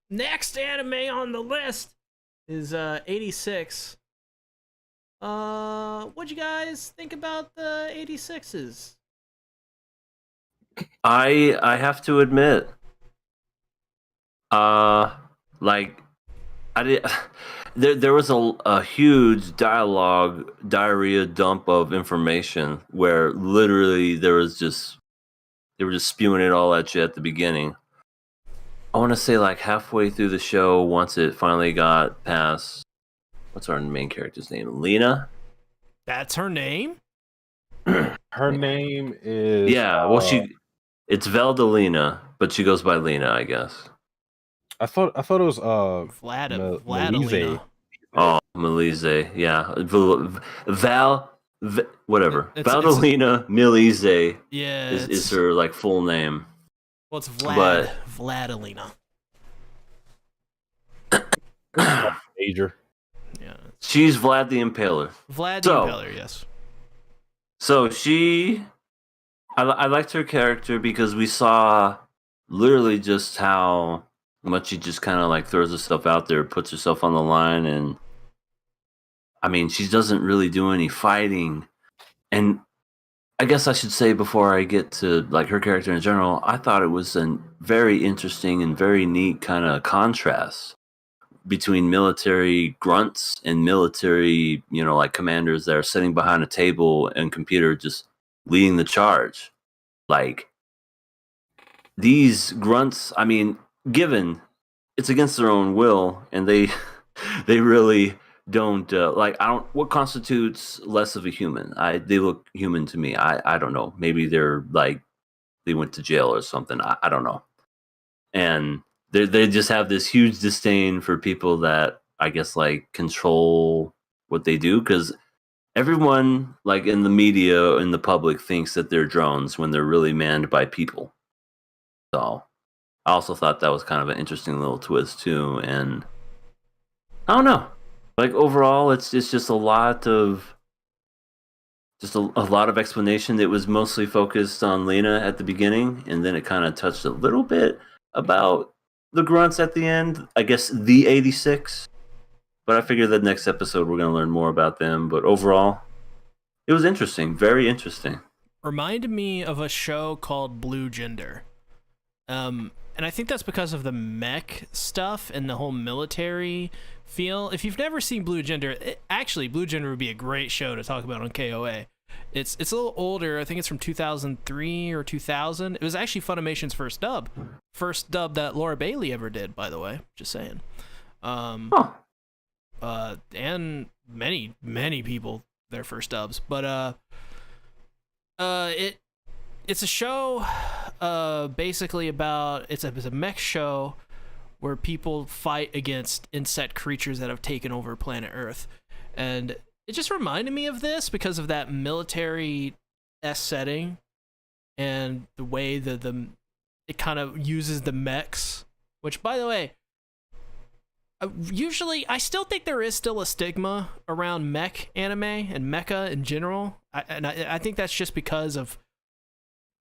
Next anime on the list is 86. What'd you guys think about the 86s? I have to admit, uh, like I did. There was a huge dialogue diarrhea dump of information where literally they were just spewing it all at you at the beginning. I want to say like halfway through the show, once it finally got past what's our main character's name, Lena. That's her name? Her name is Yeah, well it's Veldalina, but she goes by Lena, I guess. I thought it was Melise. Vladilena. Oh, Melise, yeah. Whatever. It's Valdalina Melise yeah, is her like full name. well, it's But Vladilena. Major. Yeah. she's Vlad the Impaler. Vlad the Impaler, yes. So I liked her character because we saw literally just how much she just kind of like throws herself out there, puts herself on the line, and I mean, she doesn't really do any fighting. And I guess I should say before I get to like her character in general, I thought it was a very interesting and very neat kind of contrast between military grunts and military, like commanders that are sitting behind a table and computer just leading the charge. Like these grunts, I mean, given it's against their own will and they they really don't I don't what constitutes less of a human. They look human to me. I don't know. Maybe they're like they went to jail or something. I don't know. And they just have this huge disdain for people that I guess like control what they do, because everyone like in the media in the public thinks that they're drones when they're really manned by people. So I also thought that was kind of an interesting little twist too. And I don't know, like overall it's just a lot of a lot of explanation. It was mostly focused on Lena at the beginning, and then it kind of touched a little bit about the grunts at the end, I guess the 86. But I figure that next episode we're going to learn more about them. But overall, it was interesting, very interesting. Reminded me of a show called Blue Gender. And I think that's because of the mech stuff and the whole military feel. If you've never seen Blue Gender, actually Blue Gender would be a great show to talk about on KOA. It's a little older. I think it's from 2003 or 2000. It was actually Funimation's first dub that Laura Bailey ever did, by the way. Just saying. And many people their first dubs, but it's a show basically about it's a mech show where people fight against insect creatures that have taken over planet Earth, and it just reminded me of this because of that military setting and the way the it kind of uses the mechs, which by the way, usually I still think there is still a stigma around mech anime and mecha in general. I think that's just because of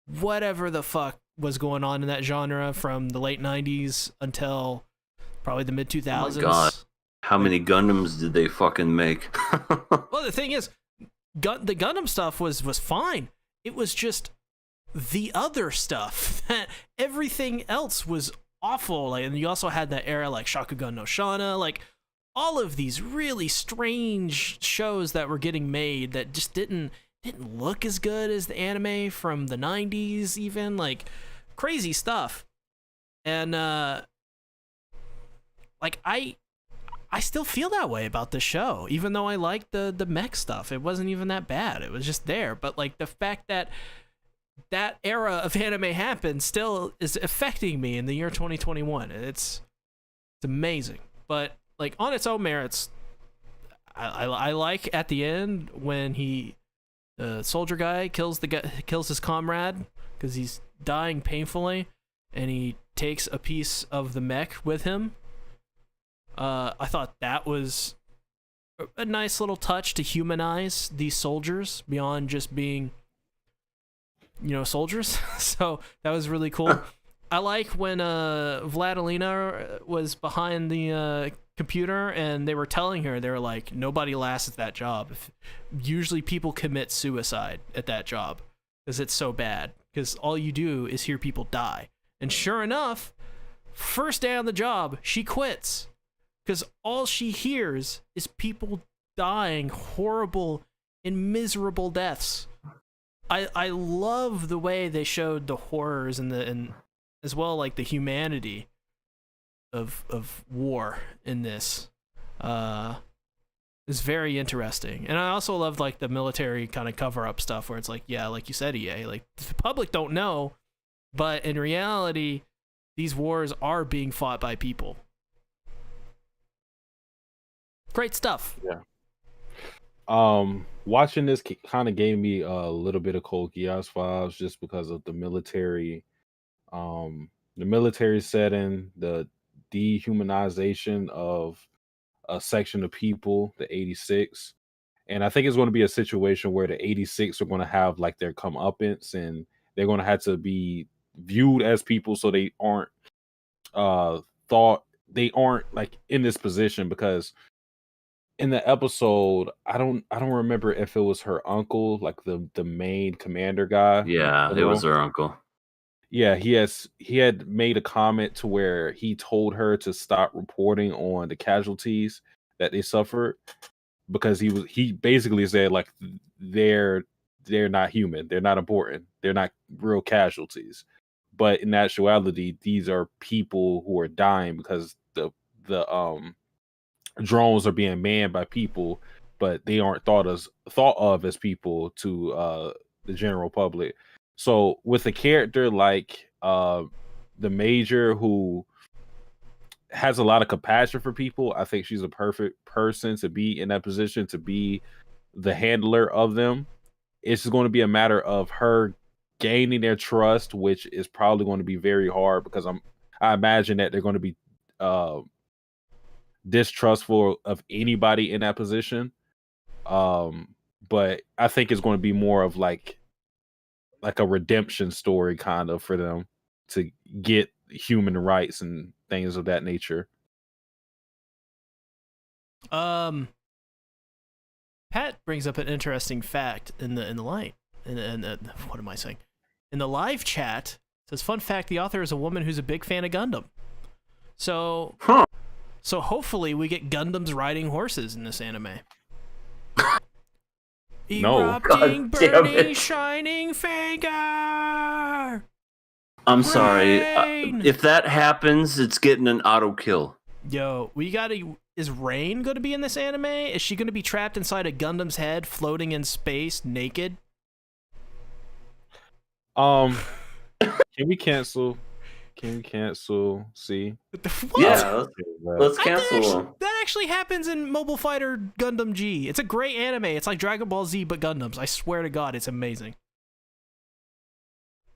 whatever the fuck was going on in that genre from the late 90s until probably the mid 2000s. Oh my god. How many Gundams did they fucking make? Well, the thing is, the Gundam stuff was fine. It was just the other stuff that everything else was awful. Like, and you also had that era like Shakugan no Shana, like all of these really strange shows that were getting made that just didn't look as good as the anime from the 90s, even like crazy stuff. And like I still feel that way about the show, even though I liked the mech stuff. It wasn't even that bad. It was just there. But like the fact that that era of anime happened still is affecting me in the year 2021. It's amazing. But like on its own merits, I like at the end when the soldier guy kills his comrade because he's dying painfully, and he takes a piece of the mech with him. I thought that was a nice little touch to humanize these soldiers beyond just being, soldiers. So that was really cool. I like when Vladilena was behind the computer and they were telling her, they were like, nobody lasts at that job. Usually people commit suicide at that job because it's so bad. Because all you do is hear people die. And sure enough, first day on the job, she quits. Because all she hears is people dying horrible and miserable deaths. I love the way they showed the horrors and as well like the humanity of war in this. Is very interesting. And I also love like the military kind of cover up stuff where it's like, yeah, like you said, EA, like the public don't know, but in reality, these wars are being fought by people. Great stuff. Yeah. Watching this kind of gave me a little bit of Code Geass vibes just because of the military setting, the dehumanization of a section of people, the 86. And I think it's going to be a situation where the 86 are going to have like their comeuppance and they're going to have to be viewed as people so they aren't like in this position, because in the episode, I don't remember if it was her uncle, like the main commander guy. Yeah, it was her uncle. Yeah, he had made a comment to where he told her to stop reporting on the casualties that they suffered because he basically said like they're not human, they're not important, they're not real casualties. But in actuality, these are people who are dying because the drones are being manned by people, but they aren't thought of as people to the general public. So with a character like the Major, who has a lot of compassion for people, I think she's a perfect person to be in that position, to be the handler of them. It's just going to be a matter of her gaining their trust, which is probably going to be very hard because I imagine that they're going to be distrustful of anybody in that position. But I think it's going to be more of like a redemption story kind of for them to get human rights and things of that nature. Pat brings up an interesting fact in the light. What am I saying? In the live chat, it says, fun fact, the author is a woman who's a big fan of Gundam. So So hopefully we get Gundams riding horses in this anime. No. Erupting, burning, shining finger! I'm sorry. Rain! If that happens, it's getting an auto kill. Yo, we gotta... Is Rain gonna be in this anime? Is she gonna be trapped inside a Gundam's head, floating in space, naked? Can we cancel? See? What? Yeah, let's cancel. That actually happens in Mobile Fighter Gundam G. It's a great anime. It's like Dragon Ball Z, but Gundams. I swear to God, it's amazing.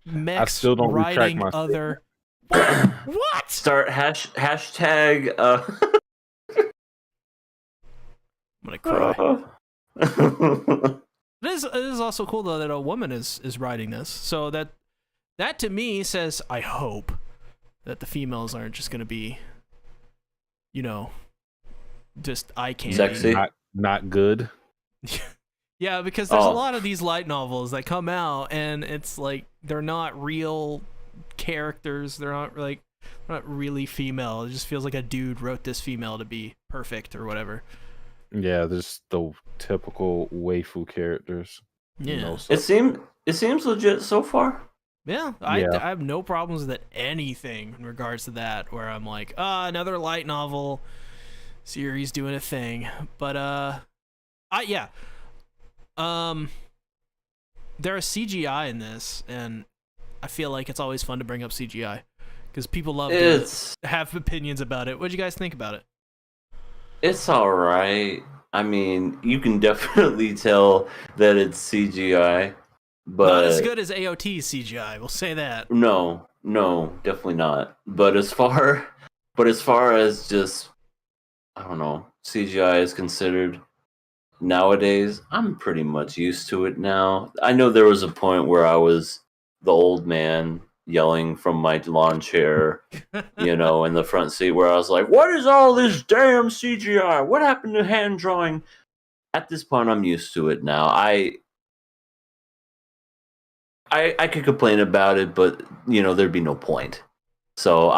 Mechs I still don't retract riding my other... What? Start hashtag. I'm gonna cry. It is also cool though that a woman is writing this. So that to me says, I hope that the females aren't just gonna be, you know, just eye candy. Sexy. Not good. Yeah, because there's a lot of these light novels that come out and it's like they're not real characters. They're not really female. It just feels like a dude wrote this female to be perfect or whatever. Yeah, there's the typical waifu characters. Yeah, you know, so. It seems legit so far. Yeah, I have no problems with anything in regards to that. Where I'm like, another light novel series doing a thing, but there is CGI in this, and I feel like it's always fun to bring up CGI because people love to have opinions about it. What do you guys think about it? It's all right. I mean, you can definitely tell that it's CGI, but not as good as AOT's CGI. We'll say that. No, definitely not. But as far as just, I don't know, CGI is considered nowadays, I'm pretty much used to it now. I know there was a point where I was the old man, yelling from my lawn chair, in the front seat, where I was like, "What is all this damn CGI? What happened to hand drawing?" At this point, I'm used to it now. I could complain about it, but there'd be no point. So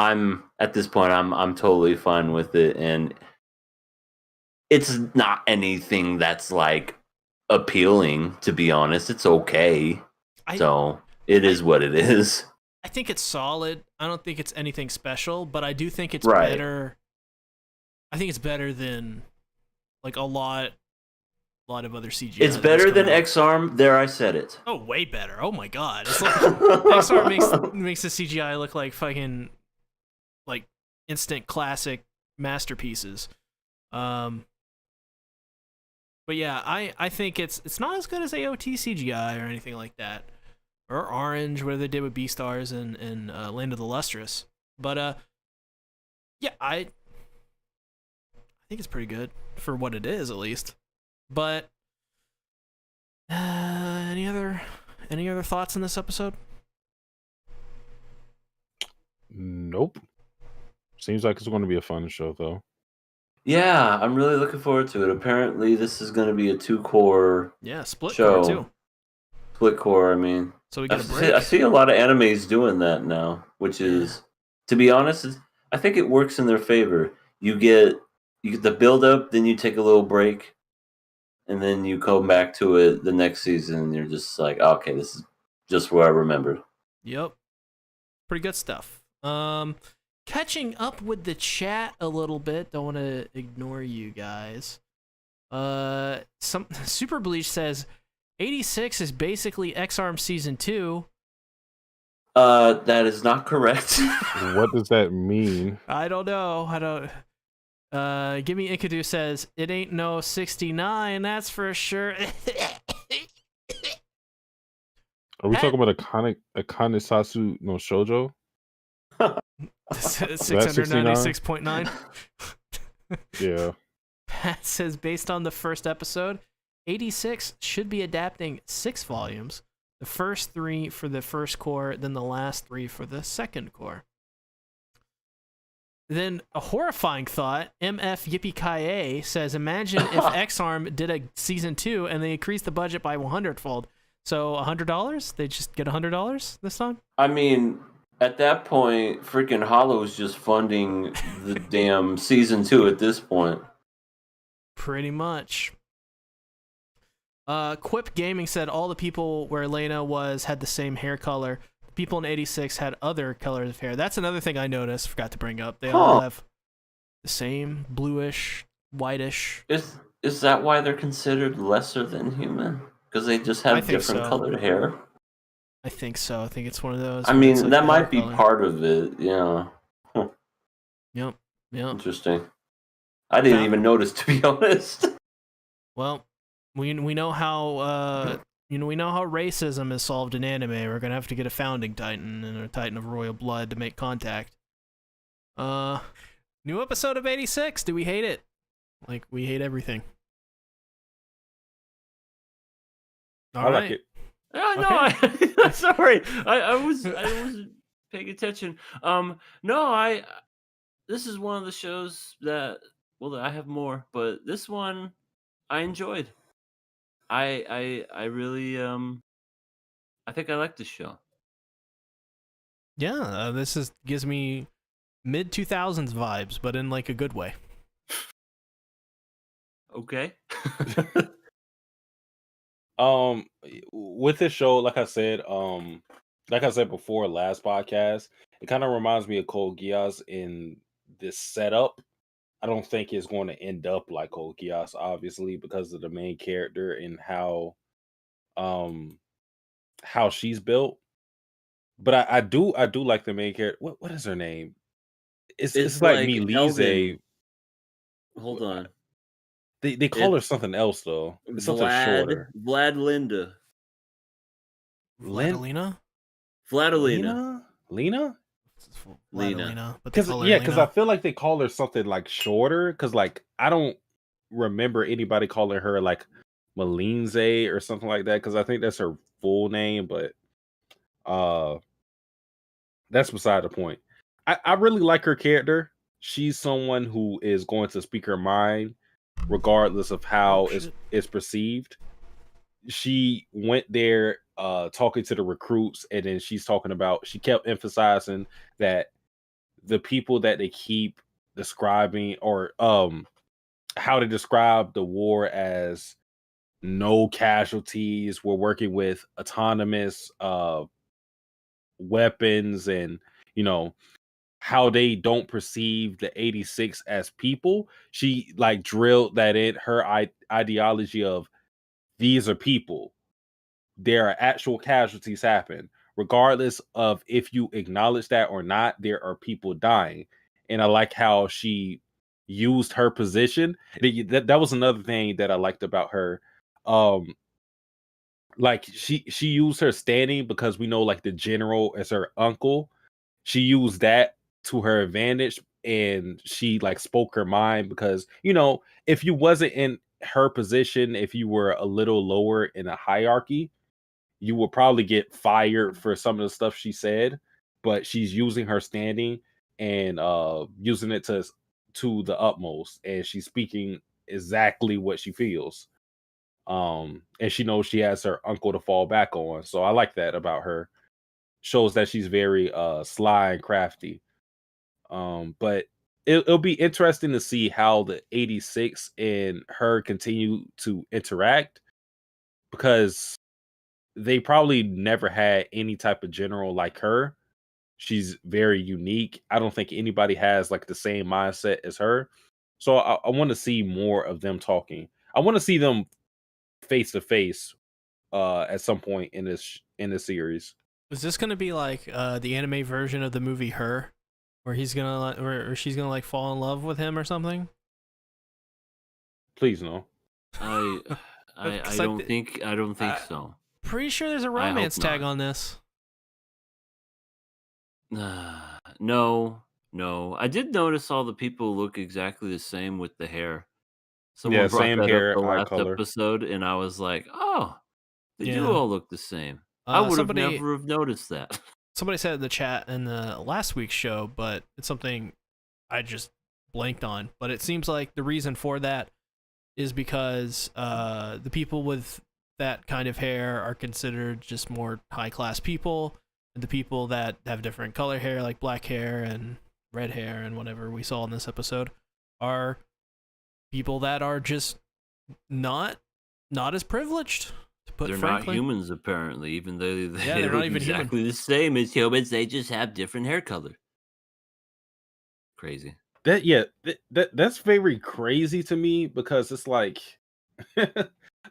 at this point, I'm totally fine with it, and it's not anything that's like appealing, to be honest. It's okay. So it is what it is. I think it's solid. I don't think it's anything special, but I do think it's Right. better. I think it's better than like a lot of other CGI. It's better than X-Arm. There, I said it. Oh, way better. Oh my god. It's like X-Arm makes the CGI look like fucking like instant classic masterpieces. But yeah, I think it's not as good as AOT CGI or anything like that. Or Orange, what they did with Beastars and Land of the Lustrous. But yeah, I think it's pretty good for what it is, at least. But any other thoughts on this episode? Nope. Seems like it's going to be a fun show, though. Yeah, I'm really looking forward to it. Apparently, this is going to be a 2-core split show. core too. Split core, I mean. So we get a break. I see a lot of animes doing that now, which is, to be honest, I think it works in their favor. You get the build up, then you take a little break, and then you come back to it the next season, and you're just like, okay, this is just what I remembered. Yep. Pretty good stuff. Catching up with the chat a little bit. Don't want to ignore you guys. Some Super Bleach says 86 is basically X-Arm Season 2. That is not correct. What does that mean? I don't know. Gimme Inkadu says, it ain't no 69, that's for sure. Are we talking about Akane Sasu no Shoujo? 696.9. Yeah. Pat says, based on the first episode, 86 should be adapting 6 volumes. The first 3 for the first core, then the last 3 for the second core. Then a horrifying thought, MF Yippee Ki says, imagine if X-Arm did a season 2 and they increased the budget by 100-fold. So $100? They just get $100 this time? I mean, at that point, freaking Hollow's just funding the damn season 2 at this point. Pretty much. Quip Gaming said all the people where Elena was had the same hair color. The people in 86 had other colors of hair. That's another thing I noticed, forgot to bring up. They all have the same bluish, whitish. Is that why they're considered lesser than human? Because they just have different colored hair? I think so. I think it's one of those. I mean, that might be part of it, yeah. Huh. Yep. Interesting. I didn't even notice, to be honest. Well, we know how we know how racism is solved in anime. We're gonna have to get a founding titan and a titan of royal blood to make contact. New episode of 86. Do we hate it? Like, we hate everything. I like it. No, okay. Sorry. I was paying attention. This is one of the shows that I have more, but this one I enjoyed. I really I think I like this show. Yeah, this gives me mid 2000s vibes, but in like a good way. Okay. With this show, like I said before last podcast, it kind of reminds me of Code Geass in this setup. I don't think it's going to end up like Code Geass, obviously, because of the main character and how she's built. But I do like the main character. What is her name? It's like Milize. Hold on. They call her something else though. It's something shorter. Linda. Vladalina? Lena? Lena. Because I feel like they call her something like shorter. Because like I don't remember anybody calling her like Malinze or something like that. Because I think that's her full name. But that's beside the point. I really like her character. She's someone who is going to speak her mind regardless of how it's perceived. She went there talking to the recruits, and then she kept emphasizing that the people that they keep describing, or how to describe the war as no casualties, we're working with autonomous weapons, and you know how they don't perceive the 86 as people. She like drilled that in her ideology of these are people. There are actual casualties happen. Regardless of if you acknowledge that or not, there are people dying. And I like how she used her position. That was another thing that I liked about her. Um, like she used her standing, because we know like the general is her uncle. She used that to her advantage, and she like spoke her mind, because if you wasn't in her position, if you were a little lower in a hierarchy, you will probably get fired for some of the stuff she said. But she's using her standing and using it to the utmost, and she's speaking exactly what she feels. And she knows she has her uncle to fall back on, so I like that about her. Shows that she's very sly and crafty. But it'll be interesting to see how the 86 and her continue to interact, because they probably never had any type of general like her. She's very unique. I don't think anybody has like the same mindset as her. So I want to see more of them talking. I want to see them face to face at some point in this series. Is this gonna be like the anime version of the movie Her, where he's gonna or she's gonna like fall in love with him or something? Please no. I don't think so. Pretty sure there's a romance tag on this. No. I did notice all the people look exactly the same with the hair. Someone Yeah, brought same that hair, up the eye last color. episode, and I was like, "Oh, they do Yeah. all look the same." I would have never have noticed that. Somebody said in the chat in the last week's show, but it's something I just blanked on. But it seems like the reason for that is because the people with that kind of hair are considered just more high class people, and the people that have different color hair, like black hair and red hair and whatever we saw in this episode, are people that are just not as privileged. To put They're frankly. not humans, apparently, even though they they're look not even exactly human. the same as humans. They just have different hair color. Crazy. That's very crazy to me, because it's like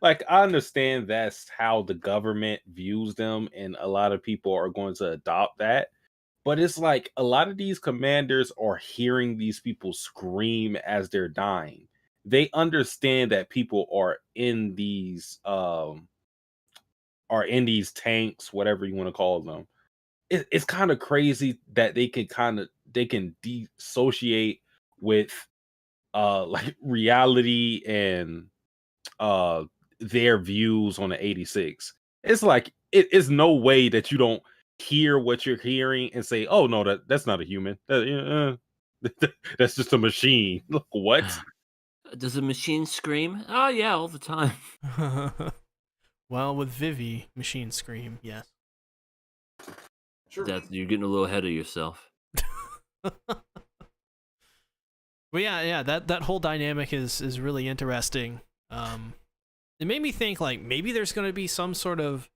like I understand that's how the government views them, and a lot of people are going to adopt that. But it's like a lot of these commanders are hearing these people scream as they're dying. They understand that people are in these tanks, whatever you want to call them. It's kind of crazy that they can dissociate with like reality and uh their views on the 86. It's like it is no way that you don't hear what you're hearing and say, "Oh no, that's not a human. That's just a machine." Look, what? Does a machine scream? Oh yeah, all the time. Well, with Vivi, machine scream, yes. Sure. You're getting a little ahead of yourself. But yeah, that whole dynamic is really interesting. It made me think like maybe there's going to be some sort of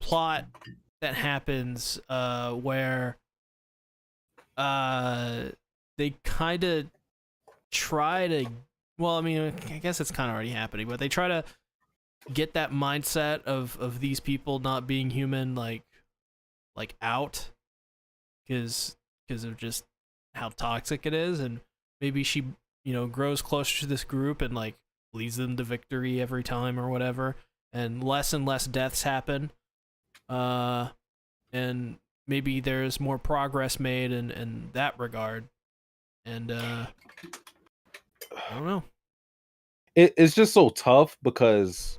plot that happens where they kind of try to, well, I mean, I guess it's kind of already happening, but they try to get that mindset of these people not being human like out because of just how toxic it is, and maybe she grows closer to this group and like leads them to victory every time or whatever, and less deaths happen, and maybe there's more progress made in that regard, and I don't know. It's just so tough because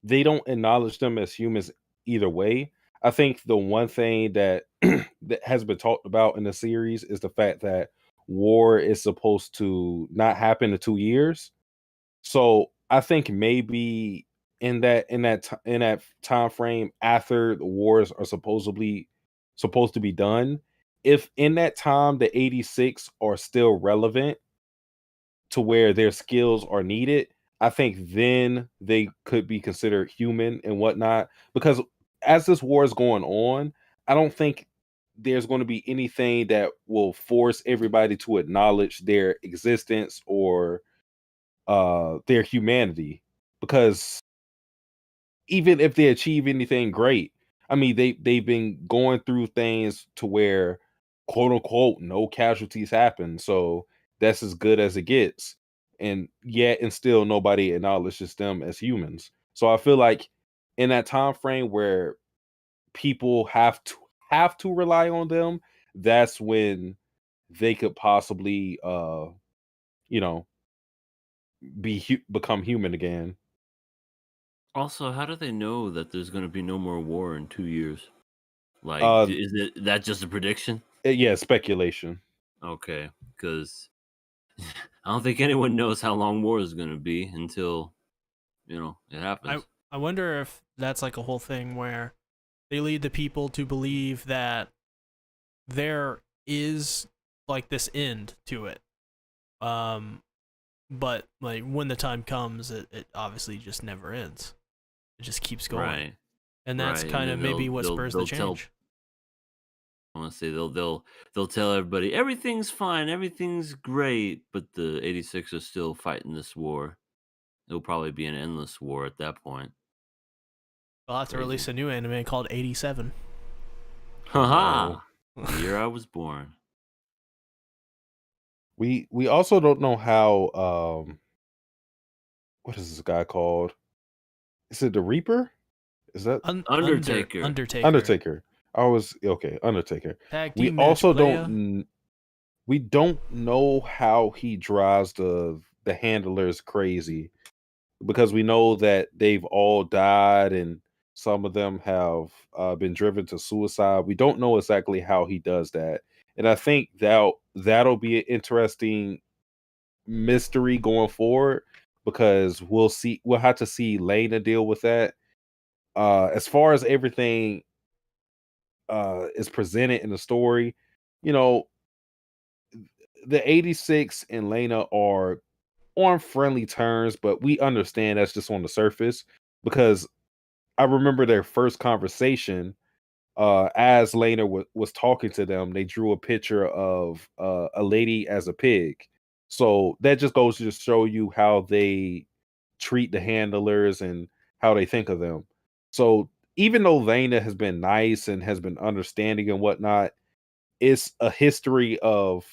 they don't acknowledge them as humans either way. I think the one thing that that has been talked about in the series is the fact that war is supposed to not happen in 2 years. So I think maybe in that time frame after the wars are supposed to be done, if in that time the 86 are still relevant to where their skills are needed, I think then they could be considered human and whatnot. Because as this war is going on, I don't think there's going to be anything that will force everybody to acknowledge their existence or their humanity. Because even if they achieve anything great, I mean they've been going through things to where quote unquote no casualties happen. So that's as good as it gets. And yet and still nobody acknowledges them as humans. So I feel like in that time frame where people have to rely on them, that's when they could possibly you know become human again. Also, how do they know that there's going to be no more war in 2 years? Like, Uh is it that just a prediction? yeah, speculation. Okay, because I don't think anyone knows how long war is going to be until it I happens. I wonder if that's like a whole thing where they lead the people to believe that there is like this end to it. Um, but like when the time comes, it obviously just never ends. It just keeps going, Right, and that's right, and kind of then maybe what they'll spurs the they'll tell. change. I want to say they'll tell everybody everything's fine, everything's great, but the 86 are still fighting this war. It'll probably be an endless war at that point. They'll have to Crazy. release a new anime called 87. Oh no. Haha! The year I was born. We also don't know how what is this guy called? Is it the Reaper? Is that Undertaker. Undertaker. Undertaker? I was okay, Undertaker. Tag We team match, also playa. we don't know how he drives the handlers crazy because we know that they've all died and some of them have been driven to suicide. We don't know exactly how he does that, and I think that'll be an interesting mystery going forward because we'll have to see Lena deal with that. As far as everything is presented in the story, you know, the 86 and Lena are on friendly terms, but we understand that's just on the surface because I remember their first conversation as Lena was talking to them, they drew a picture of a lady as a pig. So that just goes to just show you how they treat the handlers and how they think of them. So even though Lena has been nice and has been understanding and whatnot, it's a history of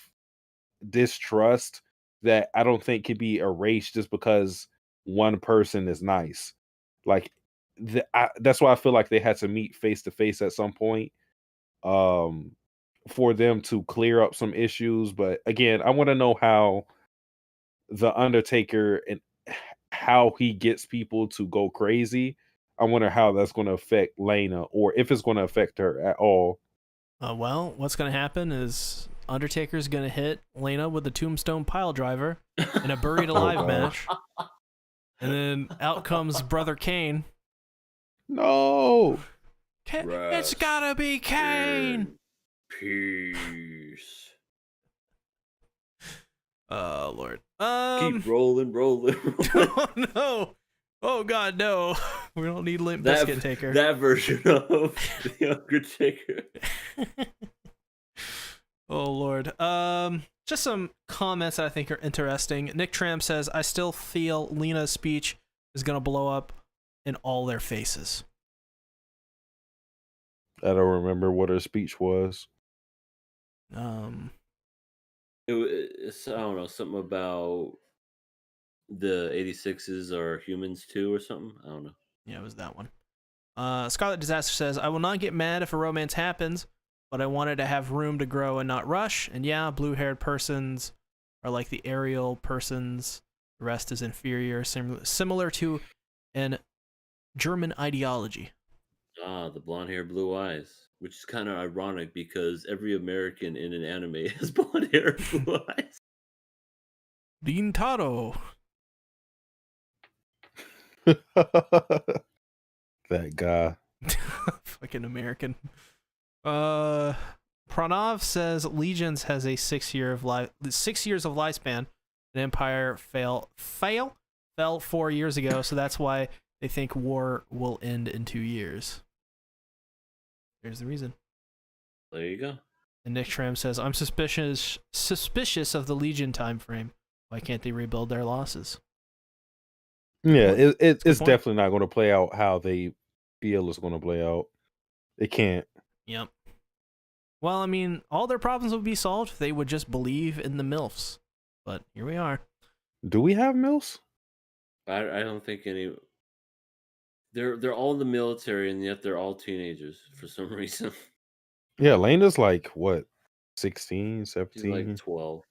distrust that I don't think can be erased just because one person is nice. Like that's why I feel like they had to meet face to face at some point um for them to clear up some issues. But again, I want to know how the Undertaker and how he gets people to go crazy. I wonder how that's going to affect Lena or if it's going to affect her at all. Well, what's gonna happen is Undertaker's gonna hit Lena with the Tombstone Pile Driver in a Buried Oh Alive god. match, and then out comes Brother Kane. No. It's gotta be Kane. Peace. Oh Lord. Keep rolling, rolling, rolling. Oh no. Oh God, no. We don't need Limp Biscuit Taker. That version of the Undertaker. Oh Lord. Just some comments that I think are interesting. Nick Tram says, "I still feel Lena's speech is gonna blow up in all their faces." I don't remember what her speech was. It's, I don't know, something about the 86s are humans too or something. I don't know. Yeah, it was that one. Scarlet Disaster says, "I will not get mad if a romance happens, but I wanted to have room to grow and not rush. And yeah, blue-haired persons are like the aerial persons. The rest is inferior, similar to an German ideology." Ah, the blonde hair, blue eyes, which is kind of ironic because every American in an anime has blonde hair and blue eyes. Bintaro. That guy. Fucking American. Pranav says Legions has a 6 years of lifespan. An Empire fell 4 years ago, so that's why they think war will end in 2 years. There's the reason. There you go. And Nick Tram says, I'm suspicious of the Legion time frame. Why can't they rebuild their losses? Yeah, it's point. definitely not going to play out how they feel it's going to play out. It can't. Yep. Well, I mean, all their problems would be solved if they would just believe in the MILFs. But here we are. Do we have mills? I don't think any. They're all in the military, and yet they're all teenagers for some reason. Yeah, Lena's like, what, 16, She's 17? like 12.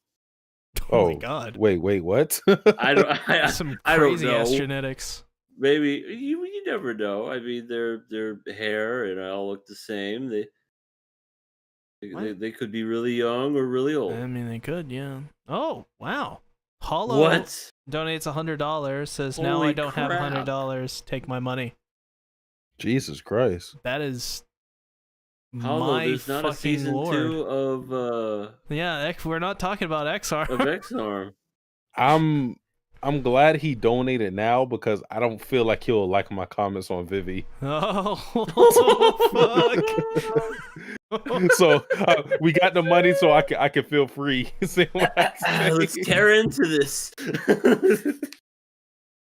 Oh my god. Wait, what? I don't. Some I don't crazy ass know. genetics. Maybe you never know. I mean, their hair and all look the same. They could be really young or really old. I mean, they could, yeah. Oh, wow. Hollow What? donates $100. Says, now Holy I don't have crap. $100. Take my money. Jesus Christ. That is Hollow, my there's not a fucking season lord. 2 of Yeah, we're not talking about XR. of X-Arm. I'm glad he donated now because I don't feel like he'll like my comments on Vivi. Oh, fuck. So we got the money, so I can feel free. Say what I say. Let's tear into this.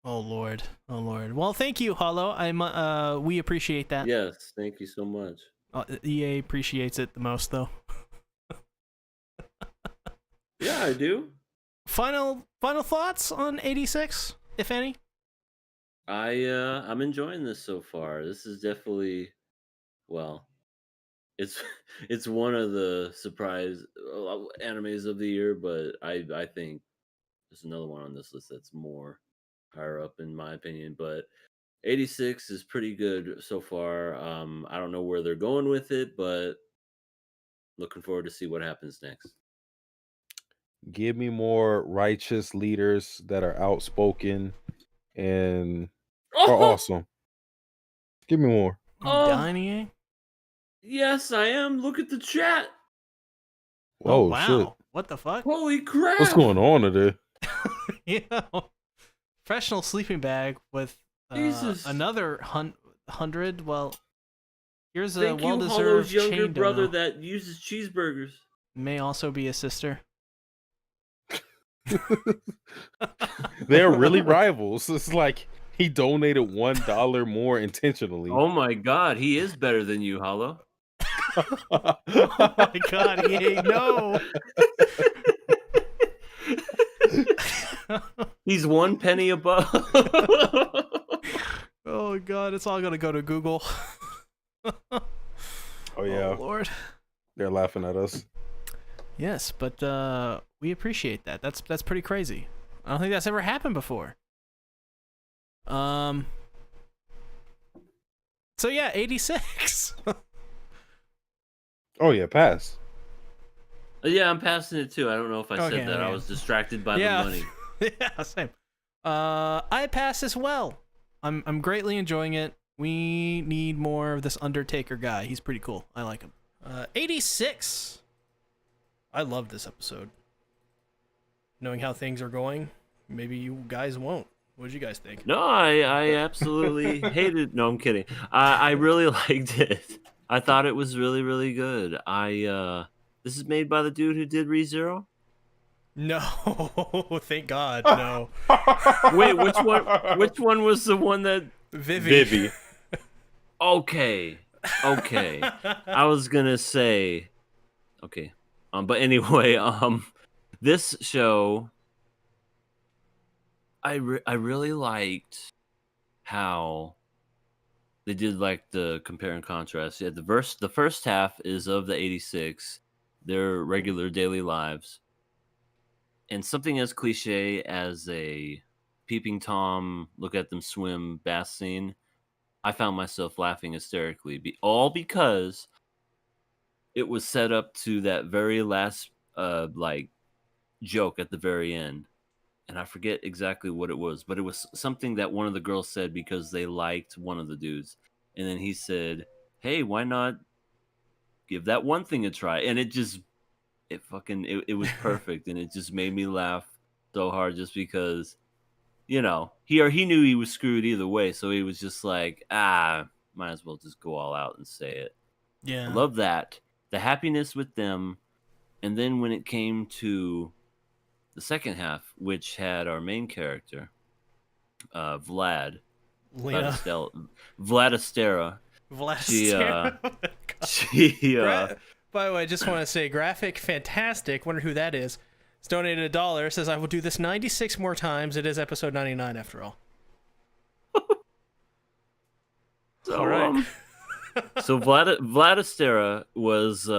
Oh lord. Well, thank you, Hollow. We appreciate that. Yes, thank you so much. EA appreciates it the most, though. Yeah, I do. Final thoughts on 86, if any? I'm enjoying this so far. This is definitely, well, it's one of the surprise animes of the year, but I think there's another one on this list that's more higher up in my opinion. But 86 is pretty good so far. I don't know where they're going with it, but looking forward to see what happens next. Give me more righteous leaders that are outspoken and are awesome. Give me more. Oh. Dining? Yes, I am. Look at the chat. Whoa, wow. shit. What the fuck? Holy crap. What's going on today? Yeah. Professional sleeping bag with Jesus. another 100. Well, here's a Thank you, well-deserved Hollow's younger chain brother dono. that uses cheeseburgers. May also be a sister. They're really rivals. It's like he donated $1 more intentionally. Oh my god, he is better than you, Hollow. Oh my god, EA, no! He's 1 penny above. Oh god, it's all gonna go to Google. Oh yeah, Oh lord. they're laughing at us. Yes, but we appreciate that. That's pretty crazy. I don't think that's ever happened before. So yeah, 86. Oh yeah, pass. Yeah, I'm passing it too. I don't know if I Okay, said that. okay. I was distracted by Yeah. the money. Yeah, same. I pass as well. I'm greatly enjoying it. We need more of this Undertaker guy. He's pretty cool. I like him. 86. I love this episode. Knowing how things are going, maybe you guys won't. What did you guys think? No, I absolutely hated. No, I'm kidding. I really liked it. I thought it was really, really good. This is made by the dude who did ReZero. No, thank God, no. Wait, which one? Which one was the one that? Vivi. Okay. I was gonna say, okay, but anyway, this show, I really liked how they did like the compare and contrast. Yeah, the first half is of the 86, their regular daily lives, and something as cliche as a peeping tom, look at them swim bath scene I found myself laughing hysterically, all because it was set up to that very last like joke at the very end, and I forget exactly what it was, but it was something that one of the girls said because they liked one of the dudes, and then he said, "Hey, why not give that one thing a try?" And it was perfect, and it just made me laugh so hard just because he knew he was screwed either way, so he was just like, might as well just go all out and say it. I Yeah. love that. The happiness with them. And then when it came to the second half, which had our main character, Lena. Vladistera, she Vlaster. she By the way, I just want to say, Graphic Fantastic, wonder who that is. It's donated $1, says, I will do this 96 more times. It is episode 99 after all. so All right. so Vladistera was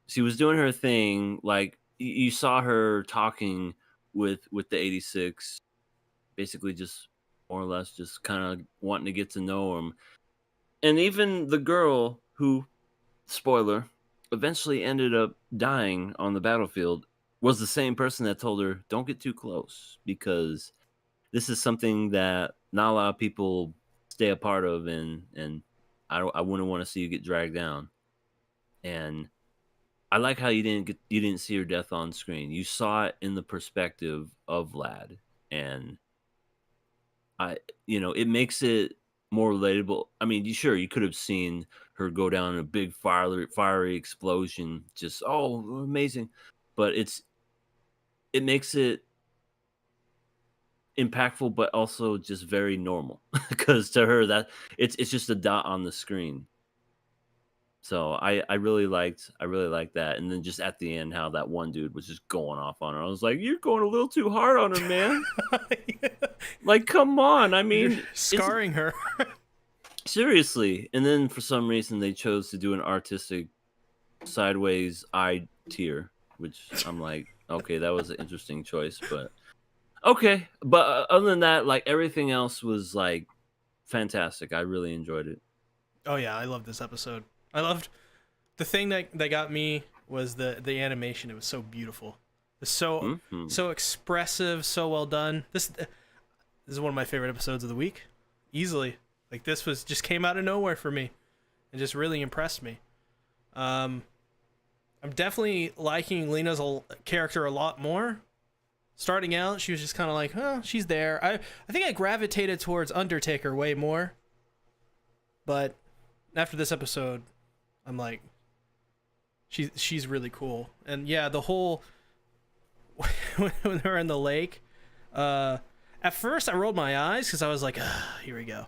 she was doing her thing, like you saw her talking with the 86, basically just more or less just kind of wanting to get to know him. And even the girl who, spoiler, eventually ended up dying on the battlefield was the same person that told her, don't get too close, because this is something that not a lot of people stay a part of, and I wouldn't want to see you get dragged down. And I like how you didn't see her death on screen. You saw it in the perspective of Vlad, and it makes it more relatable. I mean, you could have seen her go down in a big fiery explosion, just amazing, but it makes it impactful, but also just very normal because to her that it's just a dot on the screen. So I really liked that, and then just at the end how that one dude was just going off on her. I was like, you're going a little too hard on her, man. Like, come on. I mean, You're scarring her. seriously. And then for some reason they chose to do an artistic sideways eye tear, which I'm like, okay, that was an interesting choice, but okay. But other than that, like everything else was like fantastic. I really enjoyed it. Oh, yeah, I love this episode. I loved the thing that got me was the animation. It was so beautiful. It's so expressive, so well done. This is one of my favorite episodes of the week, easily. Like this just came out of nowhere for me, and just really impressed me. I'm definitely liking Lena's character a lot more. Starting out, she was just kind of like, oh, she's there. I think I gravitated towards Undertaker way more, but after this episode, I'm like, she's really cool. And yeah, the whole when they're in the lake, at first I rolled my eyes because I was like, here we go.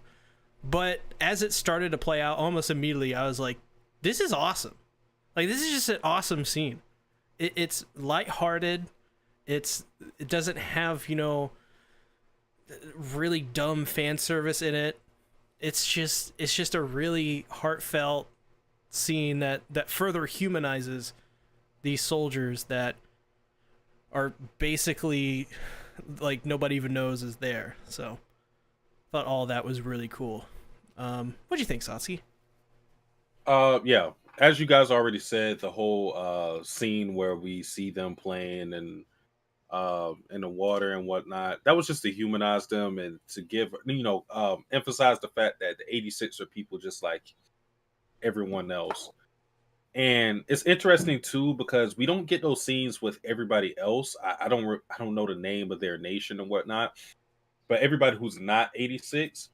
But as it started to play out, almost immediately I was like, this is awesome. Like this is just an awesome scene. It's lighthearted. It doesn't have really dumb fan service in it. It's just a really heartfelt scene that further humanizes these soldiers that are basically like nobody even knows is there. So thought all that was really cool. What do you think, Satsuki? Yeah, as you guys already said, the whole scene where we see them playing and in the water and whatnot, that was just to humanize them and to give emphasize the fact that the 86 are people just like everyone else. And it's interesting too because we don't get those scenes with everybody else. I don't know the name of their nation and whatnot, but everybody who's not 86,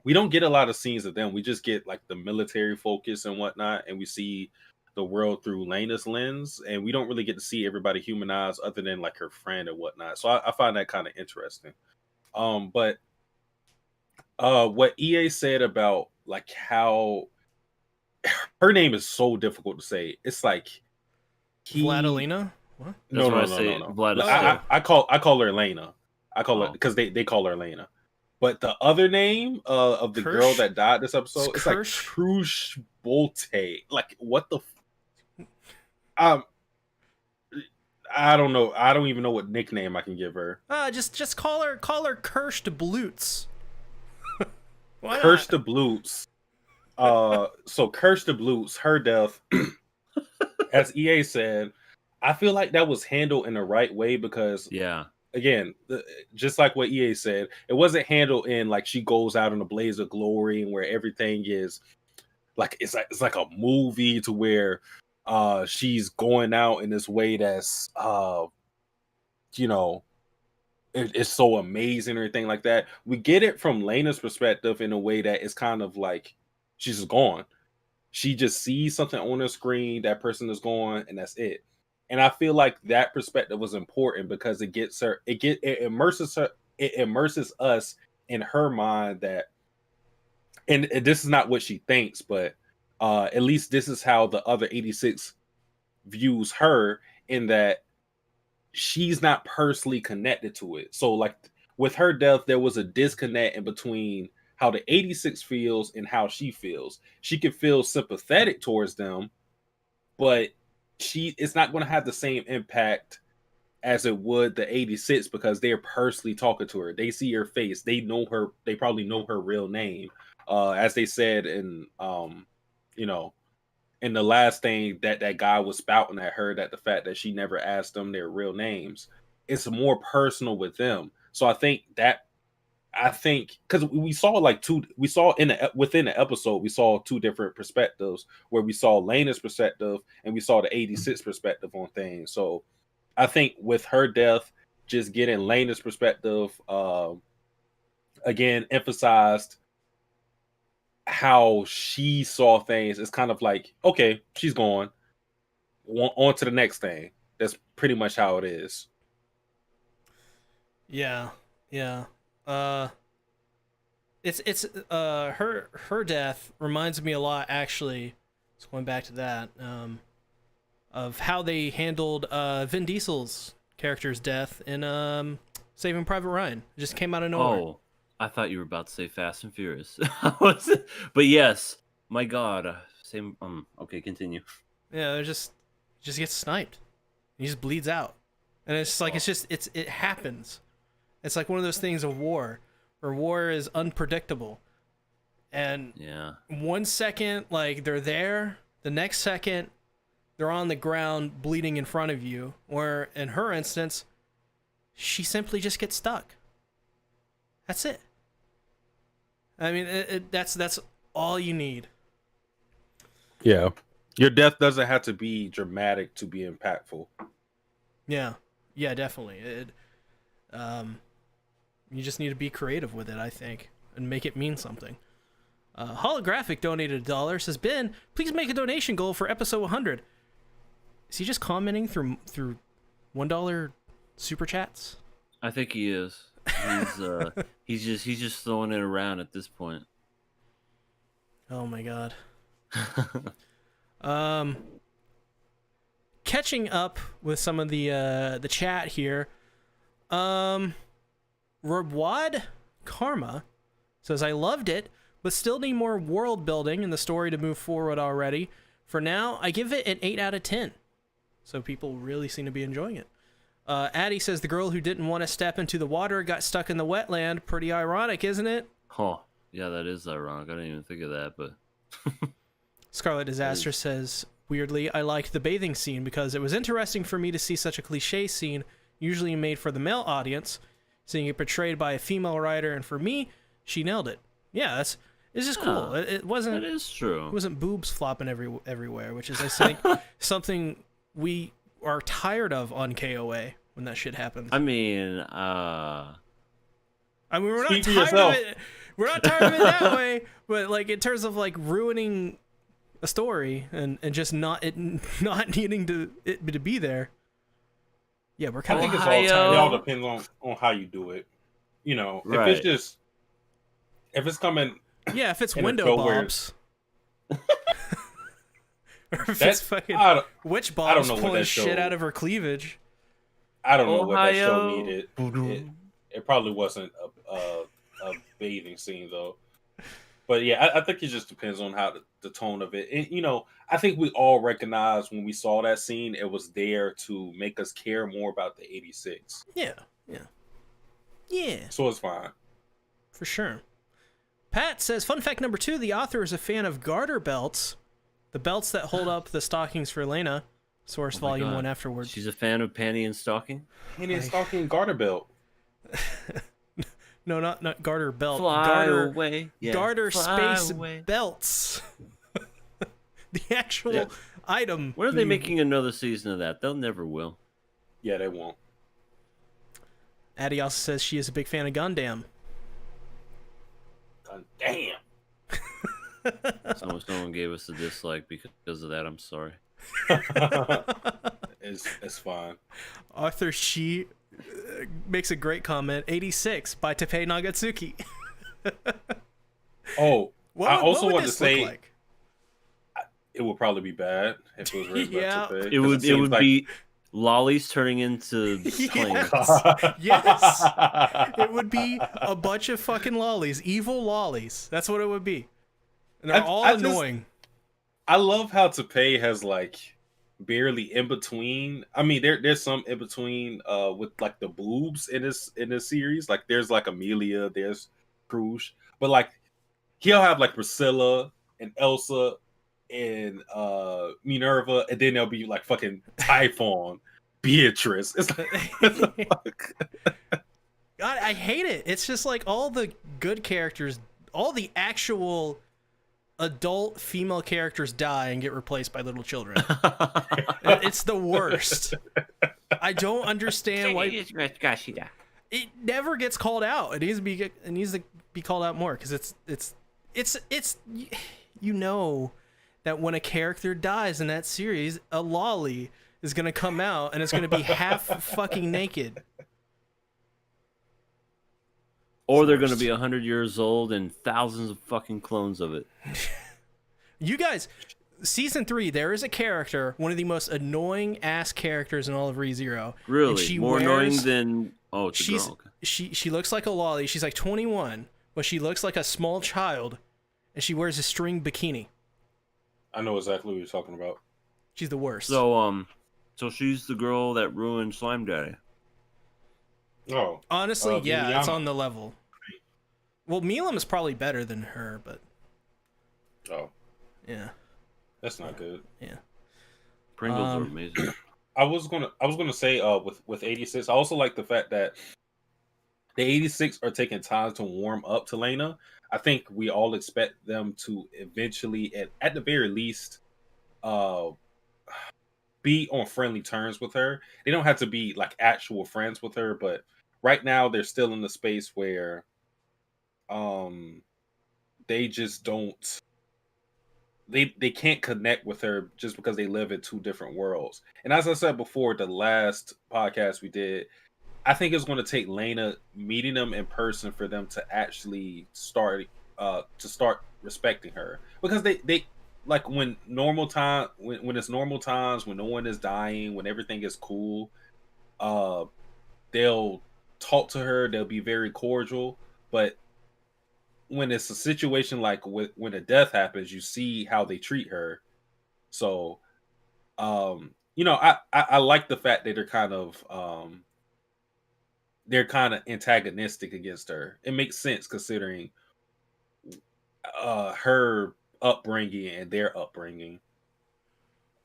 we don't get a lot of scenes of them. We just get like the military focus and whatnot, and we see the world through Lena's lens, and we don't really get to see everybody humanized other than like her friend and whatnot. So I find that kind of interesting. But what EA said about like how her name is so difficult to say. It's like Vladilena? What? No. I call her Lena. I call her because they call her Lena. But the other name of the girl that died this episode, it's like Krush Bolte. Like what the? I don't know. I don't even know what nickname I can give her. Just call her Cursed Blutes. Why Curse not? the Blutes. So Curse the Blutes, her death, as EA said, I feel like that was handled in the right way because Yeah. again, just like what EA said, it wasn't handled in like she goes out in a blaze of glory and where everything is like it's like a movie to where she's going out in this way that's you know it's so amazing or anything like that. We get it from Lena's perspective in a way that it's kind of like she's just gone. She just sees something on the screen, that person is gone, and that's it. And I feel like that perspective was important because it immerses her, it immerses us in her mind that, and this is not what she thinks, but at least this is how the other 86 views her, in that she's not personally connected to it. So like with her death, there was a disconnect in between how the 86 feels and how she feels. She can feel sympathetic towards them, but it's not going to have the same impact as it would the 86 because they're personally talking to her. They see her face. They know her. They probably know her real name. As they said in you know, in the last thing that guy was spouting at her, that the fact that she never asked them their real names, it's more personal with them. So I think because we saw like we saw within the episode, we saw two different perspectives where we saw Lena's perspective and we saw the 86 perspective on things. So I think with her death, just getting Lena's perspective, again, emphasized how she saw things. It's kind of like, okay, she's gone. On to the next thing. That's pretty much how it is. Yeah, yeah. Uh, her death reminds me a lot, actually. Just going back to that, of how they handled Vin Diesel's character's death in Saving Private Ryan. It just came out of nowhere. Oh, I thought you were about to say Fast and Furious. But yes, my God. Same. Okay, continue. Yeah, it just gets sniped. He just bleeds out, and it's like it happens. It's like one of those things of war, where war is unpredictable, and Yeah. 1 second like they're there, the next second they're on the ground bleeding in front of you. Or in her instance, she simply just gets stuck. That's it. I mean, that's all you need. Yeah. Your death doesn't have to be dramatic to be impactful. Yeah, yeah, definitely. You just need to be creative with it, I think, and make it mean something. Holographic donated $1. Says, Ben, please make a donation goal for episode 100. Is he just commenting through $1 super chats? I think he is. He's just throwing it around at this point. Oh my god. Catching up with some of the chat here. Robwad Karma says, I loved it, but still need more world building and the story to move forward already. For now, I give it an 8 out of 10. So people really seem to be enjoying it. Addie says, the girl who didn't want to step into the water got stuck in the wetland. Pretty ironic, isn't it? Oh, yeah, that is ironic. I didn't even think of that, but Scarlet Disaster says, weirdly, I liked the bathing scene because it was interesting for me to see such a cliche scene, usually made for the male audience, seeing it portrayed by a female writer, and for me, she nailed it. Yeah, it's just cool. It wasn't. that is true. It wasn't boobs flopping everywhere, which is, I think, something we are tired of on KOA when that shit happens. I mean, we're not Speak for tired yourself. of it. We're not tired of it that way, but like in terms of like ruining a story and just not needing to be there. Yeah, we're kind I of. think Ohio. it all depends on how you do it. You know, Right. if it's coming, Yeah, if it's in a window show where- bobs. Or if it's that's fucking witch I don't bobs know what pulling that shit show- out of her cleavage. I don't know what that show Ohio. needed. It probably wasn't a bathing scene though. But yeah, I think it just depends on how the tone of it. And, you know, I think we all recognize when we saw that scene, it was there to make us care more about the 86. Yeah. So it's fine. For sure. Pat says, fun fact number 2, the author is a fan of garter belts, the belts that hold up the stockings for Lena. Source volume God. 1 afterwards. She's a fan of panty and stocking? Panty and stocking garter belt. No, not garter belt. Fly away. Yeah, garter fly space away. belts. The actual item. When are they making another season of that? They'll never will. Yeah, they won't. Addie also says she is a big fan of Gundam. Damn. Someone gave us a dislike because of that. I'm sorry. It's fine. Arthur Shi makes a great comment. 86 by Teppei Nagatsuki. Oh, I also want to say like? it would probably be bad if it was written by Teppei, It would like... be lollies turning into planes. Yes. It would be a bunch of fucking lollies, evil lollies. That's what it would be. And they're all annoying. I love how Teppei has like barely in between. I mean, there's some in between with like the boobs in this series. Like there's like Amelia, there's Krush, but like he'll have like Priscilla and Elsa and Minerva, and then there'll be like fucking Typhon, Beatrice. It's like God, I hate it. It's just like all the good characters, all the actual adult female characters die and get replaced by little children. It's the worst. I don't understand why it never gets called out. It needs to be called out more because it's you know that when a character dies in that series, a lolly is gonna come out and it's gonna be half fucking naked. Or they're going to be 100 years old and thousands of fucking clones of it. You guys, season 3, there is a character, one of the most annoying ass characters in all of ReZero. Really? More annoying than... Oh, it's a girl. Okay. She looks like a lolly. She's like 21, but she looks like a small child, and she wears a string bikini. I know exactly what you're talking about. She's the worst. So she's the girl that ruined Slime Daddy. Oh, honestly, yeah, Miliyama. it's on the level. Well, Milam is probably better than her, but yeah, that's not good. Yeah, Pringles are amazing. I was gonna say with 86, I also like the fact that the 86 are taking time to warm up to Lena. I think we all expect them to eventually, at the very least, be on friendly terms with her. They don't have to be like actual friends with her, but right now they're still in the space where they just don't they can't connect with her just because they live in two different worlds. And as I said before, the last podcast we did, I think it's going to take Lena meeting them in person for them to actually start respecting her, because they like when normal time when it's normal times, when no one is dying, when everything is cool, they'll talk to her, they'll be very cordial. But when it's a situation like when a death happens, you see how they treat her. So I like the fact that they're kind of antagonistic against her. It makes sense considering her upbringing and their upbringing.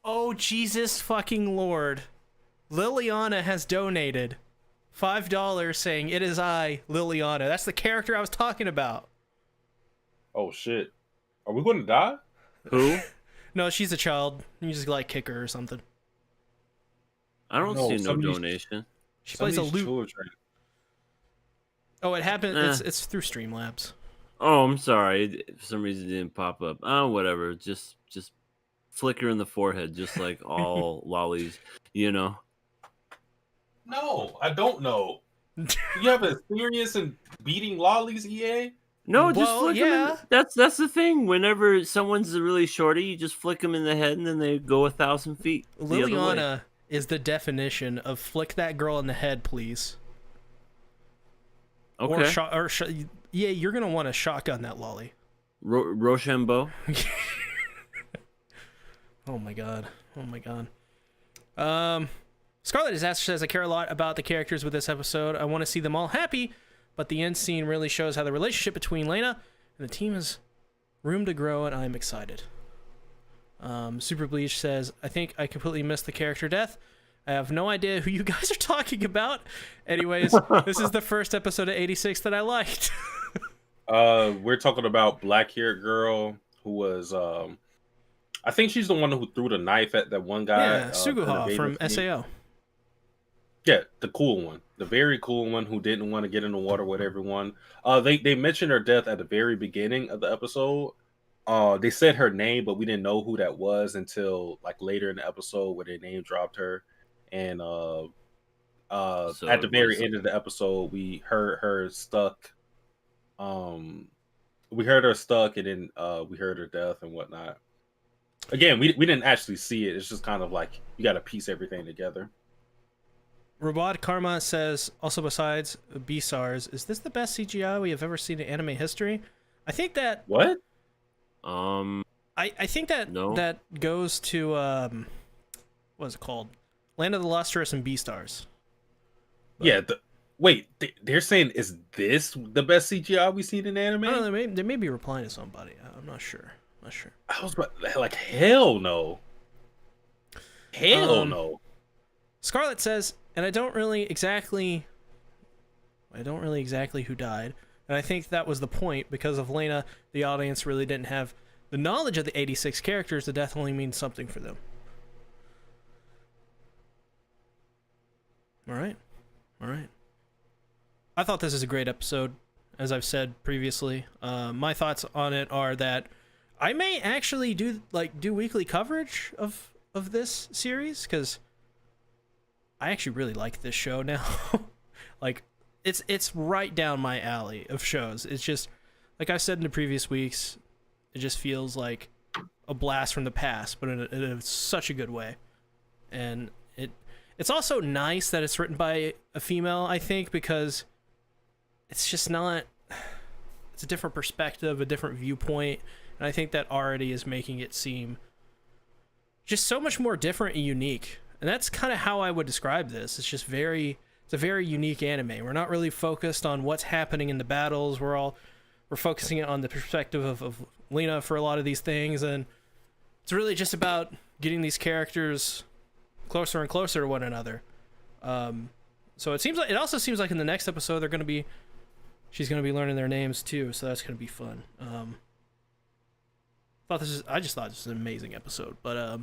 Oh, Jesus fucking Lord. Liliana has donated $5 saying, "It is I, Liliana." That's the character I was talking about. Oh, shit. Are we going to die? Who? No, she's a child. You just like kick her or something. I don't see no donation. She plays a loot. Oh, it happened. It's through Streamlabs. Oh, I'm sorry. For some reason, it didn't pop up. Oh, whatever. Just flicker in the forehead, just like all lollies, you know. No, I don't know. You have experience in beating lollies, EA? No, just flick them. That's the thing. Whenever someone's really shorty, you just flick them in the head, and then they go 1,000 feet. Liliana is the definition of flick that girl in the head, please. Okay. Yeah, you're gonna want to shotgun that lolly. Rochambeau. Oh my god. Scarlet Disaster says, I care a lot about the characters with this episode. I want to see them all happy, but the end scene really shows how the relationship between Lena and the team has room to grow, and I'm excited. Super Bleach says, I think I completely missed the character death. I have no idea who you guys are talking about. Anyways, this is the first episode of 86 that I liked. We're talking about black-haired girl who was, I think she's the one who threw the knife at that one guy. Yeah, Suguha from SAO. Yeah, the cool one. The very cool one who didn't want to get in the water with everyone. They mentioned her death at the very beginning of the episode. They said her name, but we didn't know who that was until like later in the episode where they name dropped her. And so at the very end of the episode, we heard her stuck. We heard her stuck, and then we heard her death and whatnot. Again, we didn't actually see it. It's just kind of like you got to piece everything together. Robot Karma says, also besides B-SARS, is this the best CGI we have ever seen in anime history? I think that... What? I think that that goes to, what is it called? Land of the Lustrous and B-Stars. But... Yeah, wait, they're saying, is this the best CGI we've seen in anime? I don't know, they may be replying to somebody. I'm not sure. I was like, hell no. Hell no. Scarlett says, and I don't really exactly who died. And I think that was the point. Because of Lena, the audience really didn't have the knowledge of the 86 characters. The death only means something for them. All right. I thought this is a great episode, as I've said previously. My thoughts on it are that I may actually do weekly coverage of this series, because I actually really like this show now. Like, it's right down my alley of shows. It's just, like I said in the previous weeks, it just feels like a blast from the past, but in such a good way. And it's also nice that it's written by a female, I think, because it's just not... It's a different perspective, a different viewpoint, and I think that already is making it seem just so much more different and unique. And that's kind of how I would describe this. It's just it's a very unique anime. We're not really focused on what's happening in the battles. We're focusing it on the perspective of Lena for a lot of these things, and it's really just about getting these characters closer and closer to one another. So it also seems like in the next episode she's gonna be learning their names too, so that's gonna be fun. I just thought this was an amazing episode. But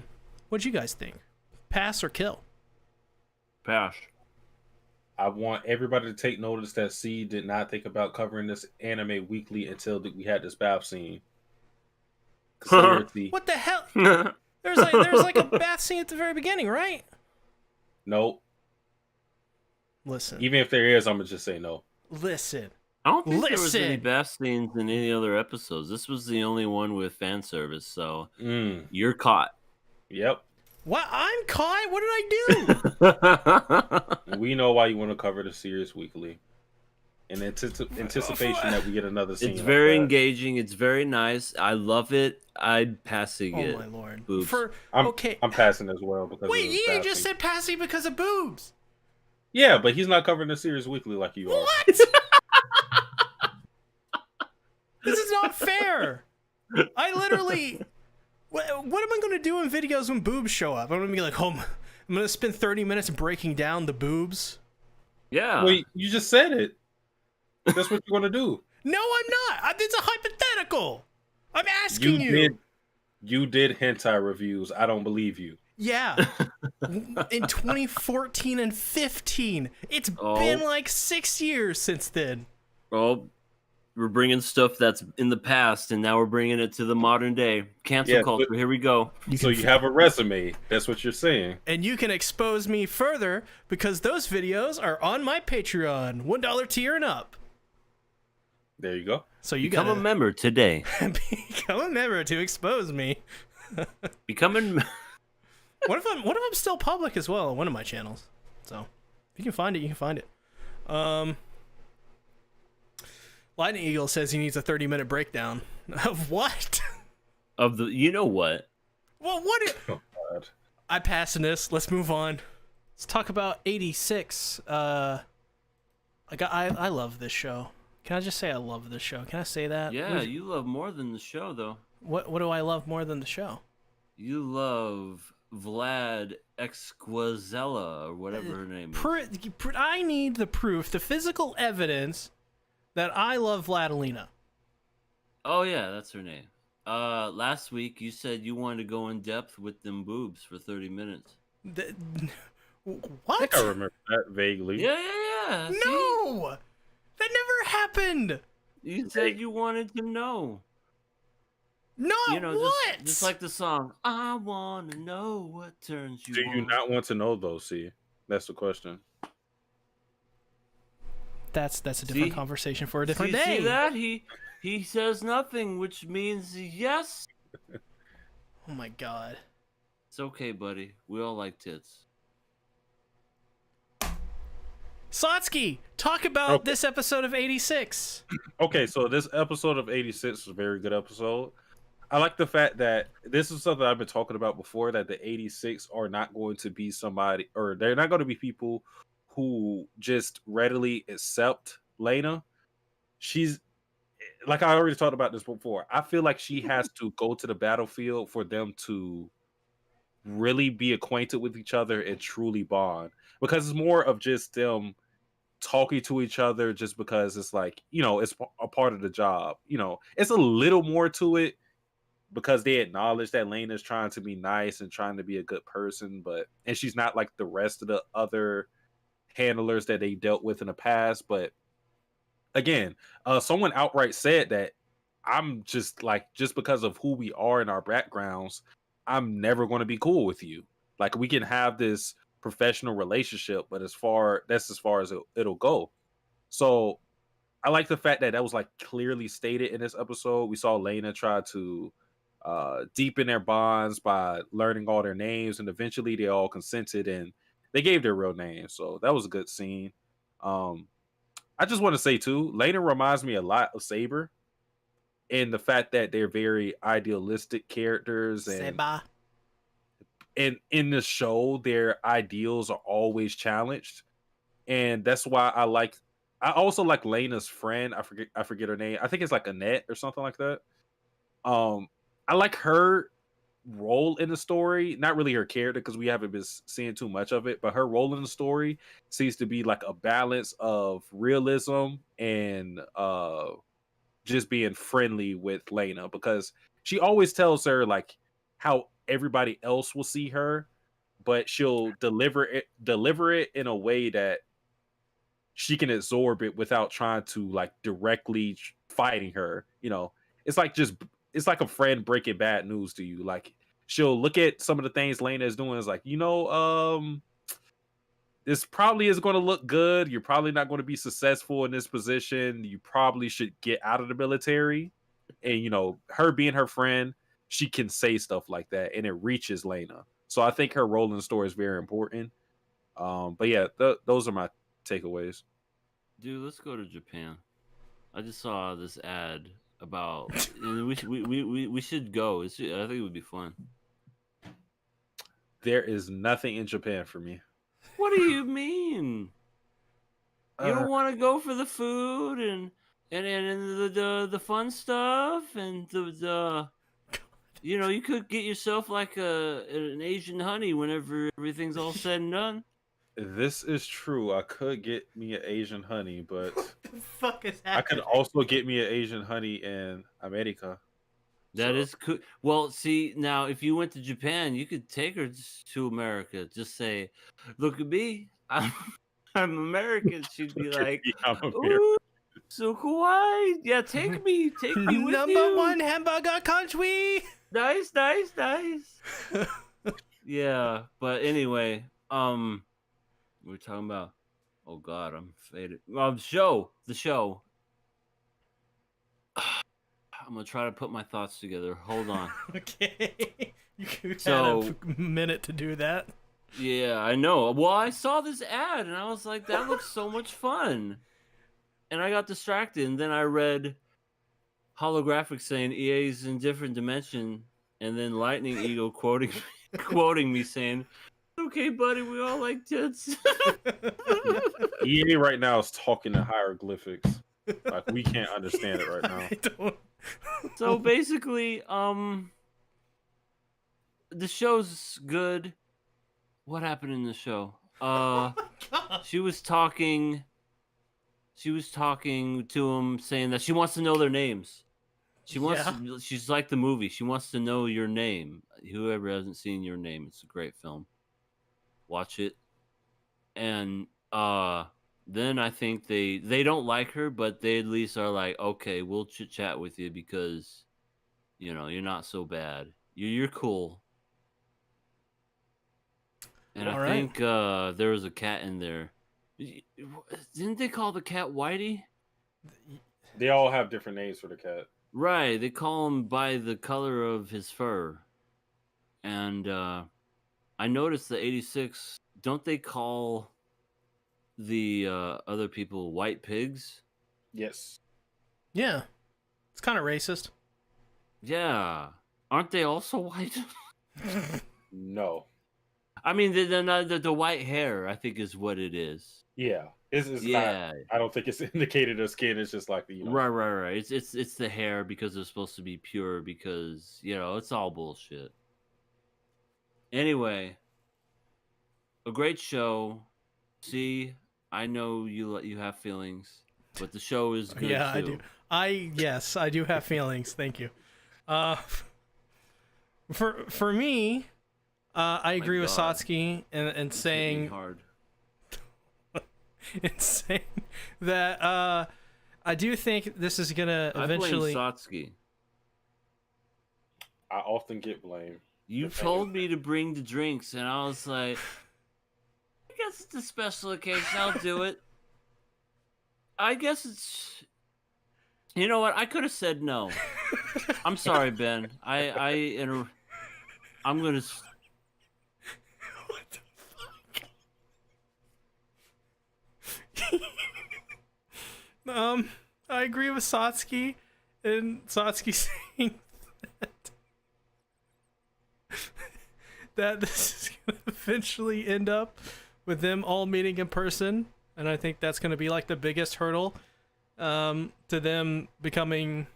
what'd you guys think? Pass or kill? Pass. I want everybody to take notice that C did not think about covering this anime weekly until we had this bath scene. What the hell? There's like a bath scene at the very beginning, right? Nope. Listen. Even if there is, I'm gonna just say no. Listen. I don't think there was any bath scenes in any other episodes. This was the only one with fan service, so you're caught. Yep. What? I'm caught? What did I do? We know why you want to cover the series weekly. In anticipation that we get another scene. It's very engaging. It's very nice. I love it. I'd passing it. Oh my lord. Boobs. I'm passing as well. Because wait, you just said passing because of boobs. Yeah, but he's not covering the series weekly like you are. What? This is not fair. I literally... What am I going to do in videos when boobs show up? I'm going to be like, I'm going to spend 30 minutes breaking down the boobs? Yeah. Wait, you just said it. That's what you're going to do. No, I'm not. It's a hypothetical. I'm asking you. You did hentai reviews. I don't believe you. Yeah. In 2014 and 15. It's been like 6 years since then. Oh, we're bringing stuff that's in the past, and now we're bringing it to the modern day. Cancel culture. Here we go. So you have a resume. That's what you're saying. And you can expose me further because those videos are on my Patreon. $1 tier and up. There you go. So you become a member today. Become a member to expose me. What if I'm still public as well on one of my channels? So if you can find it, you can find it. Lightning Eagle says he needs a 30-minute breakdown. Of what? Of the, you know what? Well, what? I pass in this. Let's move on. Let's talk about 86. I love this show. Can I just say I love the show? Can I say that? Yeah, you love more than the show, though. What do I love more than the show? You love Vlad Exquazella or whatever her name is. I need the proof, the physical evidence that I love Vladilina. Oh yeah, that's her name. Last week you said you wanted to go in depth with them boobs for 30 minutes. What? I think I remember that vaguely. Yeah. No! That never happened! You said you wanted to know. No, what? Just like the song, I want to know what turns you Do you on. not want to know though, see? That's the question. That's a different conversation for a different day. See that? He says nothing, which means yes. Oh my god. It's okay, buddy. We all like tits. Satsuki, talk about this episode of 86. Okay, so this episode of 86 is a very good episode. I like the fact that this is something I've been talking about before, that the 86 are not going to be somebody, or they're not going to be people who just readily accept Lena. She's, like I already talked about this before, I feel like she has to go to the battlefield for them to really be acquainted with each other and truly bond. Because it's more of just them talking to each other just because it's like, it's a part of the job. It's a little more to it because they acknowledge that Lena's trying to be nice and trying to be a good person, and she's not like the rest of the other handlers that they dealt with in the past. But again, someone outright said that I'm just because of who we are in our backgrounds, I'm never going to be cool with you. Like, we can have this professional relationship, but that's as far as it'll go. So I like the fact that was like clearly stated in this episode. We saw Lena try to deepen their bonds by learning all their names, and eventually they all consented and they gave their real names. So that was a good scene. I just want to say too, Lena reminds me a lot of Saber in the fact that they're very idealistic characters, and in the show their ideals are always challenged, and that's why I also like Lena's friend. I forget her name. I think it's like Annette or something like that. I like her role in the story, not really her character because we haven't been seeing too much of it, but her role in the story seems to be like a balance of realism and just being friendly with Lena, because she always tells her like how everybody else will see her, but she'll deliver it in a way that she can absorb it without trying to like directly fighting her. It's like a friend breaking bad news to you. Like, she'll look at some of the things Lena is doing, is like, this probably is going to look good. You're probably not going to be successful in this position. You probably should get out of the military. And, her being her friend, she can say stuff like that and it reaches Lena. So I think her role in the story is very important. But yeah, those are my takeaways. Dude, let's go to Japan. I just saw this ad about, and we should go. I think it would be fun. There is nothing in Japan for me. What do you mean? You don't want to go for the food and the fun stuff and the you could get yourself like an Asian honey whenever everything's all said and done. This is true. I could get me an Asian honey, but What the fuck is happening? I could also get me an Asian honey in America. That is cool. Well, see, now if you went to Japan, you could take her to America. Just say, "Look at me, I'm American." She'd be like, "Ooh, so kawaii. Yeah, take me with Number you. one hamburger country. Nice. Yeah, but anyway, we're talking about. Oh God, I'm faded. The show. I'm gonna try to put my thoughts together. Hold on. Okay. You had So- a minute to do that. Yeah, I know. Well, I saw this ad and I was like, that looks so much fun. And I got distracted, and then I read holographic saying EA's in different dimension, and then Lightning Eagle quoting me saying, "Okay, buddy, we all like tits." EA right now is talking in hieroglyphics. Like we can't understand it right now. I don't. So basically, the show's good. What happened in the show? She was talking to him, saying that she wants to know their names. She's like the movie. She wants to know your name. Whoever hasn't seen Your Name, it's a great film. Watch it. And then I think they don't like her, but they at least are like, okay, we'll chit chat with you because you're not so bad. You're cool. And All I right. think there was a cat in there. Didn't they call the cat Whitey? They all have different names for the cat. Right, they call him by the color of his fur. And I noticed the 86, don't they call the other people white pigs? Yes. Yeah, it's kind of racist. Yeah. Aren't they also white? No. I mean, the white hair, I think, is what it is. Yeah. It's Yeah. not. I don't think it's indicated of skin. It's just like Right. It's the hair because they're supposed to be pure because it's all bullshit. Anyway, a great show. See, I know you have feelings, but the show is good Yeah, too. I do. Yes, I do have feelings. Thank you. For me, I agree with God. Satsuki in saying Hard. in saying that I do think this is gonna eventually. I blame Satsuki. I often get blamed. You told me to bring the drinks, and I was like, I guess it's a special occasion. I'll do it. I guess it's. You know what? I could have said no. I'm sorry, Ben. I'm gonna. What the fuck? I agree with Satsuki, and Satsuki saying that this is gonna eventually end up with them all meeting in person, and I think that's gonna be like the biggest hurdle to them becoming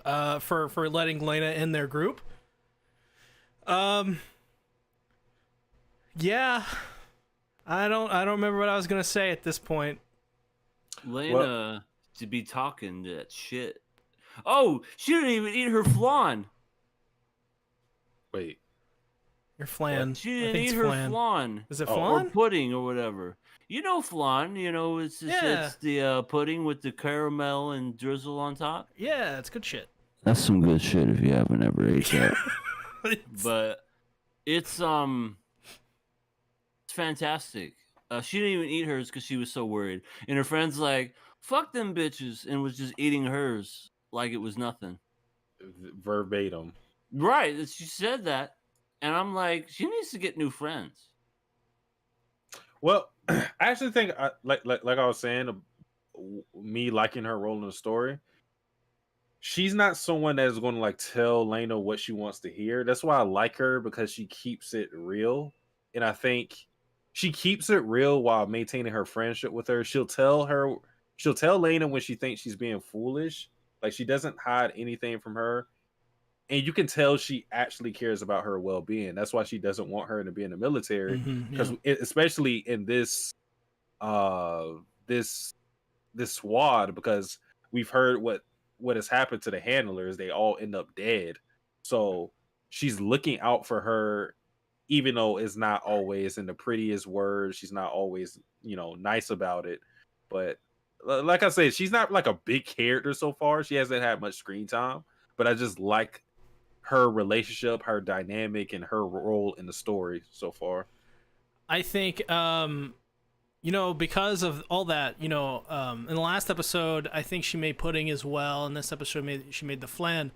for letting Lena in their group. Yeah, I don't remember what I was gonna say at this point. Lena to be talking that shit. Oh, she didn't even eat her flan. Wait. Your flan. She I didn't think eat it's her flan. flan. Is it Oh, Or flan? pudding or whatever. Flan, it's Yeah. it's the pudding with the caramel and drizzle on top. Yeah, it's good shit. That's some good shit if you haven't ever ate that. It's- But it's fantastic. She didn't even eat hers because she was so worried. And her friend's like, fuck them bitches, and was just eating hers like it was nothing. Verbatim. Right, she said that. And I'm like, she needs to get new friends. Well, I actually think, like I was saying, me liking her role in the story, she's not someone that's going to like tell Lena what she wants to hear. That's why I like her, because she keeps it real, and I think she keeps it real while maintaining her friendship with her. She'll tell Lena when she thinks she's being foolish. Like, she doesn't hide anything from her. And you can tell she actually cares about her well-being. That's why she doesn't want her to be in the military. Because especially in this this squad, because we've heard what has happened to the handlers. They all end up dead. So she's looking out for her, even though it's not always in the prettiest words. She's not always, nice about it. But like I said, she's not like a big character so far. She hasn't had much screen time. But I just like her relationship, her dynamic, and her role in the story so far. I think because of all that, in the last episode, I think she made pudding as well. In this episode, she made the flan,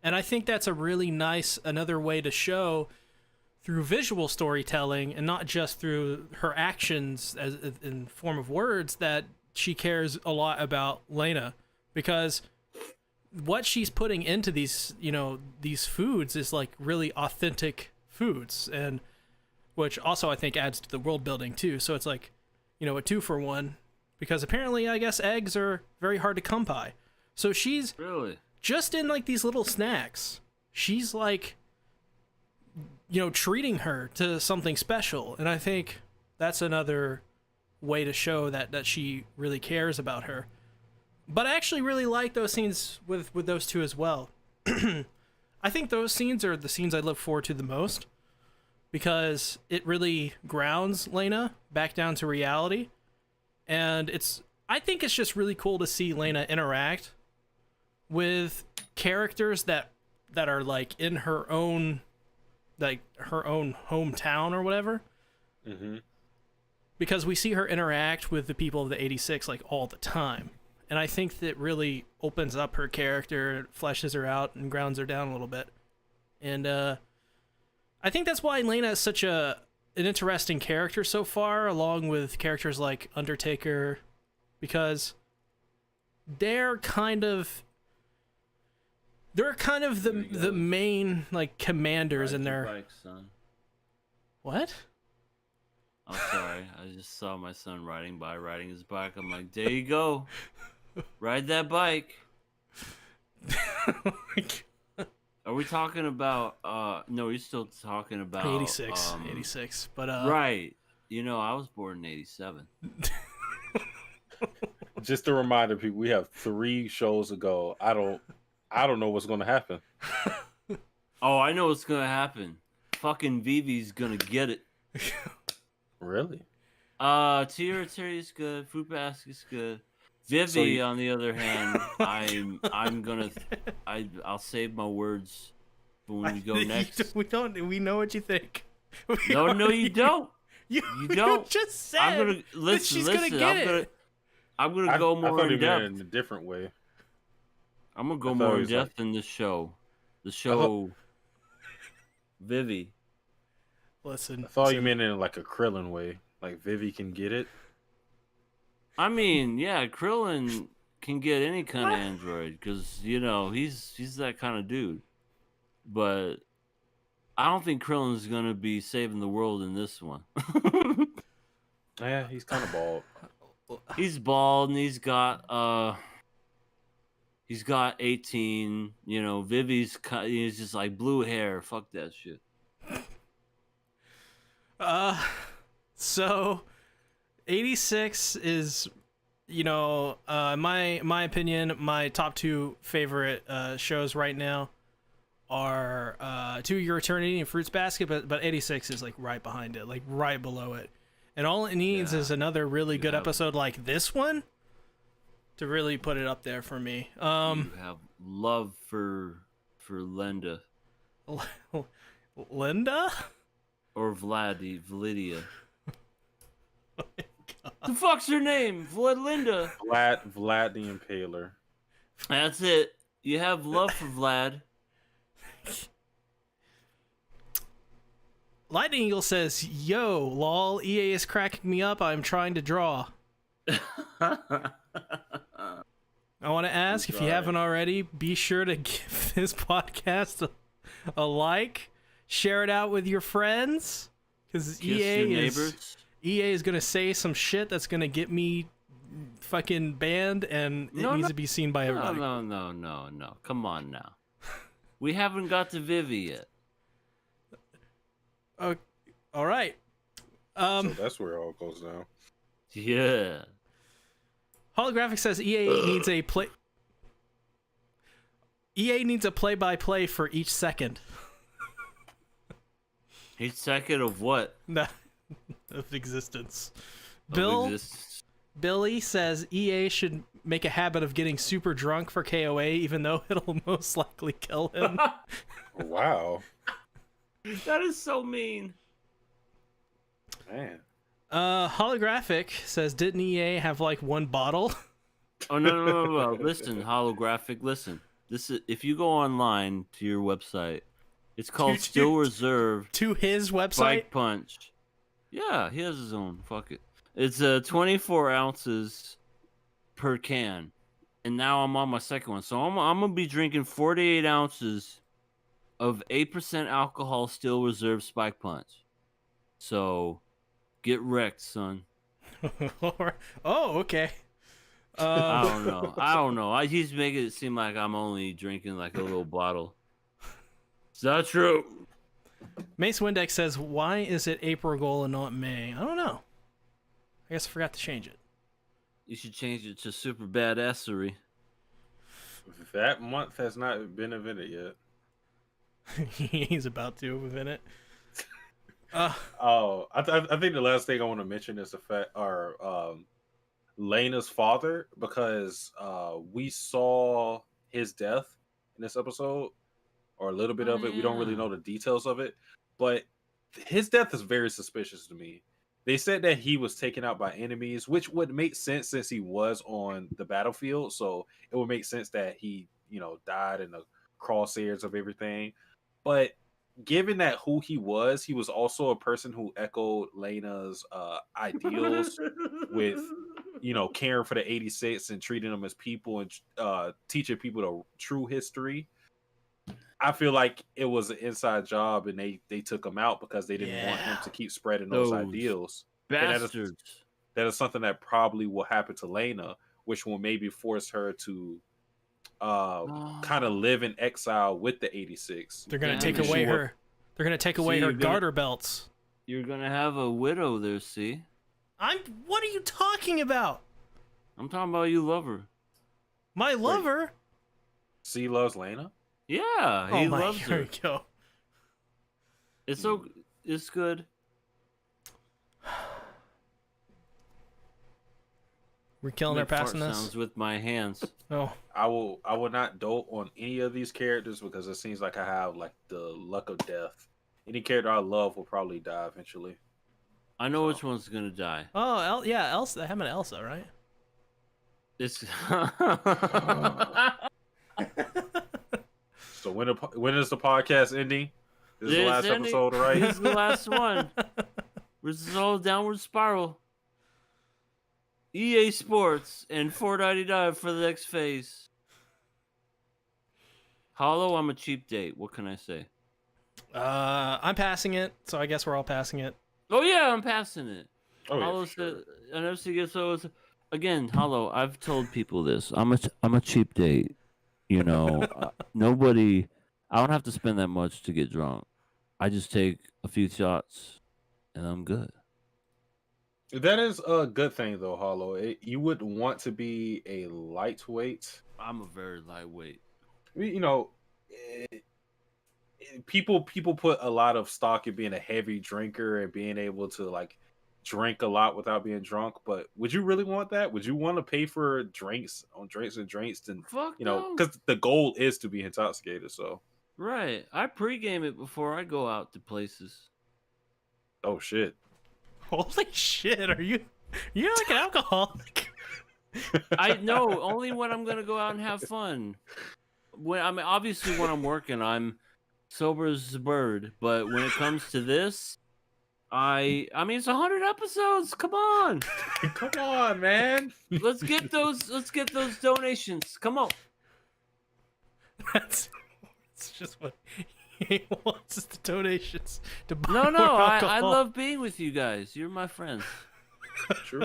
and I think that's a really nice another way to show through visual storytelling and not just through her actions as in form of words that she cares a lot about Lena, because what she's putting into these foods is like really authentic foods, and which also I think adds to the world building too. So it's like, a 2-for-1 because apparently, I guess eggs are very hard to come by. So she's Really? just in like these little snacks. She's like, treating her to something special, and I think that's another way to show that she really cares about her. But I actually really like those scenes with those two as well. I think those scenes are the scenes I look forward to the most because it really grounds Lena back down to reality. And I think it's just really cool to see Lena interact with characters that are like in her own hometown or whatever. Mm-hmm. Because we see her interact with the people of the 86 like all the time. And I think that really opens up her character, fleshes her out, and grounds her down a little bit. And I think that's why Lena is such an interesting character so far, along with characters like Undertaker, because they're kind of the main like commanders in their bike, son. What? I'm sorry. I just saw my son riding his bike. I'm like, there you go. Ride that bike. Oh my God. Are we talking about no, you're still talking about 86, but right. I was born in 87. Just a reminder, people, we have 3 shows to go. I don't know what's gonna happen. Oh, I know what's gonna happen. Fucking Vivi's gonna get it. Really? Tier is good. Fruit Basket's good. Vivi, on the other hand, I'm gonna I'll save my words for when we go next. We know what you think. No, you don't. You don't. You just said I'm gonna she's gonna get it. I'm gonna go more in depth. In a different way. I'm gonna go more in depth in this show. The show, Vivi. Listen, I thought you meant in like a Krillin way, like Vivi can get it. I mean, yeah, Krillin can get any kind of android because he's that kind of dude. But I don't think Krillin's gonna be saving the world in this one. Yeah, he's kind of bald. He's bald and he's got 18. Vivi's he's just like blue hair. Fuck that shit. So 86 is, my opinion, my top 2 favorite shows right now are To Your Eternity and Fruits Basket, but 86 is like right behind it, like right below it. And all it needs is another really good episode like this one to really put it up there for me. You have love for Linda. Linda? Or Vladia. Oh the fuck's her name? Linda. Vlad the Impaler. That's it. You have love for Vlad. Lightning Eagle says, "Yo, lol, EA is cracking me up. I'm trying to draw." I want to ask, if you haven't already, be sure to give this podcast a like, share it out with your friends, because EA is gonna say some shit that's gonna get me fucking banned, and it needs to be seen by everybody. No. Come on now. We haven't got to Vivi yet. All right. So that's where it all goes down. Yeah. Holographic says EA needs a play-by-play for each second. Each second of what? Of existence. Billy says EA should make a habit of getting super drunk for KOA, even though it'll most likely kill him. Wow. That is so mean. Man. Holographic says, didn't EA have like one bottle? Oh no. Listen, Holographic, listen. This is, if you go online to your website, it's called Still Reserve. To his website? Spike Punch. Yeah, he has his own. Fuck it. It's 24 ounces per can. And now I'm on my second one. So I'm going to be drinking 48 ounces of 8% alcohol Still Reserve Spike Punch. So get wrecked, son. Oh, okay. I don't know. I don't know. He's making it seem like I'm only drinking like a little bottle. It's not true. Mace Windex says, "Why is it April and not May?" I don't know. I guess I forgot to change it. You should change it to super badassery. That month has not been invented yet. He's about to invent it. Oh, I think the last thing I want to mention is the fact, or Lena's father, because we saw his death in this episode, or a little bit of it. We don't really know the details of it, but his death is very suspicious to me. They said that he was taken out by enemies, which would make sense since he was on the battlefield. So it would make sense that he, died in the crosshairs of everything. But given that who he was also a person who echoed Lena's ideals with, caring for the 86 and treating them as people and teaching people the true history. I feel like it was an inside job, and they took him out because they didn't want him to keep spreading those ideals. Bastards. That is something that probably will happen to Lena, which will maybe force her to kind of live in exile with the 86. They're gonna take away her. They're gonna take away her garter belts. You're gonna have a widow there. See, What are you talking about? I'm talking about you love her. My lover. C loves Lena. Yeah, he loves her. Here we go. It's good. We're killing our passing this. Sounds with my hands. Oh, I will not dote on any of these characters because it seems like I have like the luck of death. Any character I love will probably die eventually. I know which one's gonna die. Oh, yeah, Elsa. I have an Elsa, right? It's So when is the podcast ending? This is the last episode, right? This is the last one. This is all downward spiral. EA Sports and $4.99 for the next phase. Hollow, I'm a cheap date. What can I say? I'm passing it, so I guess we're all passing it. Oh yeah, I'm passing it. Oh, Hollow yeah, sure. said, I never see it. So again, Hollow. I've told people this. I'm a cheap date. Nobody. I don't have to spend that much to get drunk. I just take a few shots, and I'm good. That is a good thing, though, Hollow. You would want to be a lightweight. I'm a very lightweight. People put a lot of stock in being a heavy drinker and being able to like drink a lot without being drunk. But would you really want that? Would you want to pay for drinks and drinks? And Fuck because the goal is to be intoxicated. So right, I pregame it before I go out to places. oh shit. Holy shit! You're like an alcoholic? I know only when I'm gonna go out and have fun. When obviously when I'm working, I'm sober as a bird. But when it comes to this, I mean it's 100 episodes. Come on, Come on, man. let's get those donations. Come on. It's just what he wants is the donations to buy No, more I alcohol. love being with you guys. You're my friends. True.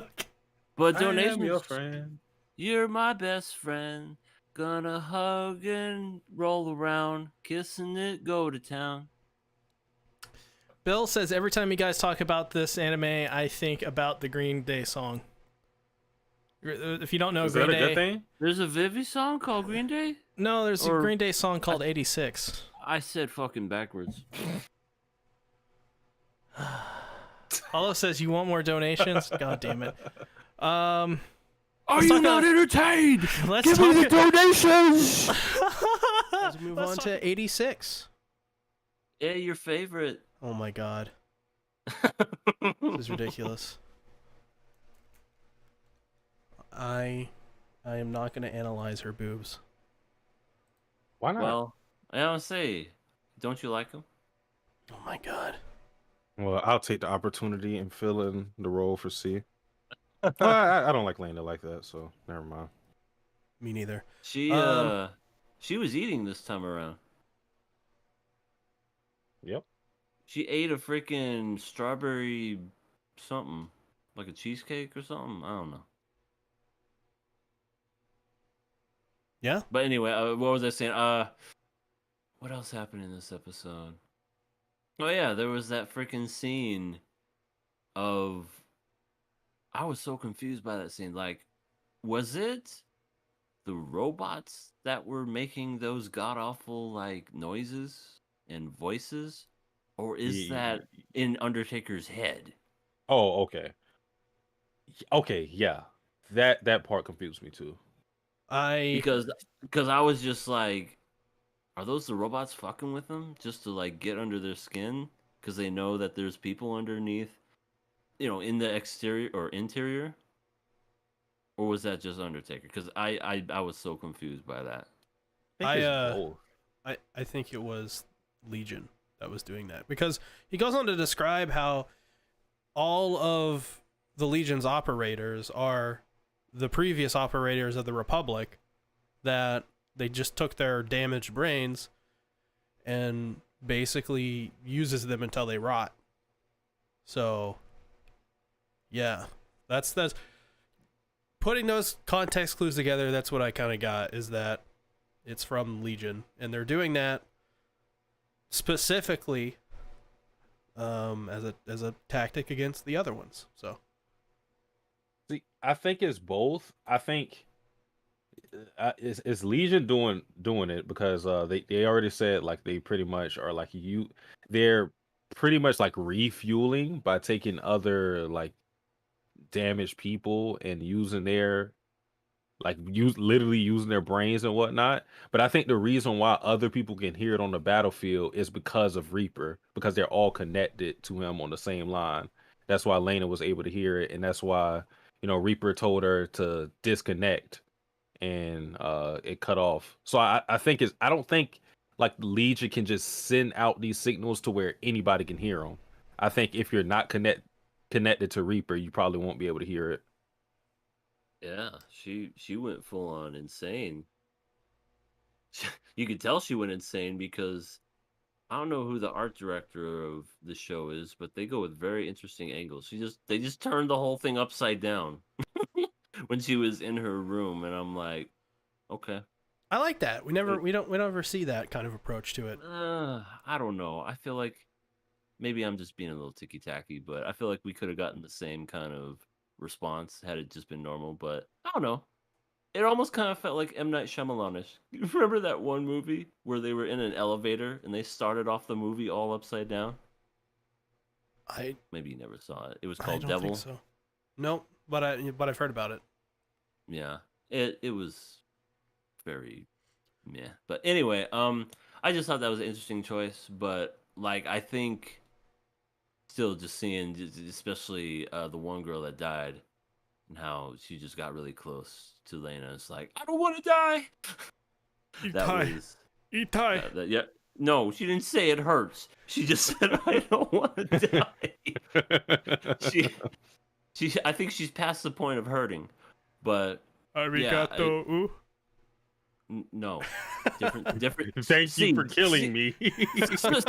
But I am donations, your friend. you're my best friend. Gonna hug and roll around, kissing it, go to town. Bill says every time you guys talk about this anime, I think about the Green Day song. If you don't know Is Green that a Day, good thing? There's a Vivi song called Green Day? no, there's a Green Day song called '86. I said fucking backwards. Hollow says you want more donations. God damn it. Are Let's you talk not about- entertained? Let's Give talk me the donations! Let's move on to 86. Yeah, your favorite. Oh my god. This is ridiculous. I am not going to analyze her boobs. Why not? Well, I don't say, don't you like him? Oh my god. Well, I'll take the opportunity and fill in the role for C. I don't like Lena like that, so never mind. Me neither. She was eating this time around. Yep. She ate a freaking strawberry something. like a cheesecake or something. I don't know. Yeah. But anyway, what was I saying? What else happened in this episode? Oh yeah, there was that freaking scene of. I was so confused by that scene. Like, was it the robots that were making those god awful like noises and voices, or is that in Undertaker's head? Oh, okay. Okay, yeah. That part confused me too. Because I was just like, are those the robots fucking with them just to like get under their skin because they know that there's people underneath, in the exterior or interior, or was that just Undertaker? Because I was so confused by that. I think it's both. I think it was Legion that was doing that, because he goes on to describe how all of the Legion's operators are the previous operators of the Republic, that they just took their damaged brains and basically uses them until they rot. So yeah, that's putting those context clues together. That's what I kind of got, is that it's from Legion, and they're doing that specifically as a tactic against the other ones. So See, I think it's both. I think it's Legion doing it because they already said like they pretty much are like they're pretty much like refueling by taking other like damaged people and using their literally using their brains and whatnot. But I think the reason why other people can hear it on the battlefield is because of Reaper, because they're all connected to him on the same line. That's why Lena was able to hear it, and that's why Reaper told her to disconnect, and it cut off. So I think I don't think like Legion can just send out these signals to where anybody can hear them. I think if you're not connected to Reaper, you probably won't be able to hear it. Yeah, she went full on insane. You could tell she went insane because I don't know who the art director of the show is, but they go with very interesting angles. They just turned the whole thing upside down when she was in her room, and I'm like, okay. I like that. We don't ever see that kind of approach to it. I don't know. I feel like maybe I'm just being a little ticky tacky, but I feel like we could have gotten the same kind of response had it just been normal. But I don't know. It almost kind of felt like M. Night Shyamalan-ish. You remember that one movie where they were in an elevator and they started off the movie all upside down? Maybe you never saw it. It was called I don't Devil. think so. Nope, but I've heard about it. Yeah, it was very meh. But anyway, I just thought that was an interesting choice. But like, I think still just seeing, especially the one girl that died, and how she just got really close to Lena. It's like, I don't want to die. Yeah. No, she didn't say it hurts. She just said, I don't want to die. I think she's past the point of hurting, but Arigato. Ooh. No, different. Thank you for killing me.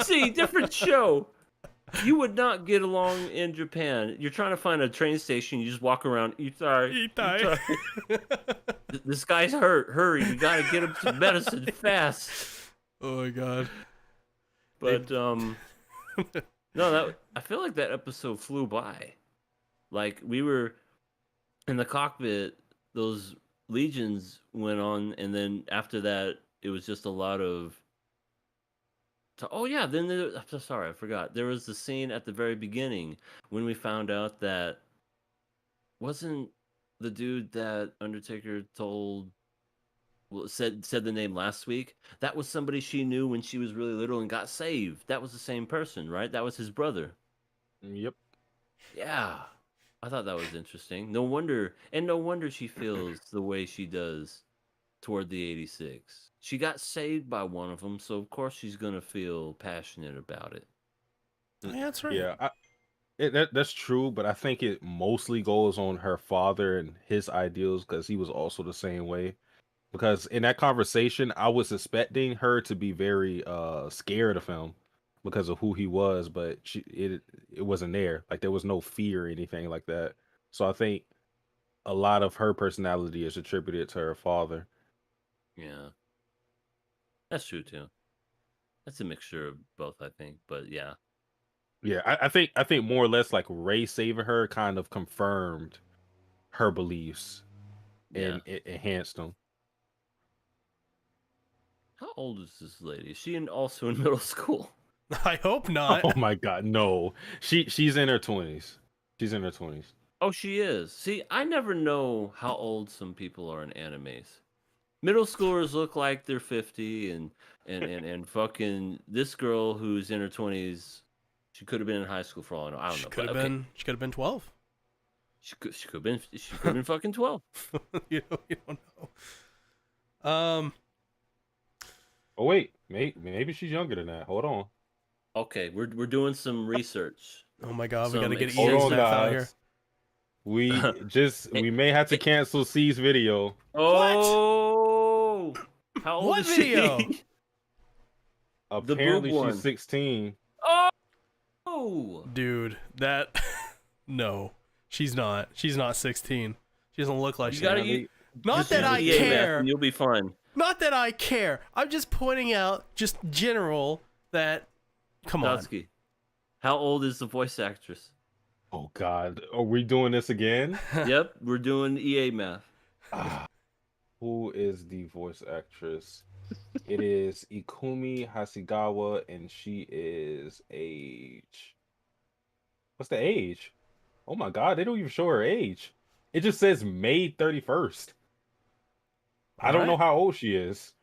See, different show. You would not get along in Japan. You're trying to find a train station. You just walk around. Itai. This guy's hurt. Hurry! You gotta get him some medicine fast. Oh my god. But no, I feel like that episode flew by. Like we were in the cockpit. Those legions went on, and then after that, it was just a lot of. Oh yeah, then I'm so sorry, I forgot. There was the scene at the very beginning when we found out that wasn't the dude that Undertaker said the name last week. That was somebody she knew when she was really little and got saved. That was the same person, right? That was his brother. Yep. Yeah. I thought that was interesting. No wonder she feels the way she does toward the 86. She got saved by one of them, so of course she's gonna feel passionate about it. Yeah, that's right. Yeah, that's true, but I think it mostly goes on her father and his ideals because he was also the same way. Because in that conversation, I was expecting her to be very scared of him because of who he was, but it wasn't there. Like there was no fear or anything like that. So I think a lot of her personality is attributed to her father. Yeah, that's true too. That's a mixture of both, I think. But yeah, Yeah, I think more or less like Ray saving her kind of confirmed her beliefs yeah. and it enhanced them. How old is this lady? Is she also in middle school? I hope not. Oh my god, no. She's in her 20s. She's in her 20s. Oh, she is. See, I never know how old some people are in animes. Middle schoolers look like they're 50, and fucking this girl who's in her 20s, she could have been in high school for all I know. I don't She know. could But have okay, been. She could have been 12. she could have been fucking 12. You don't know. Oh wait, maybe she's younger than that. Hold on. Okay, we're doing some research. Oh my god, we Some gotta get extensive- EA's Hold on, math out here. guys. We may have to cancel C's video. Oh, how old What is video? she? Apparently boob one. she's 16. Oh, Dude, that no, she's not. She's not 16. She doesn't look like you she. gotta Apparently- use. Not just that use I EA math care. and you'll be fine. Not that I care. I'm just pointing out, just general that. Come on. Dotski, how old is the voice actress? Oh god, are we doing this again? Yep, we're doing EA math. Ah, who is the voice actress? It is Ikumi Hasegawa, and she is age. What's the age? Oh my god, they don't even show her age. It just says May 31st. I don't know Alright. how old she is.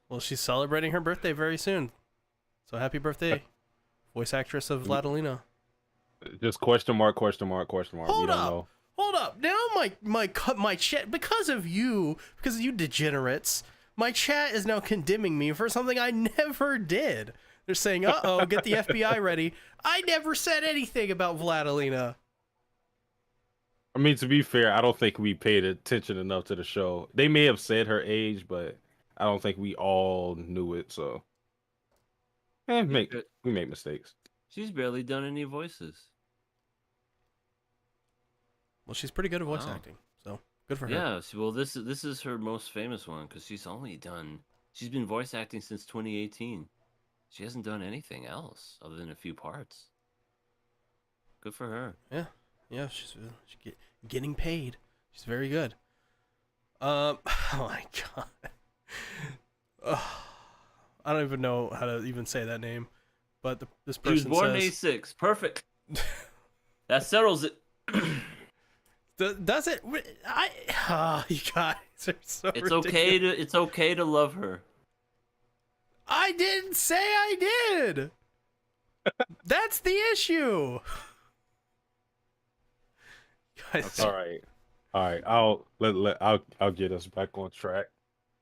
Well, she's celebrating her birthday very soon. So happy birthday, voice actress of Vladilena. Just question mark, question mark, question mark. We Hold don't up. know. Hold up. Now my chat, because of you degenerates, my chat is now condemning me for something I never did. They're saying, "Uh-oh, get the FBI ready." I never said anything about Vladilena. I mean, to be fair, I don't think we paid attention enough to the show. They may have said her age, but I don't think we all knew it. So, we make mistakes. She's barely done any voices. Well, she's pretty good at voice Wow. acting, so good for her. Yeah, well, this is her most famous one because she's been voice acting since 2018. She hasn't done anything else other than a few parts. Good for her. Yeah, she's getting paid. She's very good. Oh my god. Ugh. I don't even know how to even say that name, but this She was person born in says, 86. Perfect. That settles it. "Does it? You guys are so It's ridiculous. it's okay to love her. I didn't say I did. That's the issue." Guys, All right. I'll get us back on track.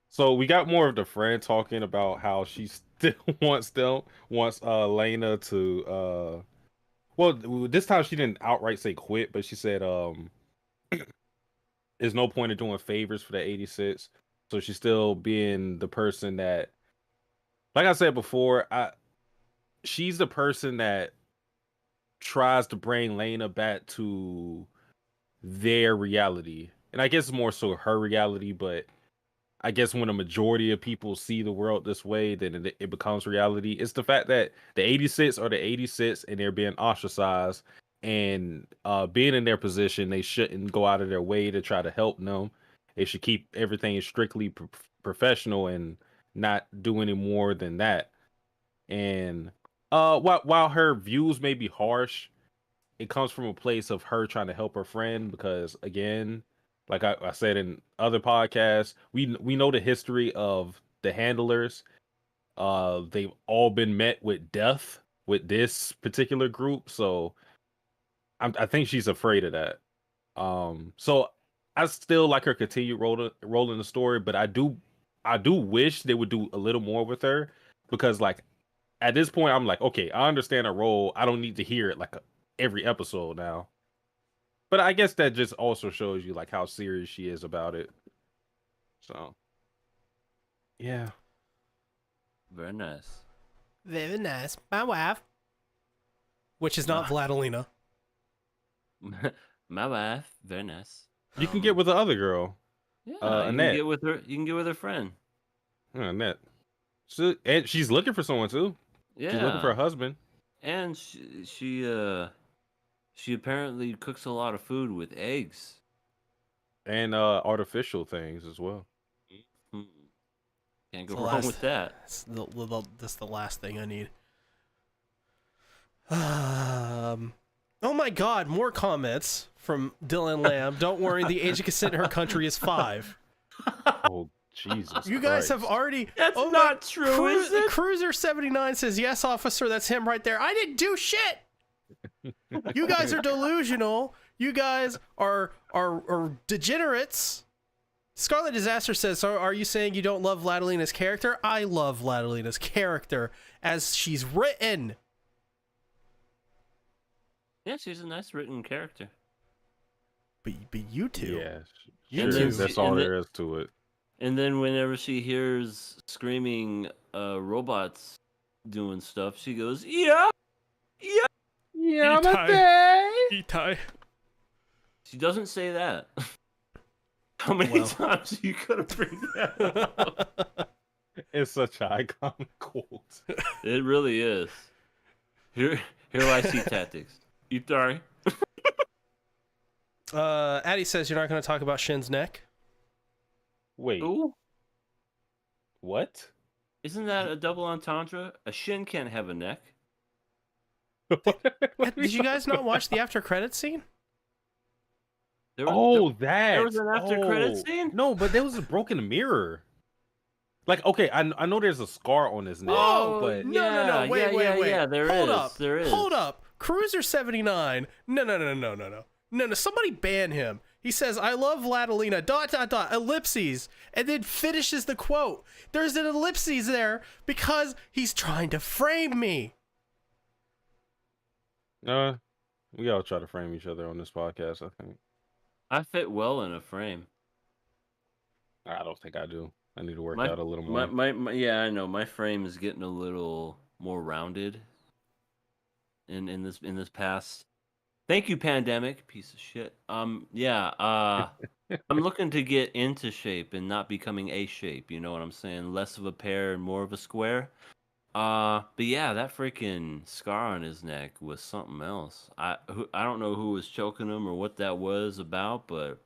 So we got more of the friend talking about how she still wants Lena to well, this time she didn't outright say quit, but she said there's no point in doing favors for the 86. So she's still being the person that, like I said before, she's the person that tries to bring Lena back to their reality. And I guess more so her reality, but I guess when a majority of people see the world this way, then it becomes reality. It's the fact that the 86 are the 86 and they're being ostracized, and being in their position, they shouldn't go out of their way to try to help them. They should keep everything strictly professional and not do any more than that. And while her views may be harsh, it comes from a place of her trying to help her friend, because again, like I said in other podcasts, we know the history of the handlers. They've all been met with death with this particular group, so I think she's afraid of that. So I still like her continued rolling the story, but I do wish they would do a little more with her, because like at this point I'm like, okay, I understand her role. I don't need to hear it like every episode now. But I guess that just also shows you like how serious she is about it. So, yeah. Very nice. very nice. My wife, which is not Vladilena. My wife, very nice. You can get with the other girl, Yeah, you Annette. can get with her. You can get with her friend. Annette. And she's looking for someone too. Yeah, She's looking for a husband. and she apparently cooks a lot of food with eggs. And artificial things as well. Hmm. Can't It's go the wrong last- with that. That's the last thing I need. Oh my God! More comments from Dylan Lamb. Don't worry, the age of consent in her country is 5. Oh Jesus! You guys Christ. have already. That's not true, is it? Cruiser79 says, yes, officer, that's him right there. I didn't do shit! You guys are delusional. You guys are degenerates. Scarlet Disaster says, so are you saying you don't love Ladalina's character? I love Ladalina's character as she's written. Yeah, she's a nice written character. But you two. Yeah, You sure, two. that's all there is to it. And then whenever she hears screaming robots doing stuff, she goes, "Yeah, yeah." Yeah, Itai. She doesn't say that. How many Well. times are you gonna bring that up? It's such an iconic quote. It really is. Here I see tactics. You sorry? Addie says you're not going to talk about Shin's neck. Wait, Ooh, what? isn't that a double entendre? A shin can't have a neck. Did you guys not watch the after credits scene? There was, Oh, that. there was an after credit scene? No, but there was a broken mirror. Like, okay, I know there's a scar on his neck, Oh, but No, wait. Yeah, there Hold is, up. there is. Hold up. Cruiser79. No, somebody ban him. He says, I love Ladalina, ... ellipses, and then finishes the quote. There's an ellipses there because he's trying to frame me. we all try to frame each other on this podcast, I think. I fit well in a frame. I don't think I do. I need to work out a little more. Yeah, I know. My frame is getting a little more rounded in this past. Thank you, pandemic, piece of shit. I'm looking to get into shape and not becoming a shape. You know what I'm saying? Less of a pear and more of a square. But yeah, that freaking scar on his neck was something else. I don't know who was choking him or what that was about, but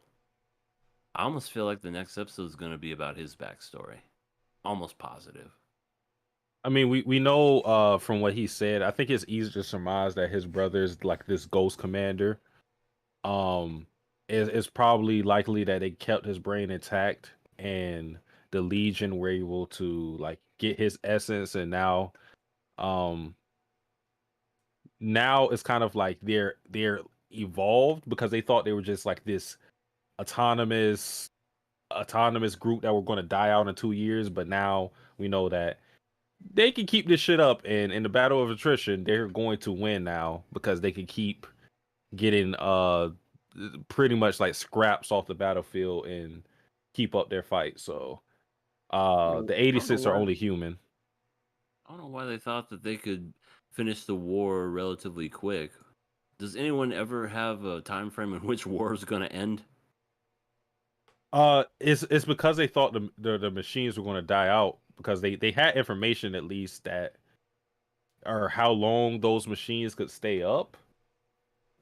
I almost feel like the next episode is going to be about his backstory. Almost positive. I mean, we know from what he said, I think it's easy to surmise that his brother's like this ghost commander. It's probably likely that they kept his brain intact and the Legion were able to like get his essence, and now it's kind of like they're evolved because they thought they were just like this autonomous group that were going to die out in 2 years, but now we know that they can keep this shit up, and in the battle of attrition they're going to win now because they can keep getting pretty much like scraps off the battlefield and keep up their fight. So the 86 are only human. I don't know why they thought that they could finish the war relatively quick. Does anyone ever have a time frame in which war is going to end? It's because they thought the machines were going to die out because they had information at least that or how long those machines could stay up,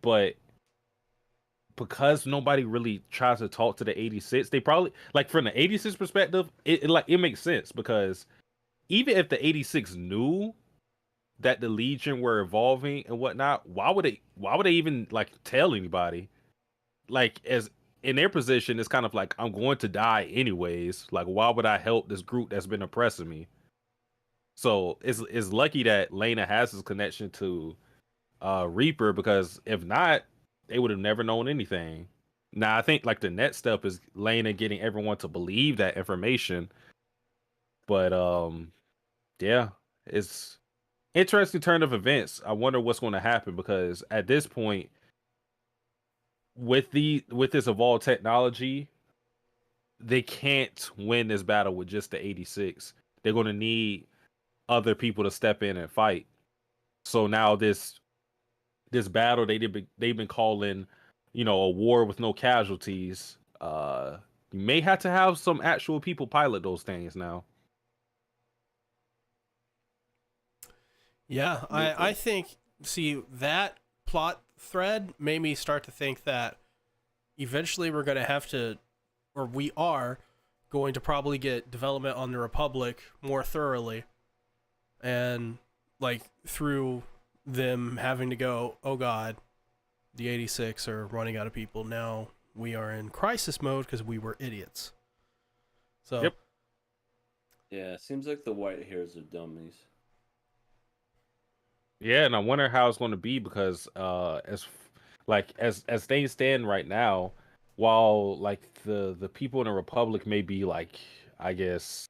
but because nobody really tries to talk to the 86, they probably like from the 86 perspective, it makes sense because even if the 86 knew that the Legion were evolving and whatnot, why would they even like tell anybody? Like as in their position, it's kind of like I'm going to die anyways. Like why would I help this group that's been oppressing me? So it's lucky that Lena has this connection to Reaper because if not, they would have never known anything. Now I think like the next step is Lena getting everyone to believe that information. But yeah, it's interesting turn of events. I wonder what's going to happen because at this point, with this evolved technology, they can't win this battle with just the 86. They're going to need other people to step in and fight. So now this battle they've been calling a war with no casualties, you may have to have some actual people pilot those things now. Yeah, I think, see, that plot thread made me start to think that eventually we're going to have to, or we are going to probably get development on the Republic more thoroughly. And, like, through them having to go, oh god, the 86 are running out of people. Now we are in crisis mode because we were idiots. So, Yep. Yeah, it seems like the white hairs are dummies. Yeah, and I wonder how it's going to be because as things stand right now, while like the people in the Republic may be like, I guess,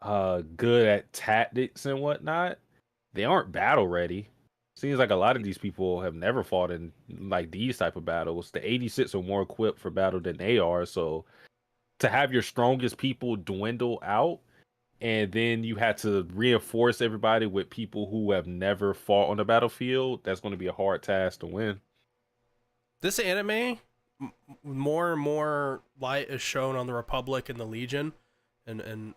good at tactics and whatnot, they aren't battle ready. Seems like a lot of these people have never fought in like these type of battles. The 86 are more equipped for battle than they are, so to have your strongest people dwindle out, and then you had to reinforce everybody with people who have never fought on the battlefield, that's going to be a hard task to win. this anime, more and more light is shown on the Republic and the Legion, and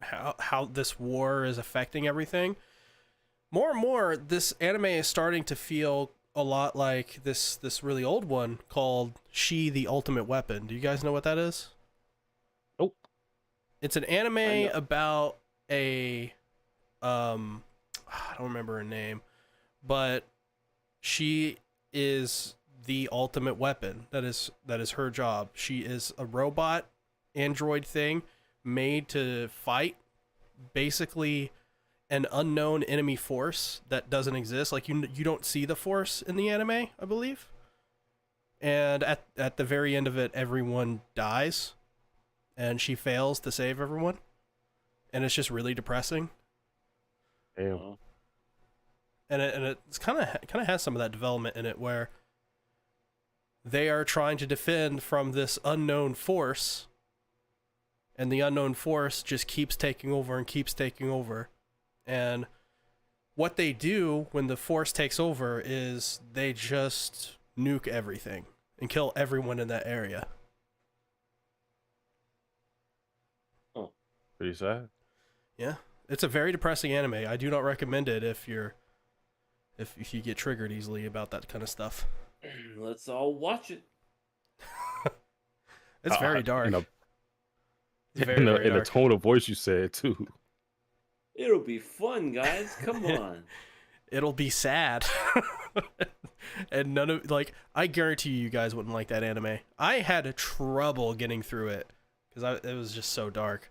how this war is affecting everything. More and more, this anime is starting to feel a lot like this really old one called She the Ultimate Weapon. Do you guys know what that is? Nope. It's an anime about a I don't remember her name, but she is the ultimate weapon. That is her job. She is a robot android thing made to fight basically an unknown enemy force that doesn't exist. Like you don't see the force in the anime, I believe. And at the very end of it, everyone dies, and she fails to save everyone, and it's just really depressing. Damn. And it's kind of has some of that development in it where they are trying to defend from this unknown force, and the unknown force just keeps taking over and keeps taking over. And what they do when the force takes over is they just nuke everything and kill everyone in that area. Oh, Pretty sad. Yeah, it's a very depressing anime. I do not recommend it if you get triggered easily about that kind of stuff. let's all watch it. It's very dark. In It's very, very the dark. tone of voice you said too. It'll be fun, guys. Come on. It'll be sad. And none of, like, I guarantee you guys wouldn't like that anime. I had trouble getting through it because it was just so dark.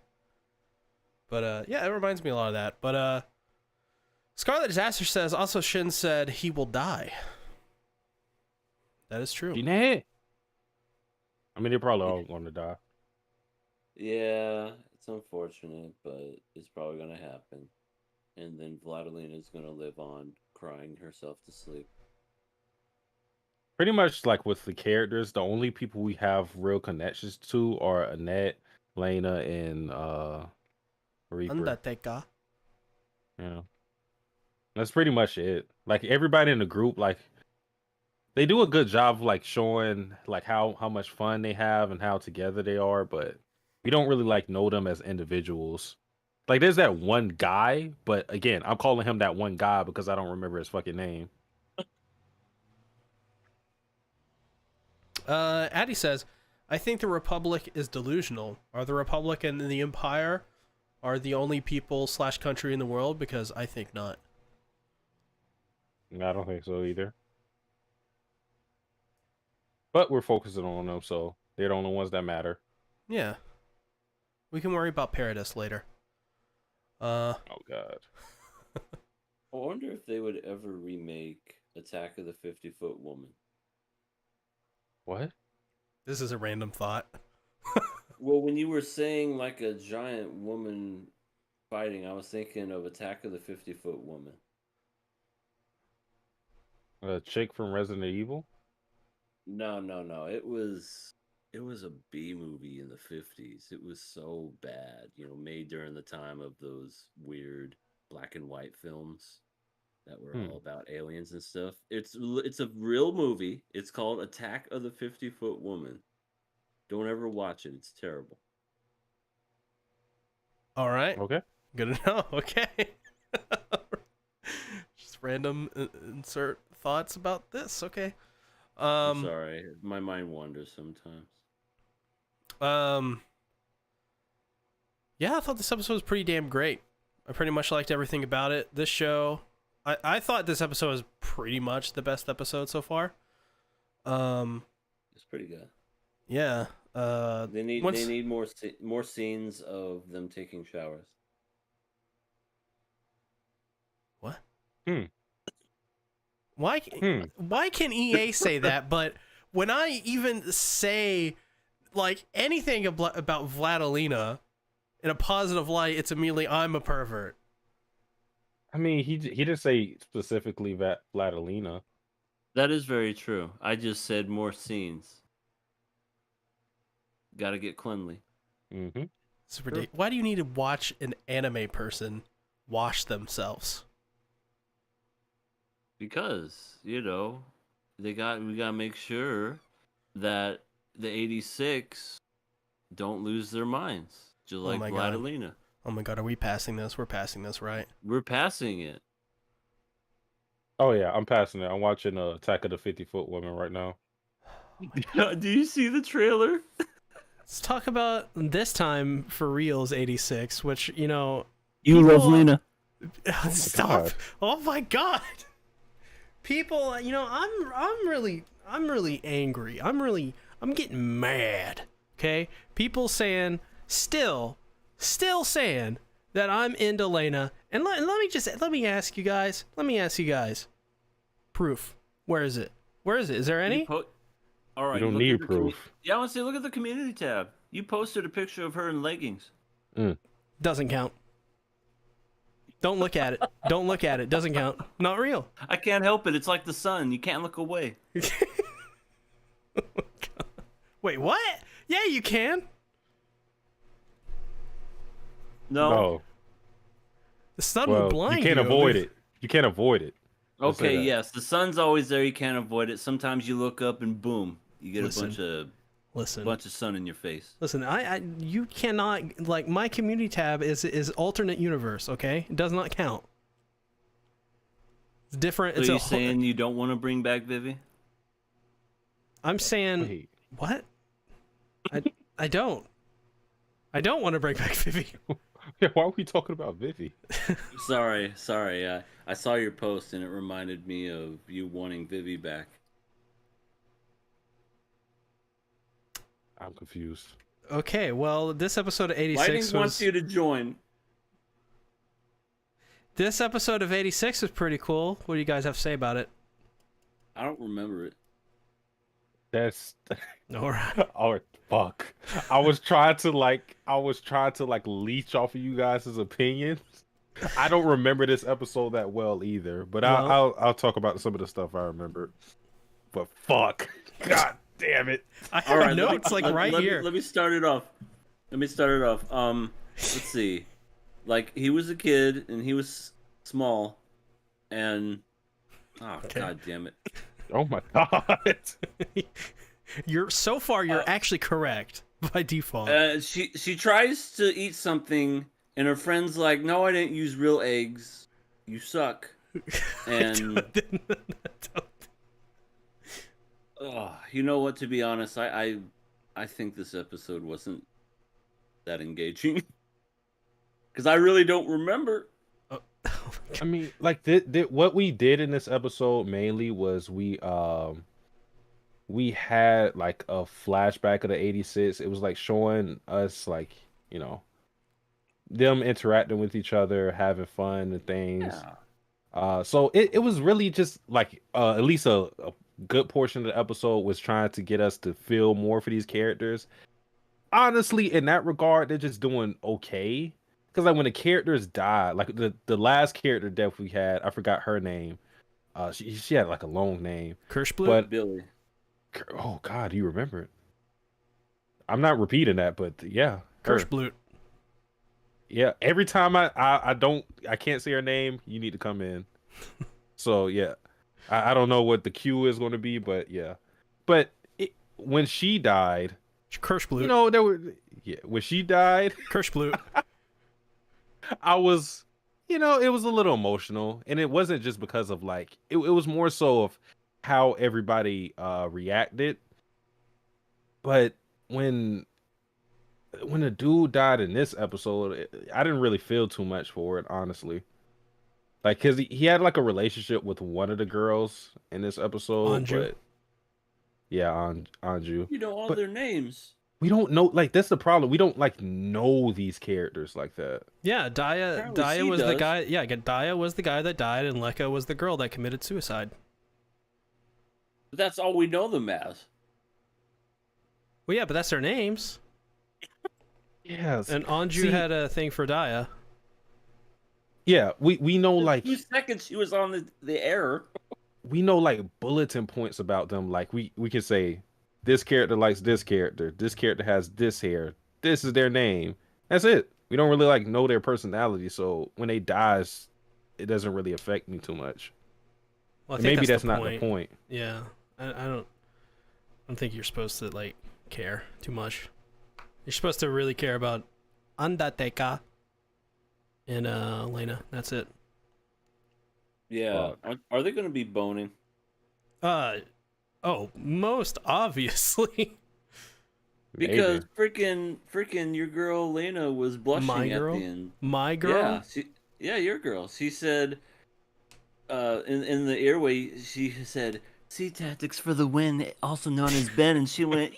But yeah, it reminds me a lot of that. But Scarlet Disaster says also Shin said he will die. That is true. I mean, they're probably all going to die. Yeah, it's unfortunate, but it's probably going to happen. And then Vladilena is going to live on, crying herself to sleep. Pretty much like with the characters, the only people we have real connections to are Annette, Lena, and Reaper. Undertaker. Yeah. That's pretty much it. Like everybody in the group, like they do a good job of like showing like how much fun they have and how together they are, but we don't really like know them as individuals. Like there's that one guy, but again, I'm calling him that one guy because I don't remember his fucking name. Addy says, I think the Republic is delusional. Are the Republic and the Empire are the only people / country in the world? Because I think not. I don't think so either. But we're focusing on them, so they're the only ones that matter. Yeah. We can worry about Paradise later. Oh god. I wonder if they would ever remake Attack of the 50-Foot Woman. What? This is a random thought. Well, when you were saying like a giant woman fighting, I was thinking of Attack of the 50-Foot Woman. A chick from Resident Evil? No. It was a B movie in the 50s. It was so bad, made during the time of those weird black and white films that were all about aliens and stuff. It's a real movie. It's called Attack of the 50-Foot Woman. Don't ever watch it. It's terrible. All right. Okay. Good to know. Okay. Just random insert thoughts about this. Okay. I'm sorry. My mind wanders sometimes. Yeah, I thought this episode was pretty damn great. I pretty much liked everything about it. This show, I thought this episode was pretty much the best episode so far. It's pretty good. Yeah. They need more scenes of them taking showers. What? Hmm. Why can EA say that? But when I even say like anything about Vladilena in a positive light, it's immediately I'm a pervert. I mean, he didn't say specifically that Vladilena. That is very true. I just said more scenes. Got to get cleanly. Mm-hmm. It's ridiculous. Why do you need to watch an anime person wash themselves? Because, we gotta make sure that the 86 don't lose their minds. Just like my God. Vladilena. Oh my God, are we passing this? We're passing this, right? We're passing it. Oh yeah, I'm passing it. I'm watching Attack of the 50-Foot Woman right now. Do you see the trailer? Let's talk about this time for reals 86, which, You people- love Lena. Stop. God. Oh my God. People, I'm really angry. I'm getting mad. Okay? People saying, still saying that I'm into Lena. And let me ask you guys. Proof. Where is it? Is there any? All right. You don't look need at the proof. Yeah, I want to say, look at the community tab. You posted a picture of her in leggings. Doesn't count. Don't look at it. Doesn't count. Not real. I can't help it. It's like the sun. You can't look away. Wait, what? Yeah, you can. No. The sun will blind you. You can't avoid it. You can't avoid it. I'll say Okay, that. yes. The sun's always there. You can't avoid it. Sometimes you look up and boom, you get a bunch of sun in your face. Listen, you cannot, like, my community tab is alternate universe, okay? It does not count. It's different. So It's you're saying you don't want to bring back Vivi? I'm saying, Wait. what? I don't want to bring back Vivi. Yeah, why are we talking about Vivi? Sorry. I saw your post and it reminded me of you wanting Vivi back. I'm confused. Okay, well, this episode of 86 Lightning wants you to join. This episode of 86 was pretty cool. What do you guys have to say about it? I don't remember it. That's All right. oh fuck. I was trying to leech off of you guys' opinions. I don't remember this episode that well either, but I'll talk about some of the stuff I remember. But fuck. God damn it. I have notes right here. Let me start it off. Let's see. Like, he was a kid and he was small and God damn it. Oh my god. You're actually correct by default. She tries to eat something and her friend's like, "No, I didn't use real eggs. You suck." And you know what, to be honest, I think this episode wasn't that engaging. Cuz I really don't remember. I mean, like, what we did in this episode mainly was we had like a flashback of the 86. It was like showing us, like, them interacting with each other, having fun and things. Yeah. So it was really just like at least a good portion of the episode was trying to get us to feel more for these characters. Honestly, in that regard, they're just doing okay. Because, like, when the characters died, like the last character death we had, I forgot her name. She had like a long name. Kirschblut? But Billy. Oh God, you remember it? I'm not repeating that, but yeah, her. Kirschblut. Yeah, every time I can't say her name, you need to come in. So yeah, I don't know what the Q is going to be, but yeah. But when she died, Kirschblut. there were when she died, Kirschblut. I was, it was a little emotional, and it wasn't just because of like it was more so of how everybody reacted. But when the dude died in this episode, I didn't really feel too much for it, honestly. Like, cause he had like a relationship with one of the girls in this episode, Anju. but yeah, Anju. You know all But their names. we don't know. Like, that's the problem. We don't like know these characters like that. Yeah, Apparently Daya she was the does. guy. Yeah, Daya was the guy that died, and Lekka was the girl that committed suicide. But that's all we know them as. Well, yeah, but that's their names. Yes. And Anju See- had a thing for Daya. Yeah, we know like 2 seconds she was on the air. we know like bulletin points about them. Like we can say this character likes this character. This character has this hair. This is their name. That's it. We don't really like know their personality. So when they dies, it doesn't really affect me too much. Well, I And think maybe that's the not the point. Yeah, I don't think you're supposed to like care too much. You're supposed to really care about Undertaker and Lena. That's it. Yeah. Are they going to be boning? Oh, most obviously. Because freaking your girl Lena was blushing My girl? at the end. My girl. Yeah, your girl. She said, in the airway, she said, "Sea tactics for the win," also known as Ben, and she went,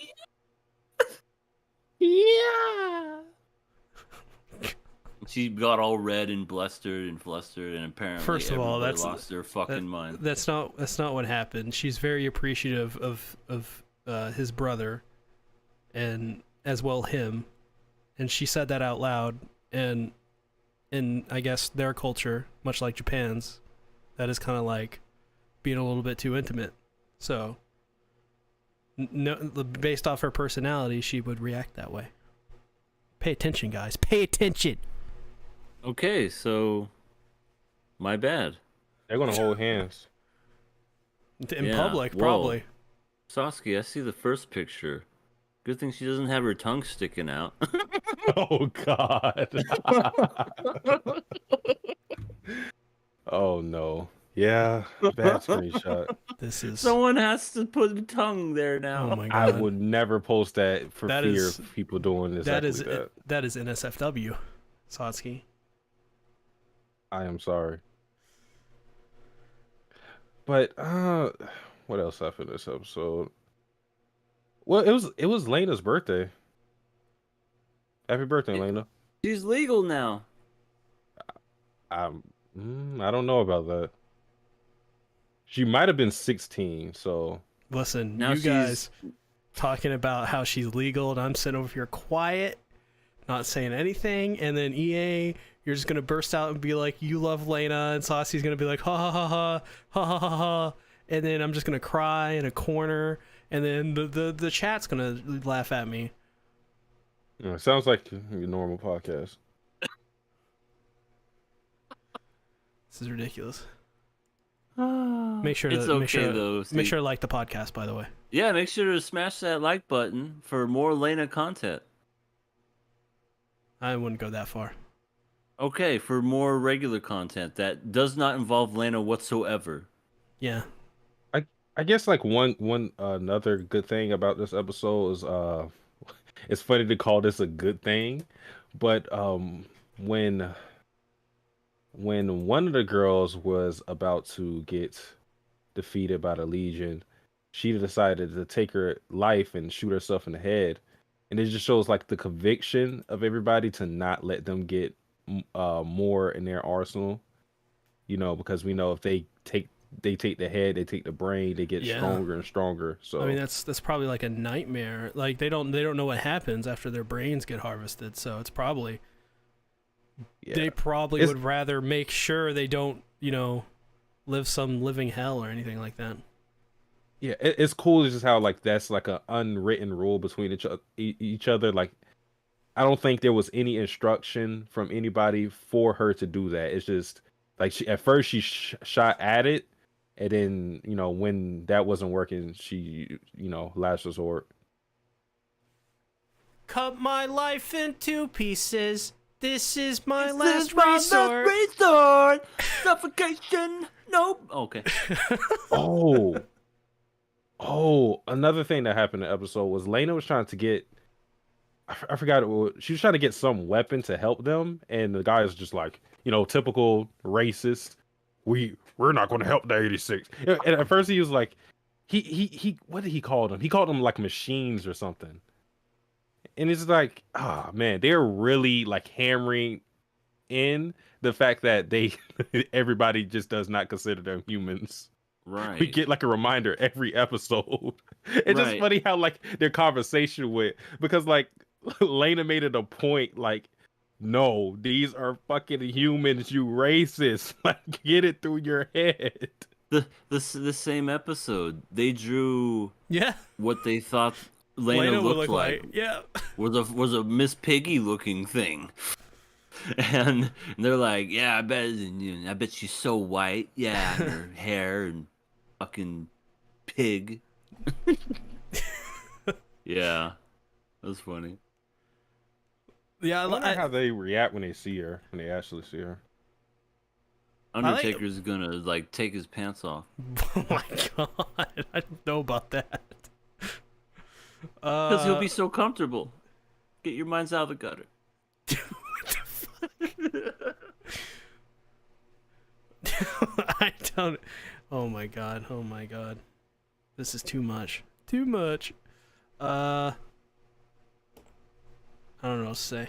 "Yeah." She got all red and blustered and flustered, and apparently First of all, everybody that's lost their fucking mind. That's not what happened. She's very appreciative of his brother, and as well him, and she said that out loud. And in I guess their culture, much like Japan's, that is kind of like being a little bit too intimate. So, no, based off her personality, she would react that way. Pay attention, guys. Pay attention. Okay, so my bad. They're gonna hold hands. In Yeah, public, whoa. probably. Sasuke, I see the first picture. Good thing she doesn't have her tongue sticking out. Oh God. Oh no. Yeah, bad screenshot. This is. Someone has to put a tongue there now. Oh my god. I would never post that for That fear is- of people doing That exactly is that. that is NSFW, Satsuki. I am sorry. But what else happened this episode? Well, it was Lena's birthday. Happy birthday, Lena. She's legal now. I don't know about that. She might have been 16, so Listen, Now you she's- guys talking about how she's legal, and I'm sitting over here quiet, not saying anything, and then EA, you're just gonna burst out and be like, "You love Lena," and Saucy's gonna be like, "Ha ha ha ha ha ha ha ha," and then I'm just gonna cry in a corner, and then the chat's gonna laugh at me. it sounds like your normal podcast. This is ridiculous. Make Make sure it's to okay make sure though. make Steve. sure to like the podcast, by the way. Yeah, make sure to smash that like button for more Lena content. I wouldn't go that far. Okay, for more regular content that does not involve Lena whatsoever. Yeah. I guess like one another good thing about this episode is it's funny to call this a good thing, but when one of the girls was about to get defeated by the Legion, she decided to take her life and shoot herself in the head, and it just shows like the conviction of everybody to not let them get more in their arsenal, because we know if they take the head, they take the brain, they get Yeah. stronger and stronger. So I mean, that's probably like a nightmare. Like they don't know what happens after their brains get harvested. So it's probably yeah. they probably It's- would rather make sure they don't, live some living hell or anything like that. Yeah, it's cool just how like that's like an unwritten rule between each other. Like, I don't think there was any instruction from anybody for her to do that. It's just like at first she shot at it, And then, when that wasn't working, she, last resort. Cut my life into pieces. This is my This last is my resort. last resort. Suffocation. Nope. Okay. Another thing that happened in the episode was Lena was trying to get, I forgot, she was trying to get some weapon to help them, and the guy is just like, typical racist. We're not going to help the 86. And at first he was like, he what did he call them? He called them like machines or something. And it's like, man, they're really like hammering in the fact that everybody just does not consider them humans. Right. We get like a reminder every episode. It's just Right. funny how like their conversation went, because like Lena made it a point like, no, these are fucking humans, you racist. Like, get it through your head. The same episode, they drew Yeah. what they thought Lena would looked look like. Yeah. Was a Miss Piggy looking thing. And they're like, yeah, I bet she's so white. Yeah, and her hair and fucking pig. Yeah, that was funny. Yeah. I wonder how they react when they actually see her. Undertaker's gonna like take his pants off. Oh my god. I didn't know about that. Because he'll be so comfortable. Get your minds out of the gutter. I don't. Oh my god. Oh my god. This is too much. Too much. I don't know what to say.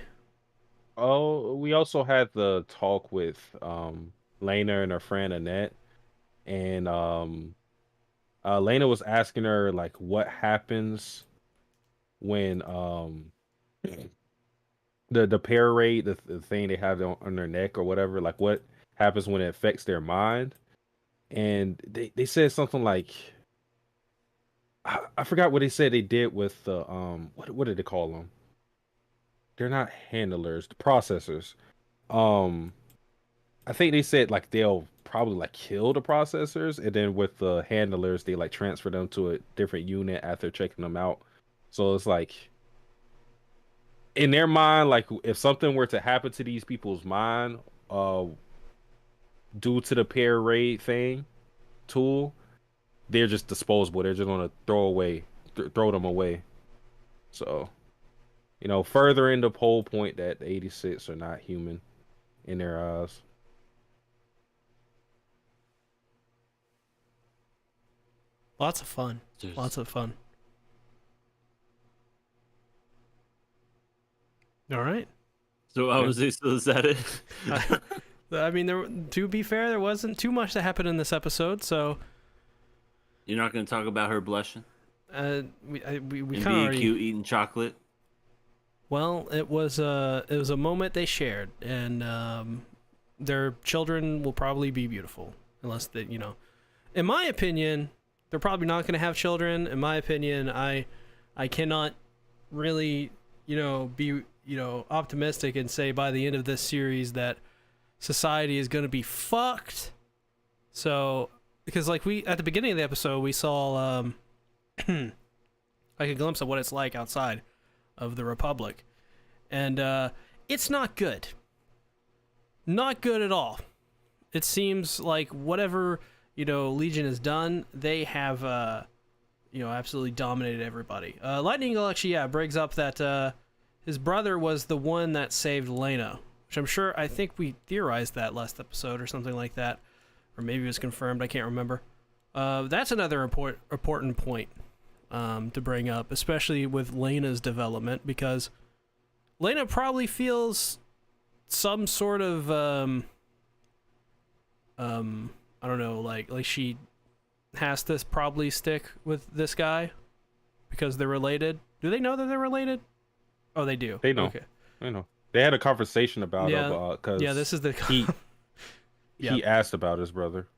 Oh, we also had the talk with Lena and her friend Annette, and Lena was asking her like what happens when the pair rate, the thing they have on their neck or whatever, like what happens when it affects their mind. And they said something like, I forgot what they said they did with the what did they call them? They're not handlers, the processors. I think they said like they'll probably like kill the processors, and then with the handlers they like transfer them to a different unit after checking them out. So it's like in their mind, like if something were to happen to these people's mind, due to the pair raid thing tool, they're just disposable. They're just gonna throw them away. So, further in the whole point that the 86 are not human in their eyes. Lots of fun. Just- Lots of fun. All right. So I was so is that it? I mean, to be fair, there wasn't too much that happened in this episode, so You're not gonna talk about her blushing we and kind of being already. cute eating chocolate. Well, it was a moment they shared, and their children will probably be beautiful, unless they, in my opinion, they're probably not going to have children. In my opinion, I cannot really, be, optimistic and say by the end of this series that society is going to be fucked. So, because like at the beginning of the episode, we saw like a glimpse of what it's like outside of the Republic, and it's not good. Not good at all. It seems like whatever Legion has done, they have absolutely dominated everybody. Lightning Eagle actually brings up that his brother was the one that saved Lena, which I think we theorized that last episode or something like that, or maybe it was confirmed. I can't remember. That's another important point to bring up, especially with Lena's development, because Lena probably feels some sort of I don't know, like she has to probably stick with this guy because they're related. Do they know that they're related? Oh, they do. They know. Okay. They know. They had a conversation about it because this is the he asked about his brother.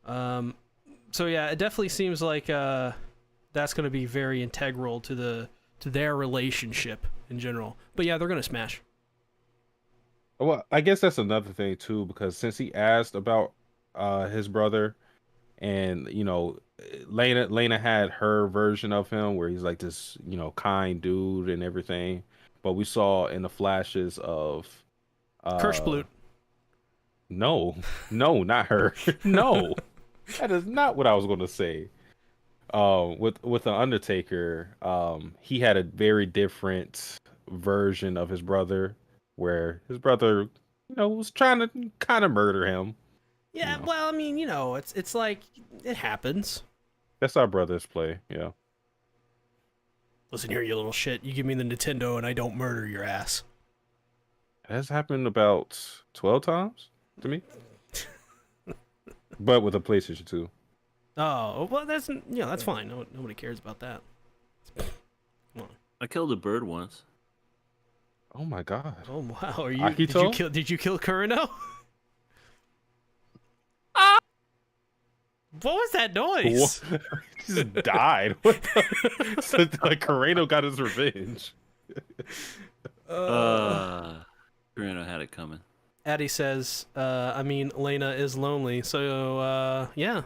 So yeah, it definitely seems like that's going to be very integral to their relationship in general. But yeah, they're going to smash. Well, I guess that's another thing too, because since he asked about his brother, and Lena had her version of him where he's like this kind dude and everything, but we saw in the flashes of Kirschblut. no, not her. No, that is not what I was going to say. With the Undertaker, he had a very different version of his brother, where his brother, was trying to kind of murder him. Yeah, well, I mean, it's like it happens. That's how brothers play. Yeah. Listen here, you little shit. You give me the Nintendo and I don't murder your ass. It has happened about 12 times to me. But with a PlayStation 2. Oh, well, that's fine. Nobody cares about that. I killed a bird once. Oh my god. Oh wow, Akito? Did you kill Kurino? What was that noise? He just died. So like Kureno got his revenge. Kurino had it coming. Addie says, Lena is lonely, so yeah.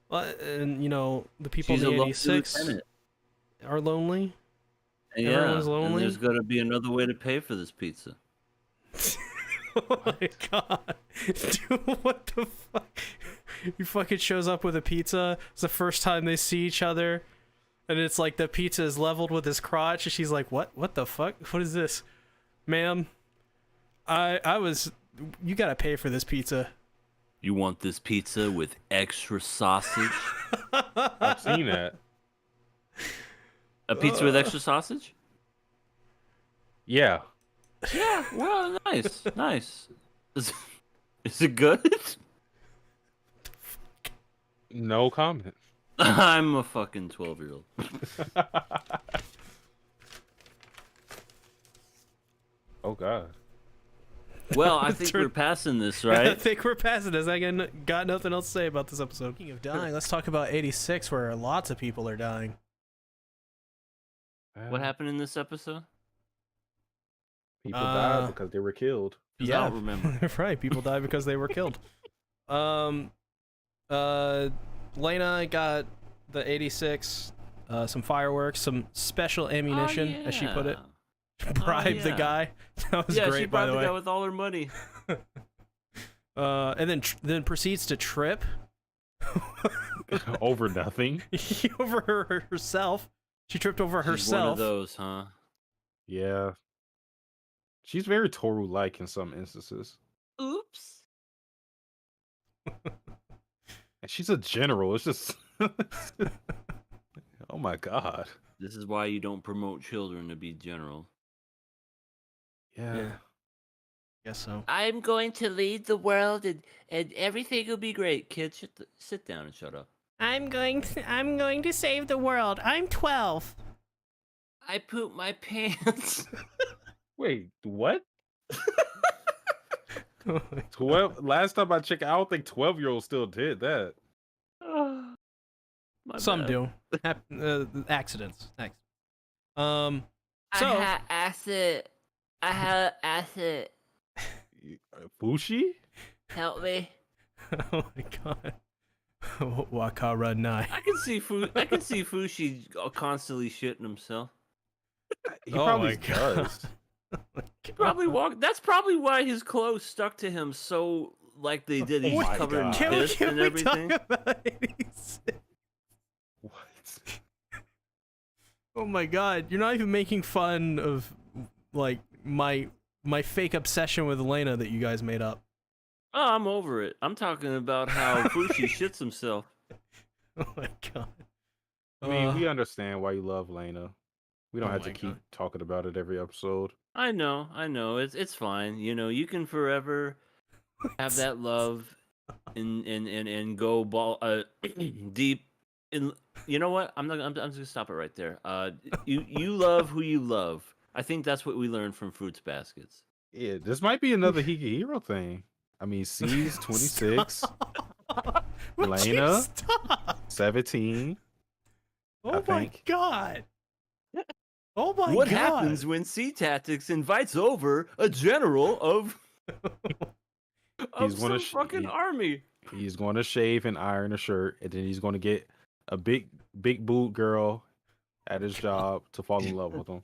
Well, and the people She's in a the lonely 86 lieutenant. are lonely. Yeah, Everyone's lonely? and there's got to be another way to pay for this pizza. Oh my god. Dude, what the fuck? He fucking shows up with a pizza. It's the first time they see each other. And it's like the pizza is leveled with his crotch. And she's like, what? What the fuck? What is this? Ma'am, you gotta pay for this pizza. You want this pizza with extra sausage? I've seen that. A pizza with extra sausage? Yeah. Yeah, well, nice. Is it good? No comment. I'm a fucking 12-year-old. Oh god. Well, I think we're passing this, right? I think we're passing this. I got nothing else to say about this episode. Speaking of dying, let's talk about 86, where lots of people are dying. What happened in this episode? People died because they were killed. I don't remember. Right, people died because they were killed. Lena got the 86, some fireworks, some special ammunition, as she put it. Bribed the guy. That was great, she by bribed the way. guy with all her money. And then proceeds to trip Over nothing. over herself. She tripped over She's herself. one of those, huh? Yeah. She's very Toru-like in some instances. Oops. And she's a general. It's just... Oh my god. This is why you don't promote children to be general. Yeah. Guess so. I'm going to lead the world and everything will be great. Kids, sit down and shut up. I'm going to save the world. I'm 12. I pooped my pants. Wait, what? 12. Last time I checked, I don't think 12-year-olds still did that. Some do. Accidents. Next. So I had acid. Fushi? Help me. Oh my god. Wakara Nai. I can see Fushi constantly shitting himself. He probably my God. does. Probably walk. That's probably why his clothes stuck to him so like they did. He's my covered in God. piss Can and we everything. talk about 86? What? Oh my god, you're not even making fun of like my fake obsession with Elena that you guys made up. Oh, I'm over it. I'm talking about how Fushi shits himself. Oh my god. I mean, we understand why you love Lena. We don't Oh have to my keep God. talking about it every episode. I know. It's fine. You know, you can forever have that love and go ball deep in. You know what? I'm just gonna stop it right there. You love who you love. I think that's what we learned from Fruits Baskets. Yeah, this might be another Higehiro thing. I mean, C's 26, Would you Lena? stop? 17. Oh I my think. god. Oh my What god. happens when Sea Tactics invites over a general of He's some one of fucking army? He's going to shave and iron a shirt, and then he's going to get a big boot girl at his job to fall in love with him.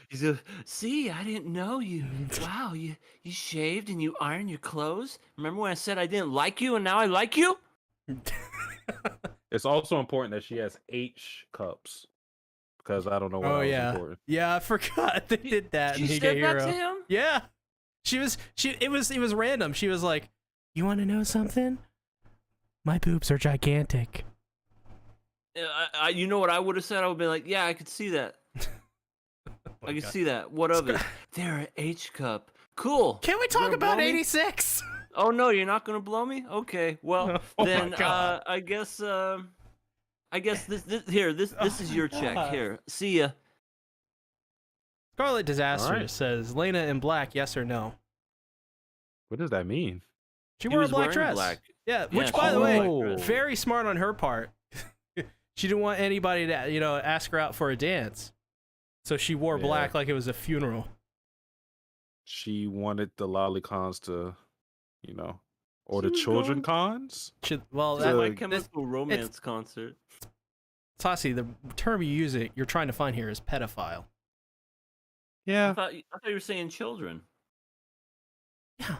He's a, see, I didn't know you. Wow, you shaved and you ironed your clothes? Remember when I said I didn't like you and now I like you? It's also important that she has H cups because I don't know what else is important. Yeah, I forgot they did that She in said Hige that Hero. to him? Yeah, it was random. She was like, "You want to know something? My boobs are gigantic." You know what I would have said? I would be like, yeah, I could see that. I could see that. What of it? They're an H cup. Cool. Can we talk You're about blow me? 86? Oh no, you're not gonna blow me? Okay. Well, Oh my then God. I guess this is your check. Here. See ya. Scarlet Disaster Alright. says, "Lena in black, yes or no?" What does that mean? She He wore a was black wearing dress. black. Yeah, Yeah, which she by the wore a way, black dress. very smart on her part. She didn't want anybody to, ask her out for a dance. So she wore Yeah. black like it was a funeral. She wanted the lolicons to, or She the was children going- cons. Well, It's that- My this- Chemical Romance concert. Tassi, the term you're trying to find here is pedophile. Yeah. I thought you were saying children. Yeah.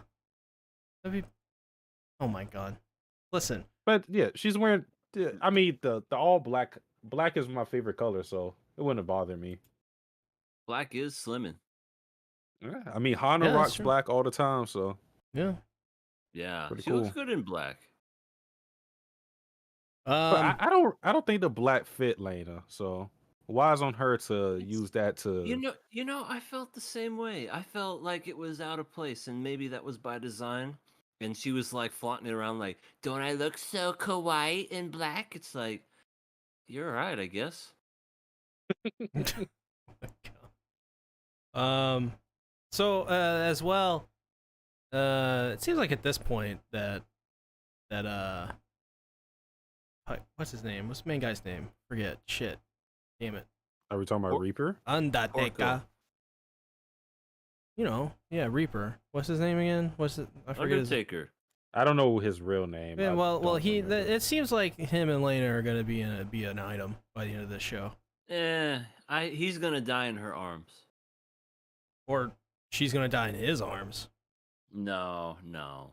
Oh my God. Listen, But yeah, she's wearing. I mean, the all black. Black is my favorite color, so it wouldn't bother me. Black is slimming. Yeah, I mean, Hana Yeah, that's rocks true. black all the time, so yeah. Yeah, Pretty she looks cool. good in black. But I don't think the black fit Lena. So why is on her to use that to? You know, I felt the same way. I felt like it was out of place, and maybe that was by design. And she was like flaunting it around, like, "Don't I look so kawaii in black?" It's like, you're right, I guess. So as well, it seems like at this point that what's his name? What's the main guy's name? Forget. Shit. Damn it. Are we talking about Reaper? Undertaker. Yeah, Reaper. What's his name again? I forget his. Undertaker. I don't know his real name. Yeah, I well, don't remember. it seems like him and Lena are gonna be an item by the end of this show, He's gonna die in her arms. or she's gonna die in his arms, No.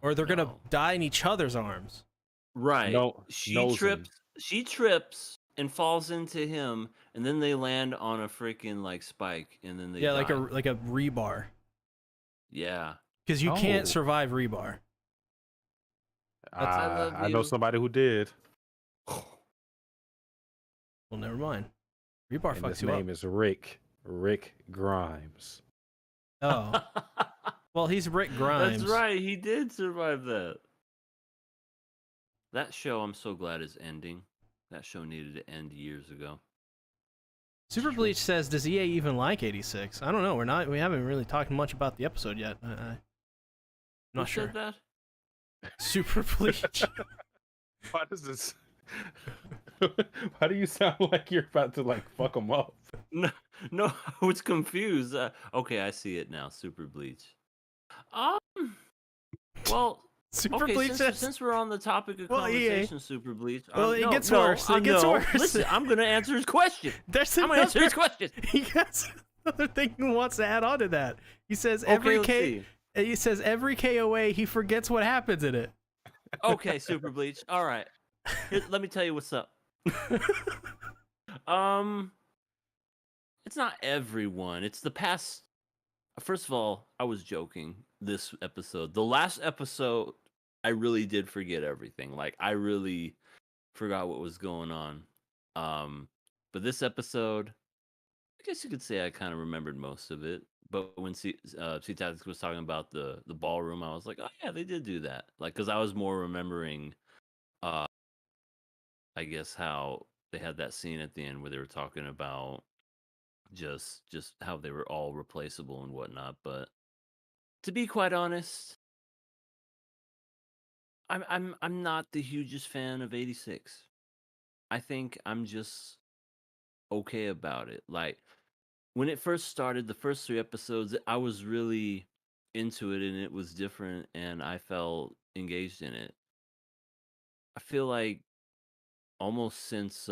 or they're gonna no. die in each other's arms. Right. No, She nosing. trips. She trips and falls into him, and then they land on a freaking like spike, and then they Yeah, die. like a rebar, Yeah. because you can't Oh. survive rebar. I love I know you. somebody who did. Well, never mind. Rebar And fucks his you name up. is Rick Grimes. Oh, well, he's Rick Grimes. That's right. He did survive that. That show, I'm so glad is ending. That show needed to end years ago. Super Bleach says, "Does EA even like 86?" I don't know. We haven't really talked much about the episode yet. I'm Who not sure. said that? Super Bleach. Why does this? Why do you sound like you're about to like fuck them up? No, I was confused. Okay, I see it now. Super Bleach. Well, Super okay, Bleach says, since we're on the topic of Well, EA. conversation, Super Bleach. Well, it no, gets no, worse. It gets no. worse. Listen, I'm gonna answer his question. There's I'm gonna answer his another. question. He has another thing he wants to add on to that. He says Okay, every let's see. He says every KOA he forgets what happens in it. Okay, Super Bleach. All right. Here, let me tell you what's up. It's not everyone. It's the past. First of all, I was joking this episode. The last episode, I really did forget everything. Like, I really forgot what was going on. But this episode, I guess you could say I kind of remembered most of it. But when C-Tactics was talking about the ballroom, I was like, oh yeah, they did do that. Like, because I was more remembering, I guess, how they had that scene at the end where they were talking about just how they were all replaceable and whatnot. But to be quite honest, I'm not the hugest fan of 86. I think I'm just okay about it. Like, when it first started, the first 3 episodes, I was really into it and it was different and I felt engaged in it. I feel like almost since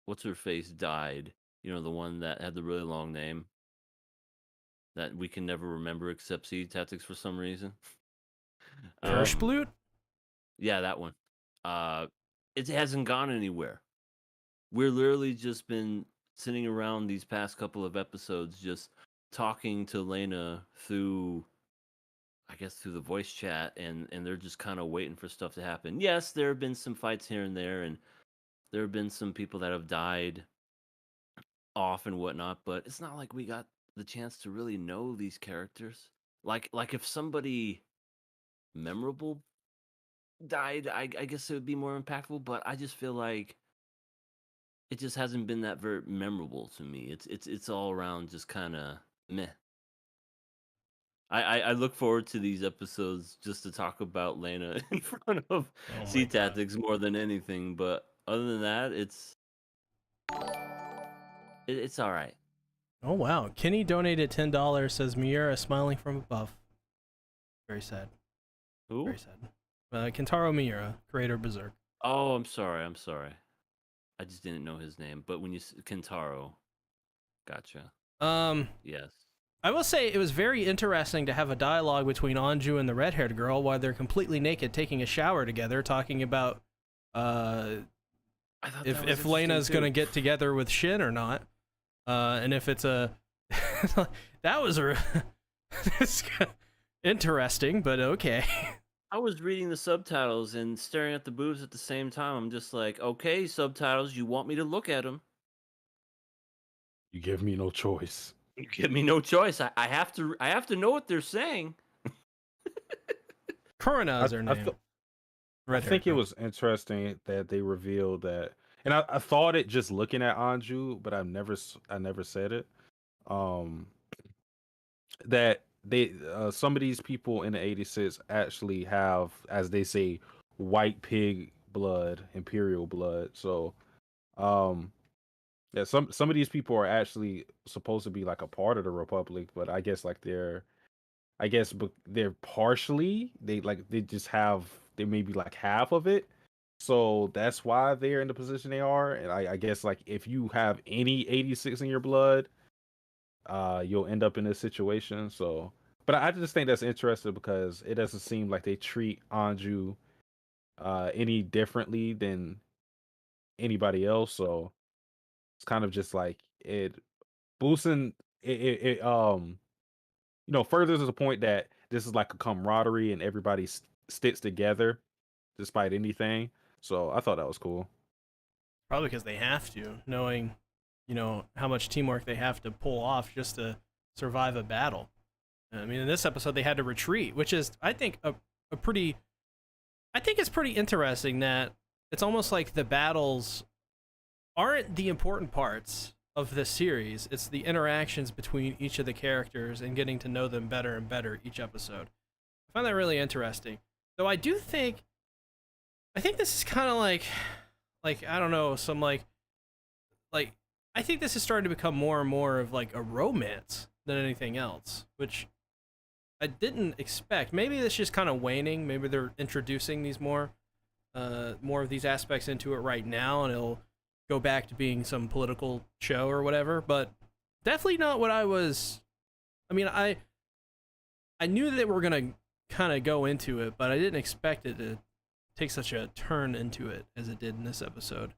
what's her face died, the one that had the really long name that we can never remember except Seed Tactics for some reason. Hirschblut? Yeah, that one. It hasn't gone anywhere. We're literally just been sitting around these past couple of episodes just talking to Lena through, I guess, through the voice chat, and they're just kind of waiting for stuff to happen. Yes, there have been some fights here and there, and there have been some people that have died off and whatnot, but it's not like we got the chance to really know these characters. Like if somebody memorable died, I guess it would be more impactful, but I just feel like it just hasn't been that very memorable to me. It's all around just kind of meh. I look forward to these episodes just to talk about Lena in front of Oh my Sea God. Tactics more than anything, but other than that, it's all right. Oh wow, Kenny donated $10. Says Miura smiling from above. Very sad. Who? Very sad. Kentaro Miura, creator of Berserk. Oh, I'm sorry. I just didn't know his name. But when you Kentaro, gotcha. Yes. I will say it was very interesting to have a dialogue between Anju and the red-haired girl while they're completely naked taking a shower together, talking about I thought that was if Lena's interesting, gonna too. get together with Shin or not, and if it's a that was it's interesting, but okay. I was reading the subtitles and staring at the boobs at the same time. I'm just like, okay, subtitles, you want me to look at them? You give me no choice. You give me no choice. I have to know what they're saying. Kurana is her I name. th- I Red-haired think it girl. was interesting that they revealed that, and I thought it just looking at Anju, but I never said it. That they some of these people in the 86 actually have, as they say, white pig blood, imperial blood. So, yeah, some of these people are actually supposed to be like a part of the Republic, but I guess like but they're partially they just have they maybe like half of it. So that's why they're in the position they are. And I guess like if you have any 86 in your blood, you'll end up in this situation. So, but I just think that's interesting because it doesn't seem like they treat Anju any differently than anybody else. So it's kind of just like it boosting it furthers to the point that this is like a camaraderie and everybody sticks together despite anything. So I thought that was cool. Probably because they have to, knowing, how much teamwork they have to pull off just to survive a battle. I mean, in this episode, they had to retreat, which is, I think, I think it's pretty interesting that it's almost like the battles aren't the important parts of this series. It's the interactions between each of the characters and getting to know them better and better each episode. I find that really interesting. Though I think this is kind of like I don't know, some like I think this is starting to become more and more of like a romance than anything else, which I didn't expect. Maybe it's just kind of waning. Maybe they're introducing these more of these aspects into it right now, and it'll go back to being some political show or whatever. But definitely not what I was. I mean, I knew that they were gonna kind of go into it, but I didn't expect it to take such a turn into it as it did in this episode.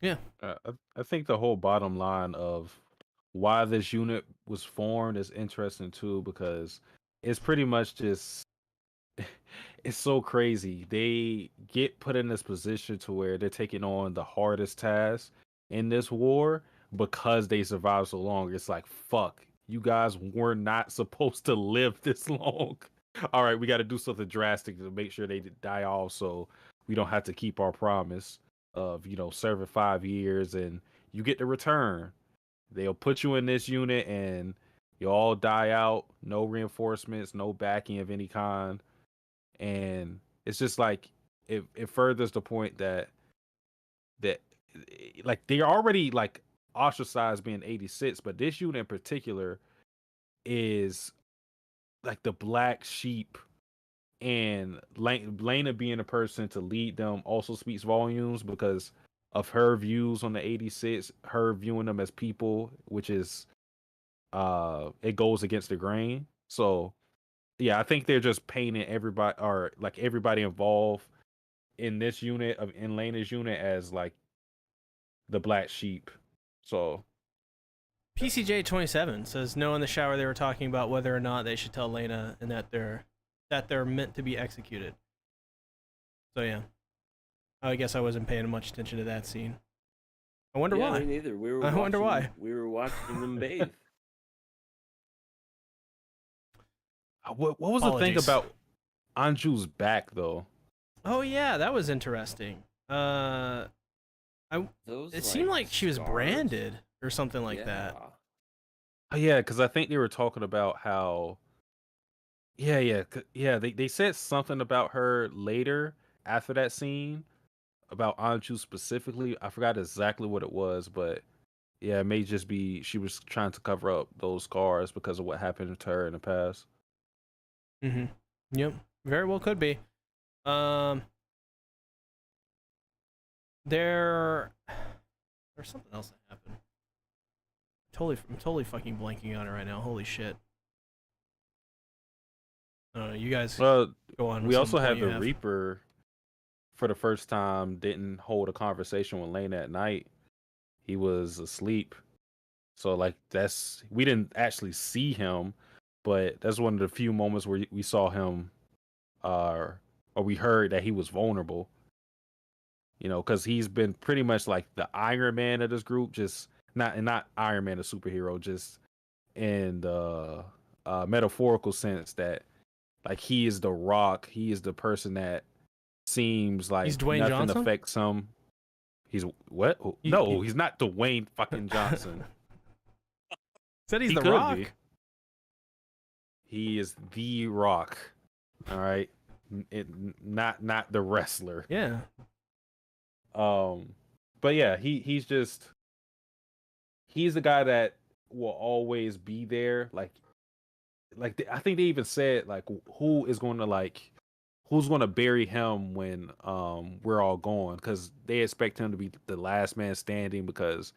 Yeah. I think the whole bottom line of why this unit was formed is interesting too, because it's pretty much just it's so crazy. They get put in this position to where they're taking on the hardest task in this war because they survived so long. It's like, fuck, you guys were not supposed to live this long. All right, we got to do something drastic to make sure they die off so we don't have to keep our promise of, serving 5 years and you get the return. They'll put you in this unit and you'll all die out, no reinforcements, no backing of any kind. And it's just like it furthers the point that like they're already like ostracized being 86, but this unit in particular is like the black sheep and Lena being a person to lead them also speaks volumes because of her views on the 86, her viewing them as people, which is it goes against the grain. So yeah, I think they're just painting everybody or like everybody involved in this unit of in Lena's unit as like the black sheep. So PCJ27 says no, in the shower they were talking about whether or not they should tell Lena and that they're meant to be executed. So yeah, I guess I wasn't paying much attention to that scene. I wonder Yeah, why. me neither. I wonder why. We were watching them bathe. what was the thing Apologies. about Anju's back though? Oh yeah, that was interesting. Those, It seemed like she was scars? branded or something like that. Oh, yeah, because I think they were talking about how. Yeah. They said something about her later after that scene about Anju specifically. I forgot exactly what it was, but yeah, it may just be she was trying to cover up those scars because of what happened to her in the past. Mm-hmm. Yep. Very well could be. There's something else that happened. I'm totally fucking blanking on it right now. Holy shit. I don't know. You guys Well, go on. we with also some have point you the Reaper. For the first time, didn't hold a conversation with Lena at night. He was asleep. So like we didn't actually see him, but that's one of the few moments where we saw him, or we heard that he was vulnerable. You know, because he's been pretty much like the Iron Man of this group, just not Iron Man, a superhero, just in the metaphorical sense that like he is the Rock, he is the person that seems like He's Dwayne nothing Johnson? affects him. He's what? No, he's not Dwayne fucking Johnson. Said he's He the could Rock. be. He is the Rock. All right, not the wrestler. Yeah. But yeah, he's the guy that will always be there. Like I think they even said like who's going to bury him when we're all gone, because they expect him to be the last man standing because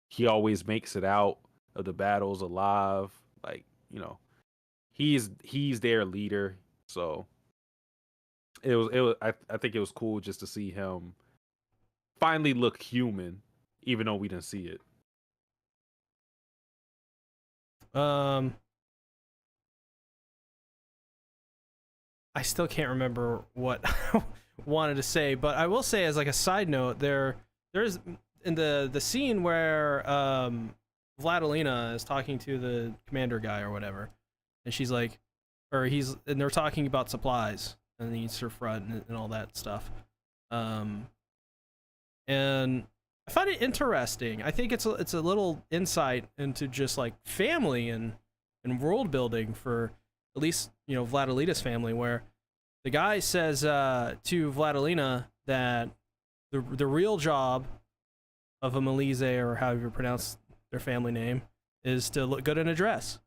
he always makes it out of the battles alive. Like, you know, he's their leader. So it was I think it was cool just to see him finally look human, even though we didn't see it. I still can't remember what I wanted to say, but I will say as like a side note, there's in the scene where Vladilena is talking to the commander guy or whatever, and she's like, and they're talking about supplies and the Eastern Front and all that stuff. And I find it interesting. I think it's a little insight into just like family and world building for at least, you know, Vladilina's family, where the guy says to Vladilena that the real job of a Melise, or however you pronounce their family name, is to look good in a dress.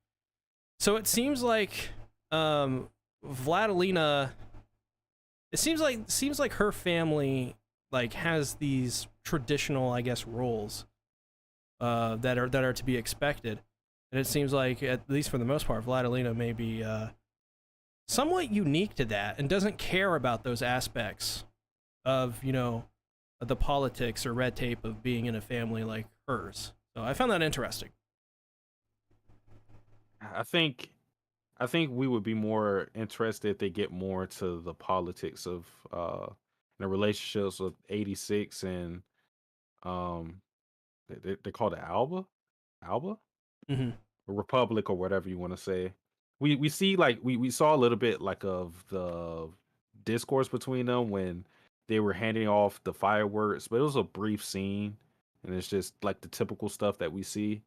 So it seems like Vladilena, it seems like her family like has these traditional, I guess, roles that are to be expected. And it seems like, at least for the most part, Vladilena may be somewhat unique to that and doesn't care about those aspects of, you know, the politics or red tape of being in a family like hers. So I found that interesting. I think we would be more interested if they get more to the politics of the relationships with 86 and they call it Alba, Mm-hmm. Republic, or whatever you want to say. We see like we saw a little bit like of the discourse between them when they were handing off the fireworks, but it was a brief scene, and it's just like the typical stuff that we see.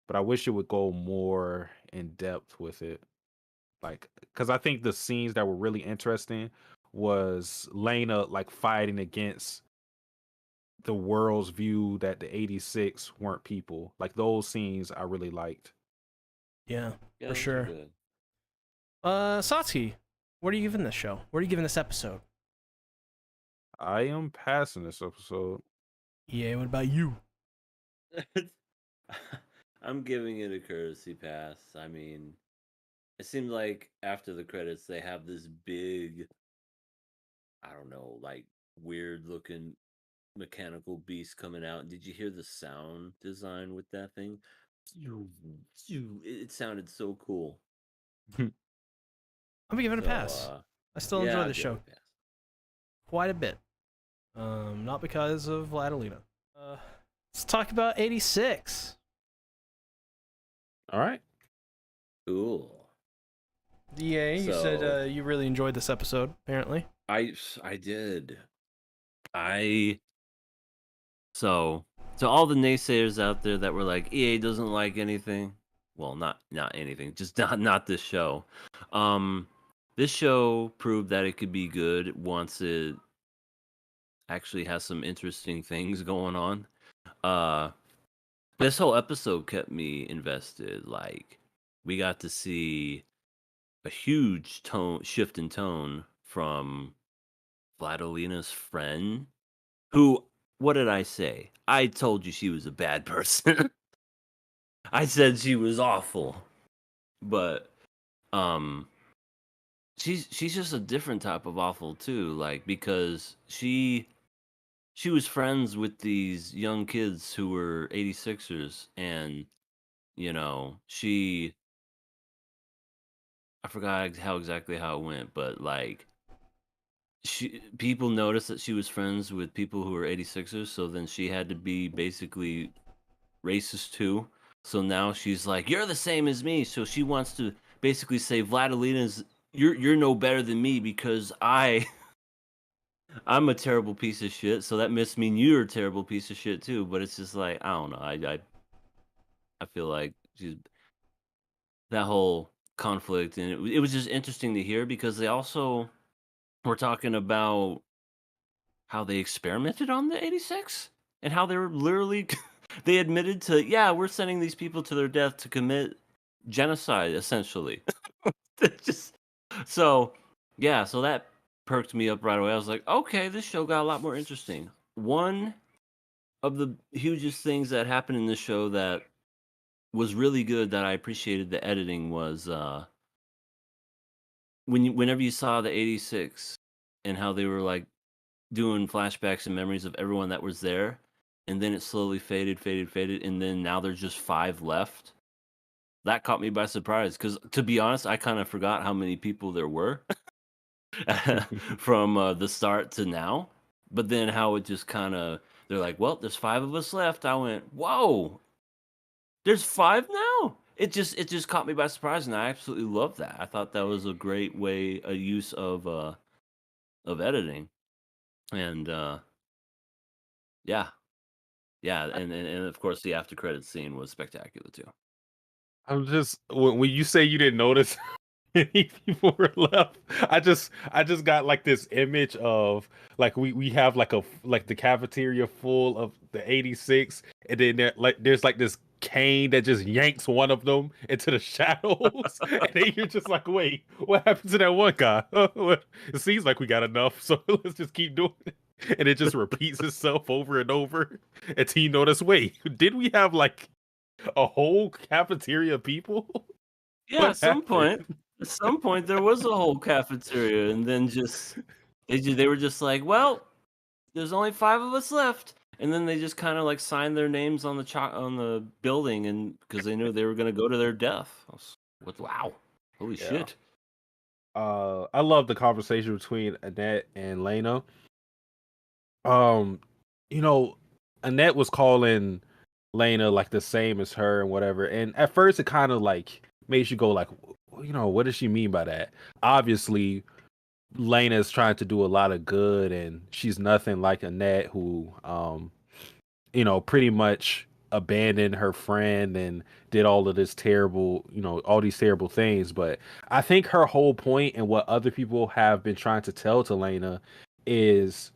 But I wish it would go more in depth with it, like because I think the scenes that were really interesting was Lena like fighting against the world's view that the 86 weren't people. Like those scenes I really liked. Yeah, for those are sure. good. Satsuki, What are you giving this show? What are you giving this episode? I am passing this episode. Yeah, what about you? I'm giving it a courtesy pass. I mean, it seemed like after the credits they have this big, I don't know, like weird looking mechanical beast coming out. Did you hear the sound design with that thing? It sounded so cool. I'm giving it a pass. I still enjoy I'll the give show it a pass. quite a bit. Not because of Vladilena. Let's talk about 86. All right. Cool. DA, you said you really enjoyed this episode, apparently. I did. So to all the naysayers out there that were like EA doesn't like anything, well, not anything, just not this show. This show proved that it could be good once it actually has some interesting things going on. This whole episode kept me invested. Like, we got to see a huge shift in tone from Vladalena's friend, who, what did I say? I told you she was a bad person. I said she was awful. But she's just a different type of awful too, like, because she was friends with these young kids who were 86ers, and I forgot how exactly how it went, but like people noticed that she was friends with people who were 86ers, so then she had to be basically racist too. So now she's like, "You're the same as me." So she wants to basically say, "Vladalena's you're no better than me because I'm a terrible piece of shit." So that must mean you're a terrible piece of shit too. But it's just like, I don't know. I feel like she's that whole conflict, and it was just interesting to hear because they also were talking about how they experimented on the 86 and how they were literally they admitted to, yeah, we're sending these people to their death to commit genocide essentially. Just so yeah, so that perked me up right away. I was like, okay, this show got a lot more interesting. One of the hugest things that happened in this show that was really good that I appreciated the editing was whenever you saw the 86 and how they were like doing flashbacks and memories of everyone that was there, and then it slowly faded, and then now there's just 5 left. That caught me by surprise because, to be honest, I kind of forgot how many people there were from the start to now. But then how it just kind of, they're like, well, there's 5 of us left. I went, whoa, there's 5 now. It just caught me by surprise, and I absolutely love that. I thought that was a great a use of editing, and yeah, and of course the after credits scene was spectacular too. I'm just when you say you didn't notice any people were left, I just got like this image of like we have like the cafeteria full of the 86, and then there's like this cane that just yanks one of them into the shadows, and then you're just like, wait, what happened to that one guy? It seems like we got enough, so let's just keep doing it. And it just repeats itself over and over until you notice, wait, did we have like a whole cafeteria of people? Yeah, at some point there was a whole cafeteria, and then they were just like, well, there's only 5 of us left, and then they just kind of like signed their names on the building, and because they knew they were going to go to their death. Wow, holy shit. I love the conversation between Annette and Lena. Annette was calling Lena like the same as her and whatever, and at first it kind of like makes you go like, what does she mean by that? Obviously, Lena is trying to do a lot of good, and she's nothing like Annette, who pretty much abandoned her friend and did all of this terrible, all these terrible things. But I think her whole point and what other people have been trying to tell to Lena is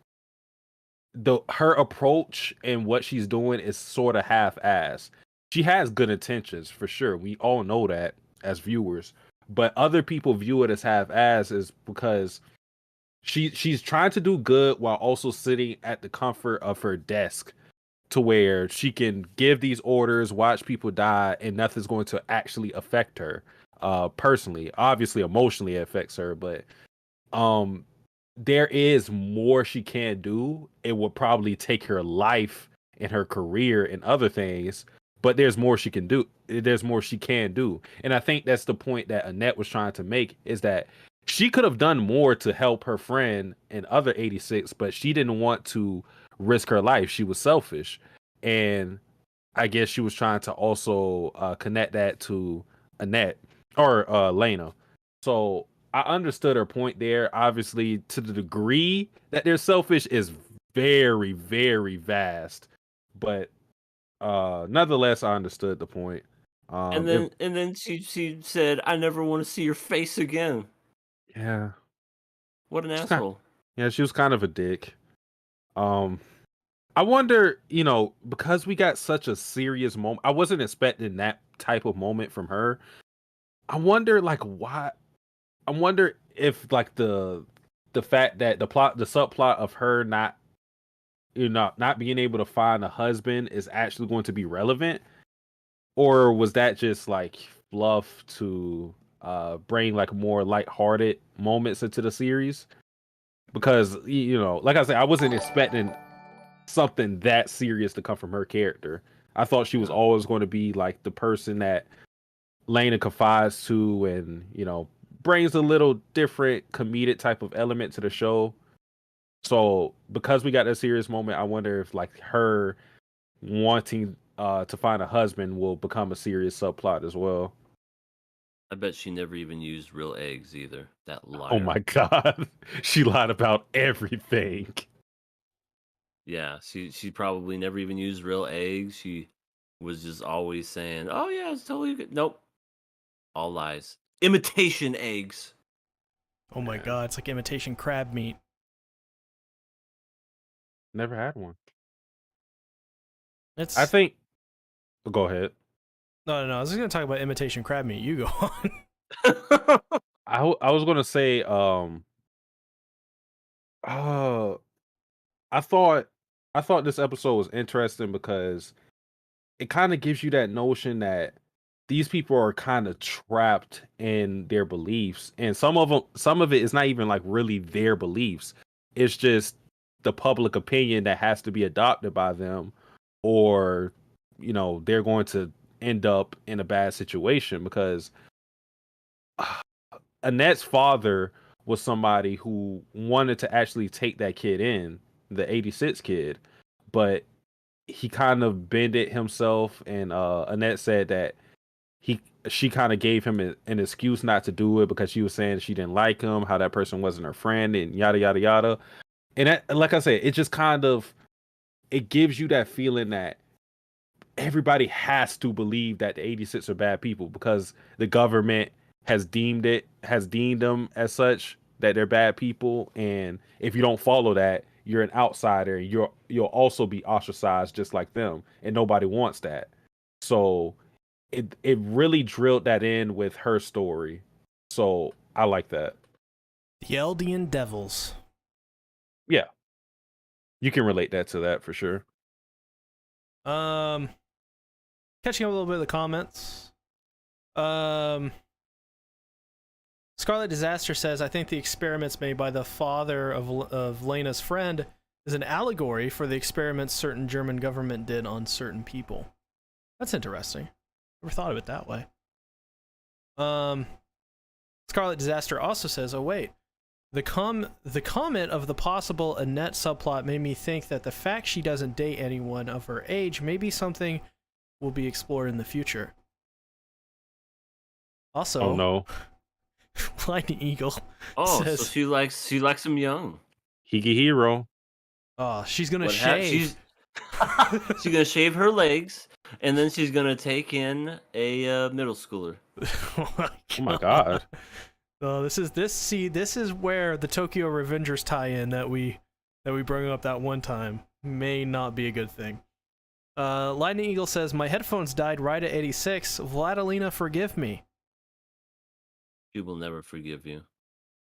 her approach and what she's doing is sort of half-assed. She has good intentions for sure. We all know that as viewers. but other people view it as half-ass is because she's trying to do good while also sitting at the comfort of her desk to where she can give these orders, watch people die, and nothing's going to actually affect her personally. Obviously, emotionally it affects her, but there is more she can do. It would probably take her life and her career and other things, but there's more she can do. There's more she can do. And I think that's the point that Annette was trying to make, is that she could have done more to help her friend and other 86, but she didn't want to risk her life. She was selfish. And I guess she was trying to also connect that to Annette or Lena. So I understood her point there. Obviously, to the degree that they're selfish is very, very vast. But nonetheless, I understood the point. And then she said, "I never want to see your face again." Yeah. What an She's asshole. Yeah, she was kind of a dick. I wonder, because we got such a serious moment, I wasn't expecting that type of moment from her. I wonder, like, why. I wonder if, like, the fact that the subplot of her not being able to find a husband is actually going to be relevant, or was that just like fluff to bring like more lighthearted moments into the series? Because like I said, I wasn't expecting something that serious to come from her character. I thought she was always going to be like the person that Lena confides to, and brings a little different comedic type of element to the show. So because we got a serious moment, I wonder if like her wanting to find a husband will become a serious subplot as well. I bet she never even used real eggs either. That liar. Oh my god, she lied about everything. Yeah, she probably never even used real eggs. She was just always saying, "Oh yeah, it's totally good." Nope, all lies. Imitation eggs. Oh my god, it's like imitation crab meat. Never had one. It's. I think. Go ahead. No. I was just gonna talk about imitation crab meat. You go on. I was gonna say, I thought this episode was interesting because it kind of gives you that notion that these people are kind of trapped in their beliefs, and some of it is not even like really their beliefs. It's just the public opinion that has to be adopted by them, or they're going to end up in a bad situation because Annette's father was somebody who wanted to actually take that kid in, the 86 kid, but he kind of bended himself, and Annette said that she kind of gave him an excuse not to do it because she was saying she didn't like him, how that person wasn't her friend, and yada yada yada. And that, like I said, it just kind of, it gives you that feeling that everybody has to believe that the 86 are bad people because the government has deemed them as such, that they're bad people, and if you don't follow that, you're an outsider, and you'll also be ostracized just like them, and nobody wants that. So it really drilled that in with her story. So I like that. The Eldian Devils. Yeah. You can relate that to that for sure. Catching up a little bit of the comments. Scarlet Disaster says, I think the experiments made by the father of Lena's friend is an allegory for the experiments certain German government did on certain people. That's interesting. Never thought of it that way. Scarlet Disaster also says, oh wait, the comment of the possible Annette subplot made me think that the fact she doesn't date anyone of her age may be something will be explored in the future. Also, oh no. Lightning Eagle says, so she likes him young. Higehiro. Oh, she's gonna shave. She's gonna shave her legs, and then she's gonna take in a middle schooler. Oh my god. This is where the Tokyo Revengers tie-in that we brought up that one time may not be a good thing. Lightning Eagle says, my headphones died right at 86. Vladilena, forgive me. She will never forgive you.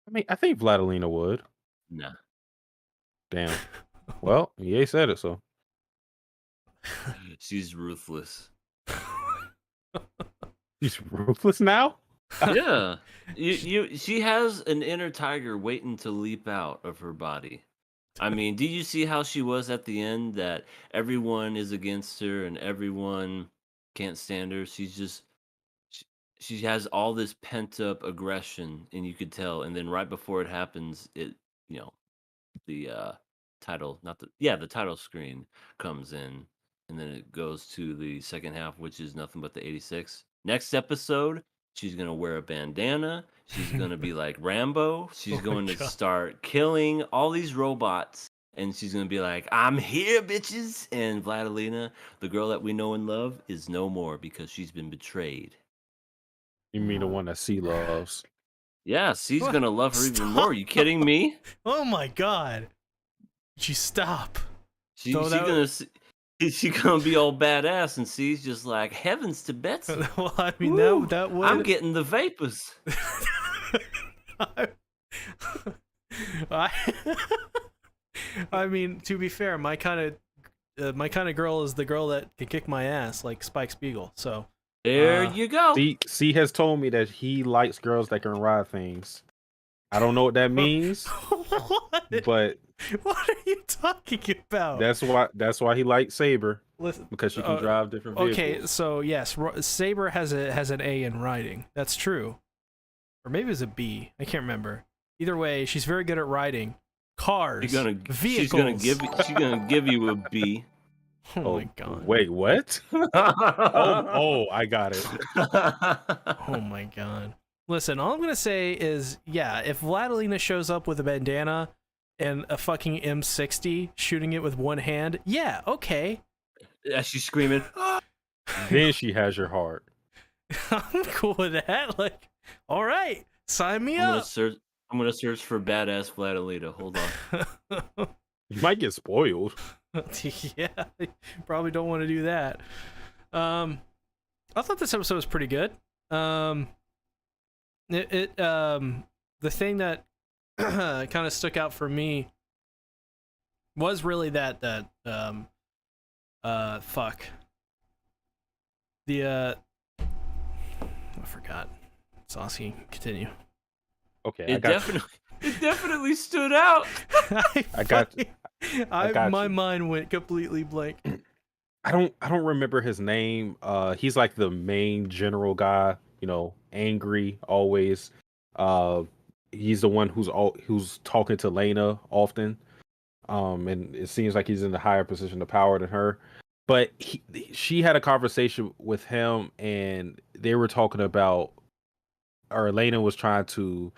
I mean, I think Vladilena would. Nah. Damn. Well, EA said it, so. She's ruthless. He's ruthless now? Yeah. She has an inner tiger waiting to leap out of her body. I mean, did you see how she was at the end, that everyone is against her and everyone can't stand her? She has all this pent up aggression, and you could tell. And then right before it happens, the title, not the title screen comes in, and then it goes to the second half, which is nothing but the 86. Next episode, she's gonna wear a bandana. She's gonna be like Rambo. She's going to start killing all these robots, and she's gonna be like, "I'm here, bitches!" And Vladilena, the girl that we know and love, is no more because she's been betrayed. You mean the one that C loves? Yeah, she's What? gonna love her even Stop. more. Are you kidding me? Oh my god. Would you stop? She's So that gonna be all badass, and she's just like, heavens to Betsy. Well, I mean, Woo, that would. I'm getting the vapors. I mean, to be fair, my kind of girl is the girl that can kick my ass, like Spike Spiegel. So There you go. C has told me that he likes girls that can ride things. I don't know what that means, what? but What are you talking about? that's why he likes Saber, Listen, because she can drive different vehicles. okay, so yes, Saber has an A in riding. That's true, or maybe it's a B. I can't remember. Either way, she's very good at riding cars, vehicles. She's gonna give you a B. Oh my god. Wait, what? oh, I got it. Oh my god. Listen, all I'm gonna say is, yeah, if Vladilena shows up with a bandana and a fucking M60 shooting it with one hand, yeah, okay. As she's screaming. Then she has your heart. I'm cool with that. Like, all right, sign me up. I'm gonna search for badass Vladilena. Hold on. You might get spoiled. Yeah, probably don't want to do that. I thought this episode was pretty good. The thing that kind of stuck out for me was really that fuck. I forgot. Saucy, continue. Okay, It definitely stood out. I got my you. mind went completely blank. I don't remember his name. He's like the main general guy, angry always. He's the one who's talking to Lena often. And it seems like he's in a higher position of power than her. But she had a conversation with him, and they were talking about, or Lena was trying to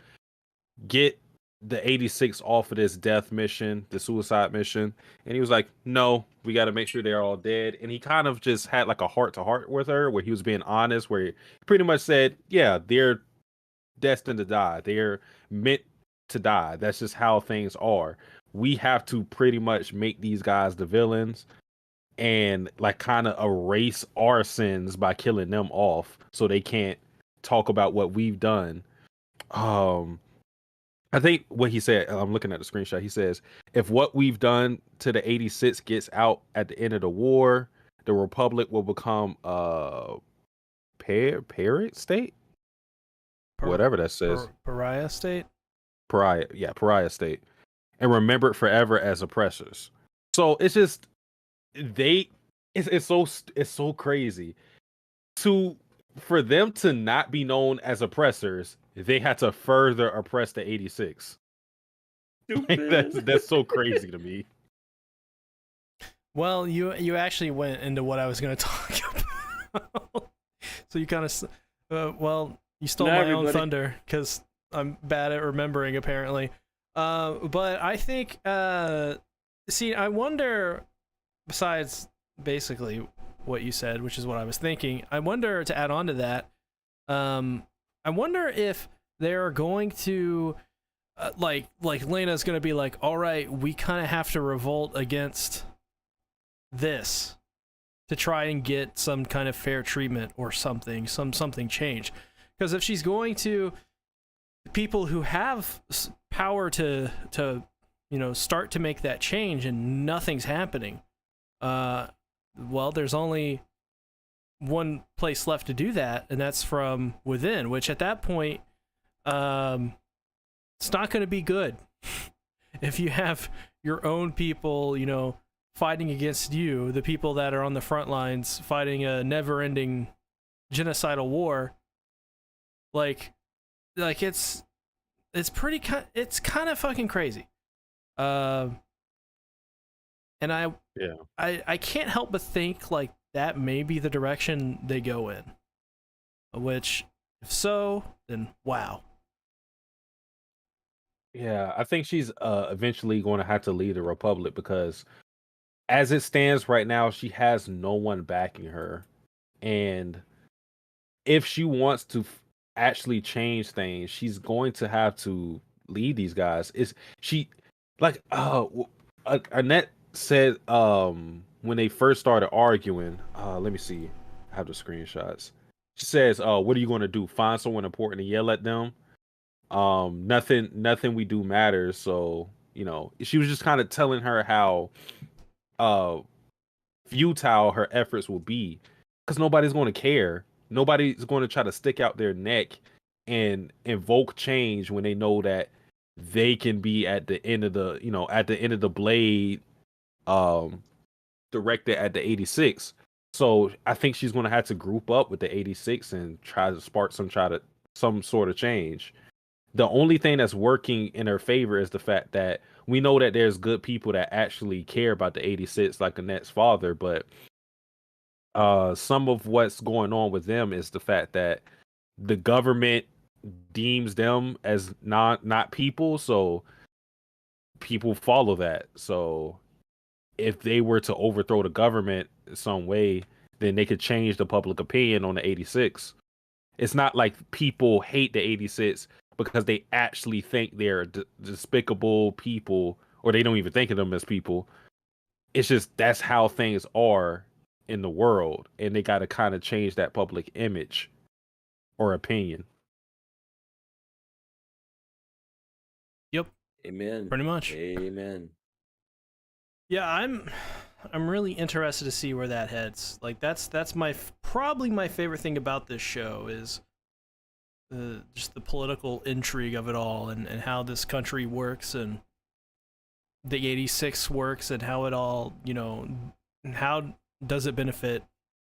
get the 86 off of this death mission, the suicide mission. And he was like, no, we got to make sure they're all dead. And he kind of just had like a heart to heart with her, where he was being honest, where he pretty much said, yeah, they're destined to die. They're meant to die. That's just how things are. We have to pretty much make these guys the villains and like kind of erase our sins by killing them off so they can't talk about what we've done. I think what he said, I'm looking at the screenshot, he says, if what we've done to the 86 gets out at the end of the war, the Republic will become a parrot state? Whatever that says. Pariah state? Pariah state. And remembered forever as oppressors. So it's just, it's so crazy. For them to not be known as oppressors, they had to further oppress the 86. Like, that's so crazy to me. Well, you actually went into what I was going to talk about. So you kind of, you stole my own thunder because I'm bad at remembering apparently. But I think, I wonder, besides basically what you said, which is what I was thinking, I wonder, to add on to that, I wonder if they're going to, like Lena's going to be like, all right, we kind of have to revolt against this to try and get some kind of fair treatment or something change. Because if she's going to people who have power to start to make that change and nothing's happening, well, there's only one place left to do that, and that's from within, which at that point, it's not going to be good. If you have your own people, fighting against you, the people that are on the front lines fighting a never-ending genocidal war, like it's it's kind of fucking crazy. And I can't help but think like that may be the direction they go in. Which, if so, then wow. Yeah, I think she's eventually going to have to leave the Republic because, as it stands right now, she has no one backing her, and if she wants to actually change things, she's going to have to lead these guys. Is she like Annette said when they first started arguing? Let me see. I have the screenshots. She says, "What are you going to do? Find someone important and yell at them? Nothing we do matters." So she was just kind of telling her how futile her efforts will be because nobody's going to care. Nobody's going to try to stick out their neck and invoke change when they know that they can be at the end of the blade, directed at the 86. So I think she's going to have to group up with the 86 and try to spark some sort of change. The only thing that's working in her favor is the fact that we know that there's good people that actually care about the 86, like Annette's father, but some of what's going on with them is the fact that the government deems them as not people, so people follow that. So if they were to overthrow the government in some way, then they could change the public opinion on the 86. It's not like people hate the 86 because they actually think they're despicable people, or they don't even think of them as people. It's just that's how things are in the world, and they got to kind of change that public image or opinion. Yep. Amen. Pretty much. Amen. Yeah, I'm really interested to see where that heads. Like that's probably my favorite thing about this show is just the political intrigue of it all, and how this country works, and the 86 works, and how it all, how does it benefit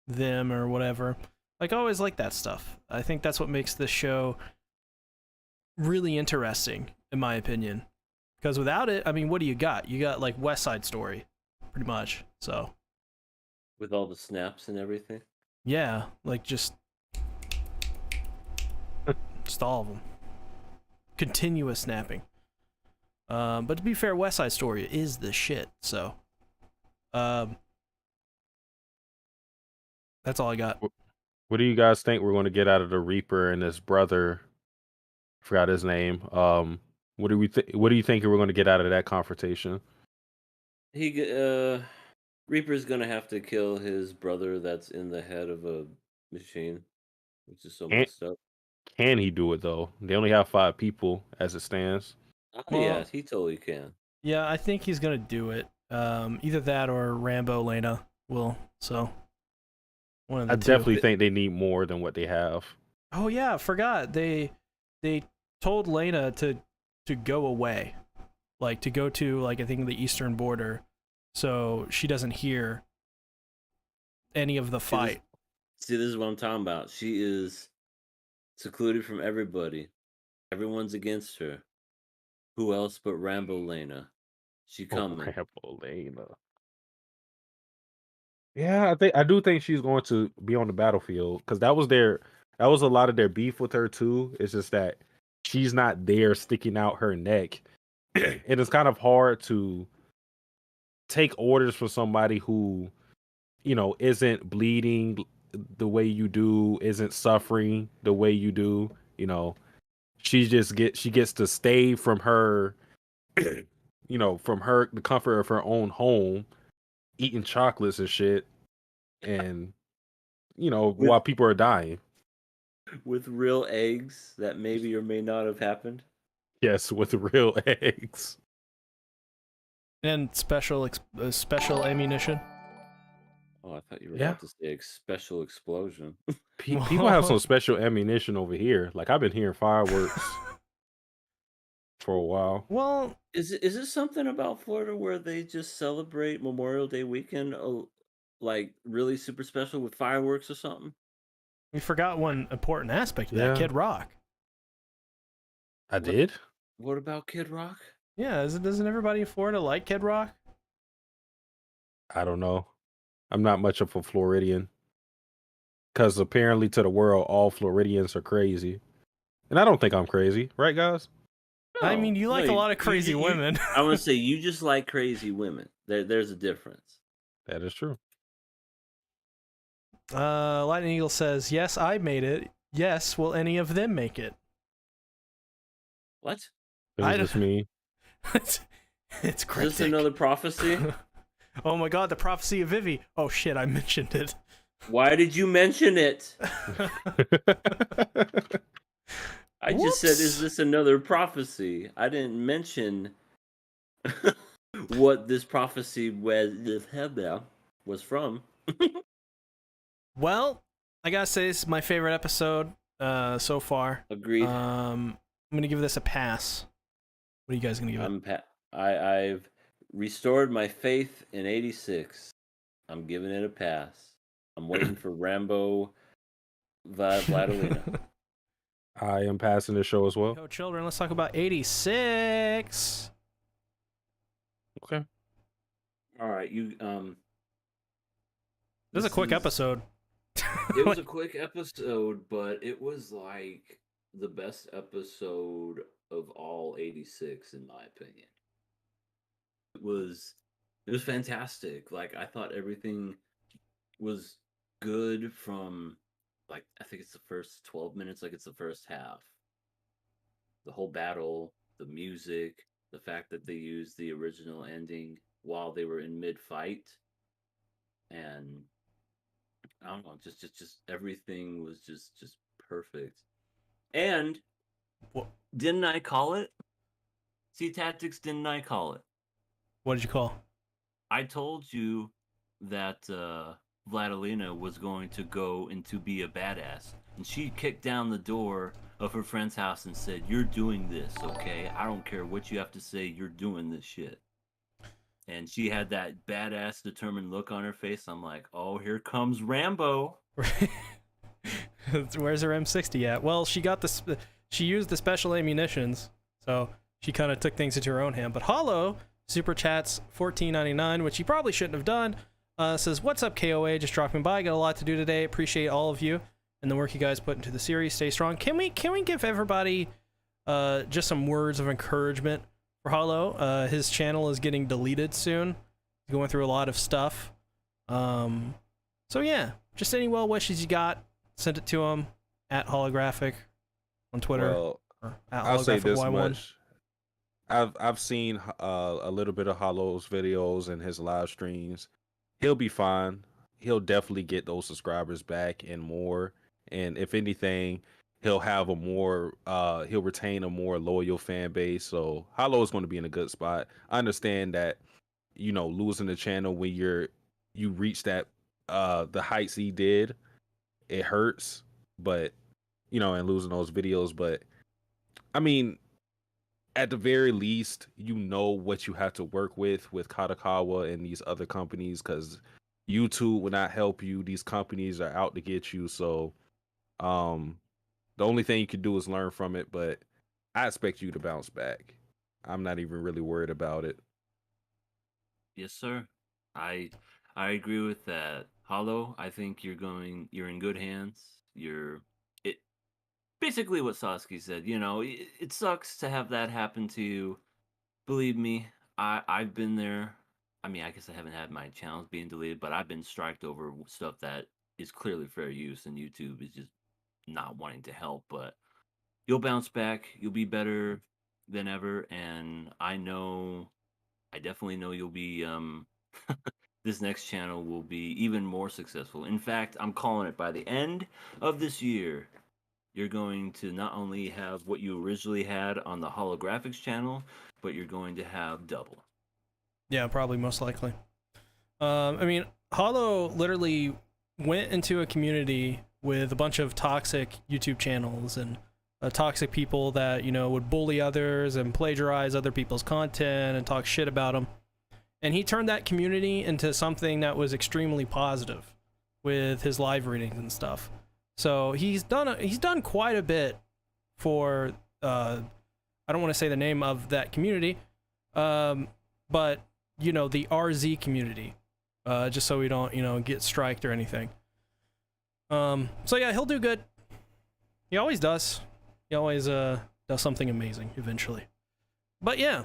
them or whatever. Like, I always like that stuff. I think that's what makes this show really interesting, in my opinion. Because without it, I mean, what do you got? You got, like, West Side Story, pretty much, so. With all the snaps and everything? Yeah, like, just all of them. Continuous snapping. But to be fair, West Side Story is the shit, so. That's all I got. What do you guys think we're going to get out of the Reaper and his brother? Forgot his name. What do you think we're going to get out of that confrontation? Reaper's gonna have to kill his brother that's in the head of a machine, which is so messed up. Can he do it though? They only have 5 people as it stands. Oh, Well, yeah, he totally can. Yeah, I think he's gonna do it. Either that or Rambo Lena will. So one of the I two. definitely think they need more than what they have. Oh yeah, I forgot. They told Lena to go away, like to go to, like, I think the eastern border, so she doesn't hear any of the fight. See, this is what I'm talking about. She is secluded from everybody. Everyone's against her. Who else but Rambo Lena? She coming. Rambo Lena. Yeah, I do think she's going to be on the battlefield because that was a lot of their beef with her too. It's just that she's not there sticking out her neck, and it's kind of hard to take orders from somebody who, isn't bleeding the way you do, isn't suffering the way you do. She gets to stay from her, from the comfort of her own home, eating chocolates and shit, and while people are dying. with real eggs that maybe or may not have happened. Yes, with real eggs. And special ammunition. Oh, I thought you were Yeah. about to say special explosion. People have some special ammunition over here. Like I've been hearing fireworks for a while. Well, Is it something about Florida where they just celebrate Memorial Day weekend like really super special with fireworks or something? we forgot one important aspect of Yeah. that, Kid Rock. I did? What about Kid Rock? Yeah, doesn't everybody in Florida like Kid Rock? I don't know. I'm not much of a Floridian. Because apparently to the world, all Floridians are crazy. And I don't think I'm crazy. Right, guys? I mean, you like a lot of crazy women. I want to say you just like crazy women. There's a difference. That is true. Lightning Eagle says, yes, I made it. Yes, will any of them make it? What? It was just me. It's Is cryptic. this another prophecy? Oh my god, the prophecy of Vivi. Oh shit, I mentioned it. Why did you mention it? I just said, is this another prophecy? I didn't mention what this prophecy was from. Well, I gotta say, this is my favorite episode so far. Agreed. I'm gonna give this a pass. What are you guys gonna give it? I've restored my faith in '86. I'm giving it a pass. I'm waiting for Rambo Vladilena. I am passing the show as well. Yo, children, let's talk about 86. Okay. All right, you This is a quick episode. It was a quick episode, but it was like the best episode of all 86 in my opinion. It was fantastic. Like I thought everything was good from like I think it's the first 12 minutes, like it's the first half. The whole battle, the music, the fact that they used the original ending while they were in mid-fight, and I don't know, just everything was just perfect. And What? didn't I call it? See Tactics, didn't I call it? What did you call? I told you that Vladilena was going to go and to be a badass. And she kicked down the door of her friend's house and said, "You're doing this, okay? I don't care what you have to say, you're doing this shit." And she had that badass, determined look on her face. I'm like, oh, here comes Rambo. Where's her M60 at? Well, she used the special ammunitions, so she kind of took things into her own hand. But Hollow super chats $14.99, which he probably shouldn't have done. Says, "What's up, KOA? Just dropping by. Got a lot to do today. Appreciate all of you and the work you guys put into the series. Stay strong." Can we give everybody just some words of encouragement for Hollow? His channel is getting deleted soon. He's going through a lot of stuff. So yeah, just any well wishes you got, send it to him at Holographic on Twitter. Well, or at I'll say this Holographic Y1. much. I've seen a little bit of Hollow's videos and his live streams. He'll be fine. He'll definitely get those subscribers back and more. And if anything, he'll have he'll retain a more loyal fan base. So Hollow is going to be in a good spot. I understand that, losing the channel when you reach that the heights he did, it hurts. But and losing those videos. But I mean, at the very least, what you have to work with Katakawa and these other companies, because YouTube will not help you. These companies are out to get you. So the only thing you can do is learn from it. But I expect you to bounce back. I'm not even really worried about it. Yes, sir. I agree with that. Hollow, I think you're in good hands. Basically what Sasuke said, it sucks to have that happen to you. Believe me, I've been there. I mean, I guess I haven't had my channels being deleted, but I've been striked over stuff that is clearly fair use, and YouTube is just not wanting to help. But you'll bounce back. You'll be better than ever, and I definitely know you'll be. This next channel will be even more successful. In fact, I'm calling it by the end of this year. you're going to not only have what you originally had on the holographics channel, but you're going to have double. Yeah, probably most likely. I mean, Hollow literally went into a community with a bunch of toxic YouTube channels and toxic people that, you know, would bully others and plagiarize other people's content and talk shit about them. And he turned that community into something that was extremely positive with his live readings and stuff. So he's done quite a bit for I don't want to say the name of that community, but you know, the RZ community, just so we don't, you know, get striked or anything. So yeah, he'll do good. He always does. He always does something amazing eventually. But yeah,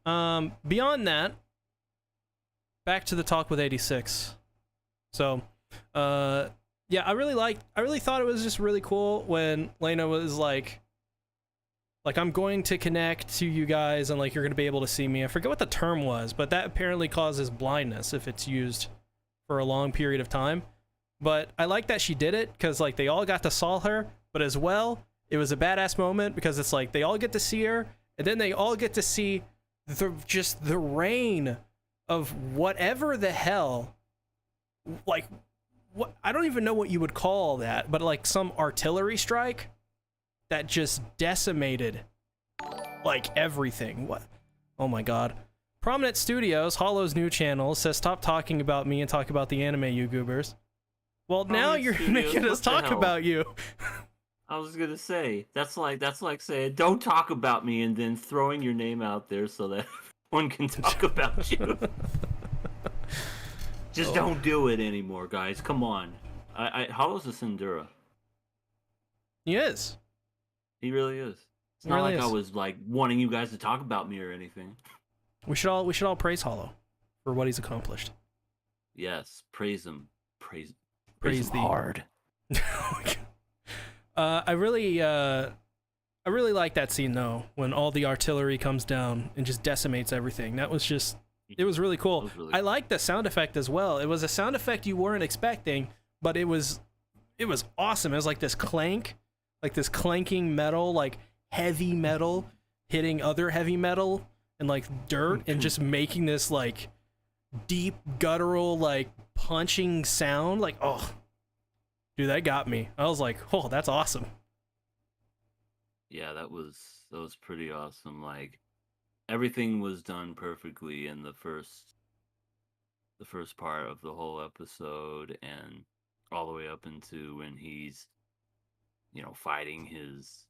beyond that, back to the talk with 86. So, yeah, I really thought it was just really cool when Lena was like, I'm going to connect to you guys and like you're going to be able to see me. I forget what the term was, but that apparently causes blindness if it's used for a long period of time. But I like that she did it because like they all got to saw her, but as well, it was a badass moment because it's like they all get to see her and then they all get to see the reign of whatever the hell, like, what, I don't even know what you would call that, but like some artillery strike that just decimated like everything. What? Oh my god. Prominent Studios, Hollow's new channel, says stop talking about me and talk about the anime, you goobers. Well, now Prominent you're Studios, making us what the talk hell? about you. I was gonna say that's like saying don't talk about me and then throwing your name out there so that one can talk about you. Just don't do it anymore, guys. Come on. Hollow's a Sindura. He is. He really is. It's He not really like I is. was like wanting you guys to talk about me or anything. We should all praise Hollow for what he's accomplished. Yes, praise him. Praise Praise him the- hard. I really like that scene though, when all the artillery comes down and just decimates everything. That was just, it was really cool. It was really I cool. like the sound effect as well. It was a sound effect you weren't expecting, but it was awesome. It was like this clank, like this clanking metal, like heavy metal hitting other heavy metal and like dirt and just making this like deep guttural like punching sound. Like, oh, dude, that got me. I was like, oh, that's awesome. Yeah, that was pretty awesome. Like everything was done perfectly in the first part of the whole episode and all the way up into when he's, you know, fighting his,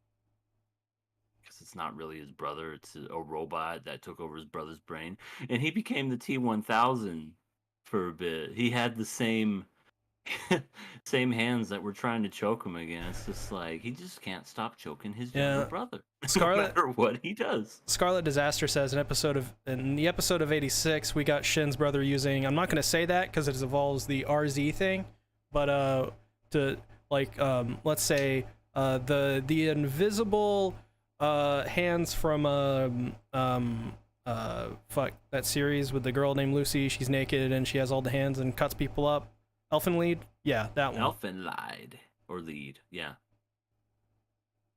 because it's not really his brother, it's a robot that took over his brother's brain, and he became the T-1000 for a bit. He had the same hands that were trying to choke him again. It's just like he just can't stop choking his younger brother. Scarlet- no matter what he does. Scarlet Disaster says in the episode of 86 we got Shin's brother using, I'm not going to say that because it involves the RZ thing, but to like let's say the invisible hands from fuck that series with the girl named Lucy. She's naked and she has all the hands and cuts people up. Elfen Lied, yeah, that one. Elfen lied or lead, yeah.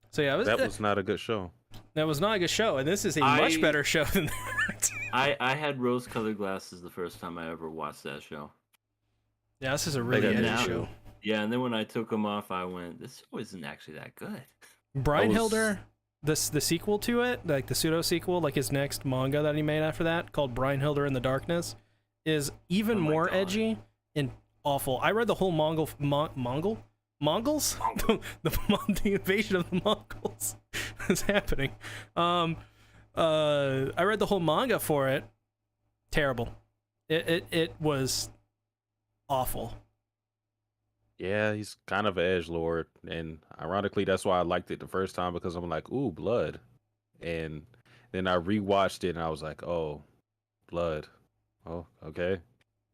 So yeah, That was not a good show. that was not a good show, and this is a much better show than that. I had rose-colored glasses the first time I ever watched that show. Yeah, this is a really got edgy me show. Yeah, and then when I took them off, I went, "This show isn't actually that good." Brynhilder, the sequel to it, like the pseudo sequel, like his next manga that he made after that, called Brynhilder in the Darkness, is even Oh my more God. edgy and awful. I read the whole Mongols, the invasion of the Mongols is happening. I read the whole manga for it. Terrible. It was awful. Yeah, he's kind of an edgelord, and ironically, that's why I liked it the first time because I'm like, ooh, blood, and then I rewatched it and I was like, oh, blood. Oh, okay.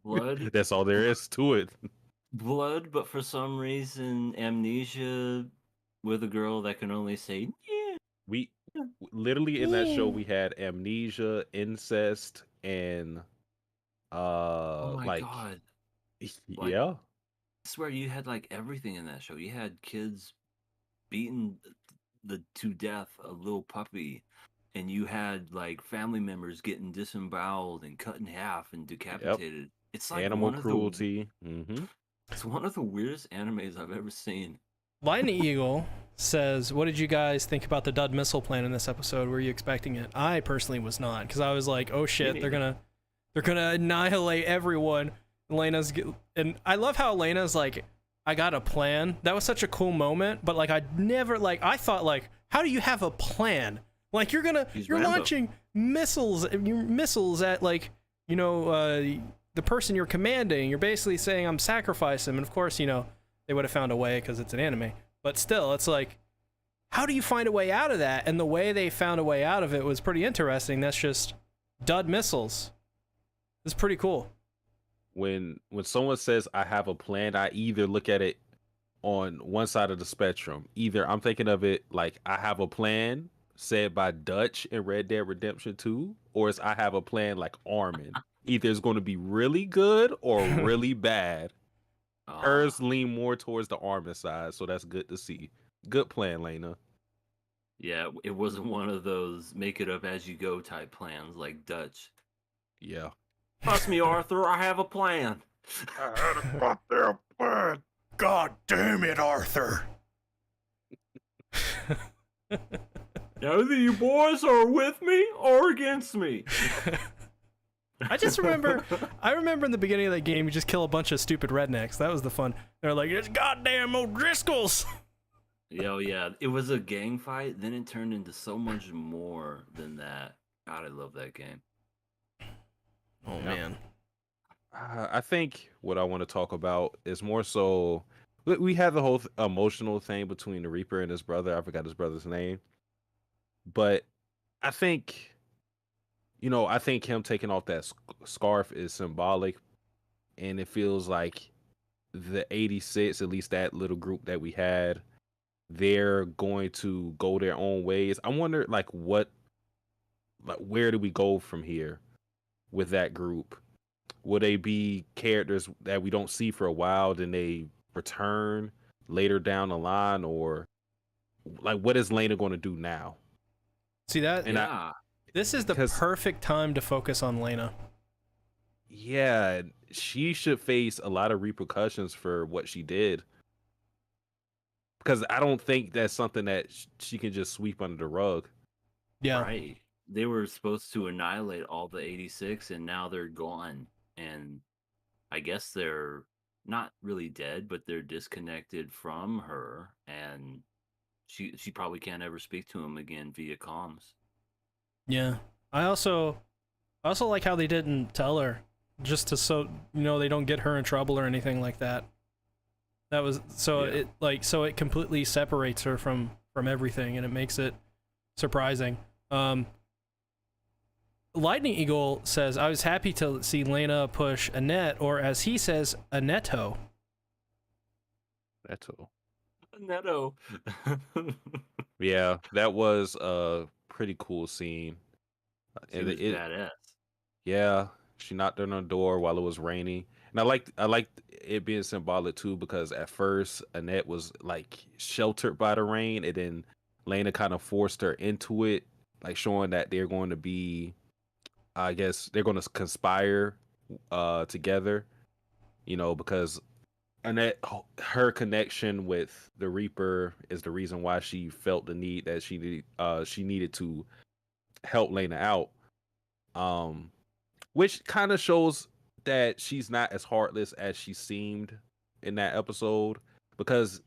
Blood, That's all there is to it. blood, but for some reason, amnesia with a girl that can only say, "Yeah." We literally in that show we had amnesia, incest, and Oh my like god! What? yeah, I swear you had like everything in that show. You had kids beating to death a little puppy, and you had like family members getting disemboweled and cut in half and decapitated. It's like Animal cruelty. It's one of the weirdest animes I've ever seen. Lightning Eagle says, "What did you guys think about the Dud missile plan in this episode? Were you expecting it?" I personally was not, because I was like, "Oh shit, they're gonna annihilate everyone." And I love how Elena's like, "I got a plan." That was such a cool moment, but like I thought like, how do you have a plan? Like you're launching missiles at like, you know, the person you're commanding. You're basically saying, "I'm sacrificing him," and of course, you know, they would have found a way because it's an anime. But still, it's like, how do you find a way out of that? And the way they found a way out of it was pretty interesting. That's just dud missiles. It's pretty cool. When someone says I have a plan, I either look at it on one side of the spectrum. Either I'm thinking of it like I have a plan said by Dutch in Red Dead Redemption 2, or it's I have a plan like Armin. Either it's going to be really good or really bad. Hers lean more towards the Armin side, so that's good to see. Good plan, Lena. Yeah, it wasn't one of those make it up as you go type plans like Dutch. Yeah. Trust me, Arthur, I have a plan. I had a goddamn plan. God damn it, Arthur. Either you boys are with me or against me. I remember in the beginning of that game, you just kill a bunch of stupid rednecks. That was the fun. They're like, "It's goddamn O'Driscolls." Yeah, it was a gang fight, then it turned into so much more than that. God, I love that game. Oh, man. I think what I want to talk about is more so, we had the whole emotional thing between the Reaper and his brother. I forgot his brother's name. But I think, you know, I think him taking off that scarf is symbolic. And it feels like the 86, at least that little group that we had, they're going to go their own ways. I wonder, where do we go from here with that group? Will they be characters that we don't see for a while, then they return later down the line, or like what is Lena going to do now? See that? And Yeah. This is the perfect time to focus on Lena. Yeah, she should face a lot of repercussions for what she did. Because I don't think that's something that she can just sweep under the rug. Yeah. Right. They were supposed to annihilate all the 86, and now they're gone. And I guess they're not really dead, but they're disconnected from her, and she probably can't ever speak to him again via comms. Yeah. I also like how they didn't tell her, just to so you know they don't get her in trouble or anything like that. That was so it completely separates her from everything, and it makes it surprising. Lightning Eagle says, "I was happy to see Lena push Annette, or as he says, Annetto." Netto. Yeah, that was a pretty cool scene. She was badass. Yeah, she knocked on her door while it was raining. And I liked it being symbolic too, because at first Annette was like sheltered by the rain, and then Lena kind of forced her into it, like showing that they're going to be, I guess they're going to conspire together, you know, because Annette, her connection with the Reaper is the reason why she felt the need that she needed to help Lena out. Which kind of shows that she's not as heartless as she seemed in that episode, because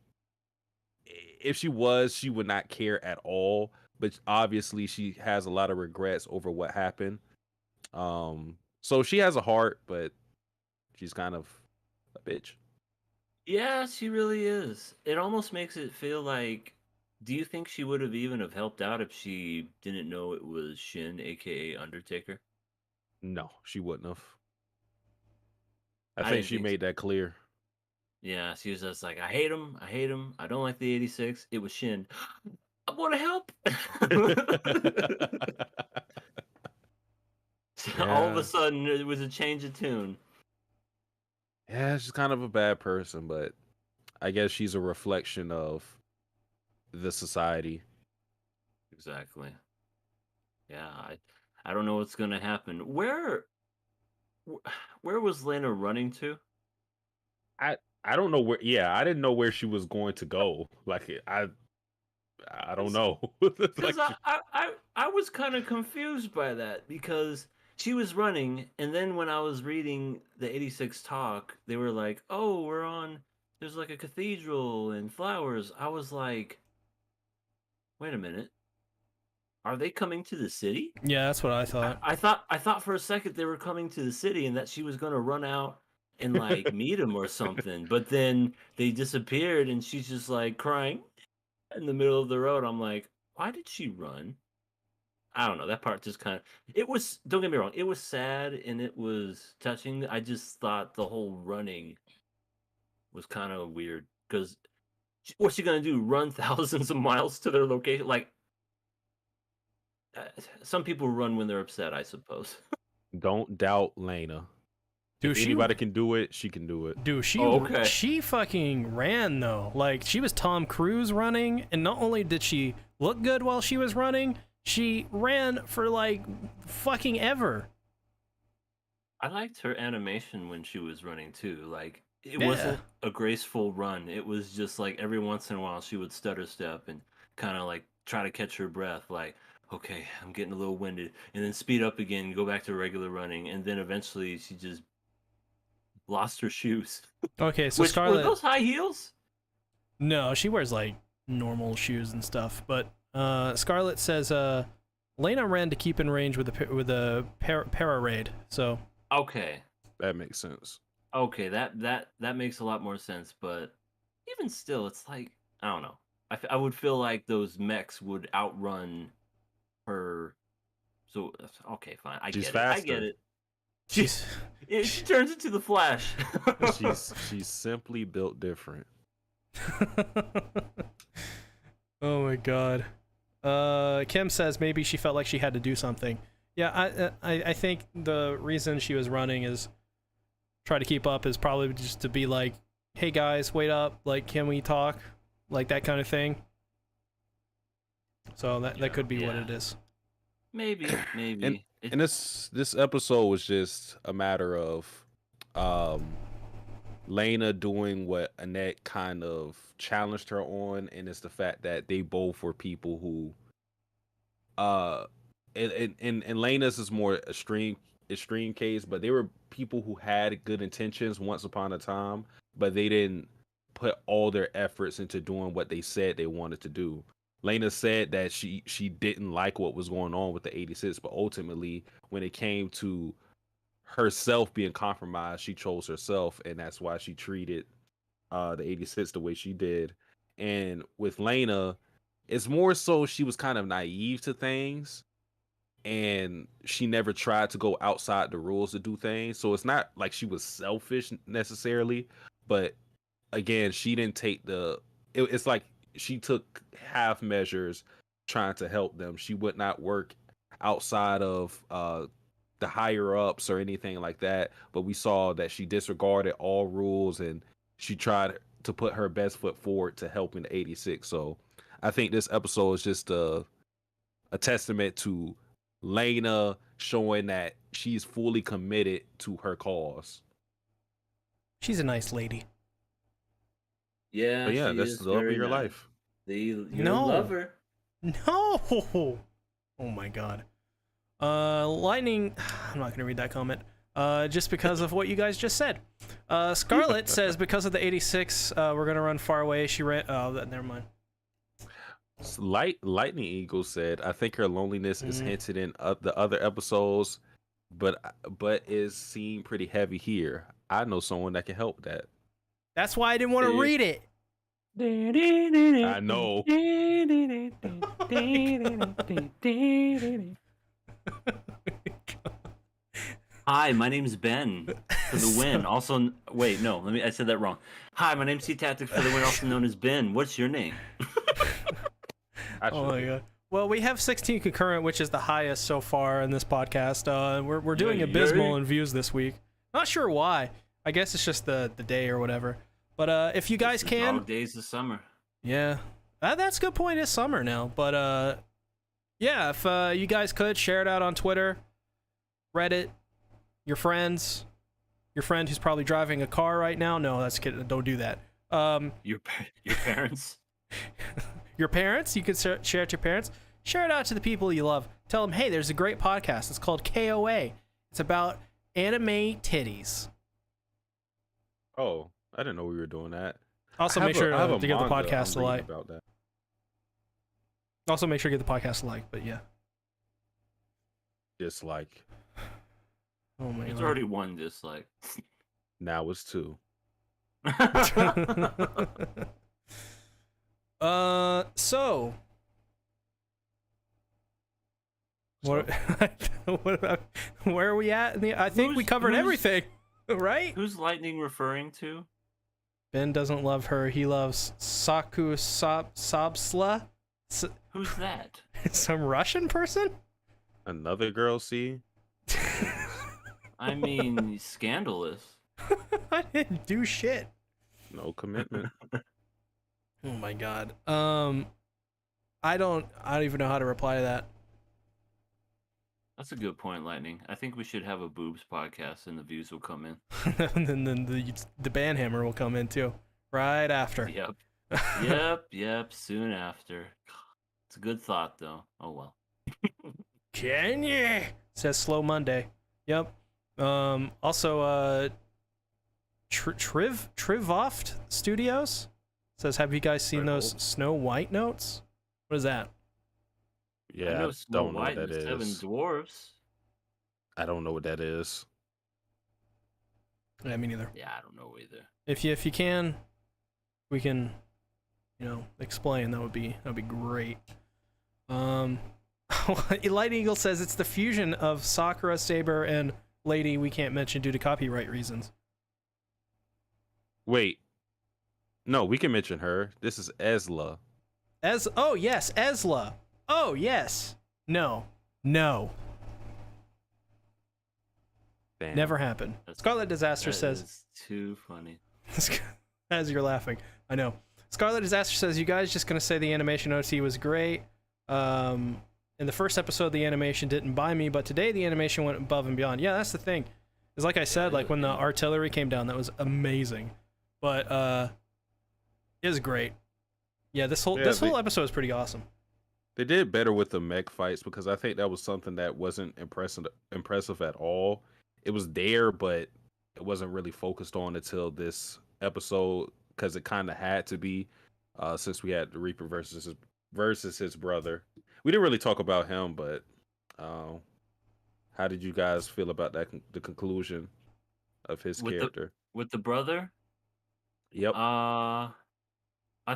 if she was, she would not care at all, but obviously she has a lot of regrets over what happened. So she has a heart, but she's kind of a bitch. Yeah, she really is. It almost makes it feel like, do you think she would have even have helped out if she didn't know it was Shin, aka Undertaker? No, she wouldn't have. I I think didn't she think made that clear. Yeah, she was just like, I hate him, I don't like the 86. It was Shin. I want to help. All of a sudden, it was a change of tune. Yeah, she's kind of a bad person, but I guess she's a reflection of the society. Exactly. Yeah, I don't know what's gonna happen. Where was Lena running to? I don't know where. Yeah, I didn't know where she was going to go. Like I don't know. Because Like, I was kind of confused by that because she was running, and then when I was reading the 86 talk, they were like, "Oh, there's like a cathedral and flowers." I was like, "Wait a minute, are they coming to the city?" Yeah, that's what I thought. I thought for a second they were coming to the city and that she was gonna run out and like meet him or something, but then they disappeared and she's just like crying in the middle of the road. I'm like, why did she run? I don't know. That part just kind of it was. Don't get me wrong. It was sad and it was touching. I just thought the whole running was kind of weird because what's she gonna do? Run thousands of miles to their location? Like some people run when they're upset, I suppose. don't doubt Lena. Dude, If anybody can do it, she can do it. Dude, Oh, okay. she fucking ran though. Like she was Tom Cruise running, and not only did she look good while she was running, she ran for like fucking ever. I liked her animation when she was running too. Like it Yeah. wasn't a graceful run. It was just like every once in a while she would stutter step and kind of like try to catch her breath. Like, okay, I'm getting a little winded, and then speed up again, go back to regular running, and then eventually she just lost her shoes. Okay, so Were Scarlett. those high heels? No, she wears like normal shoes and stuff. But Scarlett says Lena ran to keep in range with the para raid. So Okay, That makes sense. okay, that makes a lot more sense. But even still, it's like I don't know. I would feel like those mechs would outrun her. So okay, fine. I She's get it. I faster. get it. she's She turns into the Flash. She's simply built different. oh my god. Kim says maybe she felt like she had to do something. Yeah, I think the reason she was running is try to keep up is probably just to be like, hey guys, wait up, like can we talk, like that kind of thing. So that could be what Yeah. it is. maybe. And this episode was just a matter of Lena doing what Annette kind of challenged her on, and it's the fact that they both were people who and Lena's is more extreme case, but they were people who had good intentions once upon a time, but they didn't put all their efforts into doing what they said they wanted to do. Lena said that she didn't like what was going on with the 86, but ultimately when it came to herself being compromised, she chose herself, and that's why she treated the 86 the way she did. And with Lena, it's more so she was kind of naive to things, and she never tried to go outside the rules to do things. So it's not like she was selfish necessarily, but again, she didn't take it's like she took half measures trying to help them. She would not work outside of the higher ups or anything like that, but we saw that she disregarded all rules and she tried to put her best foot forward to helping the 86. So I think this episode is just a testament to Lena showing that she's fully committed to her cause. She's a nice lady. Yeah, But yeah, she that's is the love of very your nice. life. You No. love her. No. Oh my god. Lightning. I'm not gonna read that comment. Just because of what you guys just said. Scarlett says because of the 86, we're gonna run far away. She ran. Oh, never mind. Lightning Eagle said, "I think her loneliness is hinted in the other episodes, but is seen pretty heavy here. I know someone that can help that." That's why I didn't want to read it. I know. Hi, my name's Ben for the win. Also, wait, no, I said that wrong. Hi, my name's C-Tactic for the win, also known as Ben. What's your name? Oh my god. Well, we have 16 concurrent, which is the highest so far in this podcast. We're doing Yay, abysmal yay. in views this week. Not sure why. I guess it's just the day or whatever. But if you guys can, Dog days of summer. yeah. That's a good point. It's summer now, but yeah, if you guys could share it out on Twitter, Reddit, your friends, your friend who's probably driving a car right now. No, that's kidding. Don't do that. Your parents. Your parents. You could share it to your parents. Share it out to the people you love. Tell them, hey, there's a great podcast. It's called KOA. It's about anime titties. Oh, I didn't know we were doing that. Also, make sure to give the manga podcast a I'm like. reading about that. Also, make sure to give the podcast a like. But yeah. Dislike. Oh my It's god. already one dislike. Now it's 2. So. What? What about, where are we at? I think we covered everything, right? Who's Lightning referring to? Ben doesn't love her. He loves Saku Sobsla. Who's that? Some Russian person? Another girl, see? I mean, scandalous. I didn't do shit. No commitment. Oh my god. I don't even know how to reply to that. That's a good point, Lightning. I think we should have a boobs podcast, and the views will come in. And then the banhammer will come in too, right after. Yep. Yep. Soon after. It's a good thought, though. Oh well. Can you? Says Slow Monday. Yep. Also, Trivoft Studios says, have you guys seen those Snow White notes? What is that? Yeah, I know I Snow don't know White what that and the is. Seven Dwarfs. I don't know what that is. Yeah, me neither. Yeah, I don't know either. If you can, we can, explain. That would be great. Light Eagle says it's the fusion of Sakura, Saber, and Lady we can't mention due to copyright reasons. Wait. No, we can mention her. This is Esla. Oh yes, Esla. Oh yes. No. Damn. Never happened. Scarlet Disaster That says is too funny. as you're laughing. I know. Scarlet Disaster says, you guys just gonna say the animation OT was great. In the first episode the animation didn't buy me, but today the animation went above and beyond. Yeah, that's the thing. It's like I said, like when the artillery came down, that was amazing. But it was great. Yeah, this whole episode is pretty awesome. They did better with the mech fights because I think that was something that wasn't impressive at all. It was there, but it wasn't really focused on until this episode because it kind of had to be since we had the Reaper versus his brother. We didn't really talk about him, but how did you guys feel about that? The conclusion of his character With the brother? Yep. I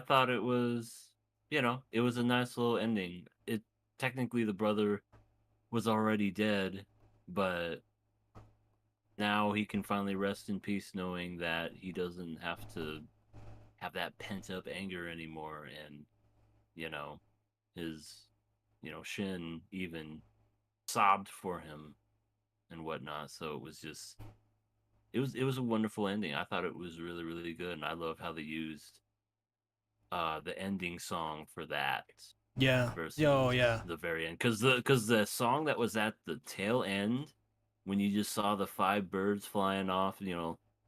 thought it was, it was a nice little ending. It technically the brother was already dead, but now he can finally rest in peace knowing that he doesn't have to have that pent up anger anymore. And, his, Shin even sobbed for him and whatnot. So it was just, it was a wonderful ending. I thought it was really, really good. And I love how they used the ending song for that. Yeah. Versus the very end. Because the song that was at the tail end, when you just saw the 5 birds flying off,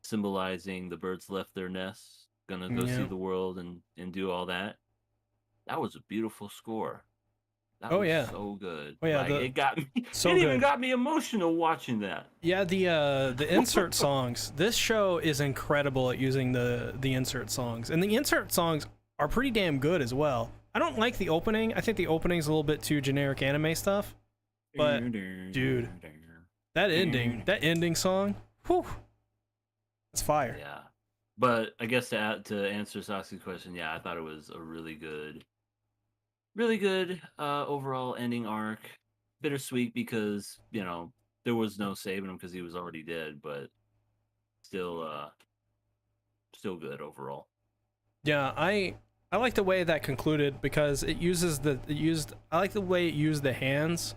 symbolizing the birds left their nests, gonna go see the world and do all that. That was a beautiful score. That was so good. Oh yeah, it got me. So it even good. got me emotional watching that. Yeah, the insert songs. This show is incredible at using the insert songs, and the insert songs are pretty damn good as well. I don't like the opening. I think the opening's a little bit too generic anime stuff. But dude, that ending song, whew, it's fire. Yeah, but I guess to answer Saxi's question, yeah, I thought it was a really good overall ending arc. Bittersweet because there was no saving him because he was already dead, but still good overall. Yeah, I like the way that concluded because I like the way it used the hands,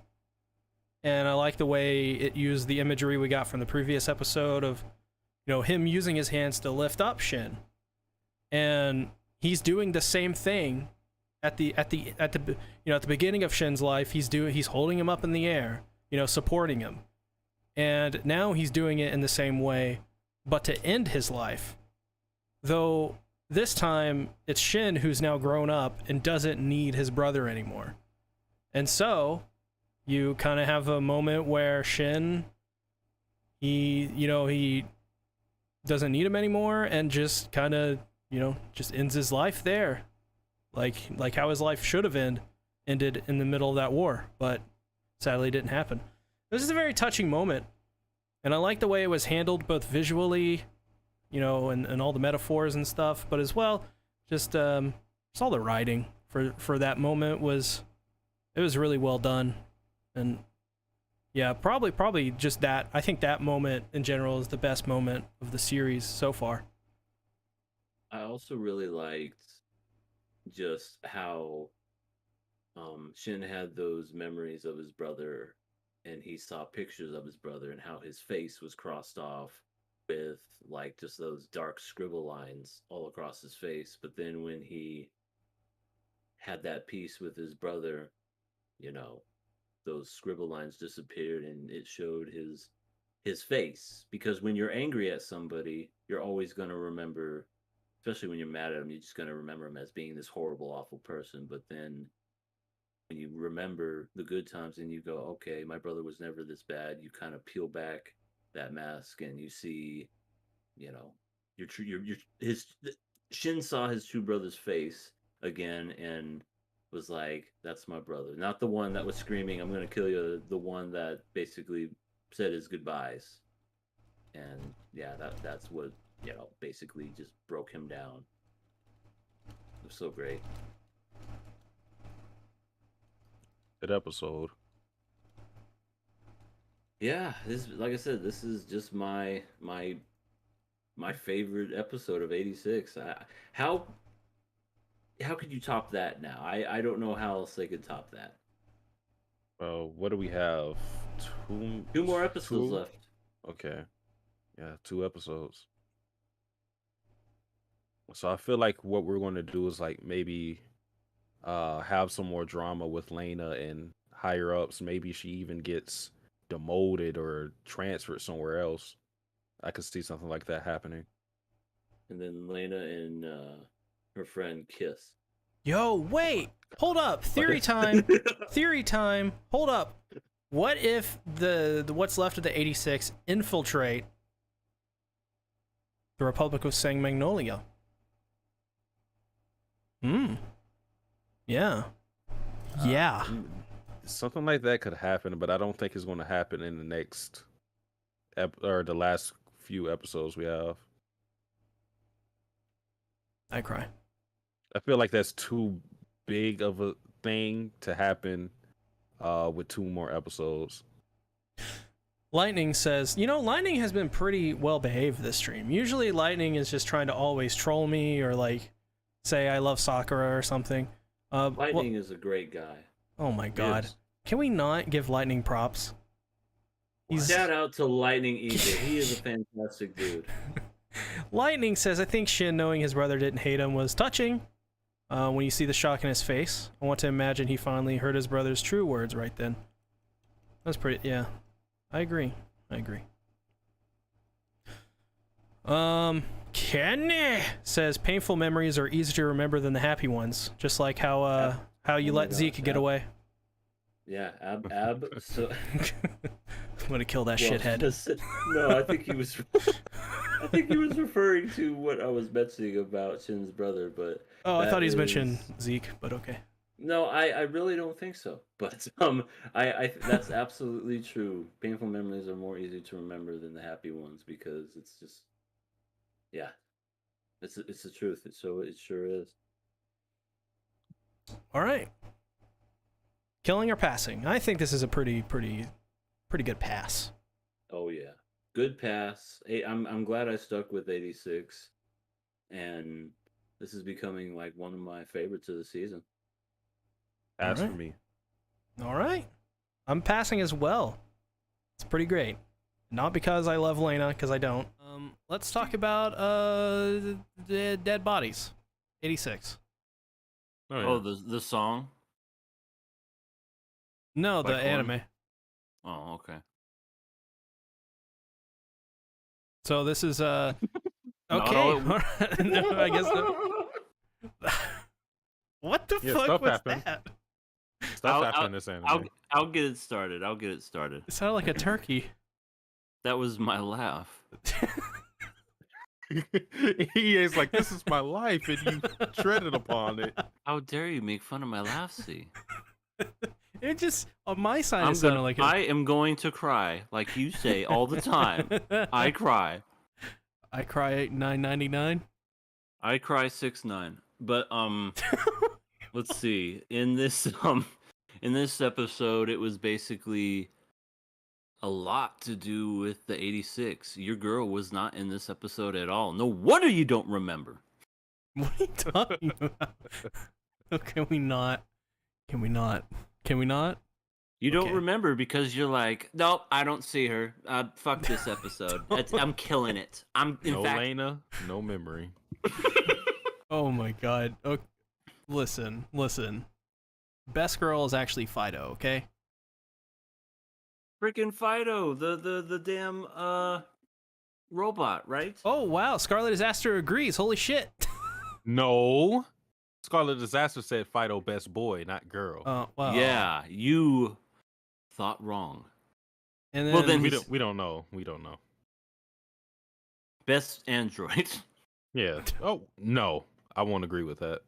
and I like the way it used the imagery we got from the previous episode of him using his hands to lift up Shin, and he's doing the same thing at the at the beginning of Shin's life, he's holding him up in the air, supporting him. And now he's doing it in the same way, but to end his life. Though this time it's Shin who's now grown up and doesn't need his brother anymore. And so you kind of have a moment where Shin, he doesn't need him anymore and just kind of, just ends his life there. Like how his life should have ended in the middle of that war, but sadly didn't happen. This is a very touching moment, and I like the way it was handled, both visually, and all the metaphors and stuff, but as well, just all the writing for that moment was really well done. And yeah, probably just that. I think that moment in general is the best moment of the series so far. I also really liked just how Shin had those memories of his brother, and he saw pictures of his brother and how his face was crossed off with like just those dark scribble lines all across his face. But then when he had that piece with his brother, those scribble lines disappeared and it showed his face. Because when you're angry at somebody, you're always going to remember, especially when you're mad at them, you're just going to remember them as being this horrible, awful person. But then when you remember the good times and you go, okay, my brother was never this bad, you kind of peel back that mask and you see, Shin saw his true brother's face again and was like, that's my brother. Not the one that was screaming, I'm going to kill you, the one that basically said his goodbyes. And yeah, that's what, basically just broke him down. It was so great. Good episode. Yeah, like I said, this is just my favorite episode of 86. How could you top that now? I don't know how else they could top that. Well, what do we have? Two more episodes left. Okay. Yeah, 2 episodes. So I feel like what we're going to do is like maybe have some more drama with Lena and higher ups. Maybe she even gets demoted or transferred somewhere else. I could see something like that happening. And then Lena and her friend kiss. Yo, wait, hold up. Theory time. Theory time. Hold up. What if the what's left of the 86 infiltrate the Republic of Sang Magnolia? Yeah. Yeah. Something like that could happen, but I don't think it's going to happen in the next or the last few episodes we have. I cry. I feel like that's too big of a thing to happen with 2 more episodes. Lightning says, Lightning has been pretty well behaved this stream. Usually Lightning is just trying to always troll me or like say I love Sakura or something. Lightning is a great guy. Oh my god. Yes. Can we not give Lightning props? Shout out to Lightning Eater. He is a fantastic dude. Lightning says, I think Shin knowing his brother didn't hate him was touching. When you see the shock in his face, I want to imagine he finally heard his brother's true words right then. That's pretty, yeah. I agree. Kenny says, painful memories are easier to remember than the happy ones. Just like how you let Zeke get away. Yeah, Ab. So I'm gonna kill that shithead. No, I think he was. I think he was referring to what I was mentioning about Shin's brother, but. Oh, I thought he was mentioning Zeke, but okay. No, I really don't think so. But I that's absolutely true. Painful memories are more easy to remember than the happy ones because it's just, yeah, it's the truth. It sure is. All right. Killing or passing? I think this is a pretty good pass. Oh yeah, good pass. I'm glad I stuck with 86, and this is becoming like one of my favorites of the season. Pass for me. All right, I'm passing as well. It's pretty great. Not because I love Lena, because I don't. Let's talk about the dead bodies. 86. Oh, yeah. Oh, the song. No, the By Korn? anime. Oh, okay. So this is Not okay. all at once. No, I guess not. What the Yeah, fuck stuff was happened. that? Stuff happened in this anime. I'll get it started. I'll get it started. It sounded like a turkey. That was my laugh. He is like, this is my life, and you treaded upon it. How dare you make fun of my laugh? See, It just on my side it sounded like I am going to cry, like you say all the time. I cry. I cry at $9.99. I cry 6'9". But let's see. In this episode, it was basically a lot to do with the 86. Your girl was not in this episode at all. No wonder you don't remember. What are you talking about? Oh, can we not? Can we not? Can we not? You don't Okay. remember because you're like, nope, I don't see her. Fuck this episode. I'm killing it. No Lena, no memory. Oh my god. Okay. Listen. Best girl is actually Fido, okay? Freaking Fido, the damn robot, right? Oh wow, Scarlet Disaster agrees. Holy shit. No. Scarlet Disaster said Fido best boy, not girl. Wow. Yeah, you thought wrong. And then, Well, then we don't know. We don't know. Best android. Yeah. Oh no, I won't agree with that.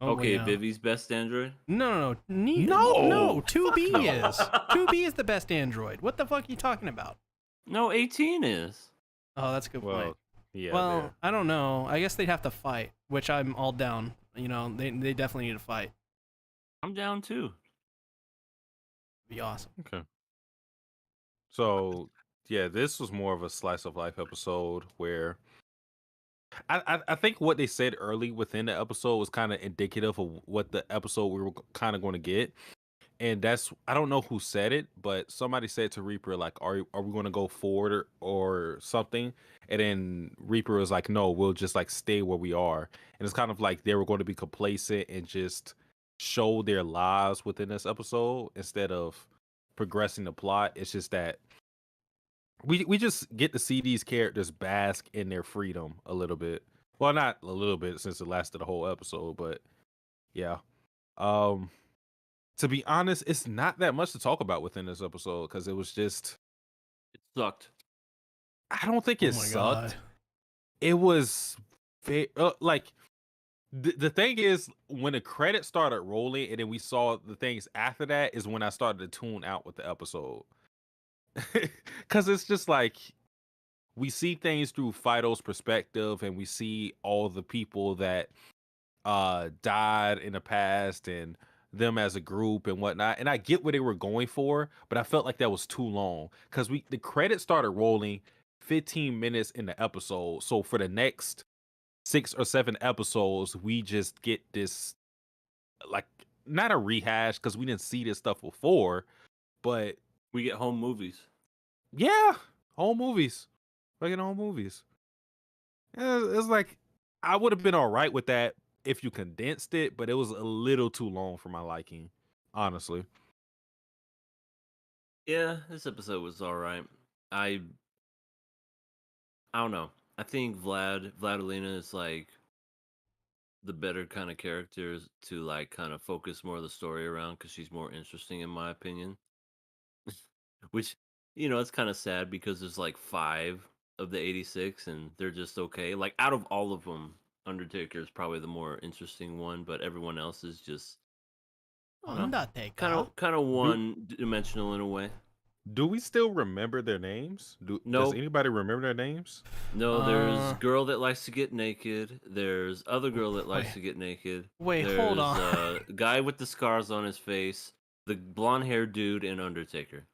oh, Okay, yeah. Vivi's best android. No. No. 2B is. 2B is the best android. What the fuck are you talking about? No, 18 is. Oh, that's a good point. Well, yeah. Well, there. I don't know. I guess they'd have to fight, which I'm all down. You know, they definitely need to fight. I'm down too. It'd be awesome. Okay. So yeah, this was more of a slice of life episode where I think what they said early within the episode was kind of indicative of what the episode we were kind of going to get. And that's, I don't know who said it, but somebody said to Reaper, like, are we going to go forward or something? And then Reaper was like, no, we'll just like stay where we are. And it's kind of like they were going to be complacent and just show their lives within this episode instead of progressing the plot. It's just that we just get to see these characters bask in their freedom a little bit. Well, not a little bit since it lasted the whole episode, but yeah. To be honest, it's not that much to talk about within this episode because it was just, It sucked. I don't think Oh it my sucked. God. It was like the thing is when the credits started rolling and then we saw the things after that is when I started to tune out with the episode. Cause it's just like we see things through Fido's perspective and we see all the people that died in the past and them as a group and whatnot. And I get what they were going for, but I felt like that was too long. Cause the credits started rolling 15 minutes in the episode. So for the next 6 or 7 episodes, we just get this like not a rehash because we didn't see this stuff before, but We get home movies. yeah, home movies. Fucking home movies. It's like I would have been all right with that if you condensed it, but it was a little too long for my liking, honestly. Yeah, this episode was all right. I don't know. I think Vladilena is like the better kind of characters to like kind of focus more of the story around because she's more interesting in my opinion. Which it's kind of sad because there's like 5 of the 86 and they're just okay. Like out of all of them, Undertaker is probably the more interesting one, but everyone else is just Undertaker. kind of one dimensional in a way. Do we still remember their names? Does Nope. anybody remember their names? No, there's girl that likes to get naked. There's other girl that likes Wait. to get naked. Wait, There's hold on. guy with the scars on his face, the blonde haired dude, and Undertaker.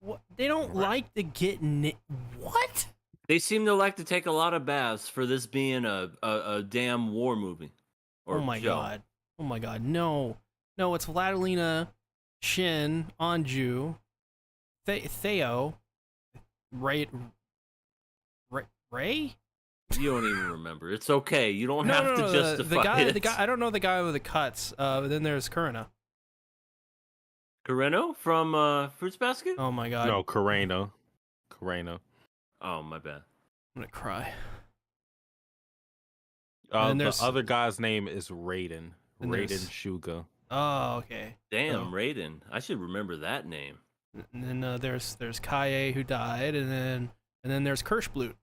What? They don't like to get what? They seem to like to take a lot of baths for this being a damn war movie. Or Oh my show. god. Oh my god. No. No, it's Vladilena, Shin, Anju, Theo, Ray? You don't even remember. It's okay. You don't No, have no, to no, justify it. the guy. I don't know the guy with the cuts. Then there's Kurina. Carreno from Fruits Basket? Oh my god, No, Karena. Karena. Oh, my bad. I'm gonna cry. And The there's- other guy's name is Raiden. And Raiden there's- Shuga. Oh, okay. Damn, Oh. Raiden. I should remember that name. And then there's Kaie who died, and then there's Kirschblut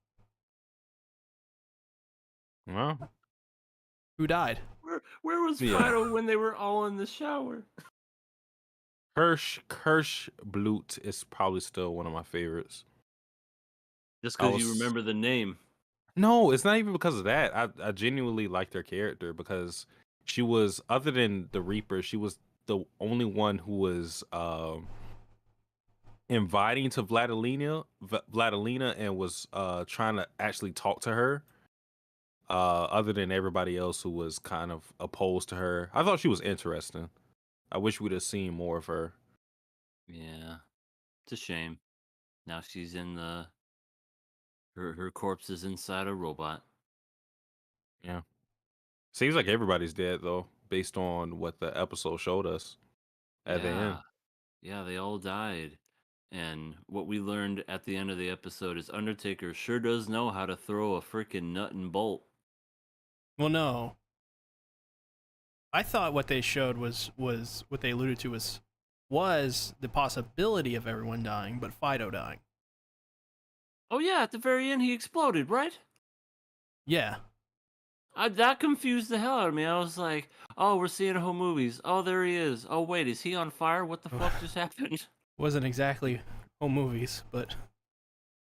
Well, who died. Where was Yeah. Fido when they were all in the shower? Kirsch Blut is probably still one of my favorites. Just I because you was- remember the name. No, it's not even because of that. I genuinely like their character because she was, other than the Reaper, she was the only one who was inviting to Vladilena and was trying to actually talk to her. Other than everybody else who was kind of opposed to her. I thought she was interesting. I wish we'd have seen more of her. Yeah. It's a shame. Now she's in the... Her corpse is inside a robot. Seems like everybody's dead though, based on what the episode showed us at the end. Yeah, they all died. And what we learned at the end of the episode is Undertaker sure does know how to throw a freaking nut and bolt. Well, no. I thought what they showed was what they alluded to was the possibility of everyone dying, but Fido dying. Oh yeah, at the very end he exploded, right? Yeah. That confused the hell out of me. I was like, oh, we're seeing home movies. Oh, there he is. Oh, wait, is he on fire? What the fuck just happened? Wasn't exactly home movies, but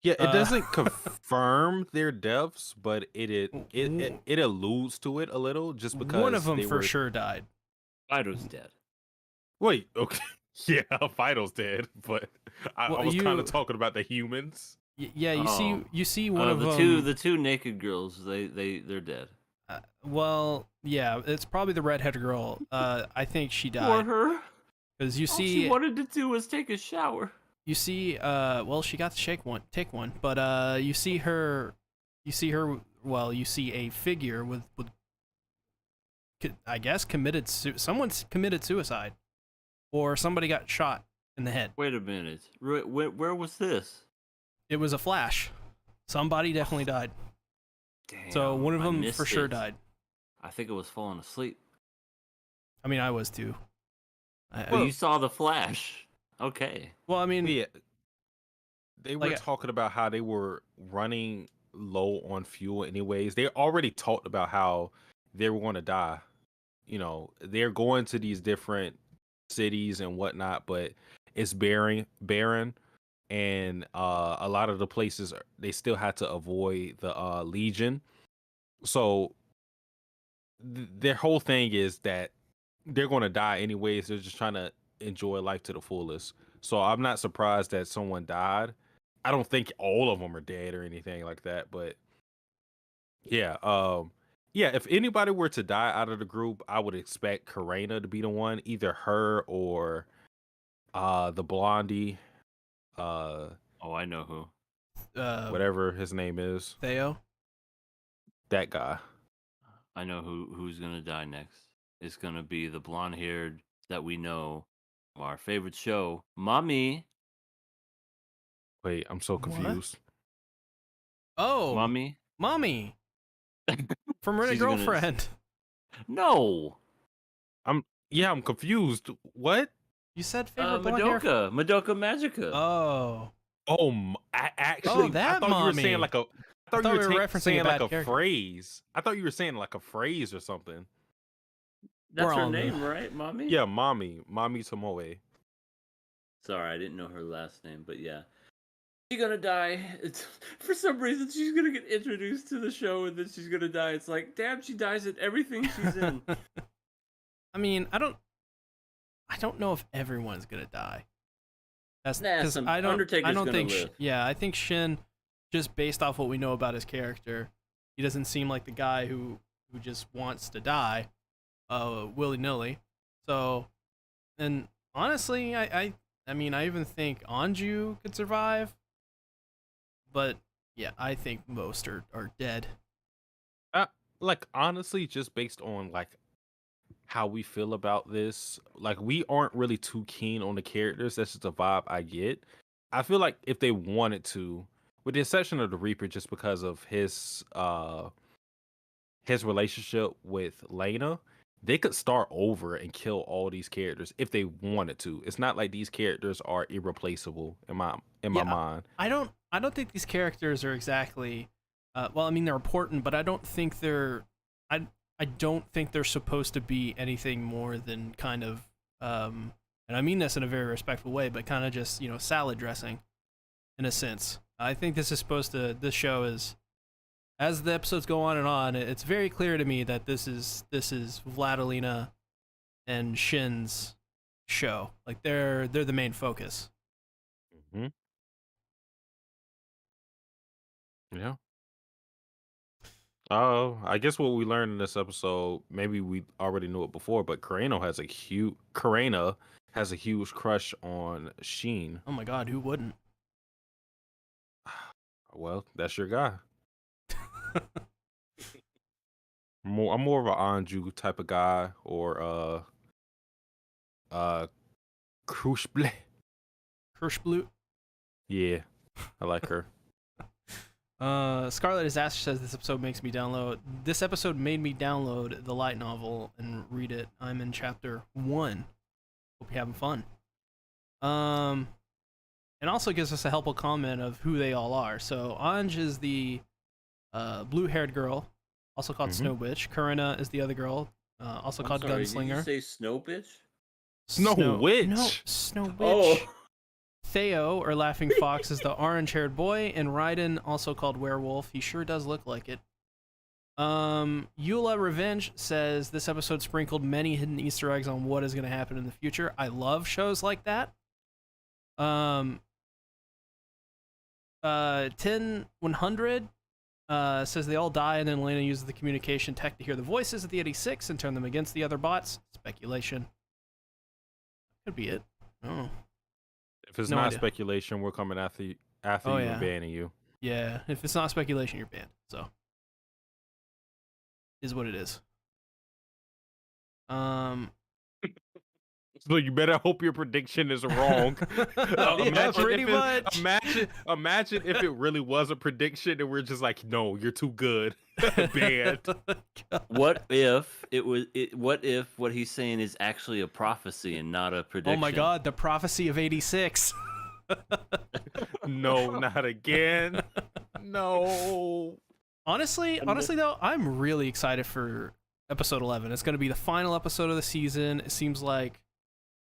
Yeah, it doesn't confirm their deaths, but it w- alludes to it a little, just because one of them they for were... sure died. Fido's dead. Wait, okay, yeah, Fido's dead, but I Well, was kind you- of talking about the humans. Yeah, Oh. you see one of the them. the two naked girls, they're dead. Well, yeah, it's probably the redhead girl. I think she Poor died her. because you All she see wanted to do was take a shower. well, she got to take one, but you see her, well, you see a figure with I guess someone's committed suicide, or somebody got shot in the head. Wait a minute. Where was this? It was a flash. Somebody definitely died. Damn, So one of I them missed for sure it. died. I think it was falling asleep. I mean, I was too. Well, you saw the flash. Okay. Well, I mean, Yeah, they were Like, talking about how they were running low on fuel anyways. They already talked about how they were going to die. You know, they're going to these different cities and whatnot, but it's barren, and a lot of the places they still had to avoid the Legion. So their whole thing is that they're going to die anyways. They're just trying to enjoy life to the fullest. So I'm not surprised that someone died. I don't think all of them are dead or anything like that, but yeah, yeah, if anybody were to die out of the group, I would expect Karena to be the one, either her or the blondie, Oh, I know who. whatever his name is, Theo. that guy. I know who's gonna die next. It's gonna be the blonde-haired that we know, our favorite show, Mommy. Wait, I'm so What? confused. Oh, Mommy. mommy from Ready She's gonna- Girlfriend. No. Yeah, I'm confused. What? You said favorite blonde hair. Madoka Magica. Oh, Actually, that I thought you were mommy. saying like a. I thought thought you we were were referencing a saying like bad a character. phrase. I thought you were saying like a phrase or something. That's we're her all name, new. right, Mommy? Yeah, mommy Tomoe. Sorry, I didn't know her last name, but yeah. She's gonna die. For some reason, she's gonna get introduced to the show and then she's gonna die. It's like, damn, she dies in everything she's in. I mean, I don't know if everyone's gonna die. That's Nah, 'cause some I don't Undertaker's gonna think. live. Yeah, I think Shin, just based off what we know about his character, he doesn't seem like the guy who just wants to die, willy nilly. So, and honestly, I mean, I even think Anju could survive. But yeah, I think most are dead. Like honestly, just based on like how we feel about this, like we aren't really too keen on the characters. That's just a vibe I get. I feel like if they wanted to, with the exception of the Reaper, just because of his relationship with Lena, they could start over and kill all these characters if they wanted to. It's not like these characters are irreplaceable in my Yeah, mind. I don't think these characters are exactly well, I mean they're important, but I I don't think they're supposed to be anything more than kind of and I mean this in a very respectful way, but kind of just, salad dressing in a sense. I think this show is, as the episodes go on and on, it's very clear to me that this is Vladilena and Shin's show. Like they're the main focus. Hmm. Yeah. Oh, I guess what we learned in this episode, maybe we already knew it before, but Karena has a huge crush on Sheen. Oh my god, who wouldn't? Well, that's your guy. I'm more of an Anju type of guy, or Krushble. Kirschblut. Yeah, I like her. Scarlet Disaster says this episode made me download the light novel and read it. I'm in chapter 1. Hope you're having fun. And also gives us a helpful comment of who they all are. So Anj is the blue-haired girl, also called Snow Witch. Karina is the other girl, also called Gunslinger. Did you say Snow Bitch? Snow Witch. No, Snow Witch. Oh. Theo, or Laughing Fox, is the orange-haired boy, and Raiden, also called Werewolf. He sure does look like it. Eula Revenge says this episode sprinkled many hidden Easter eggs on what is going to happen in the future. I love shows like that. 10100 says they all die, and then Lena uses the communication tech to hear the voices of the 86 and turn them against the other bots. Speculation. Could be it. I don't know. If it's No not idea. speculation, we're coming after you Oh, yeah. and banning you. Yeah, if it's not speculation, you're banned. So, is what it is. So you better hope your prediction is wrong. Yeah, pretty much. Imagine if it really was a prediction and we're just like, no, you're too good. Banned. What if what if what he's saying is actually a prophecy and not a prediction? Oh my god, the prophecy of 86. No, not again. No. Honestly though, I'm really excited for episode 11. It's going to be the final episode of the season. It seems like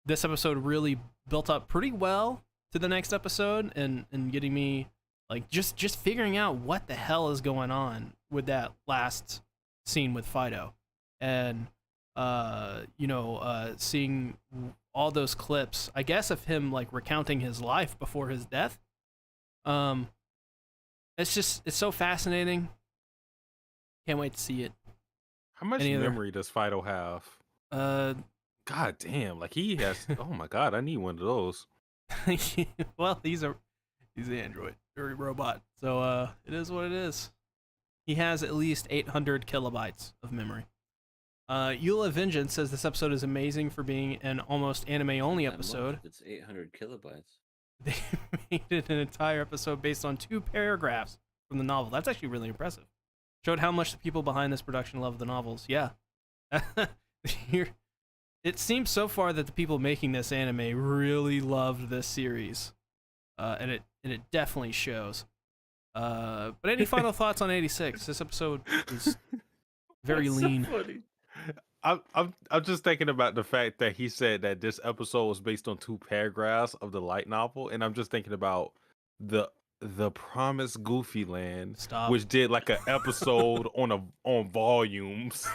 this episode really built up pretty well to the next episode, and getting me like just figuring out what the hell is going on with that last scene with Fido, and seeing all those clips, I guess, of him like recounting his life before his death. It's so fascinating. Can't wait to see it. How much memory does Fido have? God damn, like he has. Oh my god, I need one of those. Well, he's an android or a robot, so it is what it is. He has at least 800 kilobytes of memory. Eula Vengeance says this episode is amazing for being an almost anime-only episode. It's 800 kilobytes. They made it an entire episode based on 2 paragraphs from the novel. That's actually really impressive. Showed how much the people behind this production love the novels. Yeah. It seems so far that the people making this anime really loved this series. And it definitely shows. But any final thoughts on 86? This episode is very lean. So funny. I'm just thinking about the fact that he said that this episode was based on 2 paragraphs of the light novel, and I'm just thinking about the Promised Goofy Land, Stop. which did like an episode on volumes.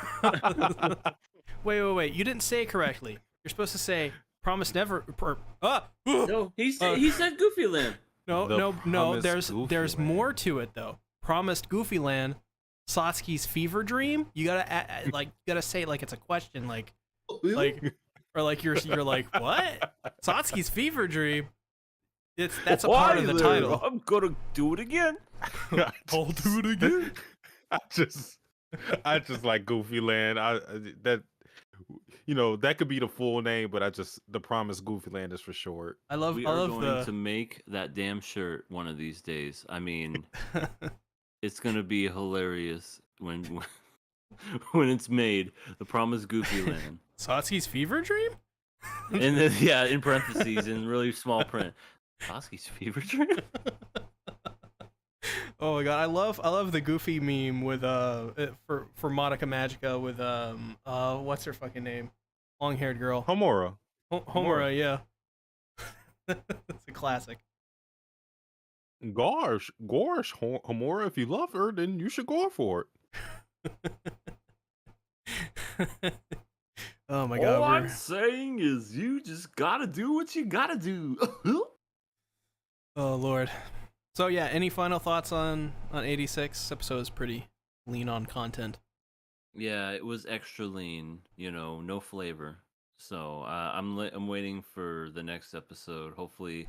Wait. You didn't say it correctly. You're supposed to say Promise Never. No, he said Goofy Land. No. Promised There's Goofy more Land. to it though. Promised Goofy Land, Satsuki's fever dream. You gotta say it like it's a question, like you're like what? Satsuki's fever dream. That's a part of the title. I'm gonna do it again. I'll do it again. I just like Goofy Land. That that could be the full name, but the Promised Goofy Land is for short. I love We are going to make that damn shirt one of these days. I mean, it's gonna be hilarious when when it's made. The Promised Goofy Land. Satsuki's fever dream? And then in parentheses in really small print. Satsuki's fever dream. Oh my god, I love the Goofy meme with for Monica Magica with what's her fucking name? Long-haired girl. Homura. Homura, yeah. It's a classic. Gosh, Homura, if you love her, then you should go for it. Oh my god. All I'm saying is you just gotta do what you gotta do. Oh lord. So yeah, any final thoughts on 86? Episode is pretty lean on content. Yeah, it was extra lean, no flavor. So I'm waiting for the next episode. Hopefully,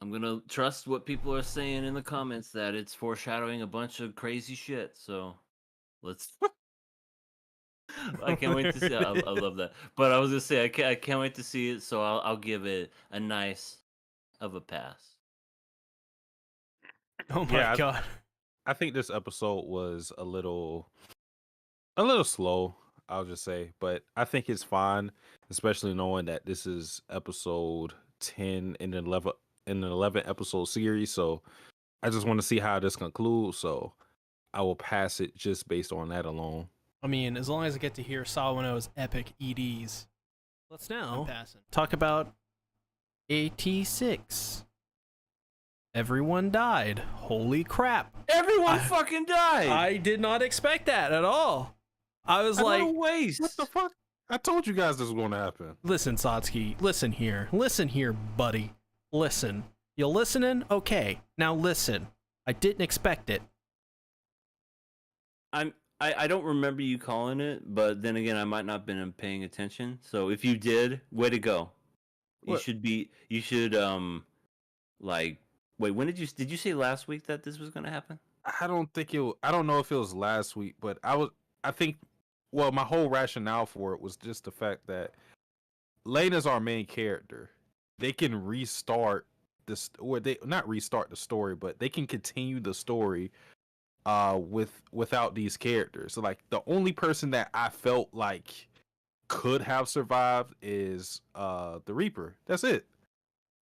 I'm gonna trust what people are saying in the comments that it's foreshadowing a bunch of crazy shit. So let's. I can't wait to see. I love that. But I was gonna say I can't wait to see it. So I'll give it a nice of a pass. Oh my god. I think this episode was a little slow, I'll just say, but I think it's fine, especially knowing that this is episode 10 in an 11 episode series. So I just want to see how this concludes. So I will pass it just based on that alone. I mean, as long as I get to hear Sawano's epic EDs. Let's now talk about 86. Everyone died. Holy crap. Everyone fucking died. I did not expect that at all. I was like, what a waste. What the fuck? I told you guys this was going to happen. Listen, Satsuki. Listen here, buddy. Listen. You listening? Okay. Now listen. I didn't expect it. I don't remember you calling it, but then again, I might not have been paying attention. So if you did, way to go. What? You should wait, when did you say last week that this was going to happen? I don't know if it was last week, but I think my whole rationale for it was just the fact that Lena's our main character. They can restart this, or they not restart the story, but they can continue the story without these characters. So like the only person that I felt like could have survived is the Reaper. That's it.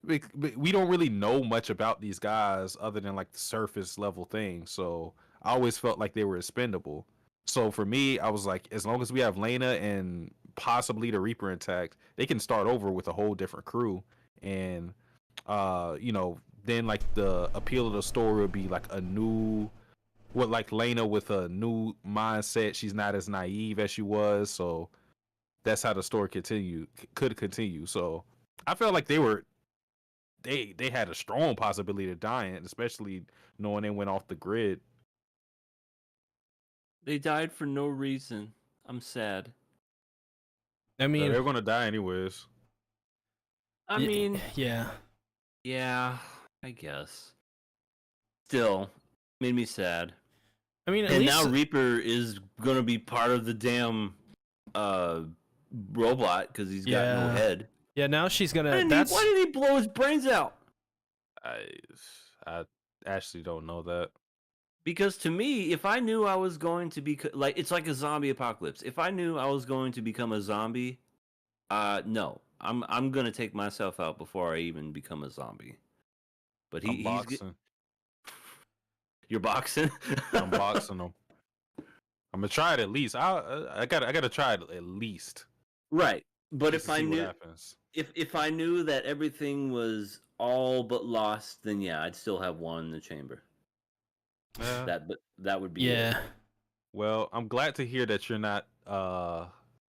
We don't really know much about these guys other than like the surface level thing. So I always felt like they were expendable. So for me, I was like, as long as we have Lena and possibly the Reaper intact, they can start over with a whole different crew. And then like the appeal of the story would be like like Lena with a new mindset. She's not as naive as she was. So that's how the story could continue. So I felt like they had a strong possibility of dying, especially knowing they went off the grid. They died for no reason. I'm sad. I mean, they're gonna die anyways. I mean, yeah, I guess. Still, made me sad. I mean, and now Reaper is gonna be part of the damn robot because he's got no head. Yeah, now she's gonna. Why did he blow his brains out? I actually don't know that. Because to me, if I knew I was going to be it's like a zombie apocalypse. If I knew I was going to become a zombie, no, I'm gonna take myself out before I even become a zombie. But I'm boxing. You're boxing. I'm boxing them. I'm gonna try it at least. I gotta try it at least. Right, but if I knew, if I knew that everything was all but lost, then yeah, I'd still have one in the chamber. That would be it. Well, I'm glad to hear that you're not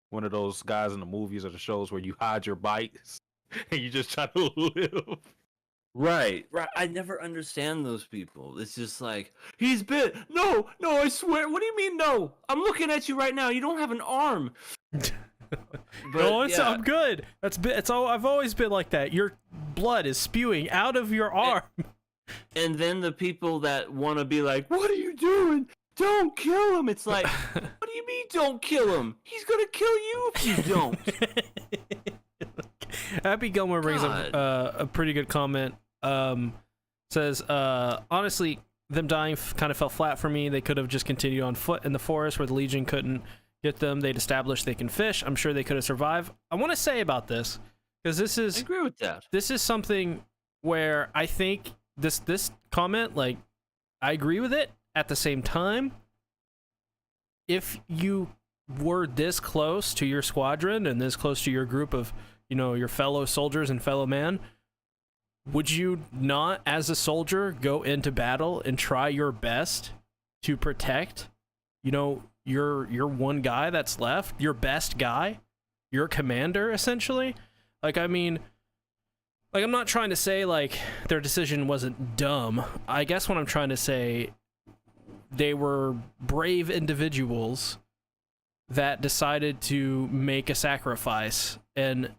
one of those guys in the movies or the shows where you hide your bites and you just try to live. Right. I never understand those people. It's just like, he's bit. No, I swear. What do you mean, no? I'm looking at you right now. You don't have an arm. I'm good. It's all. I've always been like that. Your blood is spewing out of your arm. And then the people that want to be like, what are you doing? don't kill him. It's like, what do you mean don't kill him? He's gonna kill you if you don't. Happy Gilmore brings up a pretty good comment. Says, honestly, them dying kind of fell flat for me. They could have just continued on foot in the forest where the Legion couldn't get them. They'd established they can fish. I'm sure they could have survived. I want to say about this, because I agree with that. this is something where I think this comment, like, I agree with it. At the same time, if you were this close to your squadron and this close to your group of, you know, your fellow soldiers and fellow man, would you not, as a soldier, go into battle and try your best to protect, you know, your one guy that's left, your best guy, your commander, essentially? Like, I mean, like, I'm not trying to say, like, their decision wasn't dumb. I guess what I'm trying to say, they were brave individuals that decided to make a sacrifice, and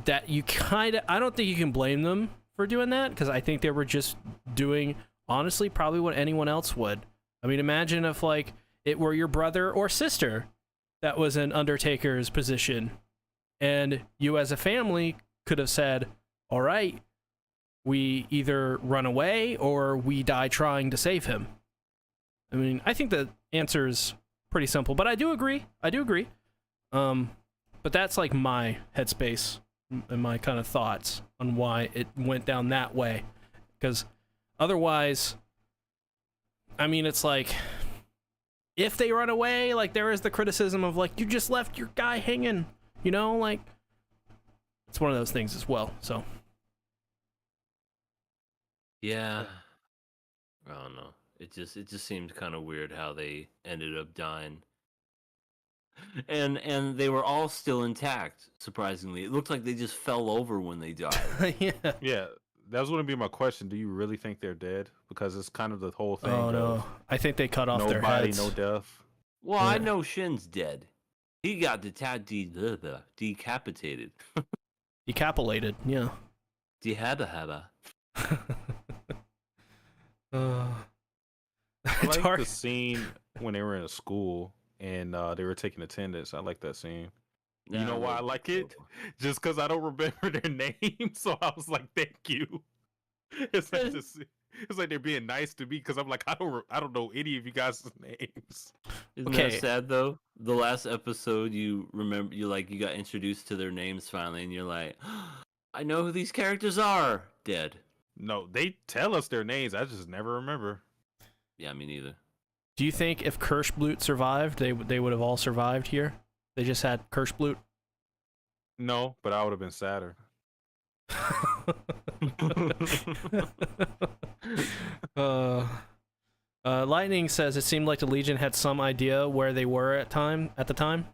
that you kind of, I don't think you can blame them for doing that, because I think they were just doing, honestly, probably what anyone else would. I mean, imagine if, like, it were your brother or sister that was in Undertaker's position, and you as a family could have said, all right, we either run away or we die trying to save him. I mean, I think the answer is pretty simple, but I do agree. But that's like my headspace and my kind of thoughts on why it went down that way. Because otherwise, I mean, it's like, if they run away, like, there is the criticism of, like, you just left your guy hanging, you know, like, it's one of those things as well, so. Yeah. I don't know. It just seemed kind of weird how they ended up dying. And they were all still intact, surprisingly. It looked like they just fell over when they died. Yeah. Yeah, that was going to be my question. Do you really think they're dead? Because it's kind of the whole thing. Oh, no. I think they cut off No their body, heads. no death. Well, Yeah. I know Shin's dead. He got decapitated. Decapitated, yeah. Dehaba. I like Dark. the scene when they were in a school and they were taking attendance. I like that scene. You know why I like it? Just because I don't remember their names, so I was like, "Thank you." It's like they're being nice to me because I'm like, I don't know any of you guys' names. Isn't Okay. that sad though? The last episode, you remember, you got introduced to their names finally, and you're like, I know who these characters are. Dead. No, they tell us their names. I just never remember. Yeah, me neither. Do you think if Kirschblut survived, they would have all survived here? They just had Kirschblut? No, but I would have been sadder. Lightning says it seemed like the Legion had some idea where they were at the time.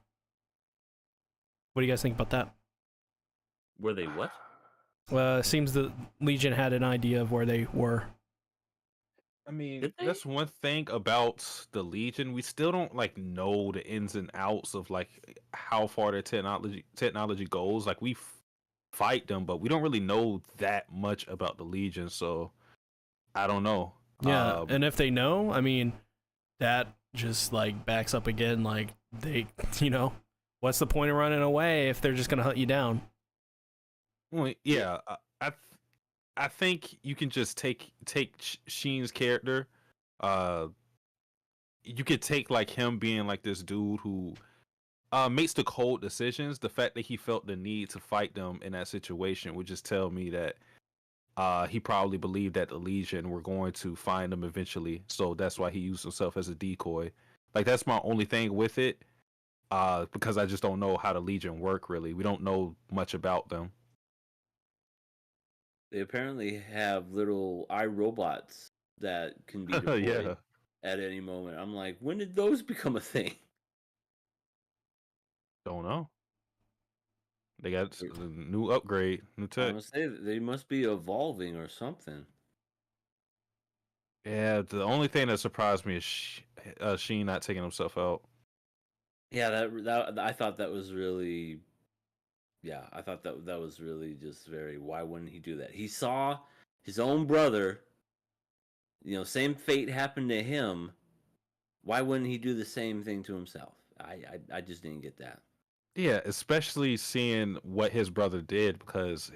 What do you guys think about that? Were they what? It seems the Legion had an idea of where they were. I mean, Did they? that's one thing about the Legion. We still don't like know the ins and outs of like how far their technology goes. Like we fight them, but we don't really know that much about the Legion. So I don't know. Yeah, and if they know, I mean, that just like backs up again. Like they, you know, what's the point of running away if they're just gonna hunt you down? Well, yeah, I think you can just take Sheen's character. You could take like him being like this dude who makes the cold decisions. The fact that he felt the need to fight them in that situation would just tell me that he probably believed that the Legion were going to find him eventually. So that's why he used himself as a decoy. Like that's my only thing with it. Because I just don't know how the Legion work really. We don't know much about them. They apparently have little iRobots that can be deployed Yeah. at any moment. I'm like, when did those become a thing? Don't know. They got a new upgrade, new I tech. must say they must be evolving or something. Yeah, the only thing that surprised me is Sheen not taking himself out. Yeah, that I thought that was really. Yeah, I thought that was really just very. Why wouldn't he do that? He saw his own brother. You know, same fate happened to him, why wouldn't he do the same thing to himself? I just didn't get that. Yeah, especially seeing what his brother did, because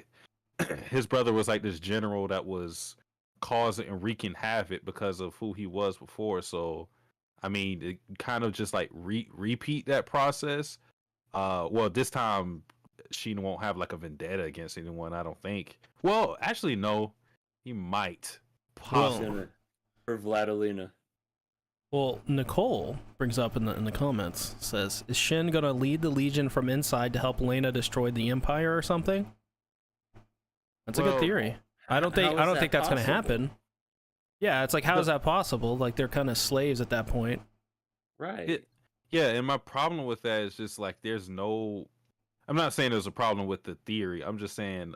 his brother was like this general that was causing and wreaking havoc because of who he was before. So, I mean, it kind of just like repeat that process. Well, this time she won't have like a vendetta against anyone, I don't think. Well, actually, no, he might. Possibly. For Vladilena. Well, Nicole brings up in the comments, says, is Shin gonna lead the Legion from inside to help Lena destroy the Empire or something? That's a good theory. I don't think that's gonna happen. Yeah, it's like, how is that possible? Like, they're kind of slaves at that point. Right. Yeah, and my problem with that is just like I'm not saying there's a problem with the theory. I'm just saying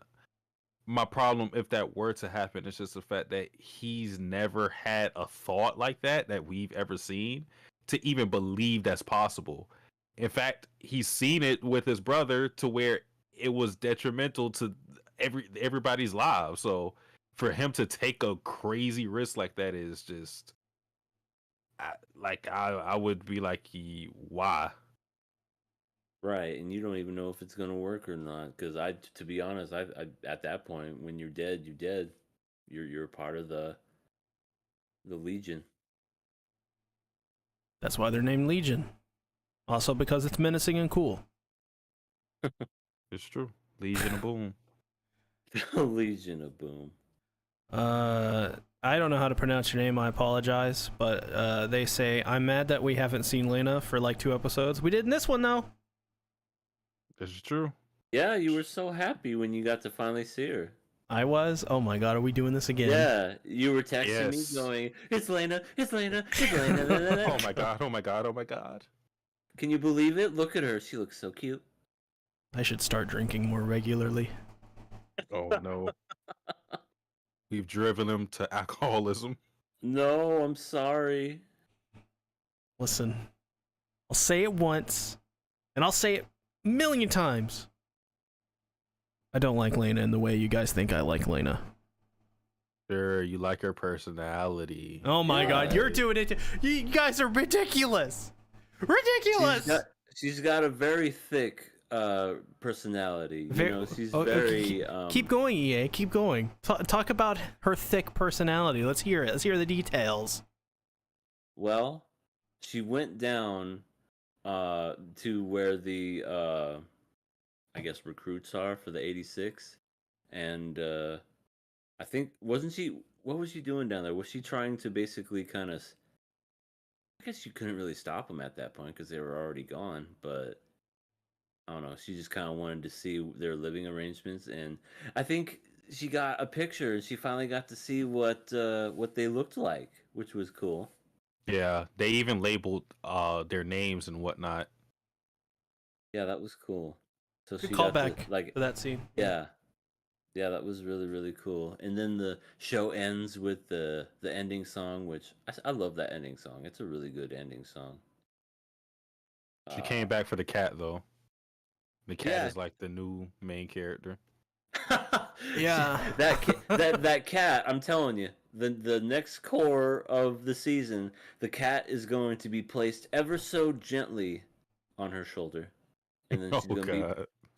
my problem, if that were to happen, is just the fact that he's never had a thought like that we've ever seen to even believe that's possible. In fact, he's seen it with his brother to where it was detrimental to everybody's lives. So for him to take a crazy risk like that is just I would be like, why? Right, and you don't even know if it's gonna work or not. Because to be honest, I at that point, when you're dead, you're dead. You're part of the Legion. That's why they're named Legion. Also because it's menacing and cool. It's true. Legion of Boom. Legion of Boom. I don't know how to pronounce your name, I apologize, but they say, I'm mad that we haven't seen Lena for like 2 episodes. We did in this one though. This is true. Yeah, you were so happy when you got to finally see her. I was? Oh my god, are we doing this again? Yeah, you were texting me going, it's Lena, it's Lena, it's Lena. Oh my god, oh my god, oh my god. Can you believe it? Look at her. She looks so cute. I should start drinking more regularly. Oh no. We've driven him to alcoholism. No, I'm sorry. Listen, I'll say it once, and I'll say it a million times. I don't like Lena in the way you guys think I like Lena. Sure, you like her personality. Oh my god, you're doing it. You guys are ridiculous. Ridiculous. She's got a very thick personality. She's very. Keep going, EA. Keep going. Talk about her thick personality. Let's hear it. Let's hear the details. Well, she went down to where the I guess recruits are for the 86, and I think wasn't she? What was she doing down there? Was she trying to basically kind of? I guess you couldn't really stop them at that point because they were already gone. But I don't know. She just kind of wanted to see their living arrangements, and I think she got a picture, and she finally got to see what they looked like, which was cool. Yeah, they even labeled their names and whatnot. Yeah, that was cool. So Good she call got back to, to that scene. Yeah, that was really really cool. And then the show ends with the ending song, which I love that ending song. It's a really good ending song. She came back for the cat though. The cat is like the new main character. Yeah, that cat. I'm telling you, the next core of the season, the cat is going to be placed ever so gently on her shoulder, and then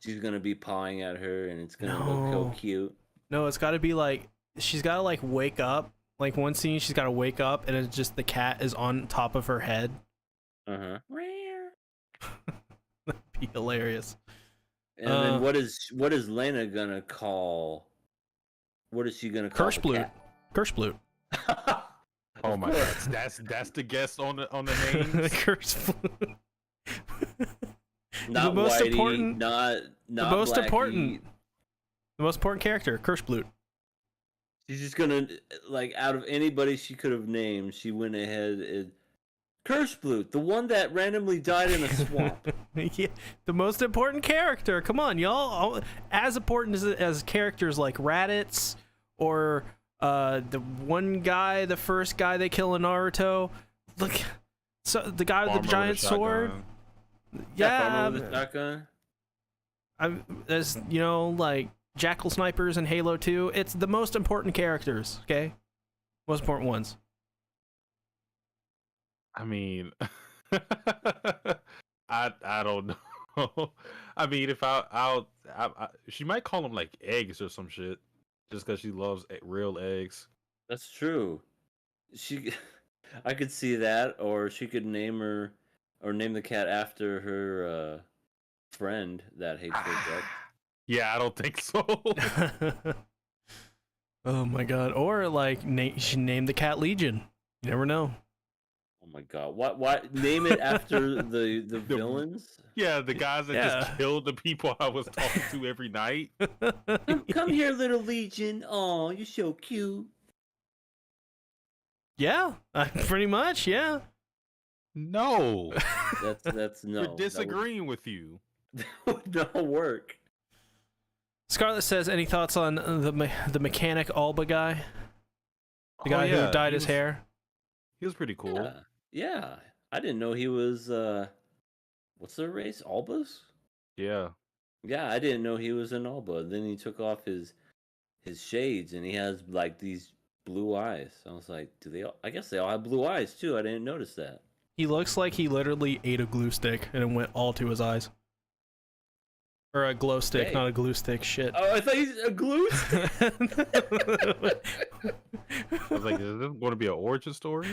she's gonna be pawing at her, and it's gonna look so cute. No, it's got to be like she's got to like wake up. Like one scene, she's got to wake up, and it's just the cat is on top of her head. That'd be hilarious. And then what is Lena gonna call? What is she gonna call? Kirschblut. Oh my god, that's the guess on the names. Kirschblut. Not the most Whitey, important. Not the most Blackie. important. The most important character, Kirschblut. She's just gonna out of anybody she could have named, she went ahead and Kirschblut, the one that randomly died in a swamp. Yeah, the most important character. Come on, y'all. As important as characters like Raditz or the one guy, the first guy they kill in Naruto. Look, so the guy with the giant sword. Yeah, with the shotgun. As you know, like Jackal snipers in Halo 2. It's the most important characters. Okay, most important ones. I mean, I don't know. I mean, if she might call them like eggs or some shit, just because she loves real eggs. That's true. She, I could see that, or she could name the cat after her friend that hates her guts. Yeah, I don't think so. Oh my god! Or like, she named the cat Legion. You never know. Oh my god! What? Name it after the villains? Yeah, the guys that just killed the people I was talking to every night. Come here, little Legion. Oh, you're so cute. Yeah, pretty much. Yeah. No, that's no. we're disagreeing with you. That would not work. Scarlett says, any thoughts on the mechanic Alba guy? The guy who dyed his hair? He was pretty cool. Yeah. I didn't know he was, what's their race? Albas? Yeah. Yeah, I didn't know he was an Alba. Then he took off his shades and he has, like, these blue eyes. I was like, I guess they all have blue eyes, too. I didn't notice that. He looks like he literally ate a glue stick and it went all to his eyes. Or a glow stick, not a glue stick. Shit. Oh, I thought he's a glue stick. I was like, is this going to be an origin story?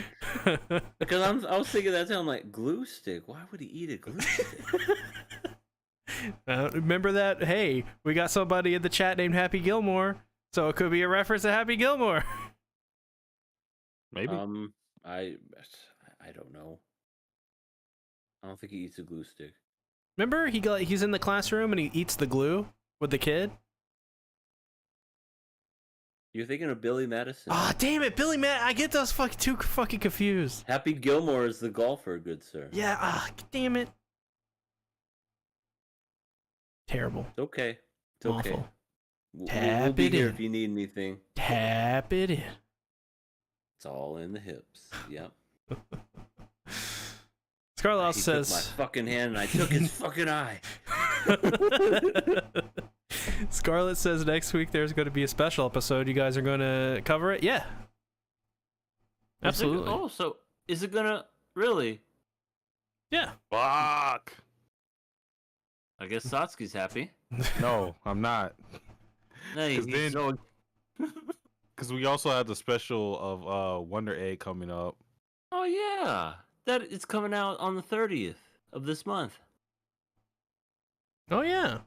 Because I was thinking that too. I'm like, glue stick? Why would he eat a glue stick? Remember that? Hey, we got somebody in the chat named Happy Gilmore, so it could be a reference to Happy Gilmore. Maybe. I don't know. I don't think he eats a glue stick. Remember, he's in the classroom and he eats the glue with the kid. You're thinking of Billy Madison. Ah, damn it, Billy Matt! I get those too fucking confused. Happy Gilmore is the golfer, good sir. Yeah. Damn it. Terrible. It's okay. It's Awful. okay. We'll be here if you need anything. Tap it in. It's all in the hips. Yep. Scarlett He says, took my fucking hand and I took his fucking eye. Scarlett says next week there's going to be a special episode. You guys are going to cover it? Yeah. Absolutely. So is it gonna really? Yeah. Fuck. I guess Satsuki's happy. No, I'm not. No, Because we also have the special of Wonder Egg coming up. Oh yeah, that it's coming out on the 30th of this month. Oh, yeah.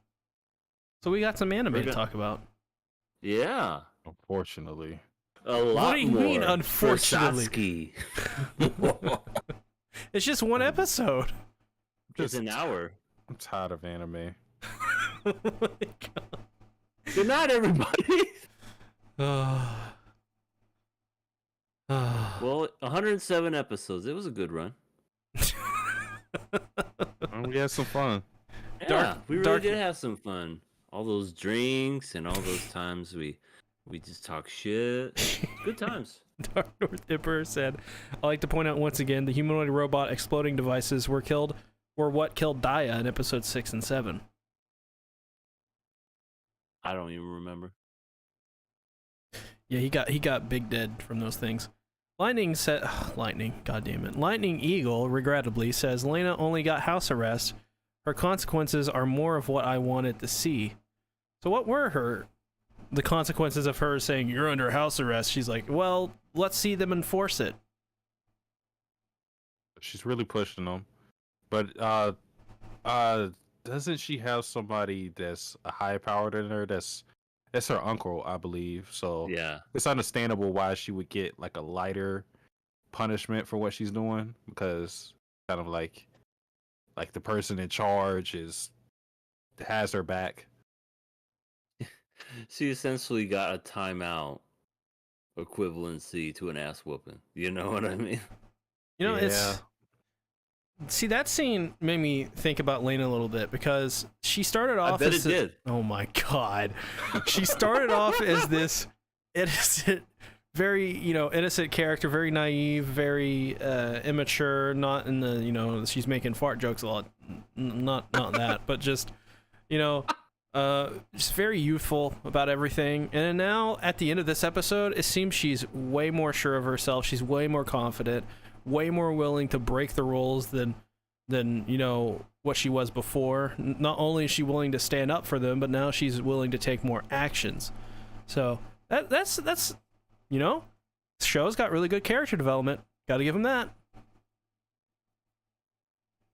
So we got some anime to gonna- talk about. Yeah, Unfortunately. a lot What do you more mean, for unfortunately? Satsuki. It's just one episode. Just an hour. I'm tired of anime. Oh my God. Good night, everybody. Well, 107 episodes. It was a good run. We had some fun. Yeah, we really did have some fun. All those drinks and all those times we just talk shit. Good times. Dark North Emperor said, I like to point out once again, the humanoid robot exploding devices were what killed Daya in episode 6 and 7. I don't even remember. Yeah, he got big dead from those things. Lightning said, God damn it. Lightning Eagle, regrettably, says Lena only got house arrest. Her consequences are more of what I wanted to see. So what were the consequences of her saying, you're under house arrest? She's like, well, let's see them enforce it. She's really pushing them. But doesn't she have somebody that's a higher power than her? That's her uncle, I believe. So Yeah. it's understandable why she would get like a lighter punishment for what she's doing, because kind of like the person in charge has her back. She essentially got a timeout equivalency to an ass whooping. You know what I mean? You know, Yeah. See, that scene made me think about Lena a little bit, because she started off I bet it did. Oh my God. She started off as this innocent, very, innocent character, very naive, very immature, not in the, she's making fart jokes a lot. Not that, but just, just very youthful about everything. And now at the end of this episode, it seems she's way more sure of herself. She's way more confident, way more willing to break the rules than what she was before. Not only is she willing to stand up for them, but now she's willing to take more actions. So that's show's got really good character development. Got to give him that.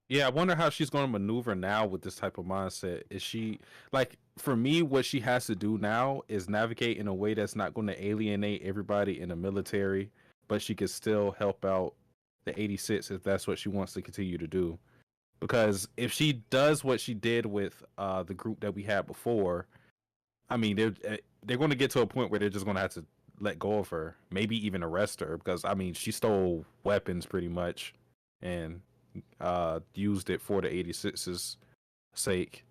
Yeah, I wonder how she's going to maneuver now with this type of mindset. Is she like, for me, what she has to do now is navigate in a way that's not going to alienate everybody in the military, but she could still help out the 86 if that's what she wants to continue to do. Because if she does what she did with the group that we had before, I mean, they're going to get to a point where they're just going to have to let go of her, maybe even arrest her, because I mean, she stole weapons pretty much and used it for the 86's sake,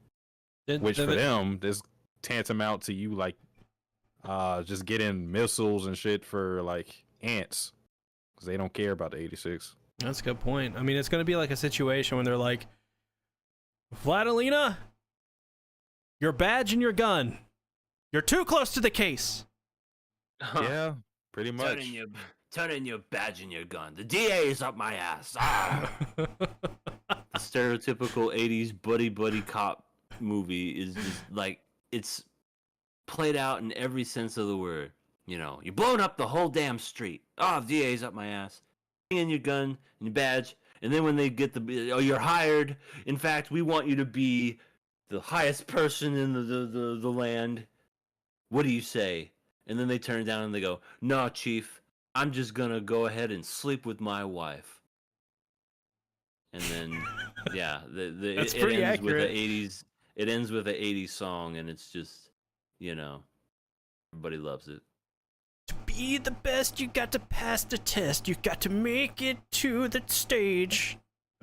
which for them is tantamount to you like just getting missiles and shit for like ants, because they don't care about the 86. That's a good point. I mean, it's going to be like a situation when they're like, Vladilena, your badge and your gun, you're too close to the case. Yeah, pretty much. Turn in your badge and your gun. The DA is up my ass. Ah. The stereotypical 80s buddy cop movie is just like, it's played out in every sense of the word. You know, you're blowing up the whole damn street. Oh, the DA's up my ass. In your gun and your badge, and then when they get you're hired. In fact, we want you to be the highest person in the land. What do you say? And then they turn down and they go, "No, Chief, I'm just gonna go ahead and sleep with my wife." And then, yeah, That's it pretty ends accurate. with the 80s. It ends with an 80s song, and it's just, everybody loves it. To be the best, you got to pass the test. You got to make it to the stage.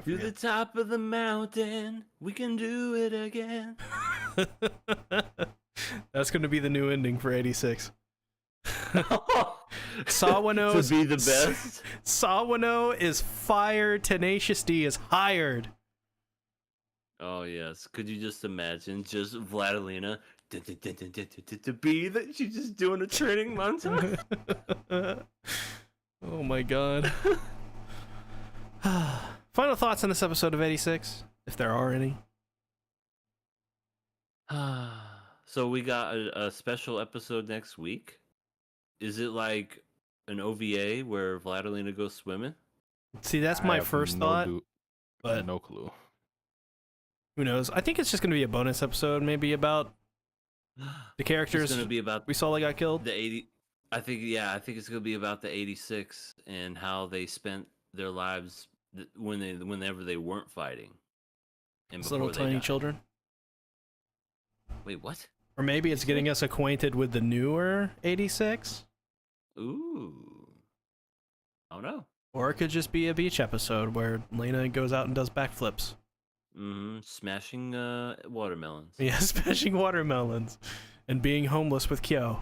To the top of the mountain, we can do it again. That's going to be the new ending for 86. Sawano to be the best. Sawano is fired. Tenacious D is hired. Oh yes, could you just imagine just Vladilena to be that she's just doing a training montage? Oh my god. Final thoughts on this episode of 86, if there are any. So we got a special episode next week. Is it like an OVA where Vladilena goes swimming? See, that's my first thought, but no clue. Who knows? I think it's just going to be a bonus episode, maybe about the characters It's going to be about we saw that got killed. the 80. I think it's going to be about the 86 and how they spent their lives whenever they weren't fighting. And Those little before they tiny died. children. Wait, what? Or maybe it's getting us acquainted with the newer 86. Ooh. Oh no. Or it could just be a beach episode where Lena goes out and does backflips. Smashing watermelons. Yeah, smashing watermelons and being homeless with Kyo.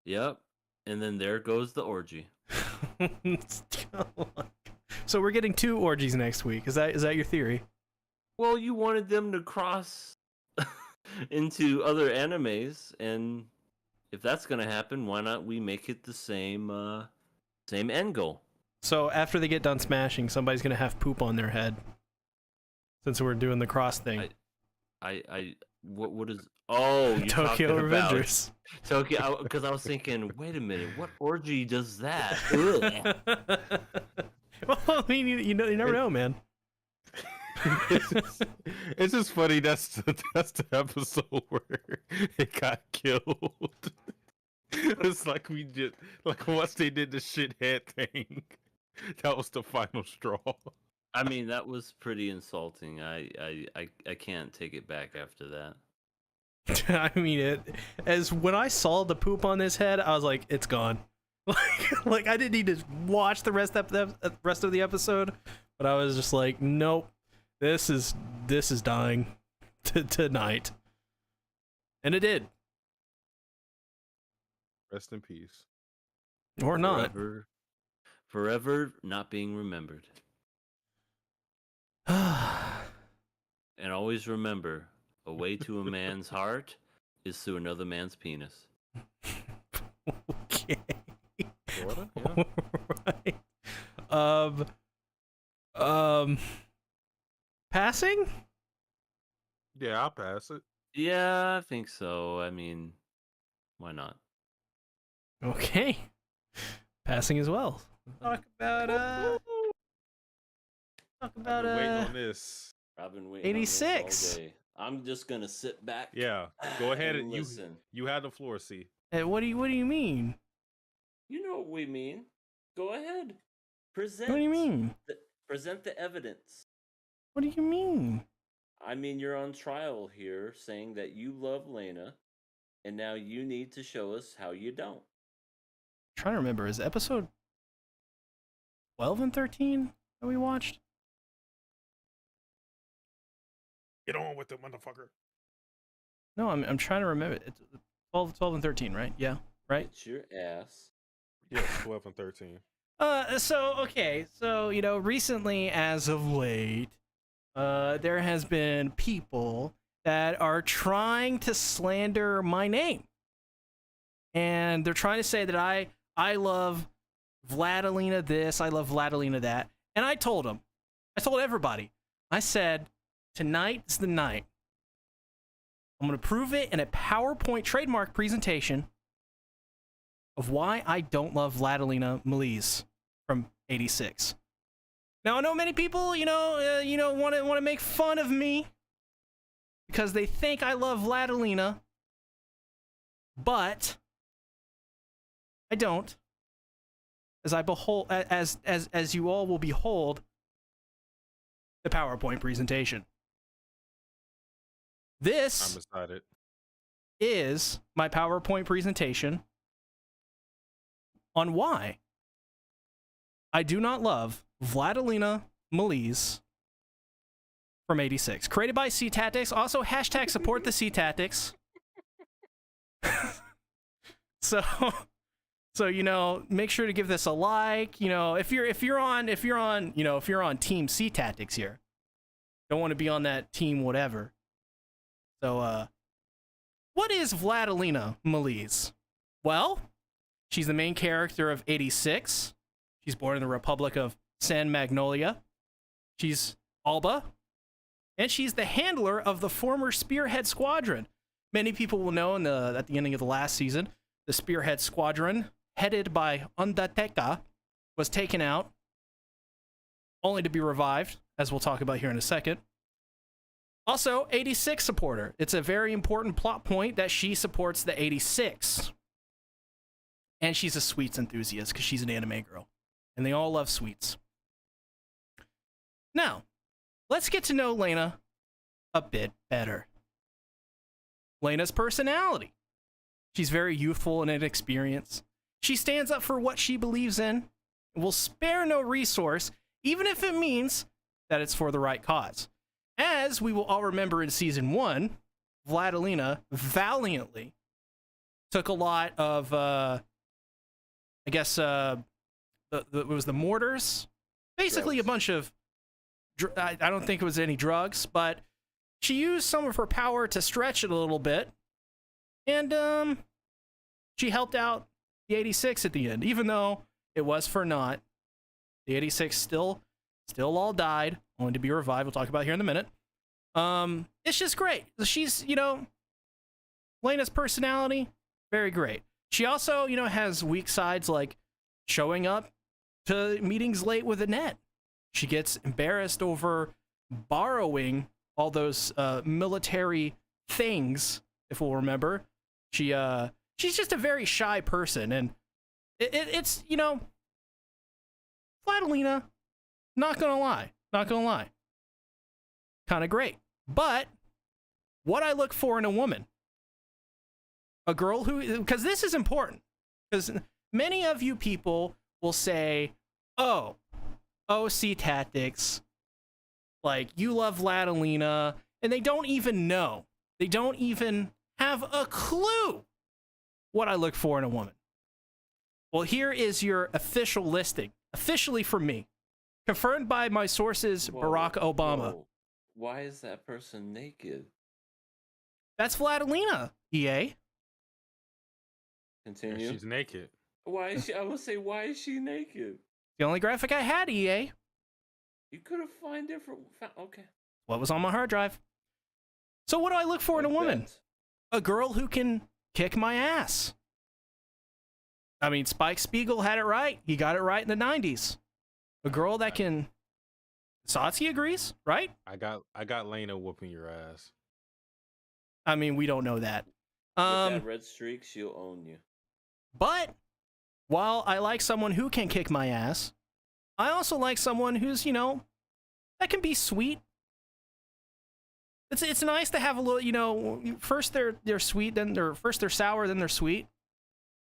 Yep. And then there goes the orgy. So we're getting 2 orgies next week. Is that your theory? Well, you wanted them to cross into other animes, and if that's gonna happen, why not we make it the same end goal? So after they get done smashing, somebody's gonna have poop on their head. Since we're doing the cross thing. What is? Oh, you're Tokyo talking about Revengers. Tokyo, because I was thinking, wait a minute, what orgy does that? Well, I mean, you never know, man. It's just funny. That's the episode where it got killed. It's like once they did the shithead thing, that was the final straw. I mean, that was pretty insulting. I can't take it back after that. I mean, when I saw the poop on his head, I was like, it's gone. Like I didn't need to watch the rest of the episode, but I was just like, nope, this is dying tonight, and it did. Rest in peace. Or not. Forever not being remembered. And always remember, a way to a man's heart is through another man's penis. Okay. Sorta, yeah. Right. Passing? Yeah, I'll pass it. Yeah, I think so. I mean, why not? Okay. Passing as well. Talk about I've been waiting on this. I've been waiting on this 86. all day. I'm just gonna sit back. Yeah, go ahead and listen. you had the floor, C. What do you mean? You know what we mean. Go ahead. Present. What do you mean? Present the evidence. What do you mean? I mean, you're on trial here saying that you love Lena, and now you need to show us how you don't. I'm trying to remember, is episode 12 and 13 that we watched? Get on with it, motherfucker. No, I'm trying to remember. It's 12 and 13, right? Yeah, right? It's your ass. Yes, 12 and 13. So recently, as of late, there has been people that are trying to slander my name. And they're trying to say that I love Vladilena this, I love Vladilena that. And I told everybody, I said, tonight is the night. I'm going to prove it in a PowerPoint trademark presentation of why I don't love Vladilena Melise from 86. Now, I know many people, want to make fun of me because they think I love Vladilena, but I don't. As I behold, as you all will behold, the PowerPoint presentation. This I'm excited. is my PowerPoint presentation on why I do not love Vladilena Melise from 86. Created by C Tactics. Also, hashtag support the C Tactics. So make sure to give this a like. If you're on Team C Tactics here, don't want to be on that team whatever. So what is Vladilena Melise? Well, she's the main character of 86. She's born in the Republic of San Magnolia. She's Alba, and she's the handler of the former Spearhead Squadron. Many people will know at the ending of the last season, the Spearhead Squadron, headed by Undertaker, was taken out, only to be revived, as we'll talk about here in a second. Also, 86 supporter. It's a very important plot point that she supports the 86. And she's a sweets enthusiast because she's an anime girl. And they all love sweets. Now, let's get to know Lena a bit better. Lena's personality. She's very youthful and inexperienced. She stands up for what she believes in and will spare no resource, even if it means that it's for the right cause. As we will all remember in Season 1, Vladilena valiantly took a lot of, it was the mortars. Basically, Drugs. a bunch of, I don't think it was any drugs, but she used some of her power to stretch it a little bit. And she helped out the 86 at the end, even though it was for naught. The 86 still all died, only to be revived. We'll talk about it here in a minute. It's just great. She's, Lena's personality, very great. She also, has weak sides like showing up to meetings late with Annette. She gets embarrassed over borrowing all those military things, if we'll remember. She's just a very shy person, and it's Vladilena, not gonna lie, kind of great. But what I look for in a woman, a girl who, because this is important, because many of you people will say, oh, C Tactics, like, you love Vladilena, and they don't even know. They don't even have a clue what I look for in a woman. Well, here is your official listing, officially from me, confirmed by my sources, Barack Obama. Whoa. Why is that person naked? That's Vladilena, EA. Continue. She's naked. Why is she? I would say, why is she naked? The only graphic I had, EA. You could have found different. Okay. What was on my hard drive? So what do I look for in a woman? Bet. A girl who can kick my ass. I mean, Spike Spiegel had it right. He got it right in the 90s. A girl that can... Satsi agrees, right? I got Lena whooping your ass. I mean, we don't know that. With that red streak, she'll own you. But while I like someone who can kick my ass, I also like someone who's, you know, that can be sweet. It's nice to have a little, you know, first they're sweet, then first they're sour, then they're sweet.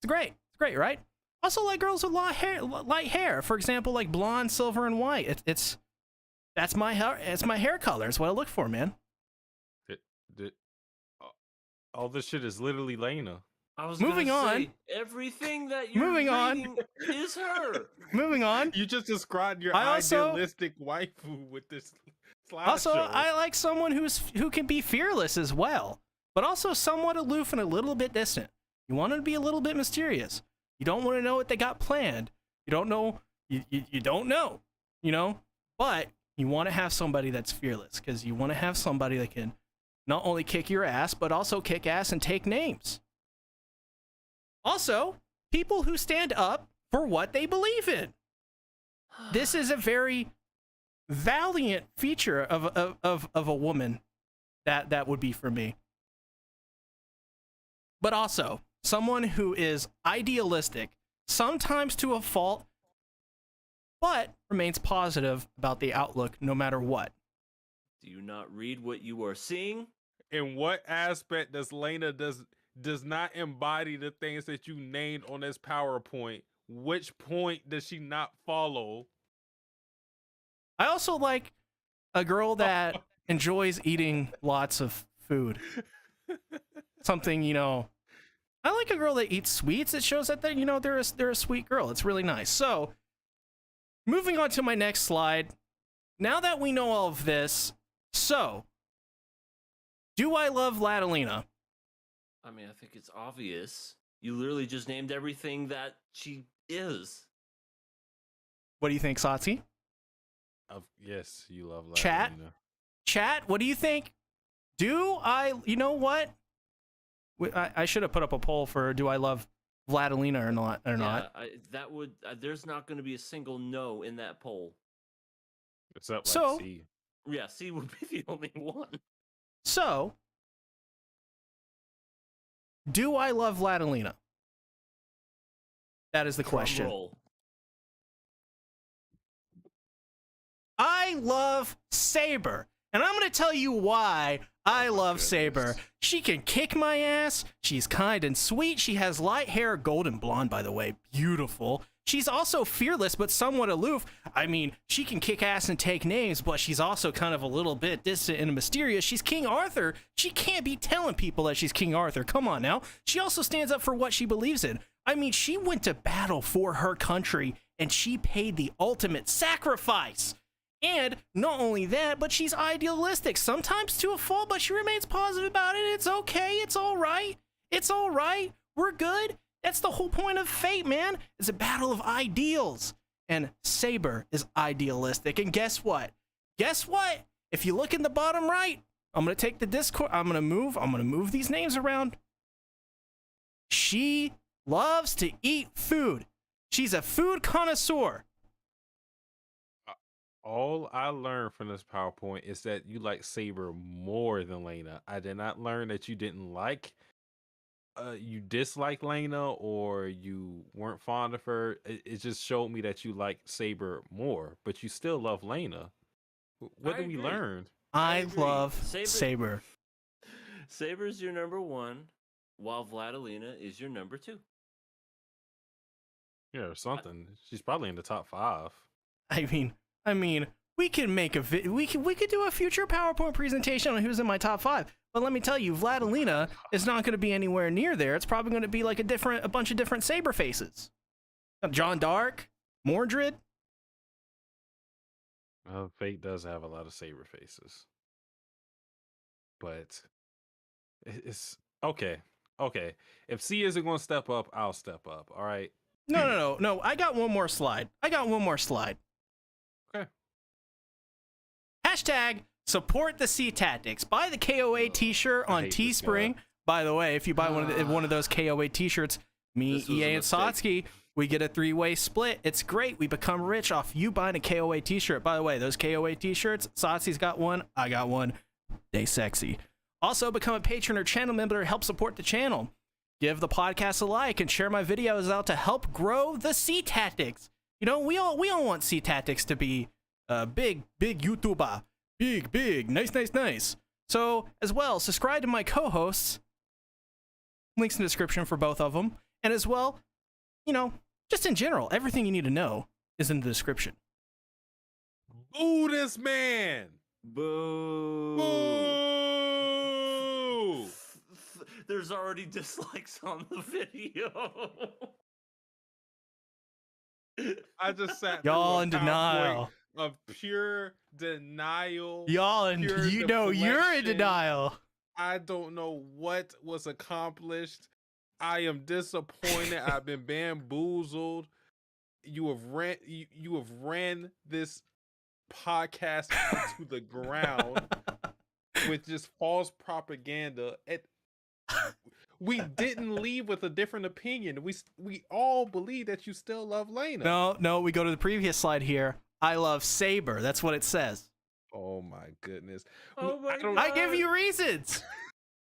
It's great. It's great, right? Also like girls with light hair. For example, like blonde, silver, and white. That's my hair. It's my hair color. It's what I look for, man. All this shit is literally Lena. I was Moving gonna on. say, everything that you're Moving on. reading is her. Moving on. You just described your I also- idealistic waifu with this slideshow. Also, I like someone who can be fearless as well, but also somewhat aloof and a little bit distant. You want them to be a little bit mysterious. You don't want to know what they got planned. You don't know. You don't know. You know. But you want to have somebody that's fearless because you want to have somebody that can not only kick your ass but also kick ass and take names. Also, people who stand up for what they believe in. This is a very valiant feature of a woman that would be for me. But also, someone who is idealistic, sometimes to a fault, but remains positive about the outlook no matter what. Do you not read what you are seeing? In what aspect does Lena does not embody the things that you named on this PowerPoint? Which point does she not follow? I also like a girl that enjoys eating lots of food. Something, you know, I like a girl that eats sweets. It shows that they're a sweet girl. It's really nice. So, moving on to my next slide. Now that we know all of this, so do I love Ladalina? I mean, I think it's obvious. You literally just named everything that she is. What do you think, Satsi? Yes, you love Ladalina. Chat, what do you think? Do I, you know what? I should have put up a poll for do I love Vladilina or not. That would. There's not going to be a single no in that poll. Except like So- C. Yeah, C would be the only one. So, do I love Vladilina? That is the question. Drum roll. I love Saber. And I'm going to tell you why I love goodness. Saber. She can kick my ass. She's kind and sweet. She has light hair, golden blonde, by the way. Beautiful. She's also fearless, but somewhat aloof. I mean, she can kick ass and take names, but she's also kind of a little bit distant and mysterious. She's King Arthur. She can't be telling people that she's King Arthur. Come on now. She also stands up for what she believes in. I mean, she went to battle for her country, and she paid the ultimate sacrifice. And not only that, but she's idealistic, sometimes to a fault, but she remains positive about it. It's okay. It's all right. It's all right. We're good. That's the whole point of Fate, man. It's a battle of ideals. And Saber is idealistic. And guess what? Guess what? If you look in the bottom right, I'm going to take the Discord. I'm going to move these names around. She loves to eat food. She's a food connoisseur. All I learned from this PowerPoint is that you like Saber more than Lena. I did not learn that you didn't like, you dislike Lena or you weren't fond of her. It just showed me that you like Saber more, but you still love Lena. What I did we agree. learn? I agree. love Saber- Saber. Saber's your number one, while Vladilina is your number two. Yeah, or something. She's probably in the top 5. I mean, we can make we could do a future PowerPoint presentation on who's in my top 5. But let me tell you, Vladilina is not going to be anywhere near there. It's probably going to be like a bunch of different Saber faces. John Dark, Mordred. Fate does have a lot of Saber faces. But it's okay. Okay. If C isn't going to step up, I'll step up. All right. No. I got one more slide. Okay. Hashtag support the Sea Tactics. Buy the KOA t-shirt I on hate this Teespring. guy. By the way, if you buy one of those KOA t-shirts, me, This was EA, a and mistake. Satsuki, we get a 3-way split. It's great. We become rich off you buying a KOA t-shirt. By the way, those KOA t-shirts, Satsuki's got one, I got one. They sexy. Also, become a patron or channel member to help support the channel. Give the podcast a like and share my videos out to help grow the Sea Tactics. You know, we all want Sea Tactics to be big YouTuber. Big, nice. So, as well, subscribe to my co-hosts. Links in the description for both of them. And as well, you know, just in general, everything you need to know is in the description. Boo this man! Boo. Boo! There's already dislikes on the video. I just sat Y'all through a in PowerPoint denial. of pure denial. Y'all, and pure you know you're in deflection. denial. I don't know what was accomplished. I am disappointed. I've been bamboozled. You have ran this podcast into the ground with just false propaganda. We didn't leave with a different opinion. We all believe that you still love Lena. No, we go to the previous slide here. I love Saber. That's what it says. Oh my goodness. Oh my don't- I give you reasons.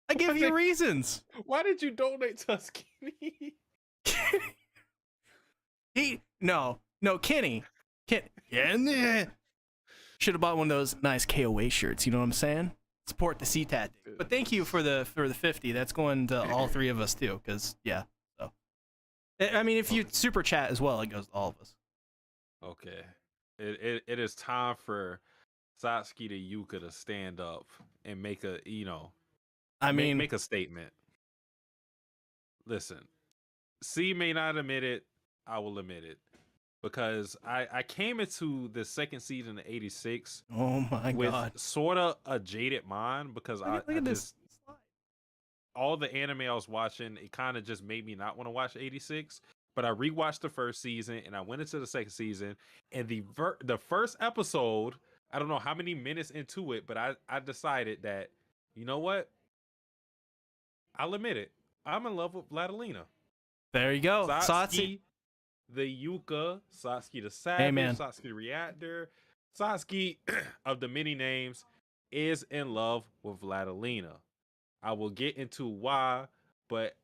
I give you reasons. Why did you donate to Skinny? Kenny. Should have bought one of those nice KOA shirts. You know what I'm saying? Support the Sea Tactic. But thank you for the 50. That's going to all three of us too. Cause yeah. So, I mean, if you super chat as well, it goes to all of us. Okay. It is time for Satsuki to Yuka to stand up and make a make a statement. Listen, C may not admit it. I will admit it. Because I came into the second season of 86 Oh my with god. sort of a jaded mind because Look at this slide. all the anime I was watching, it kind of just made me not want to watch 86. But I rewatched the first season and I went into the second season, and the first episode, I don't know how many minutes into it, but I decided that, you know what? I'll admit it. I'm in love with Vladilena. There you go. Satsuki. Satsuki, the Yuka, Satsuki the Savage, man. Satsuki the Reactor, Satsuki of the many names is in love with Vladilena. I will get into why, but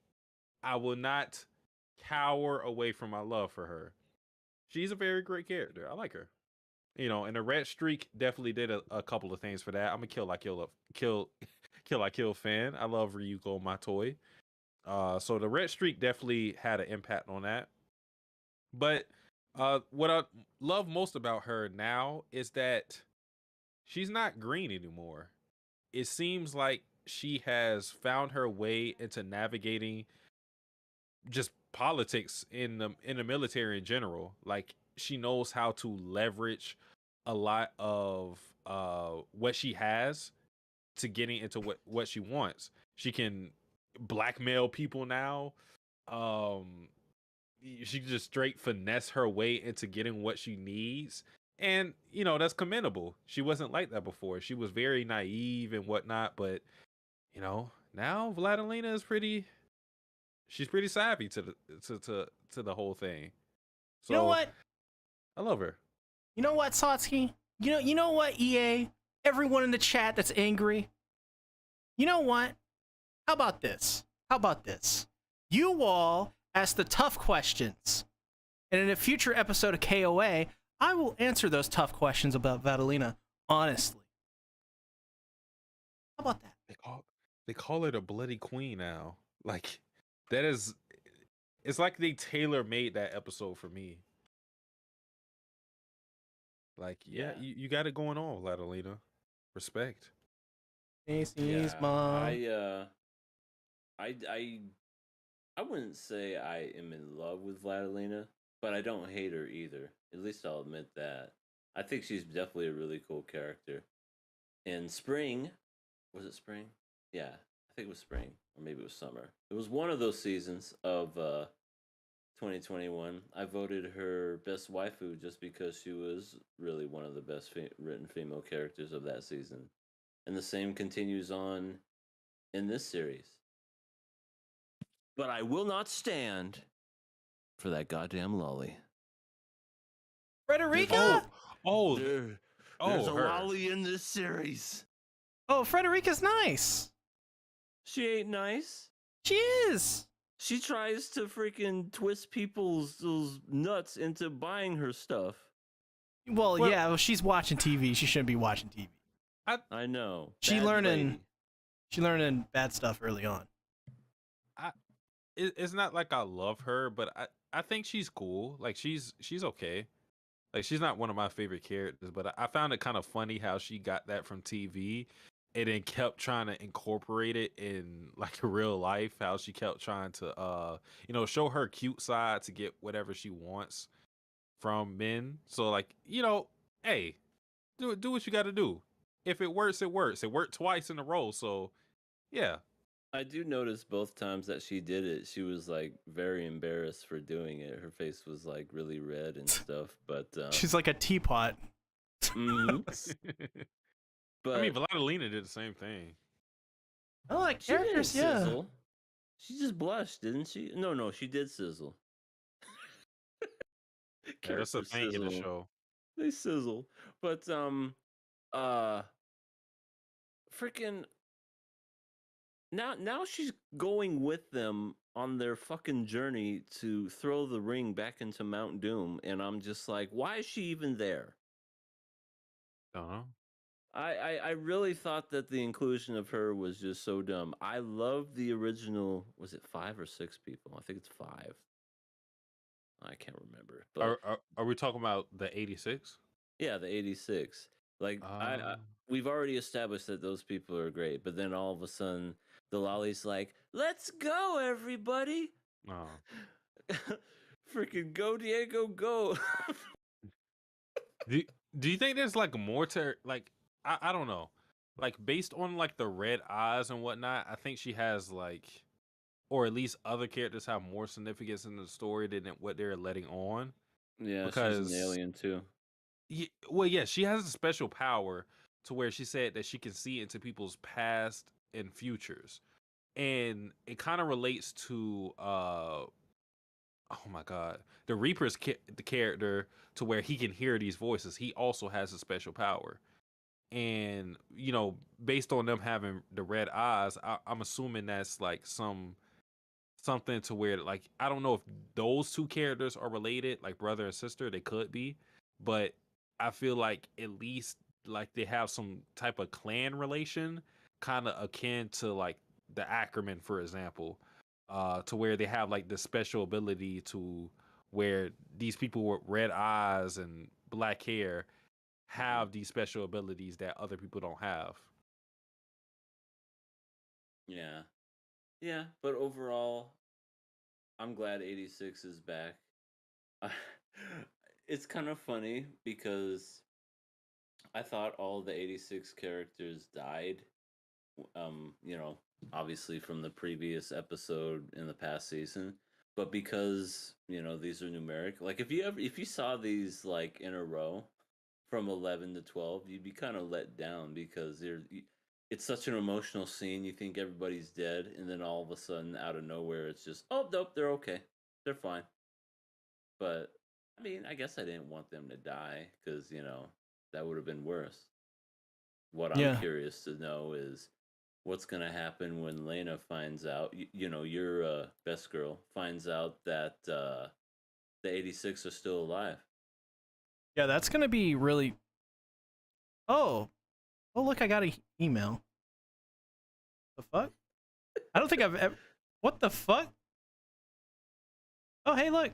I will not cower away from my love for her. She's a very great character. I like her. You know, and the Red Streak definitely did a couple of things for that. I'm a kill like kill fan. I love Ryuko, my toy. So the Red Streak definitely had an impact on that. But what I love most about her now is that she's not green anymore. It seems like she has found her way into navigating just politics in the military in general. Like, she knows how to leverage a lot of what she has to getting into what she wants. She can blackmail people now. She can just straight finesse her way into getting what she needs. And, you know, that's commendable. She wasn't like that before. She was very naive and whatnot, but, you know, now Vladilena is she's pretty savvy to the whole thing. So, You know what? I love her. You know what, Satsuki? You know what, EA? Everyone in the chat that's angry. You know what? How about this? You all ask the tough questions. And in a future episode of KOA, I will answer those tough questions about Vladilena honestly. How about that? They call her the Bloody Queen now. Like, that is, it's like they tailor made that episode for me. Like, yeah, Yeah. you got it going on, Vladilena. Respect. Macy's mom. I wouldn't say I am in love with Vladilena, but I don't hate her either. At least I'll admit that. I think she's definitely a really cool character. In spring, was it spring? Yeah, I think it was spring, or maybe it was summer. It was one of those seasons of 2021. I voted her best waifu just because she was really one of the best written female characters of that season. And the same continues on in this series. But I will not stand for that goddamn lolly. Frederica? Oh, There's a her. lolly in this series. Oh, Frederica's nice. She ain't nice. She is. She tries to freaking twist people's those nuts into buying her stuff. Well, yeah, well, she's watching TV. She shouldn't be watching TV. I know. She Bad learning lady. she learning bad stuff early on. It's not like I love her, but I think she's cool. Like she's okay. Like she's not one of my favorite characters, but I found it kind of funny how she got that from TV and then kept trying to incorporate it in like real life. How she kept trying to show her cute side to get whatever she wants from men. So like, hey, do what you got to do. If it works, it works. It worked twice in a row, so yeah. I do notice both times that she did it, she was like very embarrassed for doing it. Her face was like really red and stuff. But She's like a teapot. mhm. But I mean, Vladilena did the same thing. I like she didn't characters, yeah. sizzle. She just blushed, didn't she? No, she did sizzle. Yeah, that's the Characters thing in the sizzle. show. They sizzle. But freaking now she's going with them on their fucking journey to throw the ring back into Mount Doom, and I'm just like, why is she even there? Don't know. I really thought that the inclusion of her was just so dumb. I love the original. Was it 5 or 6 people? I think it's 5. I can't remember, but Are we talking about the 86? yeah, the 86. Like we've already established that those people are great, but then all of a sudden the lolly's like, "Let's go, everybody!" Oh. Freaking go, Diego, go! Do you think there's like more to like? I don't know. Like based on like the red eyes and whatnot, I think she has like, or at least other characters have more significance in the story than what they're letting on. Yeah, she's Because an alien too. well, yeah, she has a special power to where she said that she can see into people's past and futures, and it kind of relates to oh my god, the Reaper's the character to where he can hear these voices. He also has a special power, and based on them having the red eyes, I'm assuming that's like something to where like I don't know if those two characters are related, like brother and sister. They could be, but I feel like at least like they have some type of clan relation, kind of akin to like the Ackerman, for example, to where they have like this special ability to where these people with red eyes and black hair have these special abilities that other people don't have. Yeah, yeah, but overall, I'm glad 86 is back. It's kind of funny because I thought all the 86 characters died. You know, obviously from the previous episode in the past season, but because these are numeric. Like if you saw these like in a row from 11 to 12, you'd be kind of let down because it's such an emotional scene. You think everybody's dead, and then all of a sudden, out of nowhere, it's just, oh nope, they're okay, they're fine. But I mean, I guess I didn't want them to die because that would have been worse. What I'm Yeah. curious to know is what's gonna happen when Lena finds out. Your best girl finds out that the 86 are still alive. Yeah, that's gonna be really. Oh look, I got an email. The fuck? I don't think I've ever. What the fuck? Oh hey, look,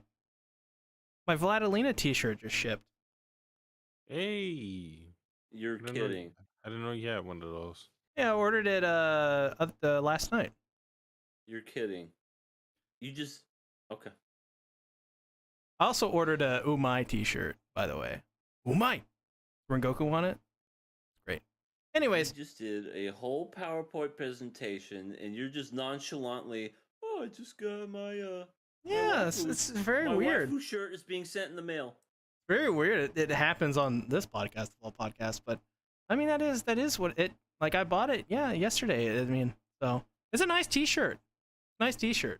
my Vladilena T-shirt just shipped. Hey, You're I didn't kidding. I didn't know you had one of those. Yeah, I ordered it last night. You're kidding. You just okay. I also ordered a Umai T-shirt, by the way. Umai, Rengoku on it. Great. Anyways, You just did a whole PowerPoint presentation, and you're just nonchalantly, oh, I just got my Yeah, it's very my weird. waifu shirt is being sent in the mail. Very weird. It happens on this podcast, of all podcasts, but I mean that is what it. Like I bought it, yeah, yesterday. I mean, so it's a nice T-shirt. Nice T-shirt.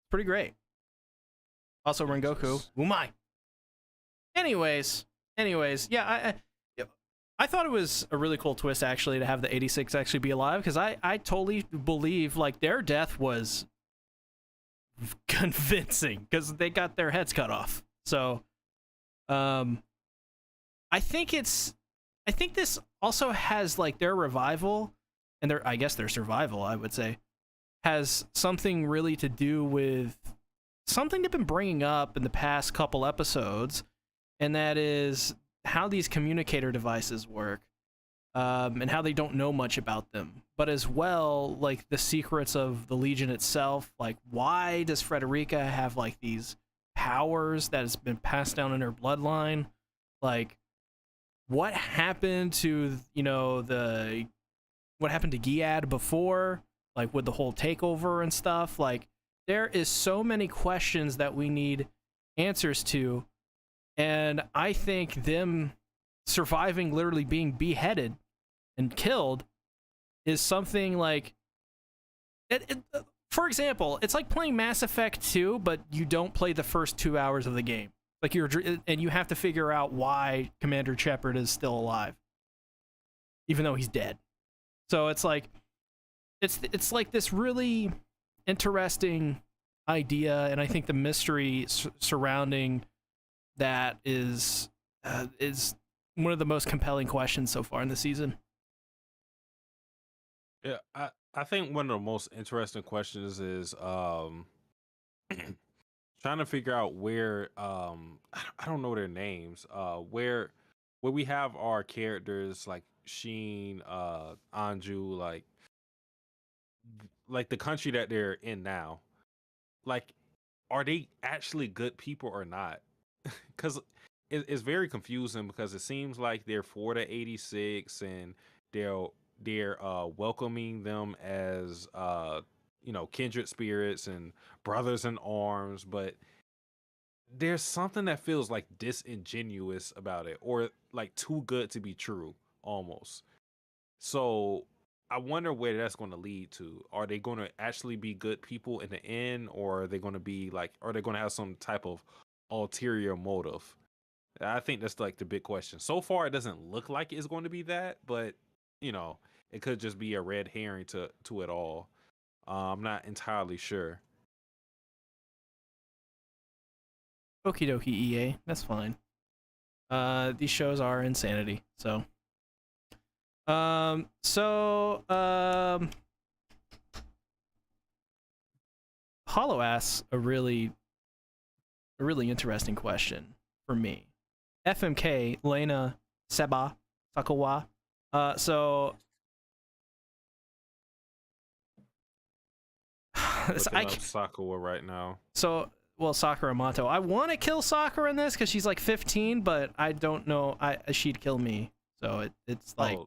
Pretty great. Also, Rengoku. Umai. Anyways, yeah, I thought it was a really cool twist actually to have the 86 actually be alive, because I totally believe like their death was convincing because they got their heads cut off. So, I think this also has like their revival and I guess their survival, I would say, has something really to do with something they've been bringing up in the past couple episodes, and that is how these communicator devices work, and how they don't know much about them, but as well, like the secrets of the Legion itself. Like, why does Frederica have like these powers that has been passed down in her bloodline? Like, what happened to, what happened to Giad before, like with the whole takeover and stuff? Like, there is so many questions that we need answers to, and I think them surviving literally being beheaded and killed is something like for example, it's like playing Mass Effect 2, but you don't play the first 2 hours of the game. Like and you have to figure out why Commander Shepard is still alive, even though he's dead. So it's like it's like this really interesting idea, and I think the mystery surrounding that is one of the most compelling questions so far in the season. Yeah, I think one of the most interesting questions is trying to figure out where I don't know their names, where we have our characters like Sheen, Anju, like the country that they're in now. Like, are they actually good people or not? Because it's very confusing, because it seems like they're for the 86 and they're welcoming them as kindred spirits and brothers in arms, but there's something that feels like disingenuous about it, or like too good to be true almost. So I wonder where that's going to lead to. Are they going to actually be good people in the end, or are they going to be like, are they going to have some type of ulterior motive? I think that's like the big question. So far, it doesn't look like it's going to be that, but it could just be a red herring to it all. I'm not entirely sure. Okie dokie, EA. That's fine. These shows are insanity. So, Hollow asks a really interesting question for me. FMK, Lena, Seba, Sakawa. So Looking up Sakura right now. So, well, Sakura Mato. I want to kill Sakura in this because she's like 15, but I don't know. She'd kill me, so it's like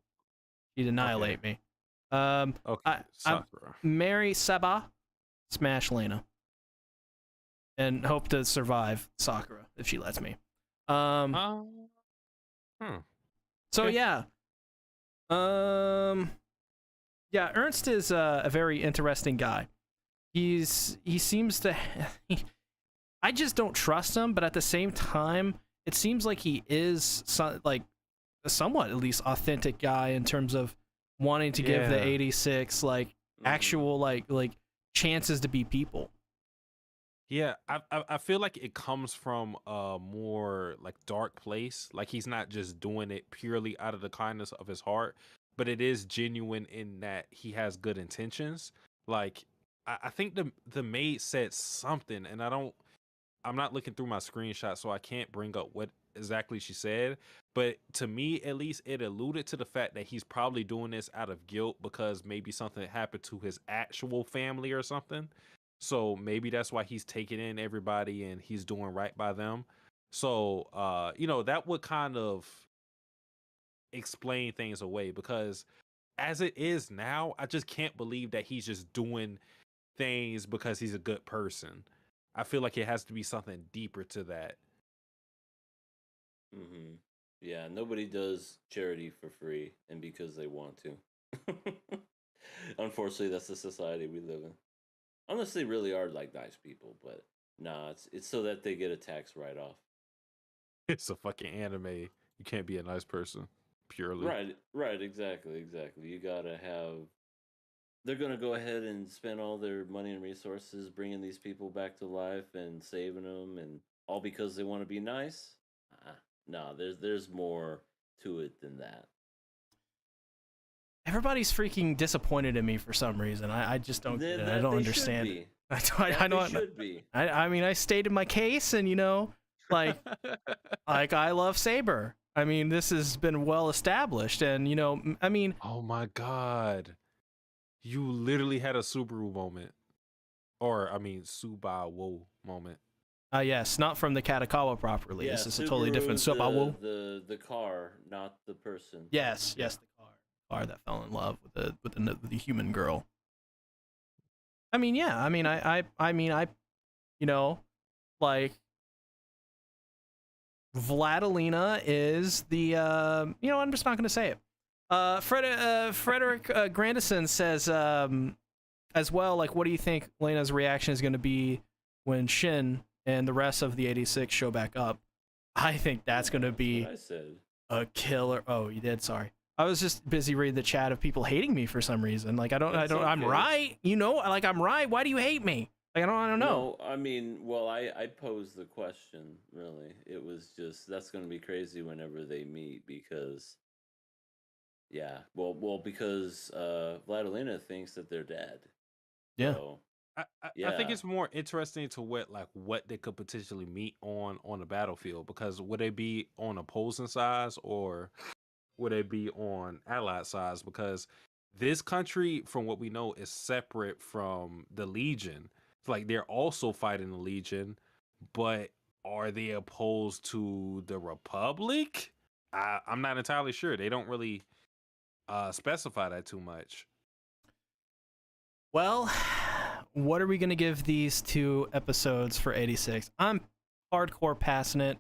she'd annihilate me. Okay, Sakura. Marry Seba, smash Lena, and hope to survive Sakura if she lets me. So Okay. yeah. Yeah, Ernst is a very interesting guy. He seems to I just don't trust him, but at the same time, it seems like he is like a somewhat at least authentic guy in terms of wanting to give the 86 like actual like chances to be people. Yeah, I feel like it comes from a more like dark place. Like, he's not just doing it purely out of the kindness of his heart, but it is genuine in that he has good intentions. Like, I think the maid said something, and I'm not looking through my screenshot, so I can't bring up what exactly she said. But to me, at least, it alluded to the fact that he's probably doing this out of guilt because maybe something happened to his actual family or something. So maybe that's why he's taking in everybody and he's doing right by them. So, that would kind of explain things away, because as it is now, I just can't believe that he's just doing things because he's a good person. I feel like it has to be something deeper to that. Yeah, nobody does charity for free and because they want to. Unfortunately, that's the society we live in. Unless they really are like nice people, but nah, it's so that they get a tax write-off. It's a fucking anime. You can't be a nice person purely. Right, exactly. You gotta have. They're gonna go ahead and spend all their money and resources bringing these people back to life and saving them, and all because they want to be nice. No, there's more to it than that. Everybody's freaking disappointed in me for some reason. I just don't get it. I don't understand it. I don't. Should be. I mean, I stated my case, and like I love Saber. I mean, this has been well established, and I mean. Oh my god, you literally had a Subaru moment, or I mean, Subaru moment. Yes, not from the Katakawa properly. Yeah, this is a totally different Subaru. The car, not the person. Yes, the car that fell in love with the human girl. I mean, yeah. I mean, like Vladilena is the I'm just not going to say it. Frederick Grandison says as well, like, what do you think Lena's reaction is going to be when Shin and the rest of the 86 show back up? I think that's going to be a killer. Oh, you did? Sorry. I was just busy reading the chat of people hating me for some reason. Like, I'm right. Like, I'm right. Why do you hate me? Like, I don't know. No, I mean, well, I posed the question, really. It was just, that's going to be crazy whenever they meet because, yeah, because Vladilena thinks that they're dead. Yeah. So, I think it's more interesting to what they could potentially meet on the battlefield, because would they be on opposing sides or would they be on allied sides? Because this country, from what we know, is separate from the Legion. It's like they're also fighting the Legion, but are they opposed to the Republic? I'm not entirely sure. They don't really specify that too much. Well, what are we going to give these 2 episodes for 86? I'm hardcore passing it.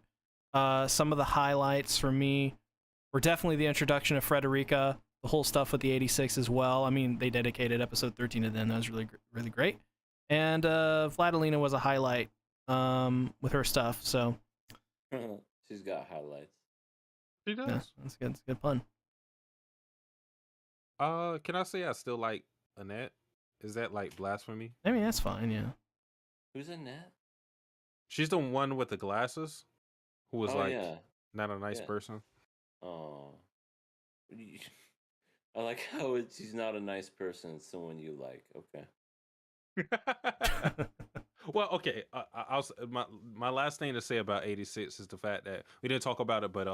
Some of the highlights for me were definitely the introduction of Frederica, the whole stuff with the 86 as well. I mean, they dedicated episode 13 to them. That was really, really great. And Vladilena was a highlight with her stuff. So she's got highlights. She does. Yeah, that's good. It's a good pun. Can I say I still like Annette? Is that like blasphemy? I mean, that's fine. Yeah. Who's Annette? She's the one with the glasses, who was not a nice person. Oh, I like how she's not a nice person. It's someone you like. Okay. Well, okay. My last thing to say about 86 is the fact that we didn't talk about it, but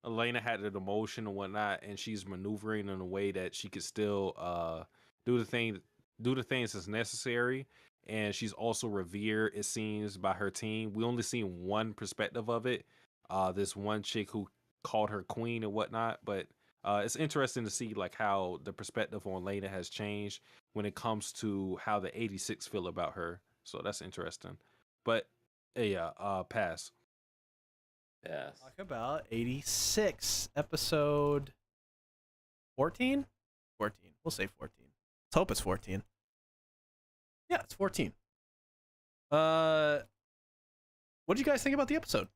Elena had the emotion and whatnot, and she's maneuvering in a way that she could still do the things that's necessary. And she's also revered, it seems, by her team. We only seen one perspective of it. This one chick who called her queen and whatnot, but it's interesting to see like how the perspective on Lena has changed when it comes to how the 86 feel about her. So that's interesting. But yeah, pass. Yes. Talk about 86, episode 14? 14. We'll say 14. Let's hope it's 14. Yeah, it's 14. What did you guys think about the episode?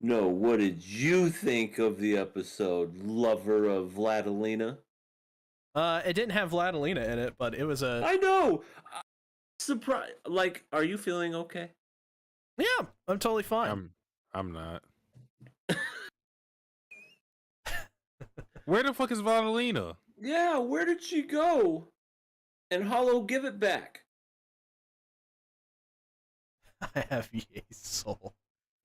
No, what did you think of the episode, lover of Vladilena? It didn't have Vladilena in it, but it was a... I know! Surprise! Like, are you feeling okay? Yeah, I'm totally fine. I'm not. Where the fuck is Vladilena? Yeah, where did she go? And Hollow, give it back. I have EA Soul.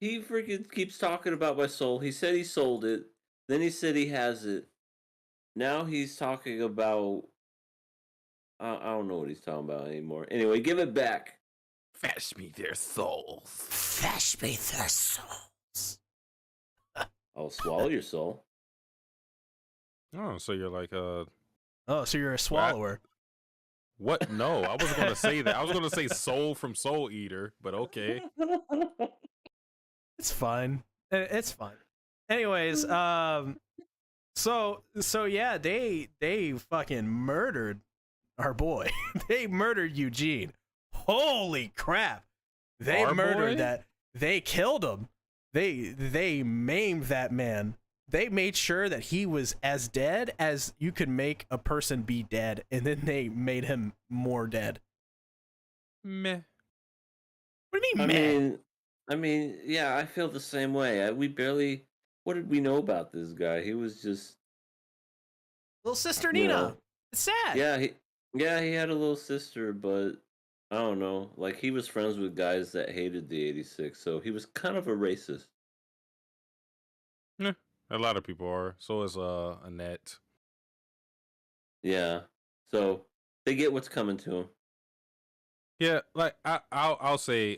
He freaking keeps talking about my soul. He said he sold it. Then he said he has it. Now he's talking about... I don't know what he's talking about anymore. Anyway, give it back. Fetch me their souls. Fetch me their souls. I'll swallow your soul. Oh, so you're like Oh, so you're a swallower. What? No, I wasn't going to say that. I was going to say Soul from Soul Eater, but okay. It's fine. It's fine. Anyways, so yeah, they fucking murdered our boy. They murdered Eugene. Holy crap! They Our murdered boy? that. They killed him. They maimed that man. They made sure that he was as dead as you could make a person be dead, and then they made him more dead. Meh. What do you I mean, man? mean, yeah, I feel the same way. We barely. What did we know about this guy? He was just, Little sister you Nina. know, It's sad. he had a little sister, but I don't know. Like he was friends with guys that hated the '86, so he was kind of a racist. A lot of people are. So is Annette. Yeah, so they get what's coming to him. Yeah, like I'll say,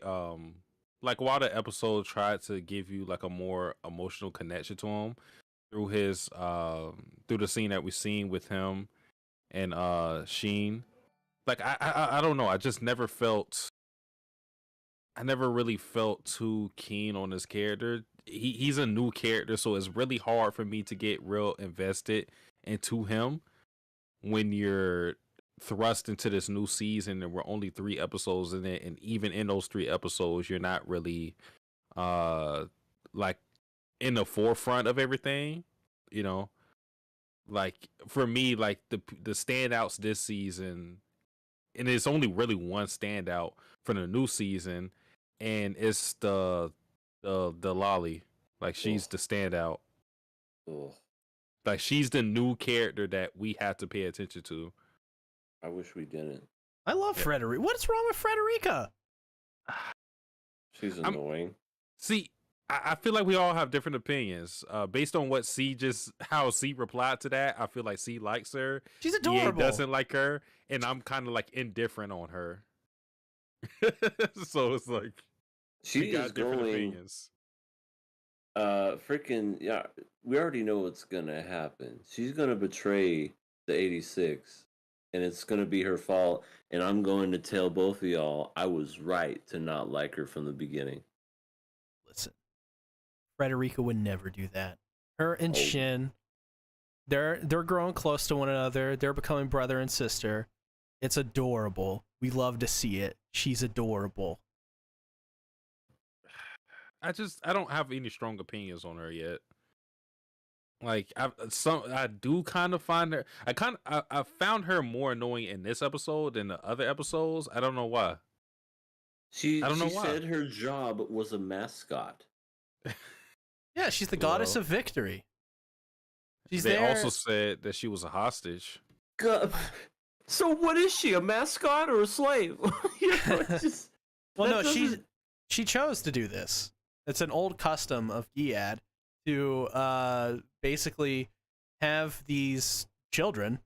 like while the episode tried to give you like a more emotional connection to him through his through the scene that we seen with him and Sheen, like I don't know, I just never felt, I never really felt too keen on this character. He's a new character, so it's really hard for me to get real invested into him when you're thrust into this new season and we're only 3 episodes in it, and even in those 3 episodes you're not really like in the forefront of everything, you know. Like for me, like the standouts this season, and it's only really one standout for the new season, and it's the Lolly. Like she's Ugh. the standout. Ugh, Like she's the new character that we have to pay attention to. I wish we didn't. I love Frederica. What's wrong with Frederica? She's annoying. See, I feel like we all have different opinions. Based on what how C replied to that, I feel like C likes her. She's EA adorable. doesn't like her, and I'm kind of like indifferent on her. So it's like She we got is different going. opinions. Freaking yeah. We already know what's gonna happen. She's gonna betray the '86, and it's gonna be her fault. And I'm going to tell both of y'all I was right to not like her from the beginning. Listen, Frederica would never do that. Her and Oh. Shin, they're growing close to one another. They're becoming brother and sister. It's adorable. We love to see it. She's adorable. I don't have any strong opinions on her yet. Like I do kind of find her. I found her more annoying in this episode than the other episodes. I don't know why. She I don't know why. said her job was a mascot. Yeah, she's the goddess Well, of victory. She's They there. also said that she was a hostage. So what is she? A mascot or a slave? You know, it's just, Well, that no, doesn't- she chose to do this. It's an old custom of Giad to basically have these children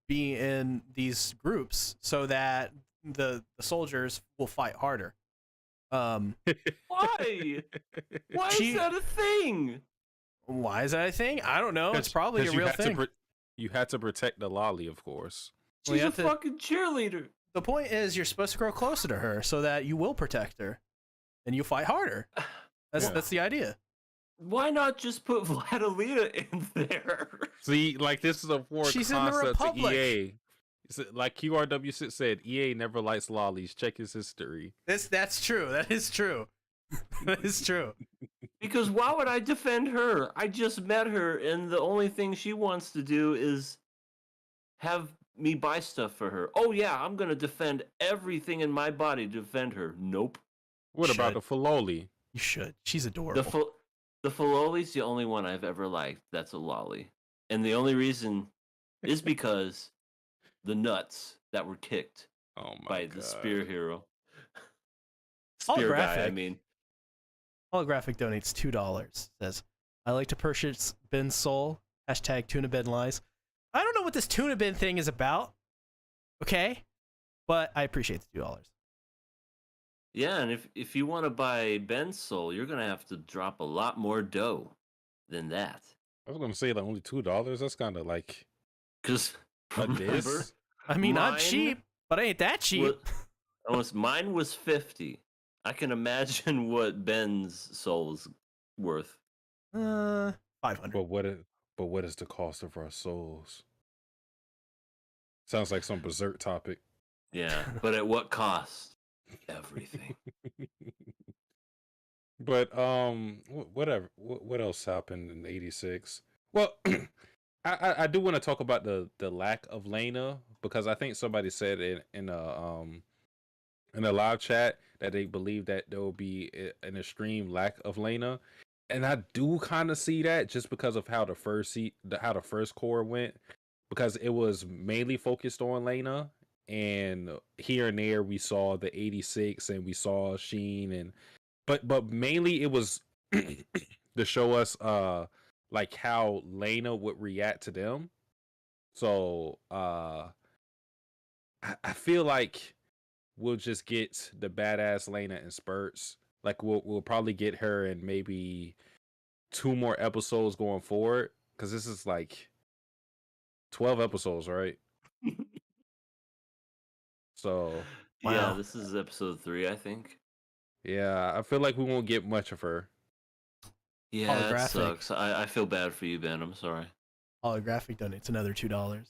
be in these groups so that the soldiers will fight harder. Why? Why She- is that a thing? Why is that a thing? I don't know. It's probably a 'Cause you real had to thing. you had to protect the lolly, of course. Well, you She's a have to- fucking cheerleader. The point is, you're supposed to grow closer to her so that you will protect her, and you fight harder. That's the idea. Why not just put Vladilena in there? See, like this is a foreign She's in the concept to Republic. EA. Like QRW6 said, EA never likes lollies. Check his history. That's true. That is true. That is true. Because why would I defend her? I just met her, and the only thing she wants to do is have me buy stuff for her. Oh yeah, I'm gonna defend everything in my body to defend her. Nope. What about Should. the Filoli? You should. She's adorable. The Filoli's the only one I've ever liked that's a lolly. And the only reason is because the nuts that were kicked Oh my by god! the spear hero. Spear guy, I Holographic. mean. Holographic donates $2. Says, I like to purchase Ben's soul. Hashtag tuna Ben lies. I don't know what this tuna bin thing is about. Okay? But I appreciate the $2. Yeah, and if you want to buy Ben's soul, you're gonna have to drop a lot more dough than that. I was gonna say like only $2. That's kind of like Because a diss. I mean, not Mine- cheap. but ain't that cheap. Mine was 50. I can imagine what Ben's soul is worth. 500. But what is the cost of our souls? Sounds like some berserk topic. Yeah, but at what cost? Everything. But whatever. What else happened in '86? Well, I do want to talk about the lack of Lena, because I think somebody said in a live chat that they believe that there will be an extreme lack of Lena, and I do kind of see that just because of how the first core went, because it was mainly focused on Lena, and here and there we saw the 86 and we saw Sheen, and but mainly it was to show us like how Lena would react to them. So I feel like we'll just get the badass Lena in spurts. Like we'll probably get her in maybe 2 more episodes going forward, because this is like 12 episodes, right? So Yeah, Wow. this is episode 3, I think. yeah, I feel like we won't get much of her. Yeah, it Holographic. sucks. I feel bad for you, Ben. I'm sorry. Holographic donates another $2.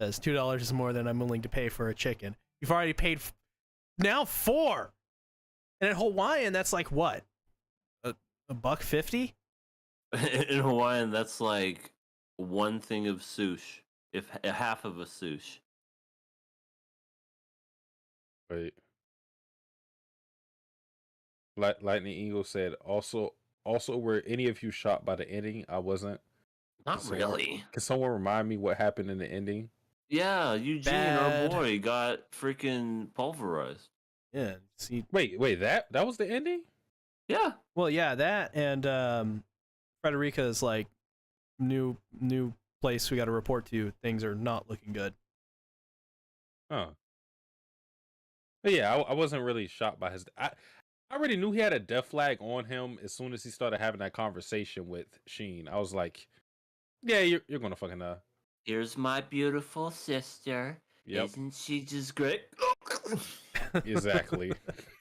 Says $2 is more than I'm willing to pay for a chicken. You've already paid now 4. And in Hawaiian, that's like what? $1.50? In Hawaiian, that's like 1 thing of sushi. If half of a sushi. Wait. Lightning Eagle said, also, were any of you shocked by the ending? I wasn't. Not really. Can someone remind me what happened in the ending? Yeah, Eugene, Bad. our boy, got freaking pulverized. Yeah. See. Wait, that was the ending? Yeah. Well, yeah, that and Frederica's like new place we got to report to. Things are not looking good. Huh. But yeah, I wasn't really shocked by his. I already knew he had a death flag on him as soon as he started having that conversation with Sheen. I was like, yeah, you're gonna fucking Here's my beautiful sister. Yep. Isn't she just great? Exactly.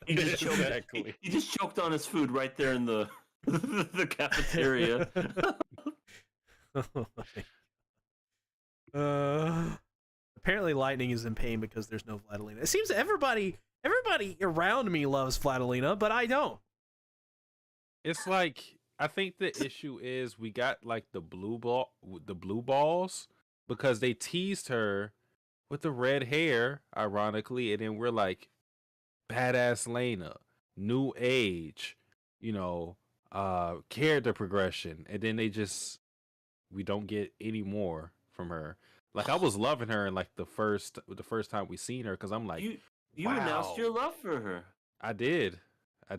He just choked. Exactly. He just choked on his food right there in the the cafeteria. Apparently Lightning is in pain because there's no Vladilena. It seems everybody around me loves Vladilena, but I don't. It's like, I think the issue is we got like the blue balls, because they teased her with the red hair, ironically, and then we're like, badass Lena, new age, character progression, and then we don't get any more from her. Like, I was loving her in like the first time we seen her, because I'm like, You wow. announced your love for her. I did. I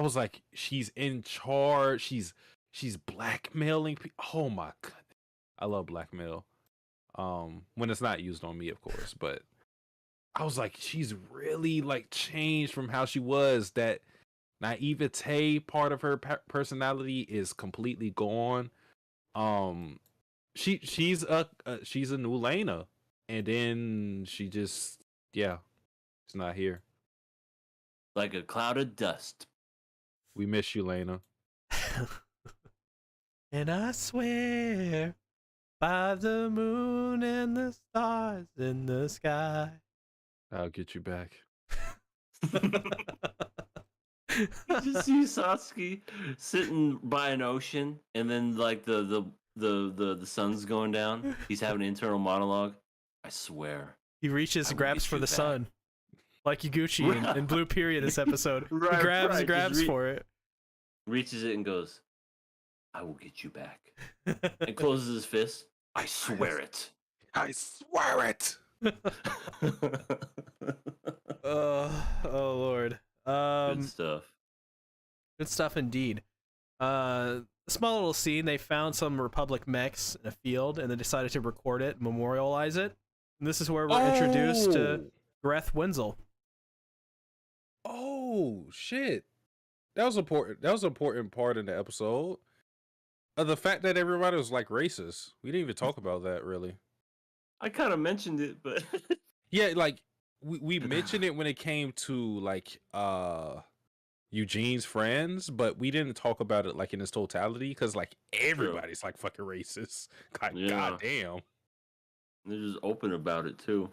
was like, she's in charge. She's blackmailing people. Oh my god, I love blackmail. When it's not used on me, of course. But I was like, she's really like changed from how she was. That naivete part of her personality is completely gone. She's a new Lena, and then she just she's not here. Like a cloud of dust. We miss you, Lena. And I swear by the moon and the stars in the sky. I'll get you back. You just see Satsuki sitting by an ocean, and then like the sun's going down. He's having an internal monologue. I swear. He reaches and grabs for the back. sun. Like Yaguchi in Blue Period this episode. He grabs for it. Reaches it and goes, I will get you back. And closes his fist. I swear it. I swear it. Oh Lord. Good stuff. Good stuff indeed. Small little scene. They found some Republic mechs in a field and they decided to record it, memorialize it. And this is where we're introduced to Greth Wenzel. Oh shit! That was important. That was an important part in the episode. The fact that everybody was like racist. We didn't even talk about that really. I kind of mentioned it, but Yeah, like we mentioned it when it came to like Eugene's friends, but we didn't talk about it like in its totality because like everybody's like fucking racist. Like Yeah. goddamn. They're just open about it too.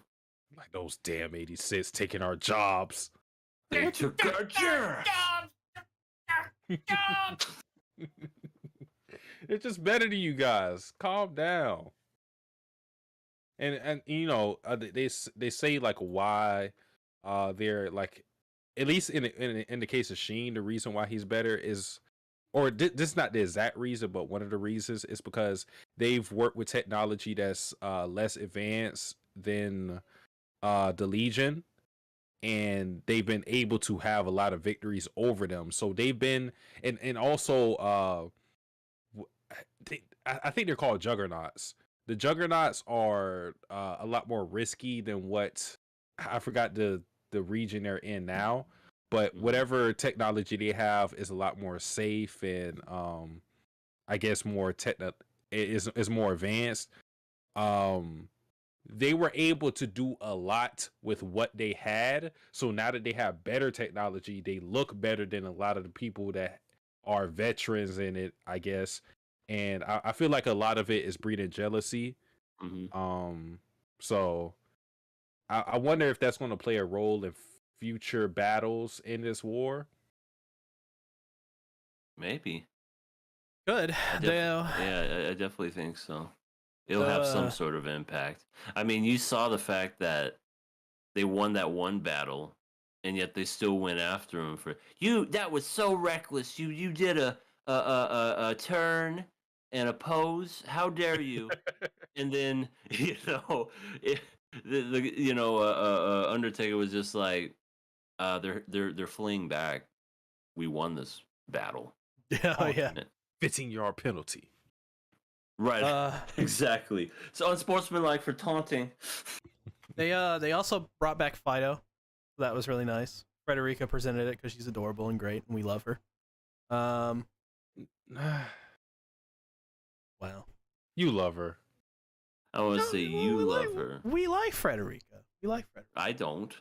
Like those damn 86 taking our jobs. They took our jobs. They're just better than you guys. Calm down. And you know they say like why they're like at least in the case of Sheen, the reason why he's better is, or this is not the exact reason, but one of the reasons is because they've worked with technology that's less advanced than the Legion, and they've been able to have a lot of victories over them. So they've been, and also I think they're called juggernauts. The juggernauts are a lot more risky than what I forgot the region they're in now, but whatever technology they have is a lot more safe and I guess more is more advanced. They were able to do a lot with what they had. So now that they have better technology, they look better than a lot of the people that are veterans in it, I guess. And I feel like a lot of it is breeding jealousy. So I wonder if that's going to play a role in future battles in this war. Maybe. Good. Yeah, I definitely think so. It'll have some sort of impact. I mean, you saw the fact that they won that one battle, and yet they still went after him for you. That was so reckless. You did a turn and a pose. How dare you? And then Undertaker was just like, they're fleeing back. We won this battle. Yeah. 15-yard penalty. Right. Exactly. So unsportsmanlike for taunting. They also brought back Fido. That was really nice. Frederica presented it because she's adorable and great, and we love her. Wow. You love her. I want to say you love her. We like Frederica. I don't.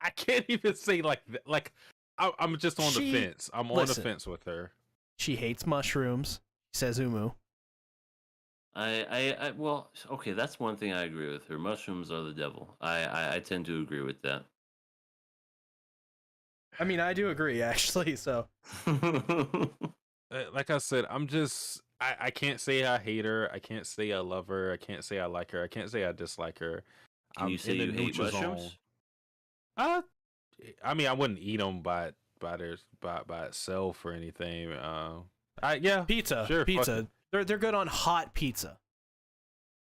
I can't even say like that. Like I'm just on the fence. I'm on the fence with her. She hates mushrooms. She says umu. Well, okay, that's one thing I agree with her. Mushrooms are the devil. I tend to agree with that. I mean, I do agree, actually, so. Like I said, I can't say I hate her. I can't say I love her. I can't say I like her. I can't say I dislike her. Can you say you hate mushrooms? I mean, I wouldn't eat them by itself or anything. Yeah, pizza. Sure, pizza. They're good on hot pizza.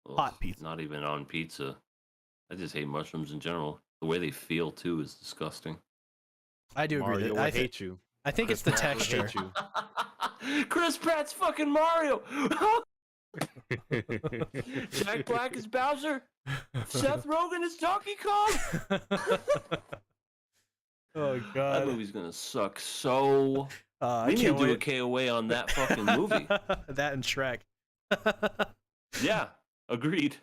Well, hot pizza. Not even on pizza. I just hate mushrooms in general. The way they feel too is disgusting. I do agree. I hate you. I think it's the texture. Chris Pratt's fucking Mario. Jack Black is Bowser. Seth Rogen is Donkey Kong. Oh god, that movie's gonna suck so. We need to do a KOA on that fucking movie. That and Shrek. Yeah, agreed.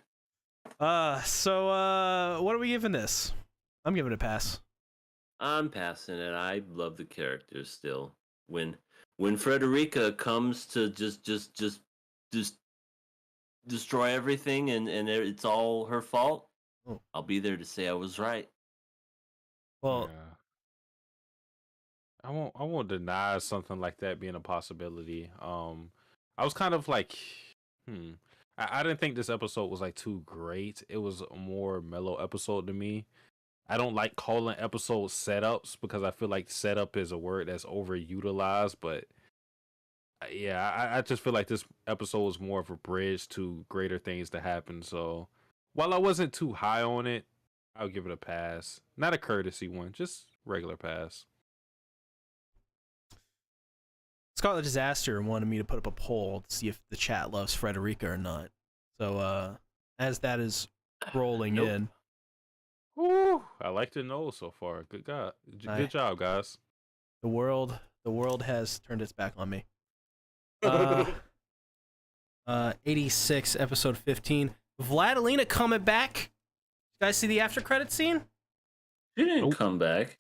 So what are we giving this? I'm giving it a pass. I'm passing it. I love the characters still. When Frederica comes to just destroy everything and it's all her fault, I'll be there to say I was right. Well, yeah. I won't deny something like that being a possibility. I was kind of like, I didn't think this episode was like too great. It was a more mellow episode to me. I don't like calling episodes setups because I feel like setup is a word that's overutilized, but yeah, I just feel like this episode was more of a bridge to greater things to happen. So while I wasn't too high on it, I'll give it a pass. Not a courtesy one, just regular pass. Scarlet Disaster wanted me to put up a poll to see if the chat loves Frederica or not. So as that is rolling in. Ooh, I like to know so far. Good job, guys. The world has turned its back on me. 86, episode 15. Vladilena coming back. guys see the after credits scene? She didn't Nope. come back.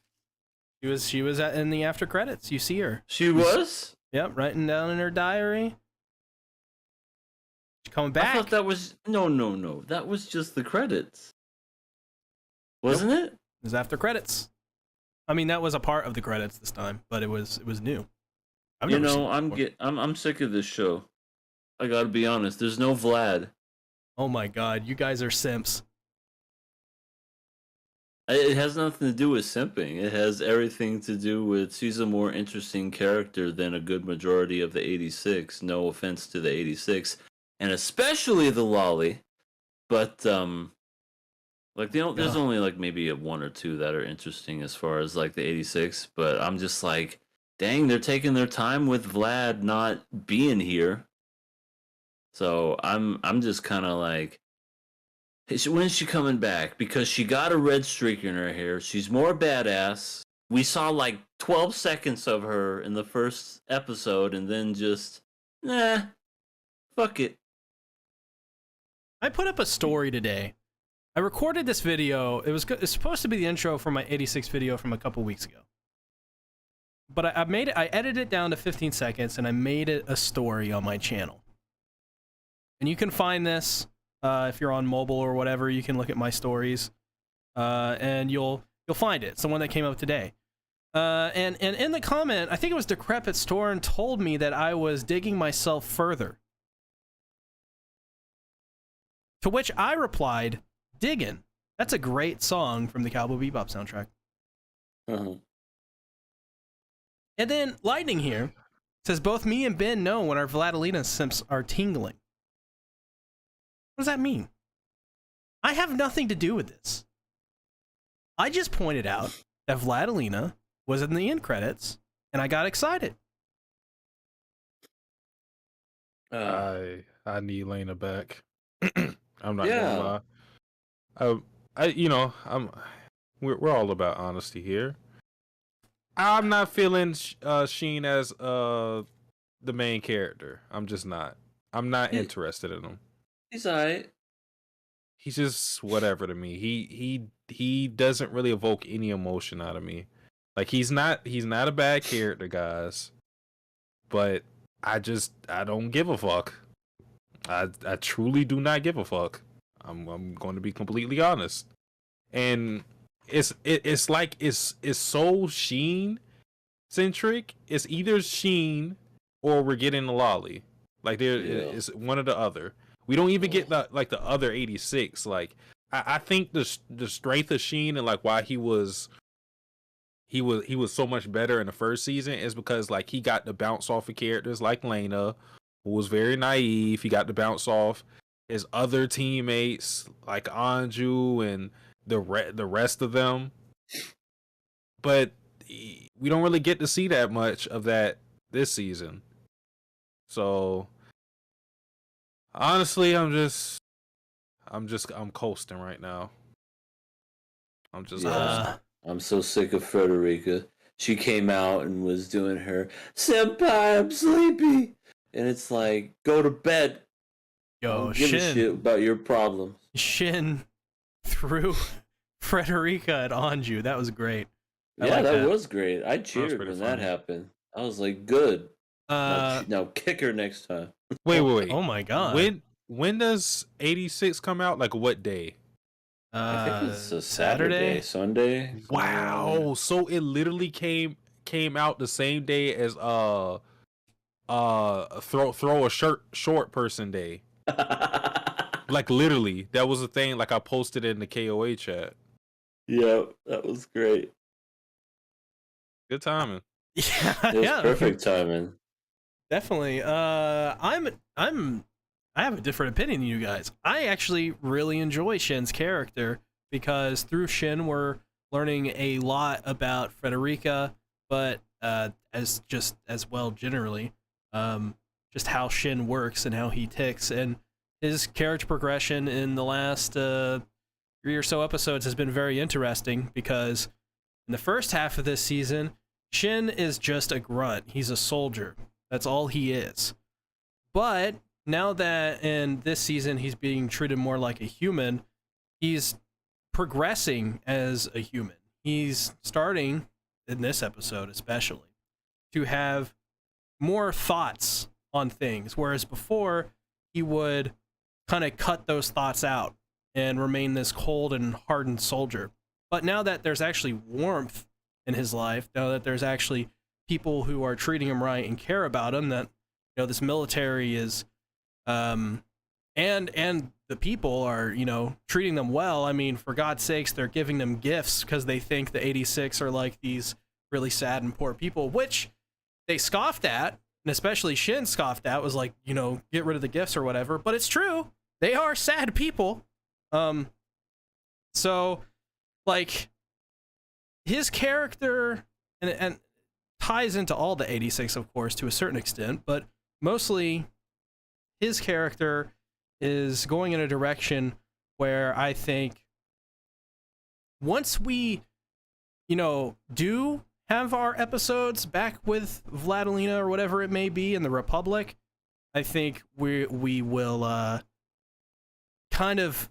She was in the after credits. You see her. She was? Yep, writing down in her diary. She's coming back. I thought that was no. That was just the credits. Wasn't it? It was after credits. I mean, that was a part of the credits this time, but it was new. I've You never seen know, it before. I'm sick of this show. I gotta be honest. There's no Vlad. Oh my god, you guys are simps. It has nothing to do with simping. It has everything to do with she's a more interesting character than a good majority of the 86. No offense to the 86, and especially the Lolly. But like there's only like maybe one or two that are interesting as far as like the 86. But I'm just like, dang, they're taking their time with Vlad not being here. So I'm just kind of like, when's she coming back? Because she got a red streak in her hair. She's more badass. We saw like 12 seconds of her in the first episode, and then just, fuck it. I put up a story today. I recorded this video. It's supposed to be the intro for my 86 video from a couple weeks ago. But I edited it down to 15 seconds, and I made it a story on my channel. And you can find this if you're on mobile or whatever. You can look at my stories, and you'll find it. It's the one that came up today. And in the comment, I think it was Decrepit Storm told me that I was digging myself further. To which I replied, "Diggin'. That's a great song from the Cowboy Bebop soundtrack." Uh-huh. And then Lightning here says both me and Ben know when our Vladilina simps are tingling. What does that mean? I have nothing to do with this. I just pointed out that Vladilina was in the end credits, and I got excited. I need Lena back. I'm not Yeah. gonna lie. We're all about honesty here. I'm not feeling Sheen as the main character. I'm just not. I'm not interested in him. He's alright. He's just whatever to me. He doesn't really evoke any emotion out of me. Like he's not a bad character, guys. But I don't give a fuck. I truly do not give a fuck. I'm going to be completely honest. And it's like it's so Sheen centric. It's either Sheen or we're getting the Lolly. Like it's one or the other. We don't even get the other 86. Like I think the strength of Sheen and like why he was so much better in the first season is because like he got to bounce off of characters like Lena, who was very naive. He got to bounce off his other teammates like Anju and the rest of them. But we don't really get to see that much of that this season. So honestly, I'm coasting right now. I'm just coasting. I'm so sick of Frederica. She came out and was doing her "Senpai, I'm sleepy," and it's like, go to bed. Yo, I don't give a shit about your problems. Shin threw Frederica at Anju. That was great. That was great. I cheered when that happened. I was like, good. Now kick her next time. Wait. Oh my god. When does 86 come out? Like what day? I think it's a Saturday, Sunday. Wow. So it literally came out the same day as throw a short person day. Like literally, that was a thing. Like I posted in the KOA chat. Yeah, that was great. Good timing. Yeah, It was perfect timing. Definitely. I have a different opinion than you guys. I actually really enjoy Shin's character because through Shin we're learning a lot about Frederica, but as well generally, just how Shin works and how he ticks, and his character progression in the last 3 or so episodes has been very interesting because in the first half of this season, Shin is just a grunt. He's a soldier. That's all he is. But now that in this season he's being treated more like a human, he's progressing as a human. He's starting, in this episode especially, to have more thoughts on things, whereas before he would kind of cut those thoughts out and remain this cold and hardened soldier. But now that there's actually warmth in his life, now that there's actually people who are treating him right and care about him, that this military is and the people are treating them well. I mean, for God's sakes, they're giving them gifts because they think the 86 are like these really sad and poor people, which they scoffed at, and especially Shin scoffed at, was like, get rid of the gifts or whatever. But it's true, they are sad people. So like his character and ties into all the 86, of course, to a certain extent, but mostly his character is going in a direction where I think once we, do have our episodes back with Vladilena or whatever it may be in the Republic, I think we will kind of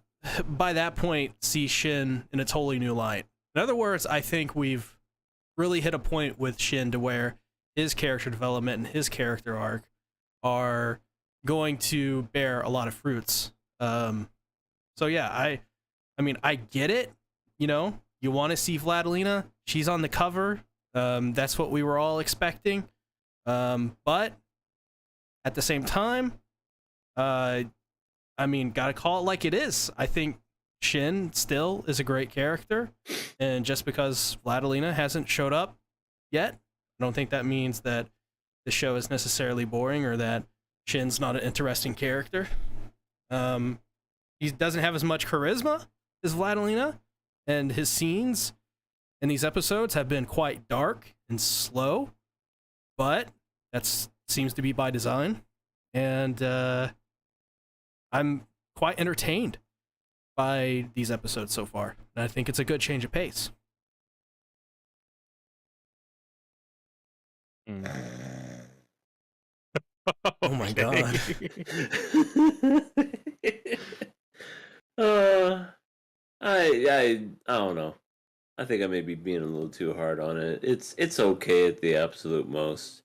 by that point see Shin in a totally new light. In other words, I think we've really hit a point with Shin to where his character development and his character arc are going to bear a lot of fruits. So yeah, I mean, I get it. You want to see Vladilena. She's on the cover. That's what we were all expecting. But at the same time, I mean, gotta call it like it is. I think Shin still is a great character, and just because Vladilena hasn't showed up yet, I don't think that means that the show is necessarily boring or that Shin's not an interesting character. He doesn't have as much charisma as Vladilena, and his scenes in these episodes have been quite dark and slow, but that seems to be by design, and I'm quite entertained by these episodes so far, and I think it's a good change of pace. Oh my god. I don't know. I think I may be being a little too hard on it. It's okay at the absolute most.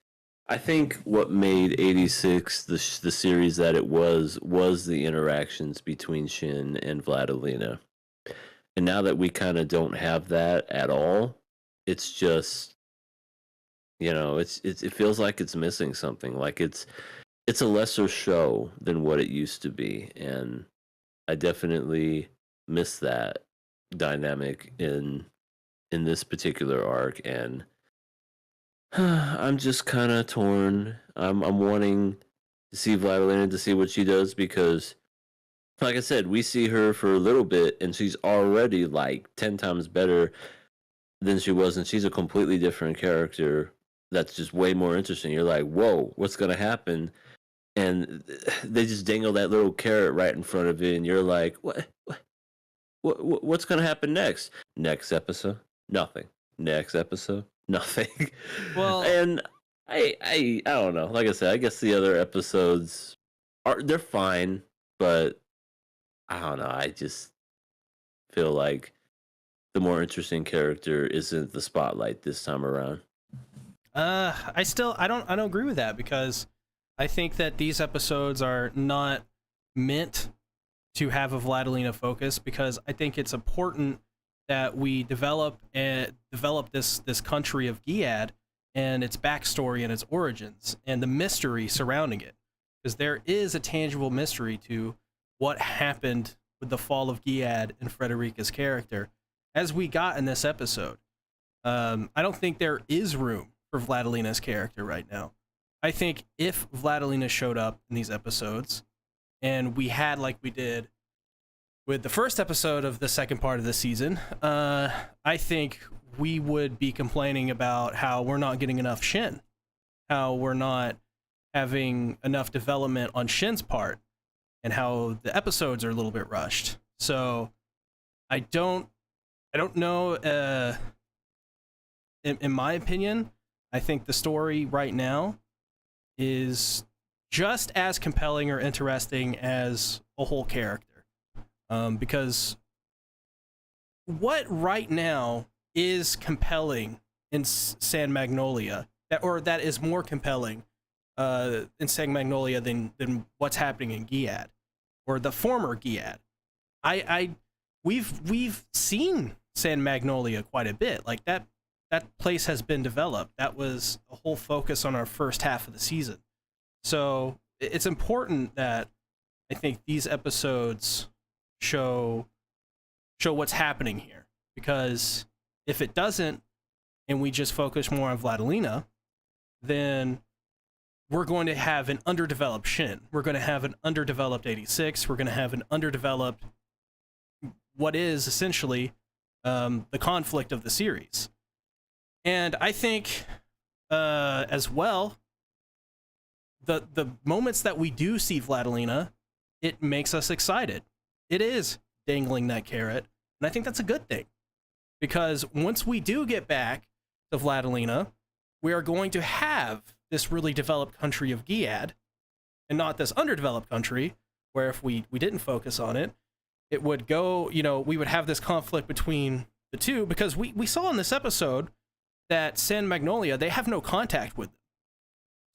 I think what made 86 the series that it was the interactions between Shin and Vladilena. And now that we kind of don't have that at all, it's just, it feels like it's missing something. Like it's a lesser show than what it used to be, and I definitely miss that dynamic in this particular arc, and I'm just kind of torn. I'm wanting to see Vladilena, to see what she does, because like I said, we see her for a little bit and she's already like 10 times better than she was, and she's a completely different character that's just way more interesting. You're like, whoa, what's gonna happen? And they just dangle that little carrot right in front of you, and you're like, what's gonna happen next? Next episode, nothing. Next episode, nothing. Well, and I don't know. Like I said, I guess the other episodes they're fine, but I don't know. I just feel like the more interesting character isn't the spotlight this time around. I don't agree with that, because I think that these episodes are not meant to have a Vladilena focus, because I think it's important that we develop this country of Giad and its backstory and its origins and the mystery surrounding it, because there is a tangible mystery to what happened with the fall of Giad and Frederica's character, as we got in this episode. I don't think there is room for Vladilena's character right now. I think if Vladilena showed up in these episodes, and we had, like we did with the first episode of the second part of the season, I think we would be complaining about how we're not getting enough Shin, how we're not having enough development on Shin's part, and how the episodes are a little bit rushed. So I don't know. In my opinion, I think the story right now is just as compelling or interesting as a whole character. Because what right now is compelling in San Magnolia, that is more compelling in San Magnolia than what's happening in Giad or the former Giad. We've seen San Magnolia quite a bit. Like that place has been developed. That was a whole focus on our first half of the season. So it's important that I think these episodes show what's happening here, because if it doesn't and we just focus more on Vladilena, then we're going to have an underdeveloped Shin. We're going to have an underdeveloped 86. We're going to have an underdeveloped what is essentially the conflict of the series. And I think as well, the moments that we do see Vladilena, it makes us excited. It is dangling that carrot, and I think that's a good thing, because once we do get back to Vladilena, we are going to have this really developed country of Giad, and not this underdeveloped country where if we didn't focus on it, it would go, we would have this conflict between the two, because we saw in this episode that San Magnolia, they have no contact with them.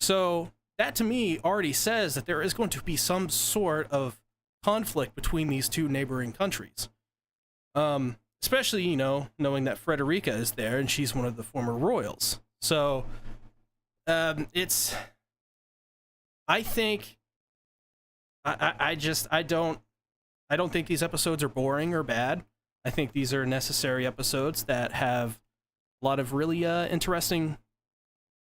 So that to me already says that there is going to be some sort of conflict between these two neighboring countries. Especially, knowing that Frederica is there and she's one of the former royals. So I think I don't think these episodes are boring or bad. I think these are necessary episodes that have a lot of really interesting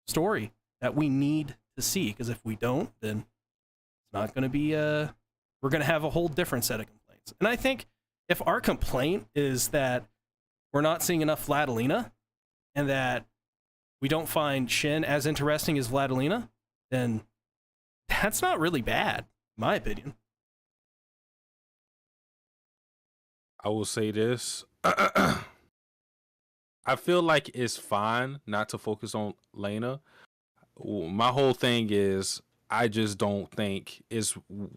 story that we need to see, because if we don't, then it's not going to be we're going to have a whole different set of complaints. And I think if our complaint is that we're not seeing enough Vladilena and that we don't find Shin as interesting as Vladilena, then that's not really bad, in my opinion. I will say this. I feel like it's fine not to focus on Lena. My whole thing is I just don't think it's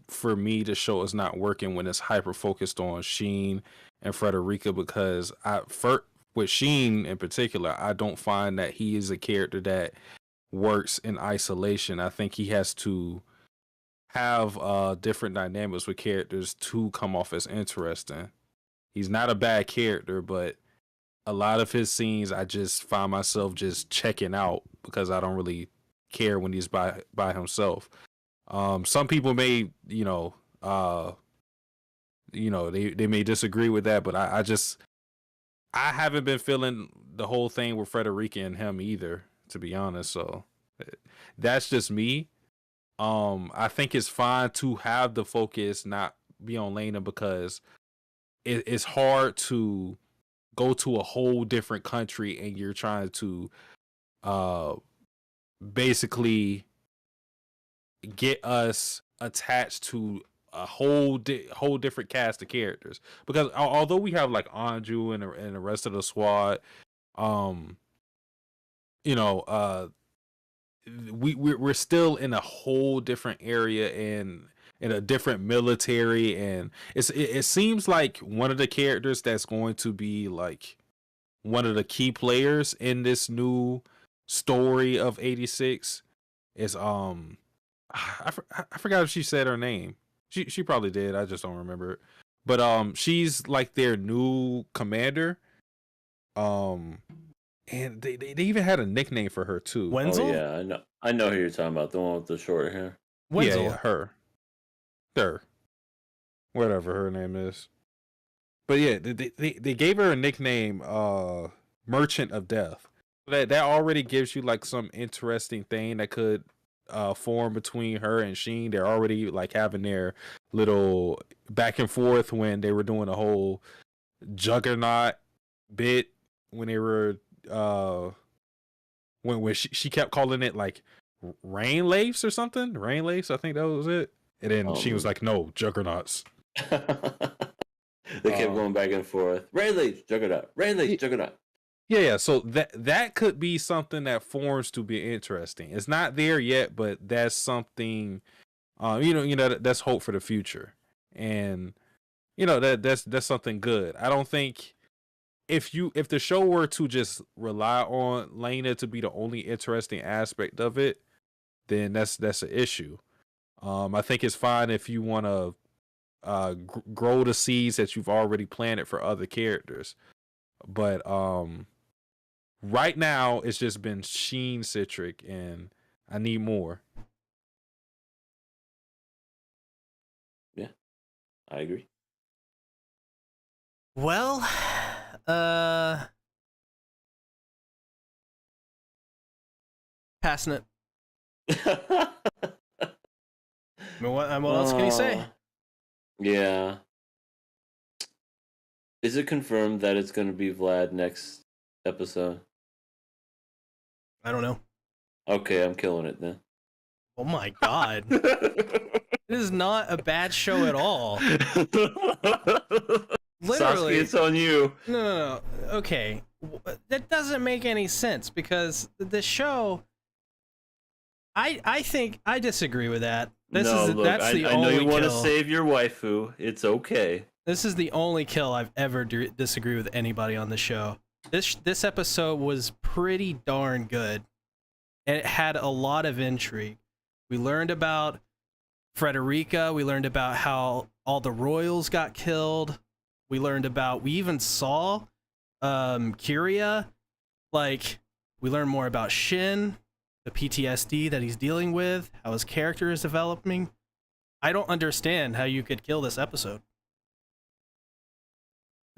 for me the show is not working when it's hyper focused on Sheen and Frederica, because with Sheen in particular, I don't find that he is a character that works in isolation. I think he has to have different dynamics with characters to come off as interesting. He's not a bad character, but a lot of his scenes I just find myself just checking out because I don't really care when he's by himself. Some people may, they may disagree with that, but I haven't been feeling the whole thing with Frederica and him either, to be honest. So that's just me. I think it's fine to have the focus not be on Lena, because it's hard to go to a whole different country and you're trying to basically get us attached to a whole different cast of characters. Because although we have like Anju and the rest of the squad, we're still in a whole different area and in a different military, and it seems like one of the characters that's going to be like one of the key players in this new story of 86 is I forgot if she said her name. She probably did. I just don't remember it. But she's like their new commander. And they even had a nickname for her too. Wenzel? Oh, yeah, I know who you're talking about. The one with the short hair. Wenzel. Yeah, her. Whatever her name is. But yeah, they gave her a nickname, Merchant of Death. That already gives you like some interesting thing that could form between her and Sheen. They're already like having their little back and forth when they were doing a whole Juggernaut bit when they were when she kept calling it like Rain Lace or something. Rain Lace, I think that was it. And then she was like, no, Juggernauts. They kept going back and forth. Rayleigh, Juggernaut. Rayleigh, Juggernaut. Yeah. So that could be something that forms to be interesting. It's not there yet, but that's something. That's hope for the future, and that's something good. I don't think if the show were to just rely on Lena to be the only interesting aspect of it, then that's an issue. I think it's fine if you want to grow the seeds that you've already planted for other characters, but right now it's just been Sheen centric, and I need more. Yeah, I agree. Well, passing it. I mean, what else can you say? Yeah. Is it confirmed that it's going to be Vlad next episode? I don't know. Okay, I'm killing it then. Oh my god. This is not a bad show at all. Literally. Sasuke, it's on you. No. Okay. That doesn't make any sense because the show. I think I disagree with that. I know you want to save your waifu. It's okay. This is the only kill I've ever disagree with anybody on the show. This episode was pretty darn good, and it had a lot of intrigue. We learned about Frederica. We learned about how all the royals got killed. We even saw Kyria. Like, we learned more about Shin, the PTSD that he's dealing with, how his character is developing. I don't understand how you could kill this episode.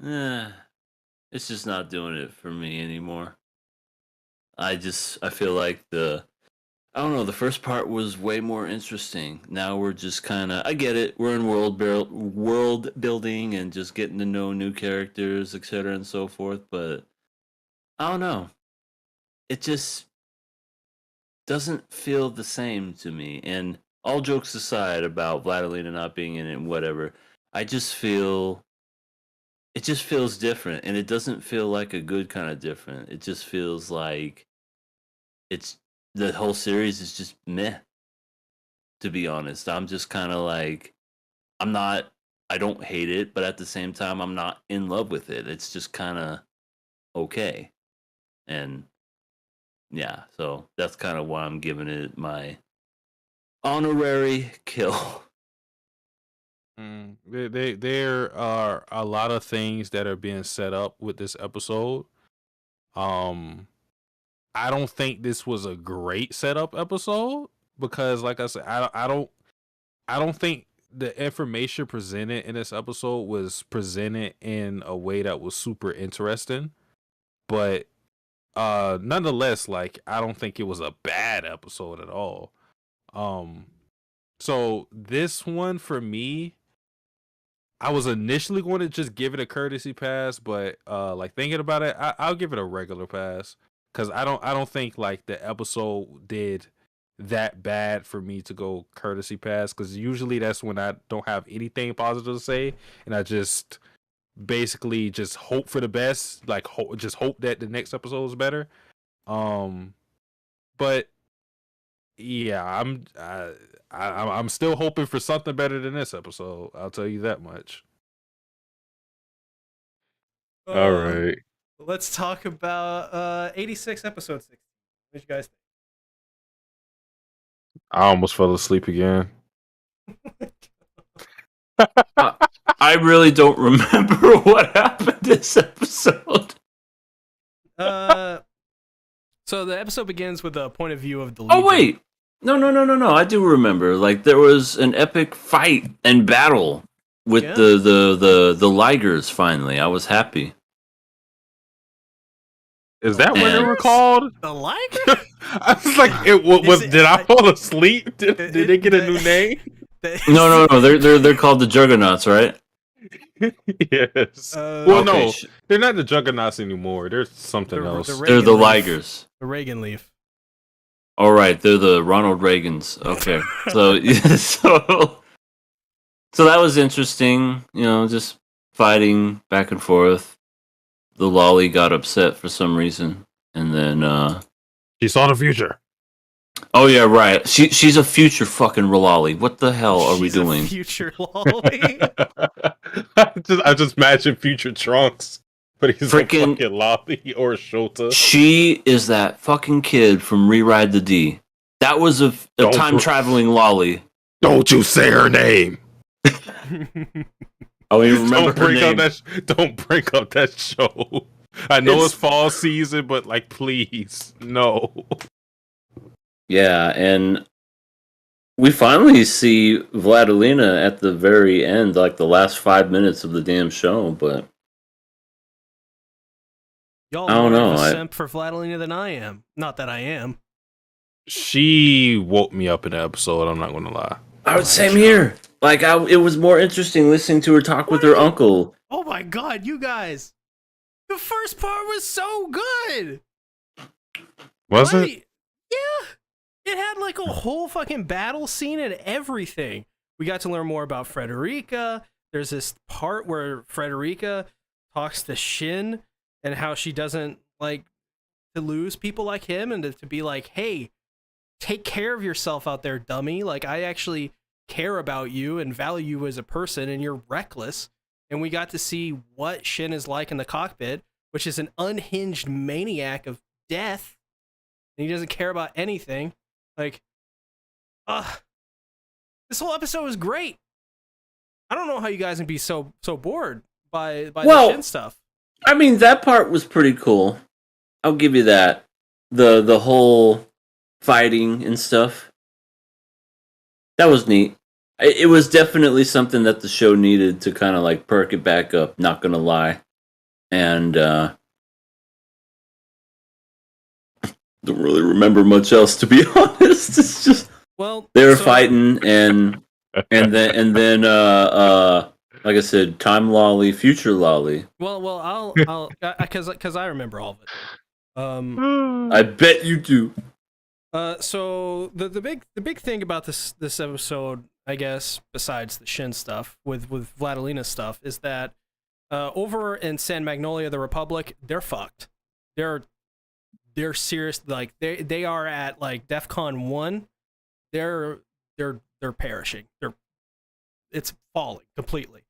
It's just not doing it for me anymore. I feel like I don't know, the first part was way more interesting. Now we're just kind of, I get it, we're in world building and just getting to know new characters, etc. and so forth, but I don't know. It just doesn't feel the same to me. And all jokes aside about Vladilena not being in it and whatever, it just feels different, and it doesn't feel like a good kind of different. It just feels like the whole series is just meh, to be honest. I'm just kind of like, I don't hate it, but at the same time, I'm not in love with it. It's just kind of okay. And yeah, so that's kind of why I'm giving it my honorary kill. There are a lot of things that are being set up with this episode. I don't think this was a great setup episode because, like I said, I don't think the information presented in this episode was presented in a way that was super interesting. But nonetheless, like, I don't think it was a bad episode at all. So this one for me, I was initially going to just give it a courtesy pass, but like thinking about it, I'll give it a regular pass because I don't think like the episode did that bad for me to go courtesy pass, because usually that's when I don't have anything positive to say and I just basically just hope for the best, like just hope that the next episode is better. But yeah, I'm still hoping for something better than this episode. I'll tell you that much. All right. Let's talk about 86 episode 16. What did you guys think? I almost fell asleep again. I really don't remember what happened this episode. So the episode begins with a point of view of the Legion. Oh wait, no! I do remember. Like, there was an epic fight and battle with the Ligers. Finally, I was happy. Is that what they were called? The Ligers? I was like, did I fall asleep? Did they get a new name? No. They're called the Juggernauts, right? Yes. Well, okay. No, they're not the Juggernauts anymore. They're something else. They're the Ligers. The Reagan Leaf. All right, they're the Ronald Reagans. Okay, so that was interesting. You know, just fighting back and forth. The lolly got upset for some reason, and then she saw the future. Oh yeah, right. She's a future fucking lolly. What the hell are we doing? Future lolly. I just imagine future Trunks But he's Freaking- a fucking lobby or a Shota. She is that fucking kid from Rewrite the D. That was a Don't time traveling lolly. Don't you say her name. Oh, you remember Don't her bring name? don't bring up that show. I know It's- it's fall season, but like, please, no. Yeah, and we finally see Vladilena at the very end, like the last 5 minutes of the damn show. But Y'all I don't more know, of a I- simp for Vladilena than I am. Not that I am. She woke me up in the episode. I'm not gonna lie. same here. Like, it was more interesting listening to her talk with her uncle. Oh my god, you guys! The first part was so good. Was it? Right? Yeah. It had like a whole fucking battle scene and everything. We got to learn more about Frederica. There's this part where Frederica talks to Shin and how she doesn't like to lose people like him and to be like, hey, take care of yourself out there, dummy. Like, I actually care about you and value you as a person, and you're reckless. And we got to see what Shin is like in the cockpit, which is an unhinged maniac of death. And he doesn't care about anything. Like, this whole episode was great. I don't know how you guys can be so bored by the Shin stuff. I mean, that part was pretty cool. I'll give you that. The whole fighting and stuff. That was neat. It was definitely something that the show needed to kind of like perk it back up, not gonna lie. And don't really remember much else, to be honest. It's just they were fighting and then like I said, time lolly, future lolly. Well, I'll because I remember all of it. I bet you do. So the big thing about this episode, I guess, besides the Shin stuff with Vladilena stuff, is that over in San Magnolia, the Republic, they're fucked. They're serious. Like they are at like DEFCON 1. They're perishing. It's falling completely.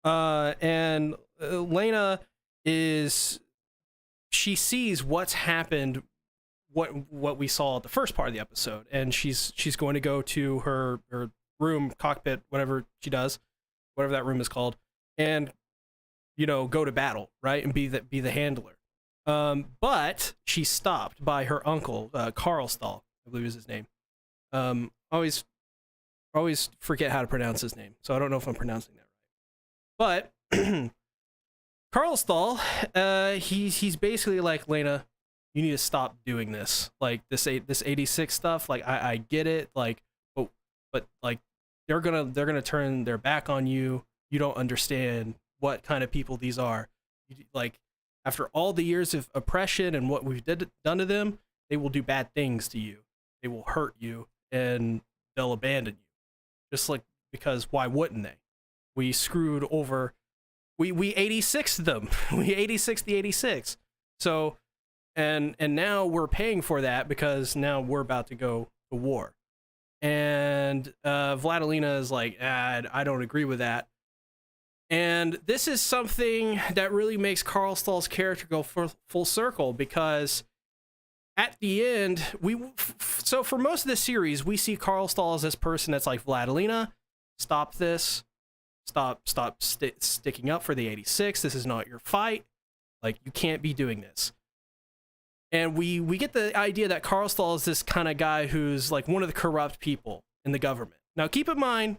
And Lena she sees what's happened, what we saw at the first part of the episode, and she's going to go to her room, cockpit, whatever she does, whatever that room is called, and go to battle, right, and be the handler. But she's stopped by her uncle, Karlstall, I believe is his name. Always forget how to pronounce his name, so I don't know if I'm pronouncing that right. But Karlstall, he's basically like, Lena, you need to stop doing this. Like this 86 stuff. Like I get it. Like, but like they're gonna turn their back on you. You don't understand what kind of people these are. Like after all the years of oppression and what we've done to them, they will do bad things to you. They will hurt you and they'll abandon you. Just like, because why wouldn't they? We screwed over. We 86'd them. We 86 the 86. So. And now we're paying for that because now we're about to go to war. And Vladilena is like, I don't agree with that. And this is something that really makes Karlstall's character go full circle, because at the end, so for most of this series, we see Karlstall as this person that's like, Vladilena, stop this. Stop sticking up for the 86. This is not your fight. Like, you can't be doing this. And we get the idea that Karlstall is this kind of guy who's like one of the corrupt people in the government. Now, keep in mind,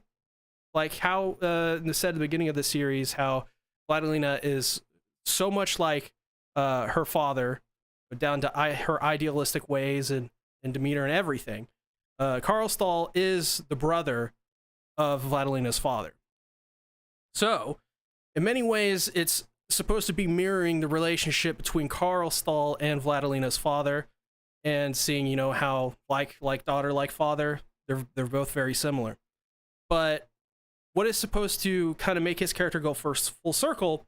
like how said at the beginning of the series, how Vladilena is so much like her father, down to her idealistic ways and demeanor and everything. Karlstall is the brother of Vladilena's father. So, in many ways, it's supposed to be mirroring the relationship between Karlstall and Vladilena's father, and seeing, how like daughter, like father, they're both very similar. But what is supposed to kind of make his character go full circle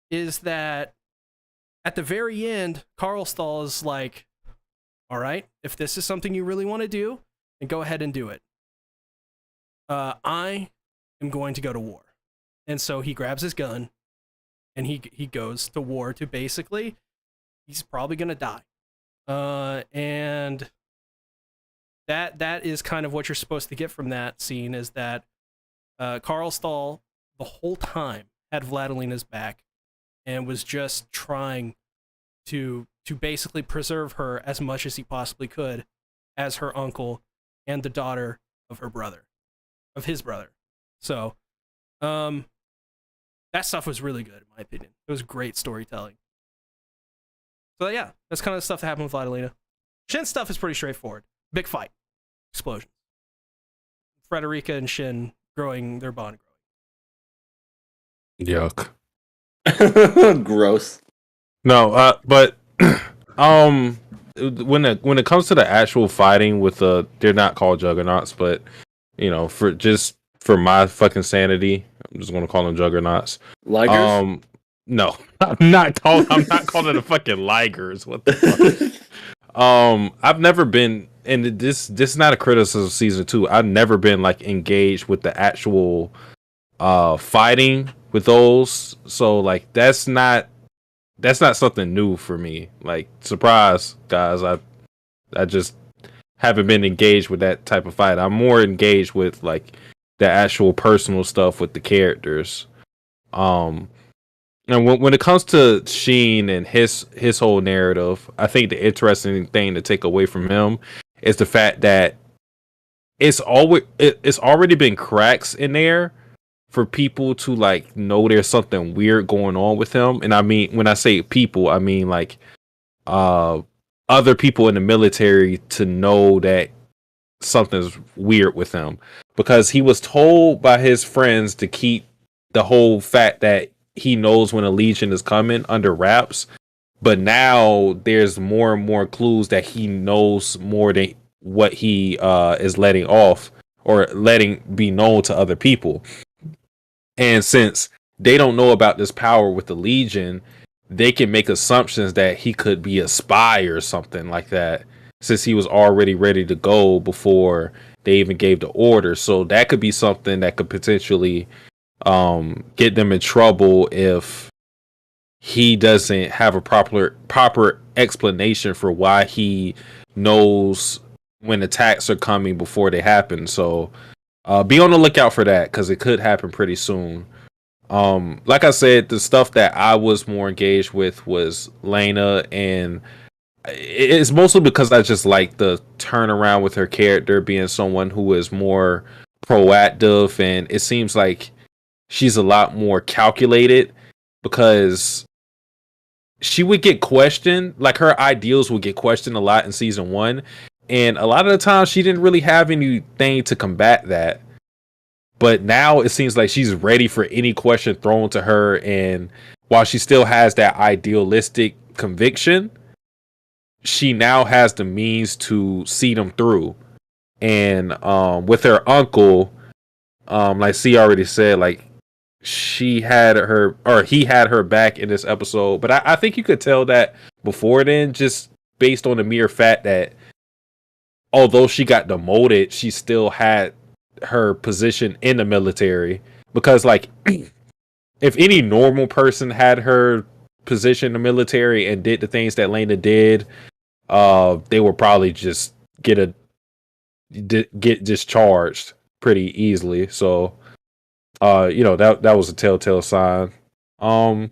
is that at the very end, Karlstall is like, all right, if this is something you really want to do, then go ahead and do it. I am going to go to war. And so he grabs his gun and he goes to war to basically, he's probably gonna die, and that is kind of what you're supposed to get from that scene, is that Carl Stahl the whole time had Vladilina's back and was just trying to basically preserve her as much as he possibly could as her uncle and the daughter of his brother. So that stuff was really good in my opinion. It was great storytelling. So yeah, that's kind of the stuff that happened with Vladilina. Shin's stuff is pretty straightforward. Big fight. Explosions. Frederica and Shin growing their bond. Yuck. Gross. No, but when it comes to the actual fighting with they're not called juggernauts, but for my fucking sanity, I'm just gonna call them juggernauts. Ligers? No, I'm not calling it a fucking ligers. What the fuck? I've never been, and this is not a criticism of season 2. I've never been like engaged with the actual fighting with those. So like that's not something new for me. Like, surprise, guys, I just haven't been engaged with that type of fight. I'm more engaged with like the actual personal stuff with the characters. And when it comes to Sheen and his whole narrative, I think the interesting thing to take away from him is the fact that it's already been cracks in there for people to like know there's something weird going on with him. And I mean, when I say people, I mean like other people in the military to know that something's weird with him, because he was told by his friends to keep the whole fact that he knows when a legion is coming under wraps. But now there's more and more clues that he knows more than what he is letting off or letting be known to other people. And since they don't know about this power with the Legion, they can make assumptions that he could be a spy or something like that, since he was already ready to go before they even gave the order. So that could be something that could potentially get them in trouble if he doesn't have a proper explanation for why he knows when attacks are coming before they happen. So be on the lookout for that, because it could happen pretty soon. Like I said, the stuff that I was more engaged with was Lena, and it's mostly because I just like the turnaround with her character being someone who is more proactive, and it seems like she's a lot more calculated, because she would get questioned, like her ideals would get questioned a lot in season 1, and a lot of the time she didn't really have anything to combat that. But now it seems like she's ready for any question thrown to her, and while she still has that idealistic conviction, she now has the means to see them through. And with her uncle, like C already said, like he had her back in this episode. But I think you could tell that before then, just based on the mere fact that although she got demoted, she still had her position in the military. Because like if any normal person had her position in the military and did the things that Lena did, they would probably just get discharged pretty easily. So that was a telltale sign. But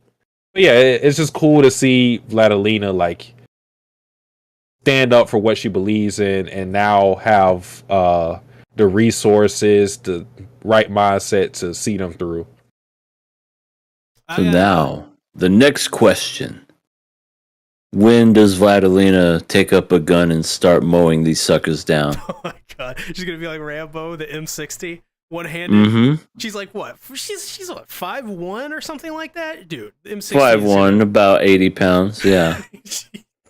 yeah, it's just cool to see Vladilina like stand up for what she believes in, and now have the resources, the right mindset to see them through. So now, the next question. When does Vladilina take up a gun and start mowing these suckers down? Oh my god. She's going to be like Rambo, the M60, one-handed. Mm-hmm. She's like, what? She's what, 5'1" or something like that? Dude, M60. 5'1", about 80 pounds, yeah.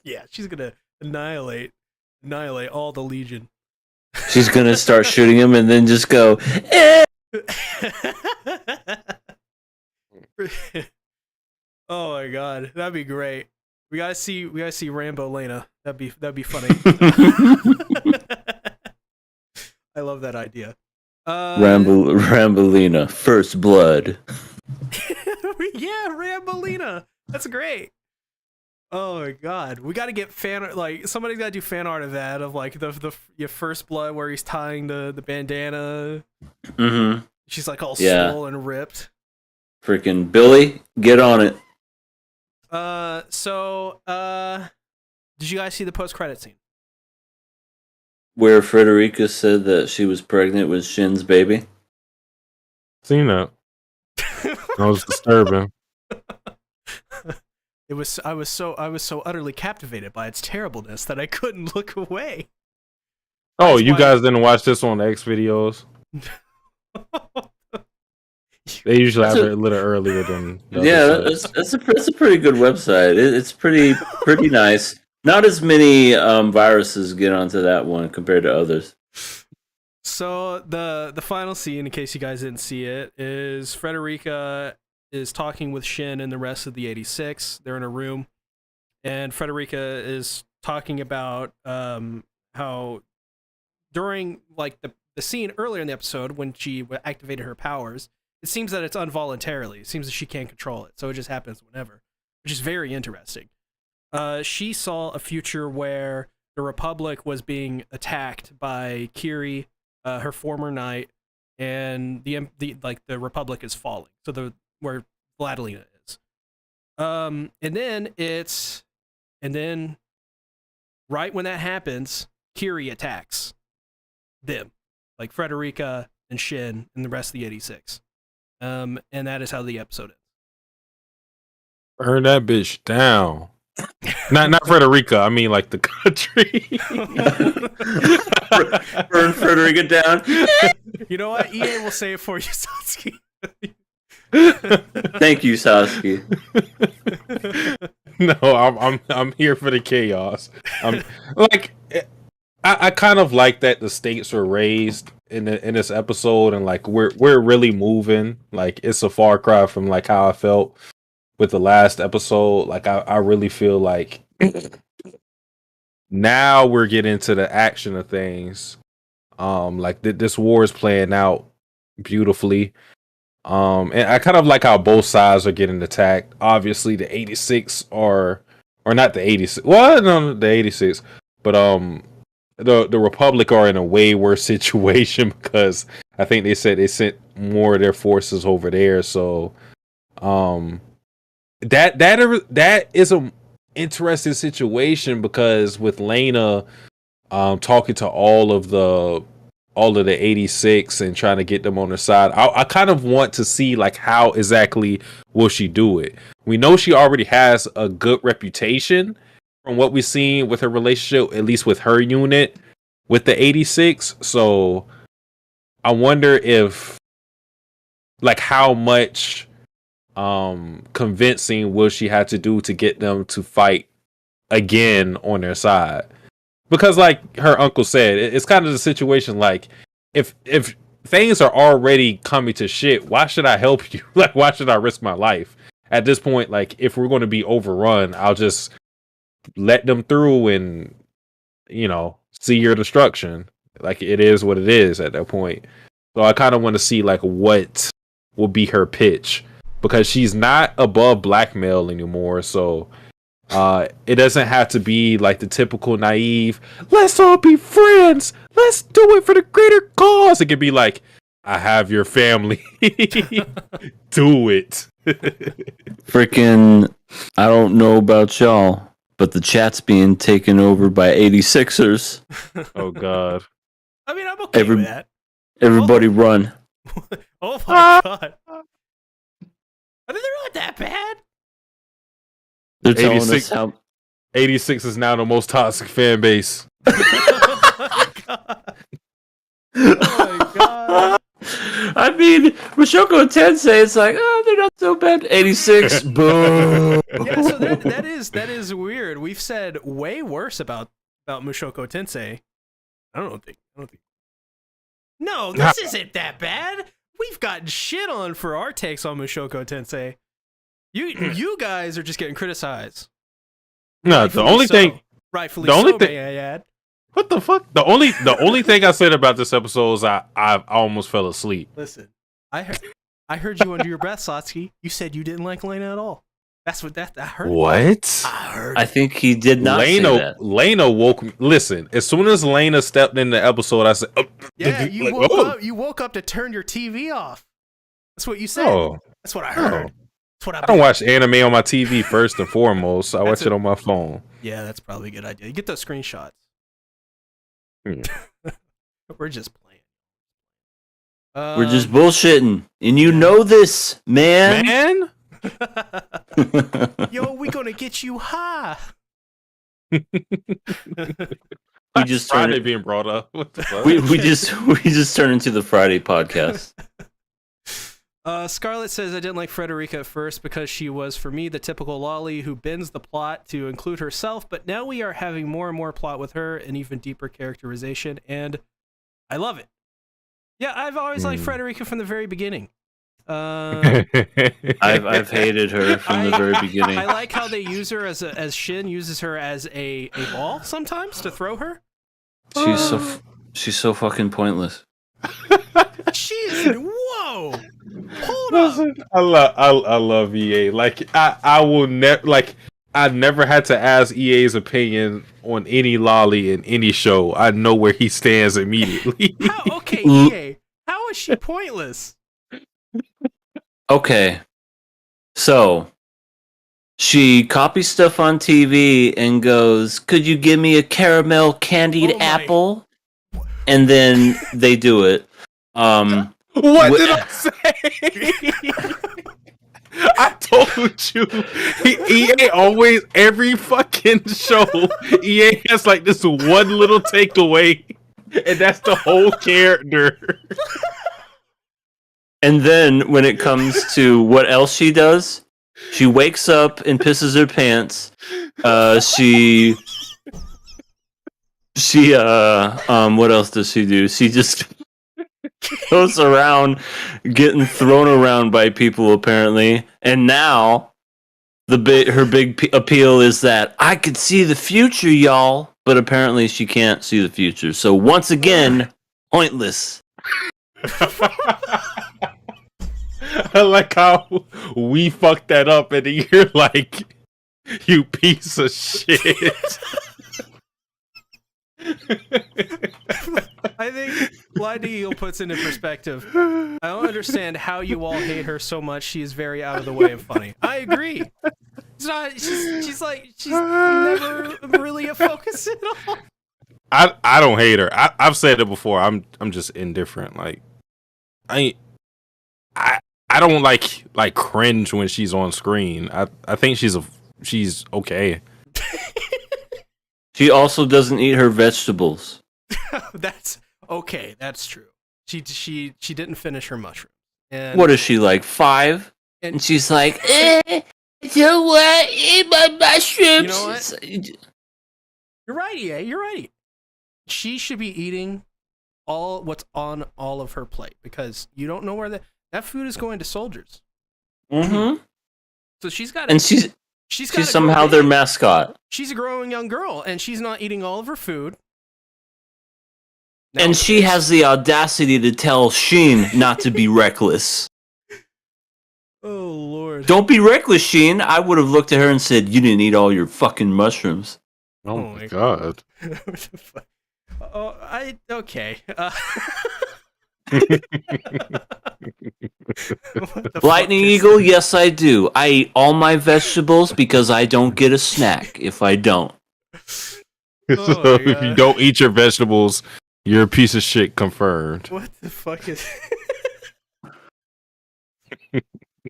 Yeah, she's going to annihilate all the Legion. She's going to start shooting him and then just go, eh! Oh my god, that'd be great. We gotta see Rambo Lena. That'd be funny. I love that idea. Rambolina, First Blood. We Yeah, Rambolina. That's great. Oh my god, we got to get fan art. Like somebody's got to do fan art of that, of like the your first blood where he's tying the bandana. Mm-hmm. She's like all Yeah. swole and ripped. Freaking Billy, get on it. Did you guys see the post-credit scene? Where Frederica said that she was pregnant with Shin's baby. Seen that. That was disturbing. I was so utterly captivated by its terribleness that I couldn't look away. Oh, That's you why- guys didn't watch this on X videos? They usually have it a little earlier than the Yeah, other sites. that's a pretty good website. It's pretty nice. Not as many viruses get onto that one compared to others. So the final scene, in case you guys didn't see it, is Frederica is talking with Shin and the rest of the 86. They're in a room, and Frederica is talking about how during like the scene earlier in the episode when she activated her powers, it seems that it's involuntarily. It seems that she can't control it, so it just happens whenever, which is very interesting. She saw a future where the Republic was being attacked by Kiri, her former knight, and the Republic is falling. So where Vladilena is. And then right when that happens, Kiri attacks them, like Frederica and Shin and the rest of the 86. And that is how the episode ends. Burn that bitch down. Not Frederica. I mean, like the country. Burn Frederica down. You know what? EA will say it for you, Satsuki. Thank you, Sasuke. No, I'm here for the chaos. I'm like, I kind of like that the stakes were raised in this episode, and like we're really moving. Like it's a far cry from like how I felt with the last episode. Like I really feel like now we're getting to the action of things. Like this war is playing out beautifully. And I kind of like how both sides are getting attacked. Obviously, the 86 or not the 86. Well, no, the 86, but the Republic are in a way worse situation because I think they said they sent more of their forces over there. So, that is a interesting situation because with Lena, talking to all of the 86 and trying to get them on her side, I kind of want to see like how exactly will she do it. We know she already has a good reputation from what we've seen with her relationship, at least with her unit with the 86. So I wonder if like how much convincing will she have to do to get them to fight again on their side. Because like her uncle said, it's kind of the situation like if things are already coming to shit, why should I help you? Like why should I risk my life? At this point, like if we're going to be overrun, I'll just let them through and see your destruction. Like it is what it is at that point. So I kind of want to see like what will be her pitch because she's not above blackmail anymore. So it doesn't have to be like the typical naive, let's all be friends, let's do it for the greater cause. It could be like, I have your family. Do it. Freaking, I don't know about y'all, but the chat's being taken over by 86ers. Oh god. I mean, I'm okay with that. Everybody run. Oh my god. I mean, they're not that bad. They're telling 86 us how 86 is now the most toxic fan base. Oh my god. I mean, Mushoku Tensei, it's like, oh, they're not so bad. 86, boom. Yeah, so that is weird. We've said way worse about Mushoku Tensei. I don't think. No, this isn't that bad. We've gotten shit on for our takes on Mushoku Tensei. You guys are just getting criticized. No, Rightfully the only so. thing. Rightfully the only so, thing- may I add. What the fuck? The only thing I said about this episode is I almost fell asleep. Listen, I heard. I heard you under your breath, Satsuki. You said you didn't like Lena at all. That's what I heard. What? I heard. I think he did not say that. Lena woke me. Listen, as soon as Lena stepped in the episode, I said, Yeah, you woke up. You woke up to turn your TV off. That's what you said. Oh, that's what I heard. That's what I don't watch anime on my TV first and foremost. I watch it on my phone. Yeah, that's probably a good idea. You get those screenshots. We're just playing. We're just bullshitting, and you know this, man. Yo, we gonna get you high. We just Friday being brought up. What the fuck? we just turned into the Friday podcast. Scarlett says, I didn't like Frederica at first because she was, for me, the typical lolly who bends the plot to include herself, but now we are having more and more plot with her and even deeper characterization, and I love it. Yeah, I've always liked Frederica from the very beginning. I've hated her from the very beginning. I like how they use her as Shin uses her as a ball sometimes to throw her. She's so fucking pointless. She is. Whoa! Hold up. I love EA. Like I will never I never had to ask EA's opinion on any lolly in any show. I know where he stands immediately. Okay, EA. How is she pointless? Okay, so she copies stuff on TV and goes, "Could you give me a caramel candied apple?" And then they do it. What did I say? I told you, EA always, every fucking show, EA has like this one little takeaway, and that's the whole character. And then when it comes to what else she does, she wakes up and pisses her pants. What else does she do? She just goes around getting thrown around by people apparently. And now her big appeal is that I could see the future, y'all, but apparently she can't see the future. So once again, pointless. I like how we fucked that up, and you're like, you piece of shit. I think Lightning Eagle puts into perspective. I don't understand how you all hate her so much. She is very out of the way and funny. I agree. It's not. She's never really a focus at all. I don't hate her. I've said it before. I'm just indifferent. Like I don't like cringe when she's on screen. I think she's okay. She also doesn't eat her vegetables. That's okay. That's true. She didn't finish her mushroom. And what is she, like 5? And she's like, I don't want to eat my mushrooms. You know what? You're right, EA. You're right. She should be eating what's on all of her plate because you don't know where that food is going to soldiers. Mm-hmm. So she's got. And she's somehow their mascot. She's a growing young girl, and she's not eating all of her food. And she has the audacity to tell Sheen not to be reckless. Oh, Lord. Don't be reckless, Sheen. I would have looked at her and said, you didn't eat all your fucking mushrooms. Oh my God. What the fuck? Oh, okay. Lightning Eagle, yes I do. I eat all my vegetables because I don't get a snack if I don't. So if you don't eat your vegetables, you're a piece of shit confirmed. What the fuck is...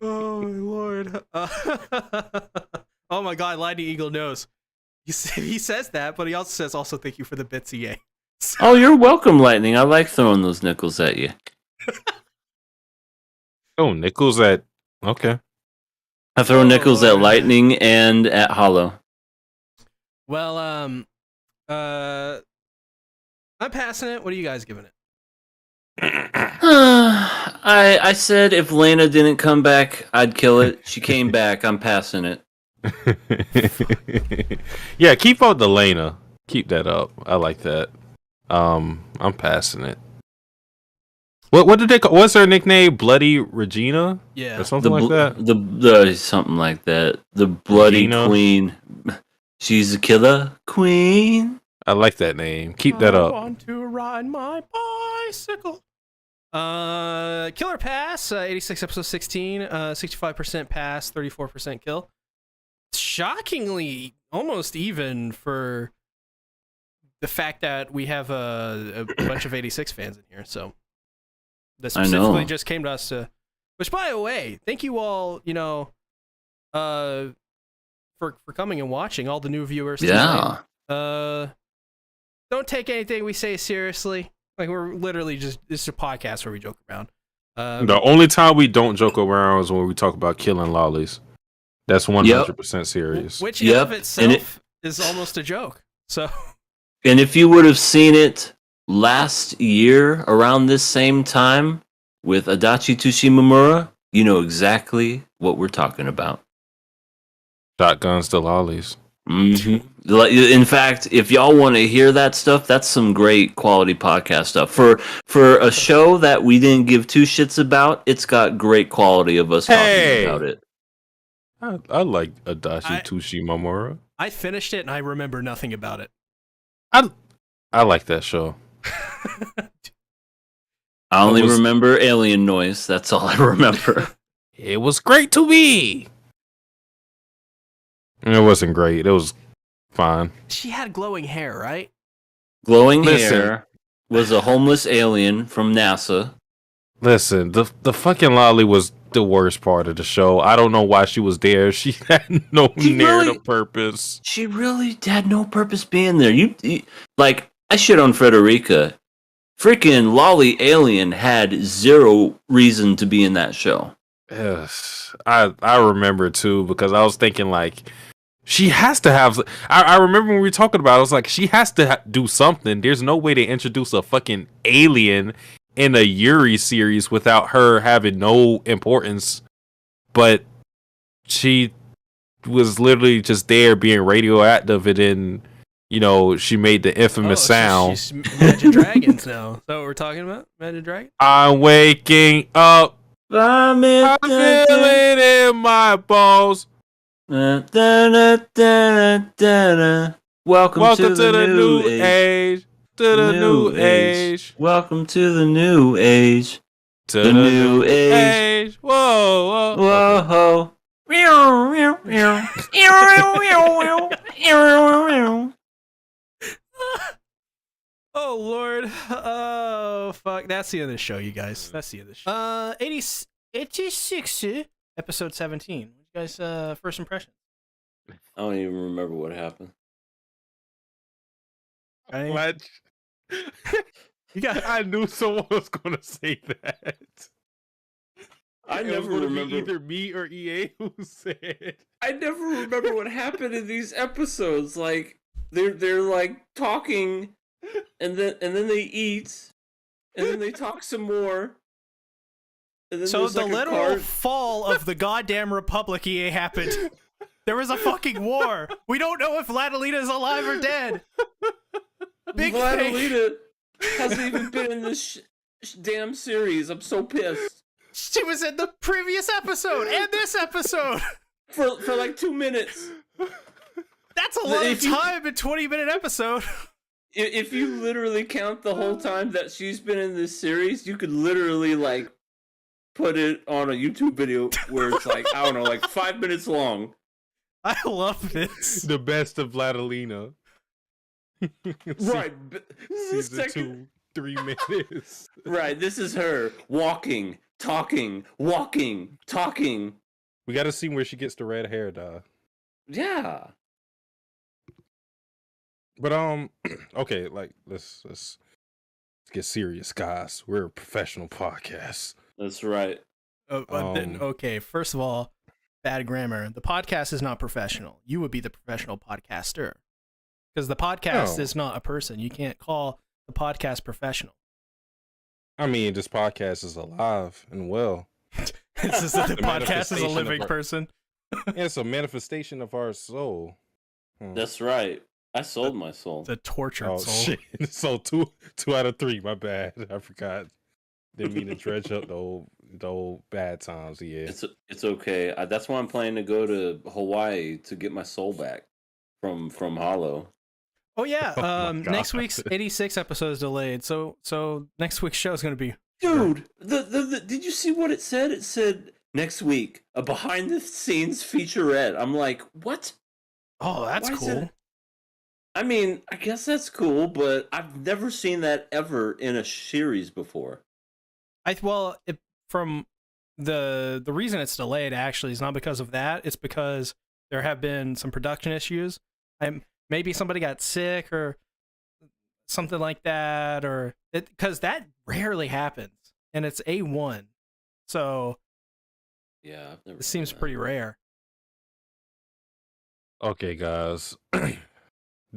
Oh my Lord. Oh my God, Lightning Eagle knows. He says that, but he also says, also thank you for the bits, EA. Oh, you're welcome, Lightning. I like throwing those nickels at you. Oh, nickels at... Okay. I throw nickels at Lightning and at Hollow. Well, I'm passing it. What are you guys giving it? I said if Lena didn't come back, I'd kill it. She came back. I'm passing it. Yeah, keep out the Lena. Keep that up. I like that. I'm passing it. What did they call? What's her nickname? Bloody Regina? Yeah. Or something like that. The something like that. The bloody Regina? queen. She's a killer queen. I like that name. Keep that I up. want to ride my bicycle. Killer pass, 86 episode 16, 65% pass, 34% kill. Shockingly, almost even for the fact that we have a bunch of 86 fans in here. So that specifically just came to us to, which by the way, thank you all, for coming and watching, all the new viewers. Yeah. Tonight. Don't take anything we say seriously. Like, we're literally this is a podcast where we joke around. The only time we don't joke around is when we talk about killing lollies. That's 100% serious. Which in of itself is almost a joke. So, and if you would have seen it last year around this same time with Adachi Tushimamura, you know exactly what we're talking about. Shotguns to lollies. Mm-hmm. In fact, if y'all want to hear that stuff, that's some great quality podcast stuff. For a show that we didn't give two shits about, it's got great quality of us talking about it. I like Adachi Tushimamura. I finished it and I remember nothing about it. I like that show. I only remember alien noise. That's all I remember. It was great to me. It wasn't great. It was fine. She had glowing hair, right? Glowing hair, was a homeless alien from NASA. Listen, the fucking lolly was the worst part of the show. I don't know why she was there. She had no narrative purpose. She really had no purpose being there. You like, I shit on Frederica. Freaking lolly alien had zero reason to be in that show. Yes, I remember too, because I was thinking like, she has to have. I remember when we were talking about it, I was like, she has to do something. There's no way to introduce a fucking alien in a Yuri series without her having no importance. But she was literally just there being radioactive, and then, she made the infamous sound. She's Imagine Dragons now. Is that what we're talking about? Imagine Dragons? I'm waking up. I'm feeling in my bones. Welcome to the new age. To the new age. Welcome to the new age. To the new age. Whoa, whoa. Whoa. Oh, Lord. Oh, fuck. That's the end of the show, you guys. That's the end of the show. 86, episode 17. You guys, first impression? I don't even remember what happened. What? I knew someone was going to say that. I never remember. Either me or EA who said. I never remember what happened in these episodes. Like, they're like talking, and then they eat, and then they talk some more. And then so the like literal fall of the goddamn Republic EA happened. There was a fucking war. We don't know if Vladilina is alive or dead. Big Vladilina hasn't even been in this damn series. I'm so pissed. She was in the previous episode and this episode for like 2 minutes. That's a lot of time in a 20-minute episode. If you literally count the whole time that she's been in this series, you could literally like put it on a YouTube video where it's like, I don't know, like 5 minutes long. I love this. The best of Vladilina. Right. Season 2, 3 minutes. Right, this is her walking, talking, walking, talking. We got to see where she gets the red hair dye. Yeah. But okay, like let's get serious, guys. We're a professional podcast. That's right. Okay, first of all, bad grammar. The podcast is not professional. You would be the professional podcaster. Because the podcast is not a person. You can't call the podcast professional. I mean, this podcast is alive and well. This is the podcast is a living person. It's a manifestation of our soul. That's right. I sold my soul. The tortured soul. Shit. So two out of 3. My bad. I forgot. Didn't mean to dredge up the old bad times. Yeah. It's okay. That's why I'm planning to go to Hawaii to get my soul back from Hollow. Oh yeah, Oh my next God. week's 86 episode is delayed, so next week's show is going to be. Dude, the did you see what it said? It said next week a behind the scenes featurette. I'm like, what? Oh, that's Why is cool. it- I mean, I guess that's cool, but I've never seen that ever in a series before. From the reason it's delayed actually is not because of that. It's because there have been some production issues. Maybe somebody got sick or something like that, or because that rarely happens, and it's A1, so Yeah, I've never. it seems pretty rare. Okay, guys.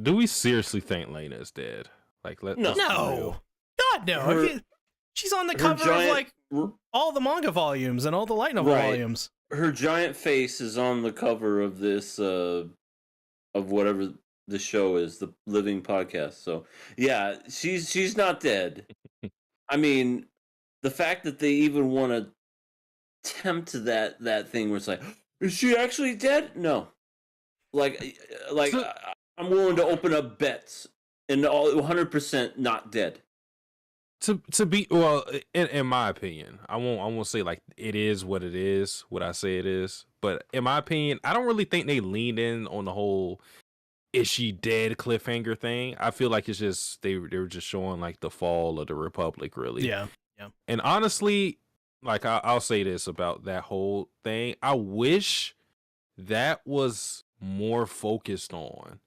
Do we seriously think Lena is dead? Like, let's be real. No, God no. Her- She's on the her cover of giant- like all the manga volumes and all the light novel Right. volumes. Her giant face is on the cover of this of whatever the show is, the living podcast. So yeah, she's not dead. I mean, the fact that they even want to tempt that thing where it's like, is she actually dead? No. Like So- I'm willing to open up bets and all 100% not dead. To be well, in my opinion, I won't say like it is what it is, what I say it is, but in my opinion, I don't really think they leaned in on the whole "is she dead" cliffhanger thing. I feel like it's just they were just showing like the fall of the Republic, really. Yeah. And honestly, like I'll say this about that whole thing, I wish that was more focused on,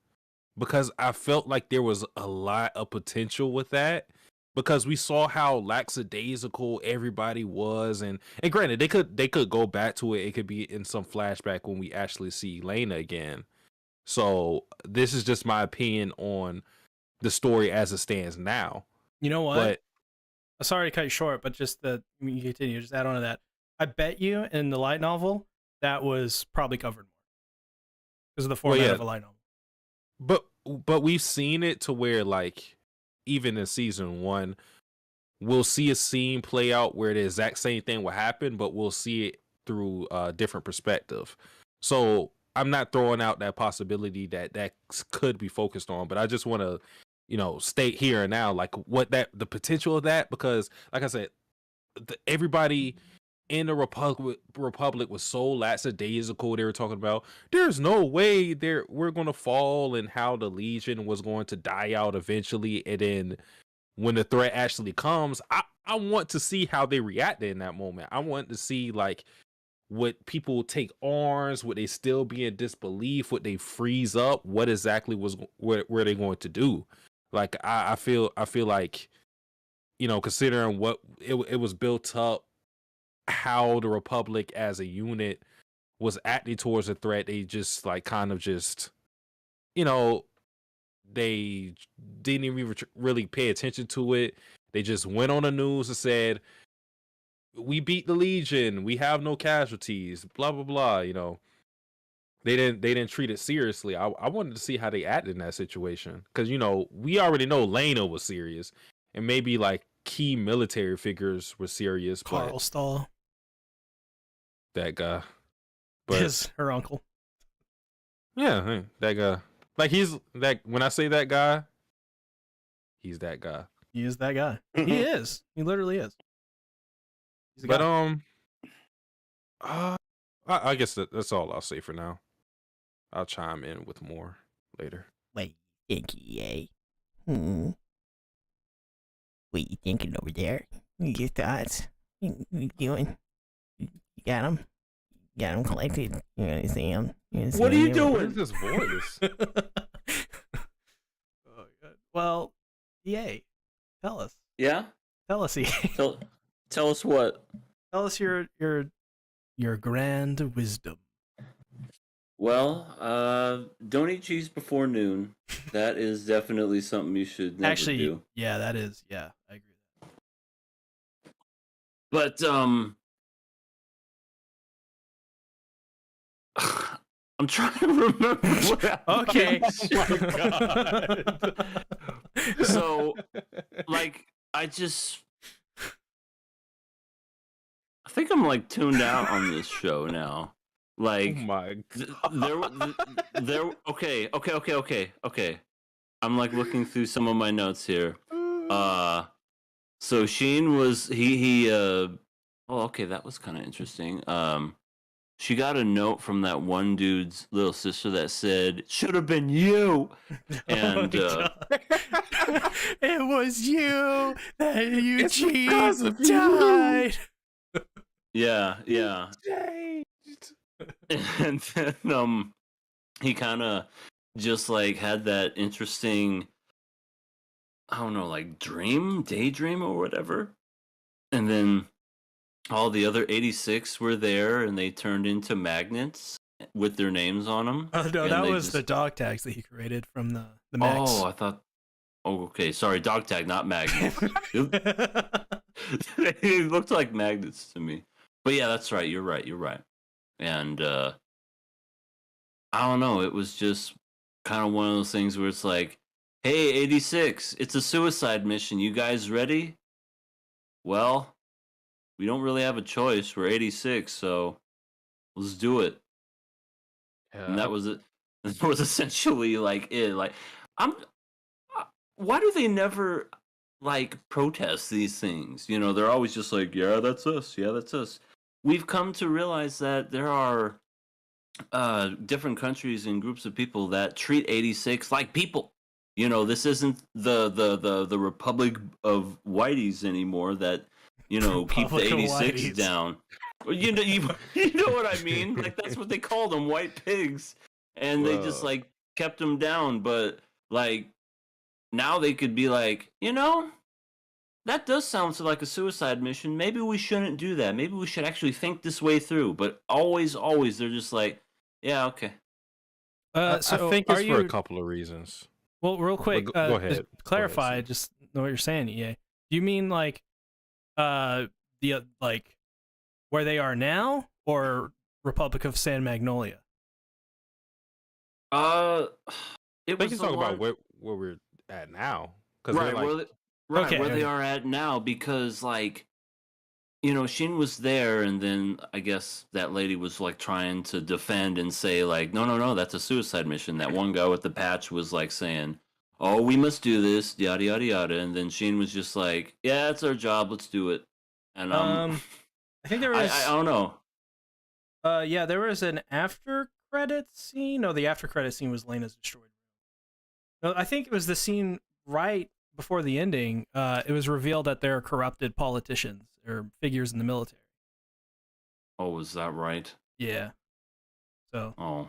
because I felt like there was a lot of potential with that. Because we saw how lackadaisical everybody was, and granted, they could go back to it. It could be in some flashback when we actually see Lena again. So this is just my opinion on the story as it stands now. You know what? But Sorry to cut you short, but you continue. Just add on to that. I bet you in the light novel that was probably covered more because of the format of a light novel. but we've seen it to where, like, even in season 1, we'll see a scene play out where the exact same thing will happen, but we'll see it through a different perspective. So I'm not throwing out that possibility that could be focused on, but I just want to, state here and now, like, the potential of that, because, like I said, everybody in the Republic was so lackadaisical. They were talking about there's no way we're gonna fall, and how the Legion was going to die out eventually. And then when the threat actually comes, I want to see how they reacted in that moment. I want to see, like, would people take arms? Would they still be in disbelief? Would they freeze up? What exactly were they going to do? Like, I feel like, considering what it was built up, how the Republic as a unit was acting towards a threat, they just like kind of just, they didn't even really pay attention to it. They just went on the news and said, "We beat the Legion. We have no casualties." Blah blah blah. They didn't treat it seriously. I wanted to see how they acted in that situation, because we already know Lena was serious, and maybe like key military figures were serious. Carl Stahl That guy. But is her uncle. yeah, hey, that guy. Like, he's that, when I say that guy, he's that guy. He is that guy. He is. He literally is. He's the But guy. I guess that's all I'll say for now. I'll chime in with more later. Wait, thinky, eh? What you thinking over there? Your thoughts? You doing? You got them? Got them collected? You gonna see them? What are you What doing? is this voice? Oh, God. Well, EA, tell us. Yeah? Tell us, EA. Tell us what? Tell us your grand wisdom. Well, don't eat cheese before noon. That is definitely something you should never Actually, do. yeah, that is. Yeah, I agree. But I'm trying to remember what Okay. Oh my God. So, like, I just think I'm like tuned out on this show now. Oh Like my there. Okay. I'm like looking through some of my notes here. So Sheen was he. Oh, okay, that was kind of interesting. She got a note from that one dude's little sister that said, "Should have been you." And It was you that It's Eugene because of you. died. yeah. changed. And then he kind of just like had that interesting, I don't know, like daydream or whatever. And then all the other 86 were there and they turned into magnets with their names on them. Oh no, And that they was just- the dog tags that he created from the Max. Oh, I thought. Oh, okay. Sorry, dog tag, not magnets. It looked like magnets to me. But yeah, that's right. You're right. And I don't know. It was just kind of one of those things where it's like, hey, 86, it's a suicide mission. You guys ready? Well, we don't really have a choice. We're 86, so let's do it. And that was it. That was essentially like it. Like, why do they never like protest these things? You know, they're always just like, yeah, that's us. Yeah, that's us. We've come to realize that there are different countries and groups of people that treat 86 like people. You know, this isn't the Republic of Whiteys anymore that, you know, keep the Republic of 86 Whiteys. down. You know, you know what I mean? Like, that's what they called them, white pigs. And they just, Whoa. like, kept them down. But, like, now they could be like, you know, that does sound like a suicide mission. Maybe we shouldn't do that. Maybe we should actually think this way through. But always, they're just like, yeah, okay. So I think are it's for a you? couple of reasons. Well, real quick, go ahead. just Go ahead, clarify. Steve. Just know what you're saying. EA. Do you mean like, like where they are now, or Republic of San Magnolia? It I was think you the talk about one- where we're at now, because right, like, Okay, where they okay. are at now, because like, you know, Shin was there, and then I guess that lady was like trying to defend and say like, no, that's a suicide mission. That one guy with the patch was like saying, oh, we must do this, yada yada yada, and then Shin was just like, yeah, it's our job, let's do it. And I think there was. I don't know. Yeah, there was an after credit scene. No, the after credit scene was Lena's destroyed. No, I think it was the scene right before the ending. It was revealed that they're corrupted politicians or figures in the military. Oh, was that right? Yeah. So. Oh,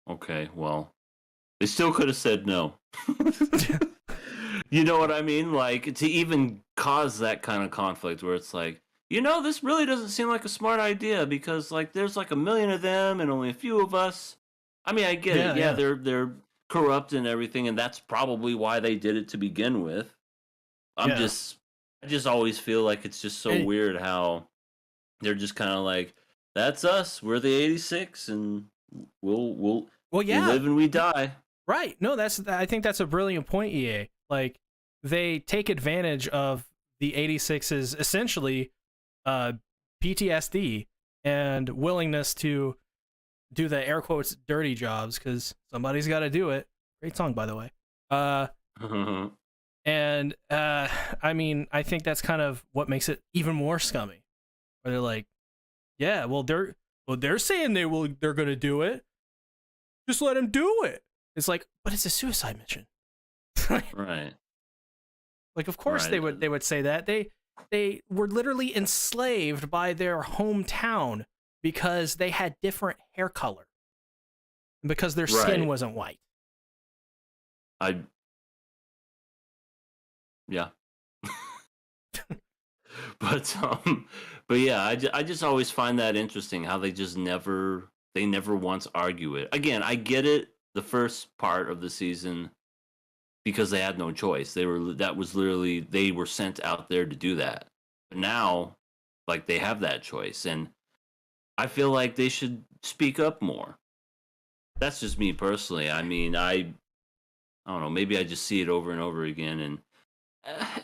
okay. Well, they still could have said no. You know what I mean? Like, to even cause that kind of conflict where it's like, you know, this really doesn't seem like a smart idea because, like, there's like 1 million of them and only a few of us. I mean, I get it. Yeah, they're corrupt and everything, and that's probably why they did it to begin with. I just always feel like it's just so weird how they're just kind of like, that's us. We're the 86, and we'll we live and we die. Right. No, I think that's a brilliant point, EA. Like, they take advantage of the 86's essentially PTSD and willingness to do the air quotes dirty jobs because somebody's got to do it. Great song, by the way. And I mean, I think that's kind of what makes it even more scummy. Where they're like, yeah, well they're saying they're gonna do it. Just let them do it. It's like, but it's a suicide mission. Right. Like, of course they would say that. They were literally enslaved by their hometown because they had different hair color. Because their skin wasn't white. Yeah. but yeah, I just always find that interesting how they just never once argue it. Again, I get it the first part of the season because they had no choice. They were sent out there to do that. But now, like, they have that choice, and I feel like they should speak up more. That's just me personally. I mean, I don't know, maybe I just see it over and over again,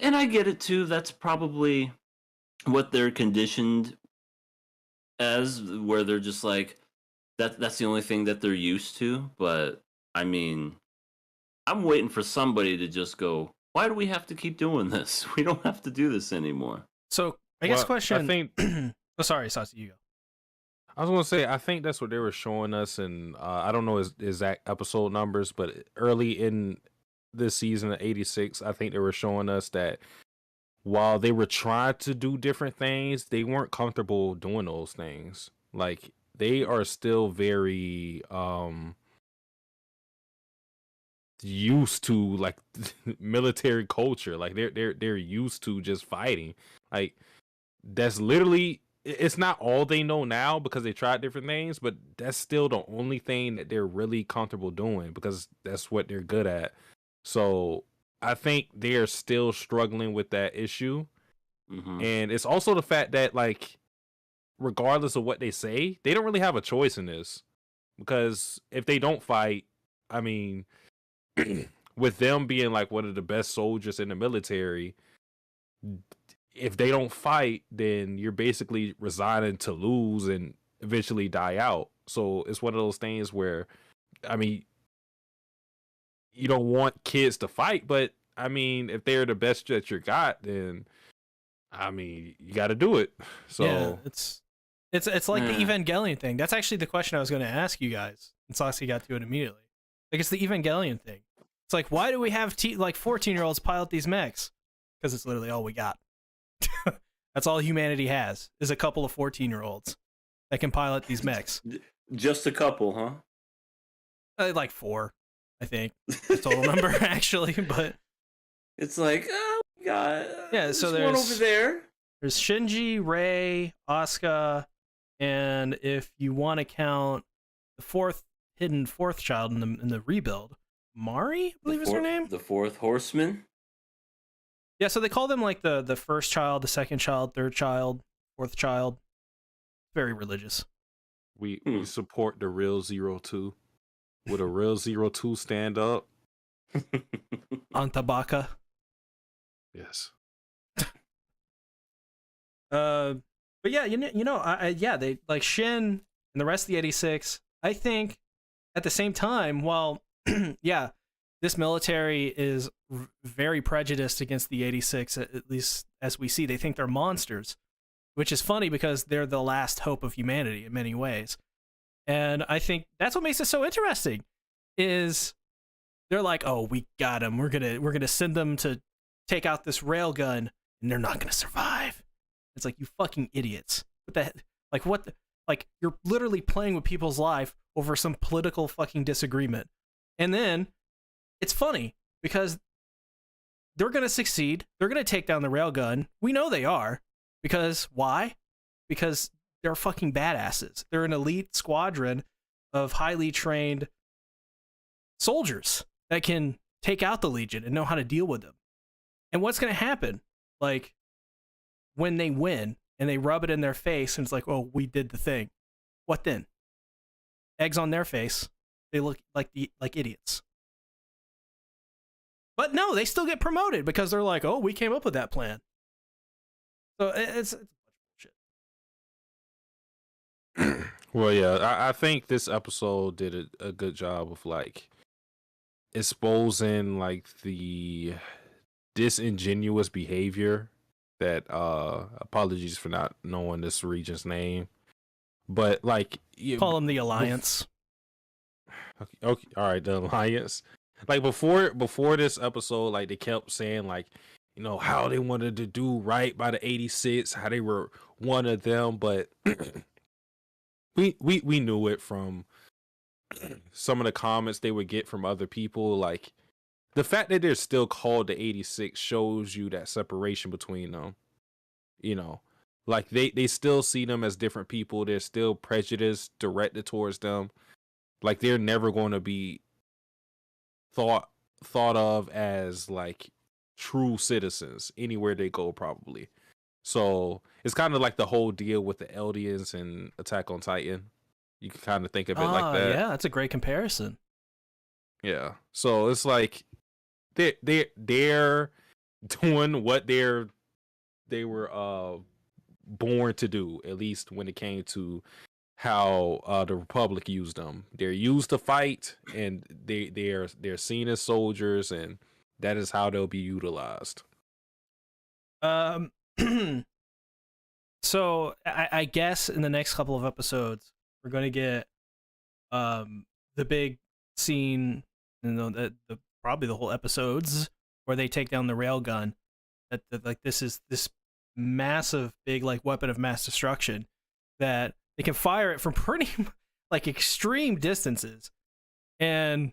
and I get it too. That's probably what they're conditioned as where they're just like that's the only thing that they're used to. But I mean, I'm waiting for somebody to just go, why do we have to keep doing this? We don't have to do this anymore. So I guess Well, question. I think Oh, sorry, Saucy, you go. I was gonna say I think that's what they were showing us, and I don't know his exact episode numbers, but early in this season of '86, I think they were showing us that while they were trying to do different things, they weren't comfortable doing those things. Like they are still very used to like military culture. Like they're used to just fighting. Like that's literally it's not all they know now because they tried different things, but that's still the only thing that they're really comfortable doing because that's what they're good at. So I think they're still struggling with that issue. Mm-hmm. And it's also the fact that like regardless of what they say, they don't really have a choice in this. Because if they don't fight, I mean with them being like one of the best soldiers in the military, if they don't fight, then you're basically resigning to lose and eventually die out. So it's one of those things where, I mean, you don't want kids to fight, but I mean, if they're the best that you got, then I mean, you got to do it. So Yeah, it's like the Yeah. Evangelion thing. That's actually the question I was going to ask you guys, and Saucy got to it immediately. Like it's the Evangelion thing. It's like why do we have like 14-year-olds pilot these mechs? Because it's literally all we got. That's all humanity has is a couple of 14-year-olds that can pilot these mechs. Just a couple, huh? Like 4, I think, the total number actually. But It's like, oh, we got Yeah, so there's one there's- over there. there's Shinji, Rei, Asuka, and if you want to count the hidden fourth child in the rebuild, Mari, I believe is her name. The fourth horseman. Yeah, so they call them like the first child, the second child, third child, fourth child. Very religious. we Hmm. support the real 02. Would a real 02 stand up? Antabaka. Yes. But yeah, yeah, they like Shin and the rest of the 86. I think at the same time, while yeah, this military is very prejudiced against the 86, at least as we see. They think they're monsters, which is funny because they're the last hope of humanity in many ways. And I think that's what makes it so interesting. Is they're like, oh, we got them. We're gonna send them to take out this railgun, and they're not gonna survive. It's like, you fucking idiots. Like you're literally playing with people's life over some political fucking disagreement. And then it's funny because they're going to succeed. They're going to take down the railgun. We know they are. Because why? Because they're fucking badasses. They're an elite squadron of highly trained soldiers that can take out the Legion and know how to deal with them. And what's going to happen? Like, when they win and they rub it in their face and it's like, oh, we did the thing. What then? Eggs on their face. They look like idiots. But no, they still get promoted because they're like, oh, we came up with that plan. So it's bullshit. Well, yeah, I think this episode did a good job of like exposing like the disingenuous behavior that apologies for not knowing this region's name, but like Call them the Alliance. okay, all right, the Alliance. Like before this episode, like they kept saying like, you know, how they wanted to do right by the 86, how they were one of them, but we knew it from some of the comments they would get from other people. Like the fact that they're still called the 86 shows you that separation between them. You know, like they still see them as different people. They're still prejudiced directed towards them. Like they're never going to be thought of as like true citizens anywhere they go, probably. So it's kind of like the whole deal with the Eldians and Attack on Titan. You can kind of think of it like that. Yeah, that's a great comparison. Yeah. So it's like they're doing what they were born to do, at least when it came to how the Republic used them. They're used to fight, and they're seen as soldiers, and that is how they'll be utilized. So I guess in the next couple of episodes, we're going to get the big scene, probably the whole episodes where they take down the railgun. That like this is this massive big like weapon of mass destruction that they can fire it from pretty like extreme distances and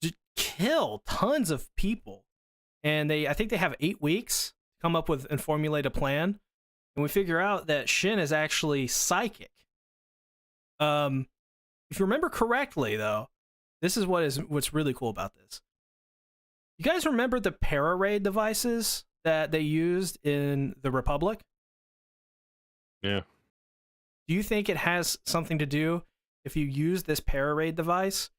just kill tons of people. And I think they have 8 weeks to come up with and formulate a plan. And we figure out that Shin is actually psychic. If you remember correctly, though, this is what's really cool about this. You guys remember the para-raid devices that they used in the Republic? Yeah. Do you think it has something to do if you use this para-raid device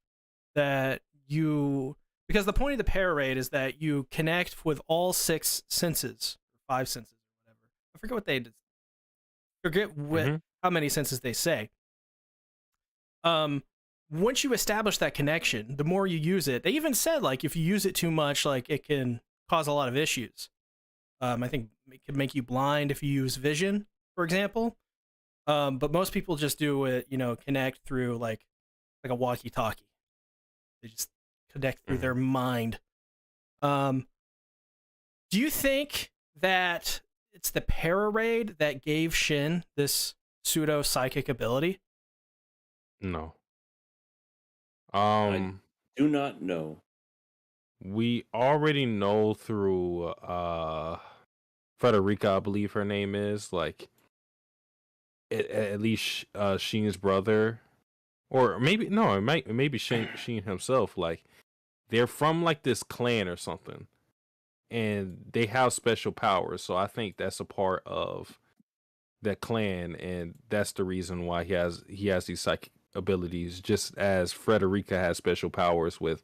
that you... Because the point of the para-raid is that you connect with all 6 senses, 5 senses, or whatever. I forget what they did. How many senses they say. Once you establish that connection, the more you use it, they even said like if you use it too much, like it can cause a lot of issues. I think it could make you blind if you use vision, for example. But most people just do it, connect through like a walkie-talkie. They just connect through their mind. Do you think that it's the para-raid that gave Shin this pseudo-psychic ability? No. I do not know. We already know through Frederica, I believe her name is, like at least Sheen's brother, or maybe no, maybe Sheen himself. Like they're from like this clan or something, and they have special powers. So I think that's a part of that clan, and that's the reason why he has these psychic abilities. Just as Frederica has special powers with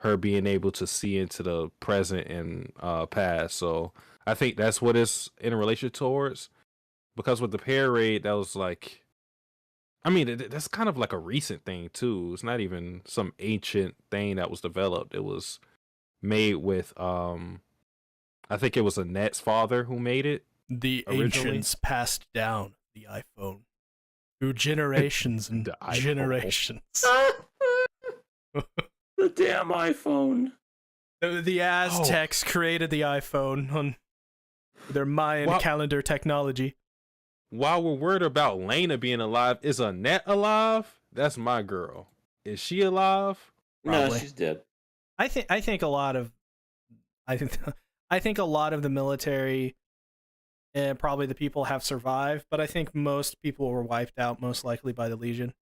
her being able to see into the present and past. So I think that's what it's in relation towards. Because with the para-raid, that was like, I mean, that's kind of like a recent thing too. It's not even some ancient thing that was developed. It was made with, I think it was Annette's father who made it. The originally. ancients passed down the iPhone through generations and generations. The damn iPhone. The Aztecs created the iPhone on their Mayan calendar technology. While we're worried about Lena being alive, is Annette alive? That's my girl. Is she alive? Probably. No, she's dead. I think a lot of the military and probably the people have survived, but I think most people were wiped out, most likely by the Legion.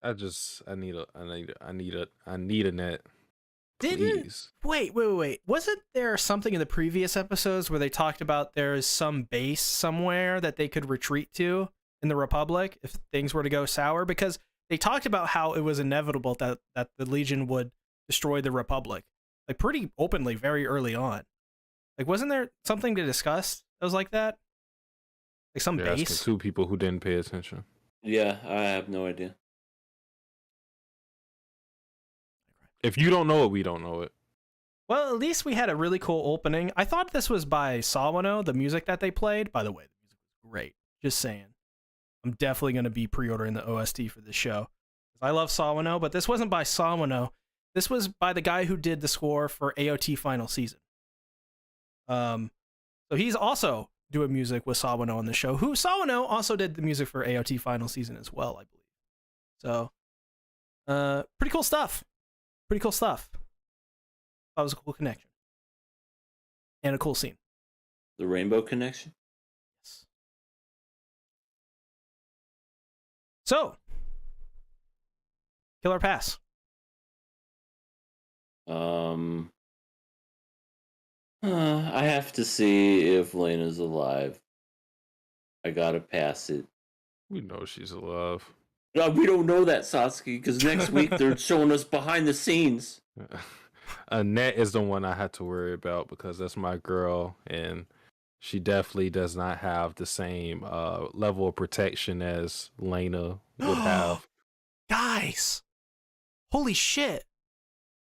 I need a net. Please. Wait. Wasn't there something in the previous episodes where they talked about there is some base somewhere that they could retreat to in the Republic if things were to go sour? Because they talked about how it was inevitable that the Legion would destroy the Republic, like pretty openly, very early on. Like, wasn't there something to discuss that was like that? Like some base? 2 people who didn't pay attention. Yeah, I have no idea. If you don't know it, we don't know it. Well, at least we had a really cool opening. I thought this was by Sawano, the music that they played. By the way, the music was great. Just saying. I'm definitely going to be pre-ordering the OST for this show. I love Sawano, but this wasn't by Sawano. This was by the guy who did the score for AOT Final Season. So he's also doing music with Sawano on the show, who Sawano also did the music for AOT Final Season as well, I believe. So, pretty cool stuff. Pretty cool stuff. That was a cool connection. And a cool scene. The Rainbow Connection? Yes. So, Killer Pass. I have to see if Lena's alive. I gotta pass it. We know she's alive. No, we don't know that, Satsuki, because next week they're showing us behind the scenes. Annette is the one I had to worry about because that's my girl, and she definitely does not have the same level of protection as Lena would have. Guys, holy shit.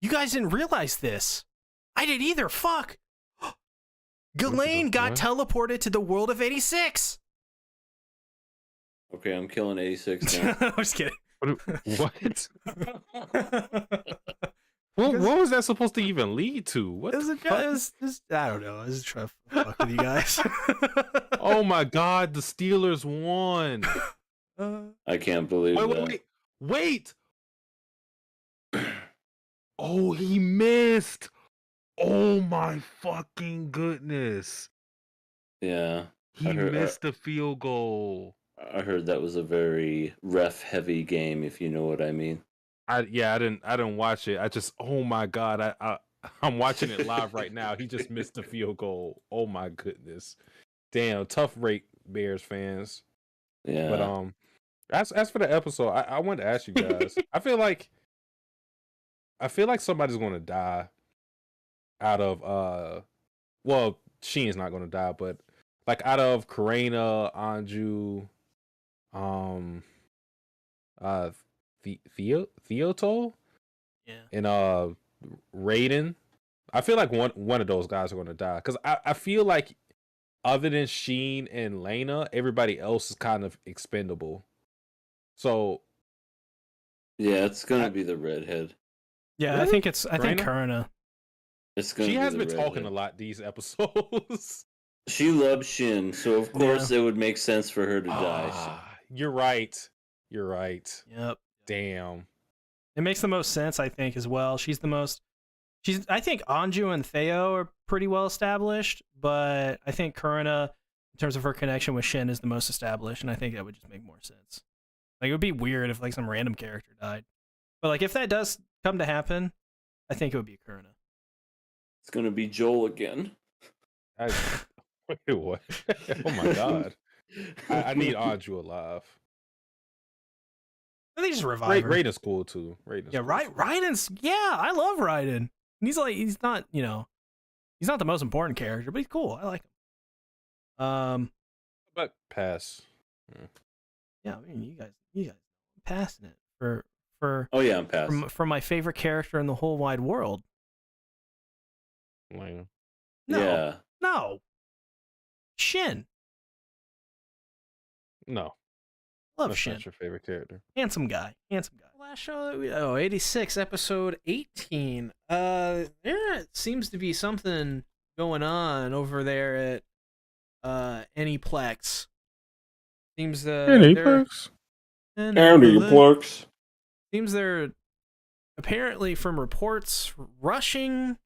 You guys didn't realize this. I didn't either. Fuck. Ghislaine got What? teleported to the world of 86. Okay, I'm killing 86 now. I'm just kidding. What? What was that supposed to even lead to? What? It was the a, fuck? it was just, I don't know. I was just trying to fuck with you guys. Oh my God, the Steelers won. I can't believe that. Wait. Oh, he missed. Oh my fucking goodness. Yeah, He missed the field goal. I heard that was a very ref-heavy game, if you know what I mean. I didn't watch it. I just, oh my God, I'm watching it live right now. He just missed the field goal. Oh my goodness. Damn, tough break, Bears fans. Yeah. But as for the episode, I wanted to ask you guys. I feel like somebody's gonna die out of well, Sheen's not gonna die, but like out of Karina, Anju, Theotol, Yeah. and Raiden. I feel like one of those guys are gonna die because I feel like other than Sheen and Lena, everybody else is kind of expendable. So Yeah, it's gonna be the redhead. Yeah, Really? I think Karina? Karina. It's gonna. she be has the been redhead. talking a lot these episodes. She loves Shin, so of course it would make sense for her to die. You're right. You're right. Yep. Damn. It makes the most sense, I think, as well. I think Anju and Theo are pretty well established, but I think Karina, in terms of her connection with Shin, is the most established, and I think that would just make more sense. Like, it would be weird if, like, some random character died. But, like, if that does come to happen, I think it would be Karina. It's gonna be Joel again. Wait, what? Oh my God. I need Anju alive. They just revive her. Raiden's cool too. Yeah, Raiden's. Yeah, I love Raiden. He's not, he's not the most important character, but he's cool. I like him. But pass. Yeah, I mean, you guys, passing it for. Oh yeah, I'm passing. For my favorite character in the whole wide world. Lame. No. Shin. No. Love That's Shin. not your favorite character. Handsome guy. Last show that 86, episode 18. There seems to be something going on over there at Anyplex. Seems Anyplex. Anyplex. Seems they're apparently, from reports, rushing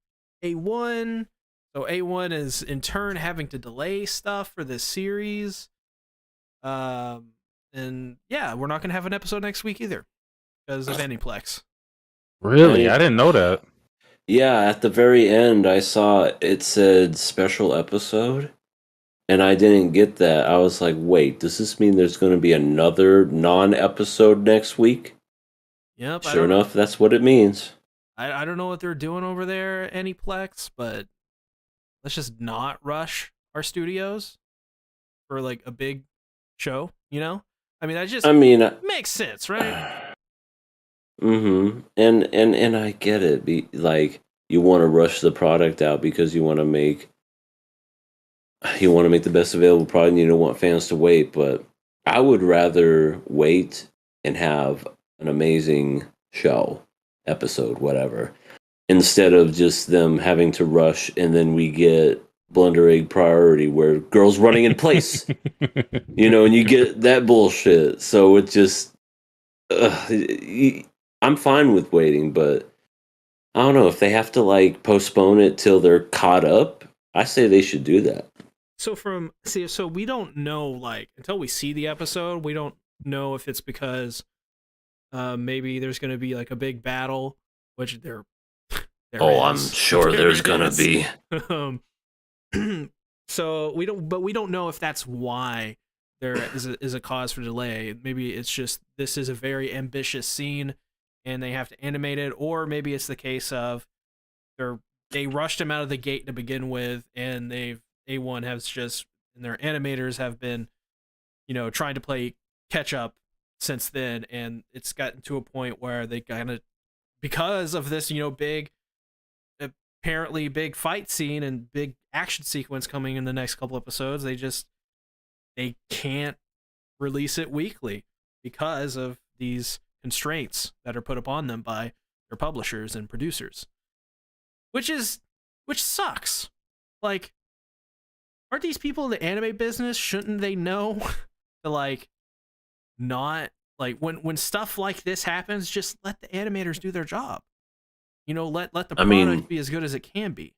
A1. So A1 is in turn having to delay stuff for this series. And yeah, we're not going to have an episode next week either because of Anyplex. Really? I didn't know that. Yeah, at the very end, I saw it said special episode, and I didn't get that. I was like, wait, does this mean there's going to be another non-episode next week? Yep. Sure enough, that's what it means. I don't know what they're doing over there at Anyplex, but let's just not rush our studios for like a big show, I mean, that makes sense, right? Mm-hmm. And I get it. Like, you want to rush the product out because you want to make the best available product and you don't want fans to wait, but I would rather wait and have an amazing show, episode, whatever, instead of just them having to rush and then we get Blunder Egg Priority where girls running in place, and you get that bullshit. So it just, I'm fine with waiting, but I don't know if they have to like postpone it till they're caught up. I say they should do that. So we don't know, like, until we see the episode, we don't know if it's because maybe there's going to be like a big battle, which there I'm is. sure there's gonna be. So we don't know if that's why there is a cause for delay. Maybe it's just this is a very ambitious scene and they have to animate it, or maybe it's the case of they rushed him out of the gate to begin with and they've A1 has just, and their animators have been, trying to play catch up since then, and it's gotten to a point where they kind of, because of this, big, apparently big fight scene and big action sequence coming in the next couple episodes, they can't release it weekly because of these constraints that are put upon them by their publishers and producers, which sucks. Like, aren't these people in the anime business? Shouldn't they know to not when stuff like this happens, just let the animators do their job. Let the product be as good as it can be.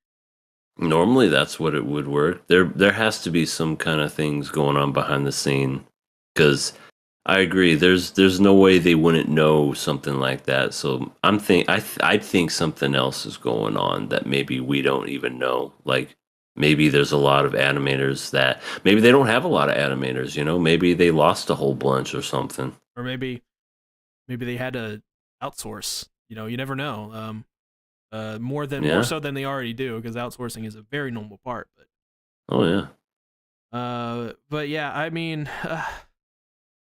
Normally that's what it would work. There has to be some kind of things going on behind the scene, because I agree, there's no way they wouldn't know something like that. So I think something else is going on that maybe we don't even know. Like, maybe there's a lot of animators that maybe they don't have a lot of animators, maybe they lost a whole bunch or something. Or maybe they had to outsource. You never know. More so than they already do, because outsourcing is a very normal part. But oh yeah. But yeah, I mean,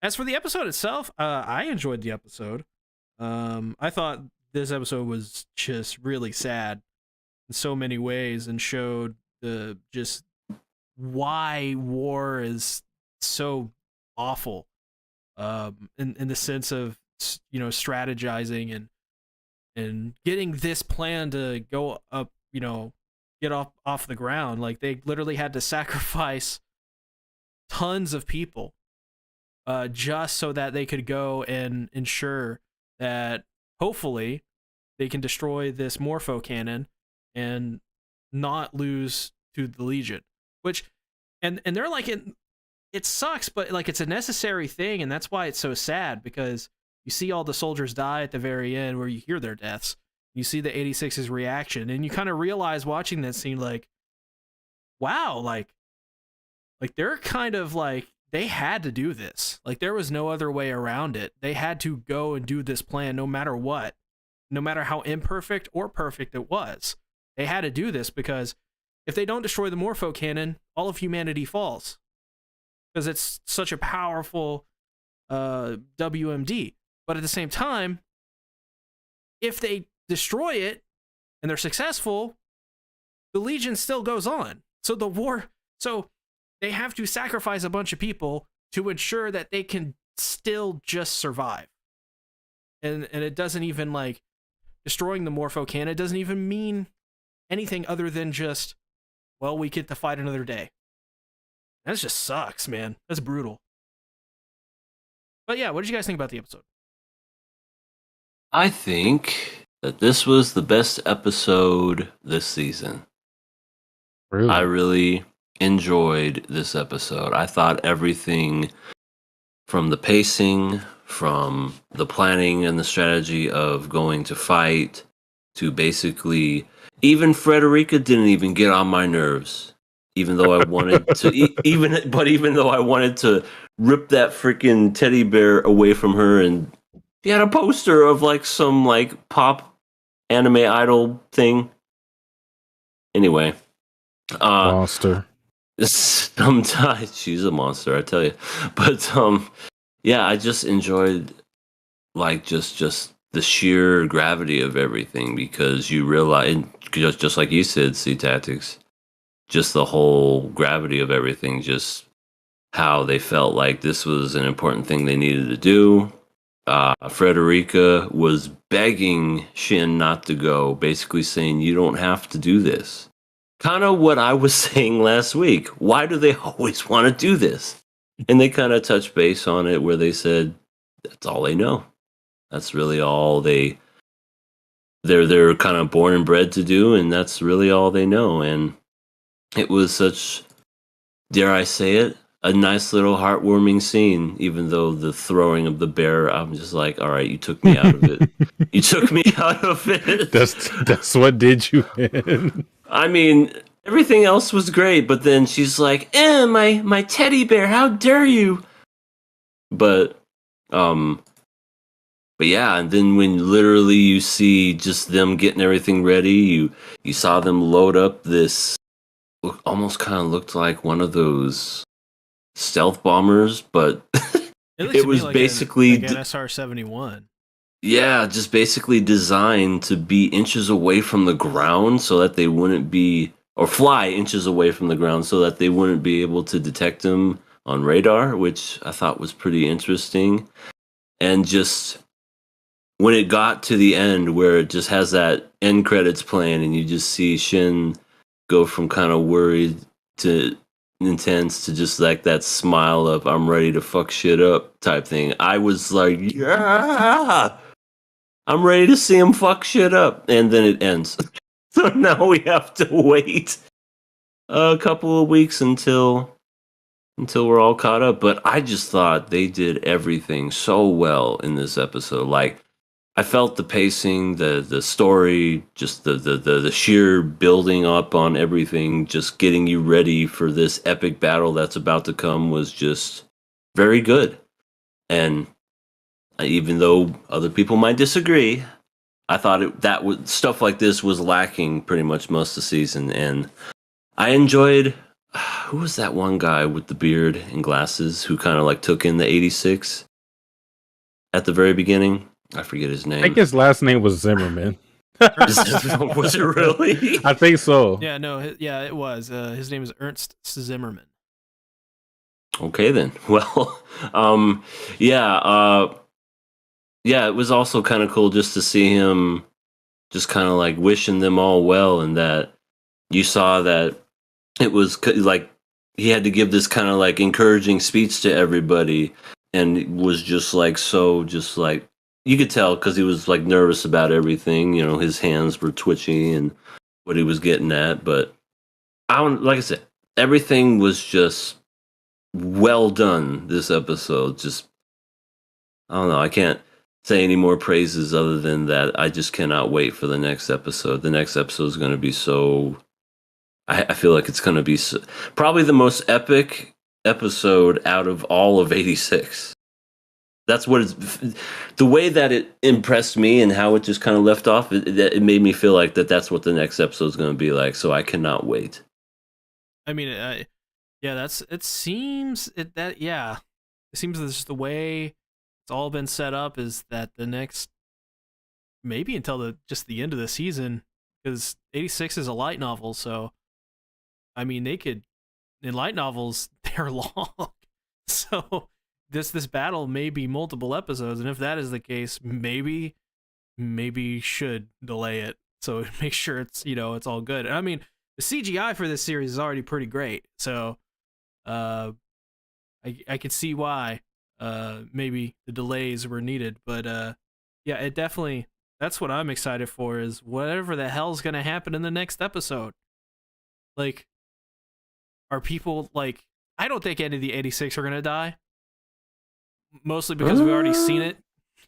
as for the episode itself, I enjoyed the episode. I thought this episode was just really sad in so many ways, and showed just why war is so awful. In the sense of strategizing and getting this plan to go up, get off the ground. Like, they literally had to sacrifice tons of people just so that they could go and ensure that hopefully they can destroy this Morpho cannon and not lose to the Legion. Which, and they're like, it sucks, but it's a necessary thing, and that's why it's so sad, because you see all the soldiers die at the very end, where you hear their deaths. You see the 86's reaction, and you kind of realize watching that scene, wow, they're kind of they had to do this. There was no other way around it. They had to go and do this plan no matter what, no matter how imperfect or perfect it was. They had to do this, because if they don't destroy the Morpho cannon, all of humanity falls, because it's such a powerful WMD. But at the same time, if they destroy it and they're successful, the Legion still goes on. So they have to sacrifice a bunch of people to ensure that they can still just survive. And it doesn't even, destroying the Morpho cannon, it doesn't even mean anything other than just, well, we get to fight another day. That just sucks, man. That's brutal. But yeah, what did you guys think about the episode? I think that this was the best episode this season. Really? I really enjoyed this episode. I thought everything from the pacing, from the planning and the strategy of going to fight, to basically, even Frederica didn't even get on my nerves. Even though I wanted to, even though I wanted to rip that freaking teddy bear away from her, and she had a poster of some pop anime idol thing. Anyway, Monster. Sometimes she's a monster, I tell you. But yeah, I just enjoyed just the sheer gravity of everything, because you realize, just like you said, C Tactics, just the whole gravity of everything, just how they felt like this was an important thing they needed to do. Frederica was begging Shin not to go, basically saying, you don't have to do this. Kind of what I was saying last week. Why do they always want to do this? And they kind of touched base on it, where they said that's all they know. That's really all they're kind of born and bred to do, and that's really all they know. And it was such, dare I say it, a nice little heartwarming scene, even though the throwing of the bear, I'm just like, all right, you took me out of it. You took me out of it. That's what did you in. I mean, everything else was great, but then she's like, my teddy bear, how dare you? But yeah, and then when literally you see just them getting everything ready, you saw them load up this almost kind of looked like one of those stealth bombers, but looks it to me was like basically an SR-71. yeah, just basically designed to be inches away from the ground so that they wouldn't be, or fly inches away from the ground so that they wouldn't be able to detect them on radar, which I thought was pretty interesting. And just when it got to the end where it just has that end credits playing and you just see Shin go from kind of worried to intense to just like that smile of I'm ready to fuck shit up type thing. I was like, yeah, I'm ready to see him fuck shit up. And then it ends. So now we have to wait a couple of weeks until we're all caught up. But I just thought they did everything so well in this episode. Like I felt the pacing, the story, just the sheer building up on everything, just getting you ready for this epic battle that's about to come was just very good. And even though other people might disagree, I thought stuff like this was lacking pretty much most of the season. And I enjoyed, who was that one guy with the beard and glasses who kind of like took in the 86 at the very beginning? I forget his name. I think his last name was Zimmerman. Was it really? I think so. Yeah, no, it was. His name is Ernst Zimmerman. Okay then. Well, yeah, it was also kind of cool just to see him just kind of like wishing them all well, and that you saw that it was like he had to give this kind of like encouraging speech to everybody, and it was just like you could tell because he was like nervous about everything. You know, his hands were twitchy and what he was getting at. But like I said, everything was just well done. This episode, just I don't know. I can't say any more praises other than that. I just cannot wait for the next episode. The next episode is going to be so. I feel like it's going to be probably the most epic episode out of all of 86. That's what it's the way that it impressed me and how it just kind of left off. It made me feel like that's what the next episode is going to be like. So I cannot wait. I mean, yeah, it seems that just the way it's all been set up is that the next maybe until the end of the season, because 86 is a light novel. So I mean, they could in light novels they're long, so. This battle may be multiple episodes, and if that is the case, maybe should delay it so make sure it's it's all good. And I mean, the CGI for this series is already pretty great, so I could see why maybe the delays were needed, but yeah, it definitely that's what I'm excited for is whatever the hell's gonna happen in the next episode. Like, are people like? I don't think any of the 86 are gonna die. Mostly because we've already seen it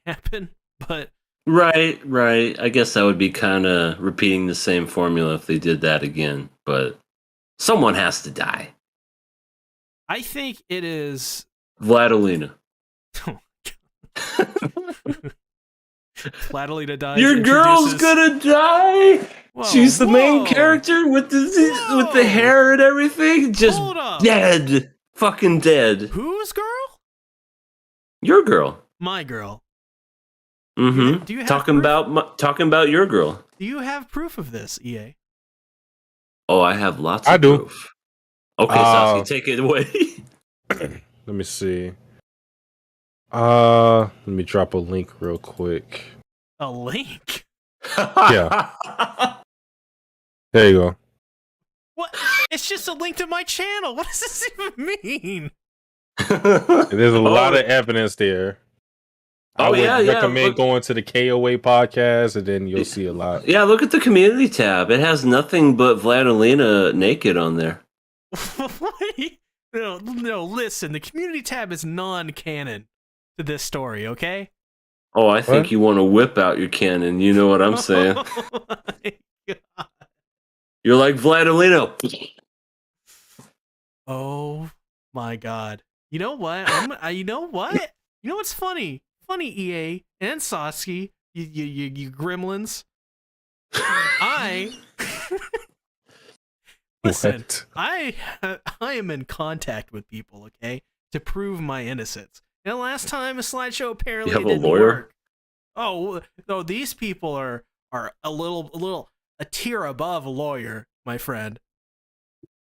happen, but right. I guess that would be kind of repeating the same formula if they did that again. But someone has to die. I think it is Vladilena. Vladilena dies. Your girl's gonna die. Whoa, She's the main whoa. character with the hair and everything. Just Hold up. dead, fucking dead. Whose girl? Your girl. My girl. Mm-hmm. Do you have talking about your girl? Do you have proof of this, EA? Oh, I have lots. Of I do. proof. Okay, Sasuke, take it away. Let me see. Let me drop a link real quick. A link? Yeah. There you go. What? It's just a link to my channel. What does this even mean? There's a lot of evidence there. I would recommend going to the KOA podcast, and then you'll see a lot. Yeah, look at the community tab. It has nothing but Vladilena naked on there. No, listen. The community tab is non-canon to this story, okay? Oh, I think you want to whip out your cannon. You know what I'm saying? Oh my God. You're like Vladilena. Oh my God. You know what? You know what? You know what's funny? Funny, EA and Sasuke, you gremlins. Listen, What? I am in contact with people, okay, to prove my innocence. And the last time a slideshow apparently You have a didn't lawyer? work. Oh no, these people are a tier above a lawyer, my friend.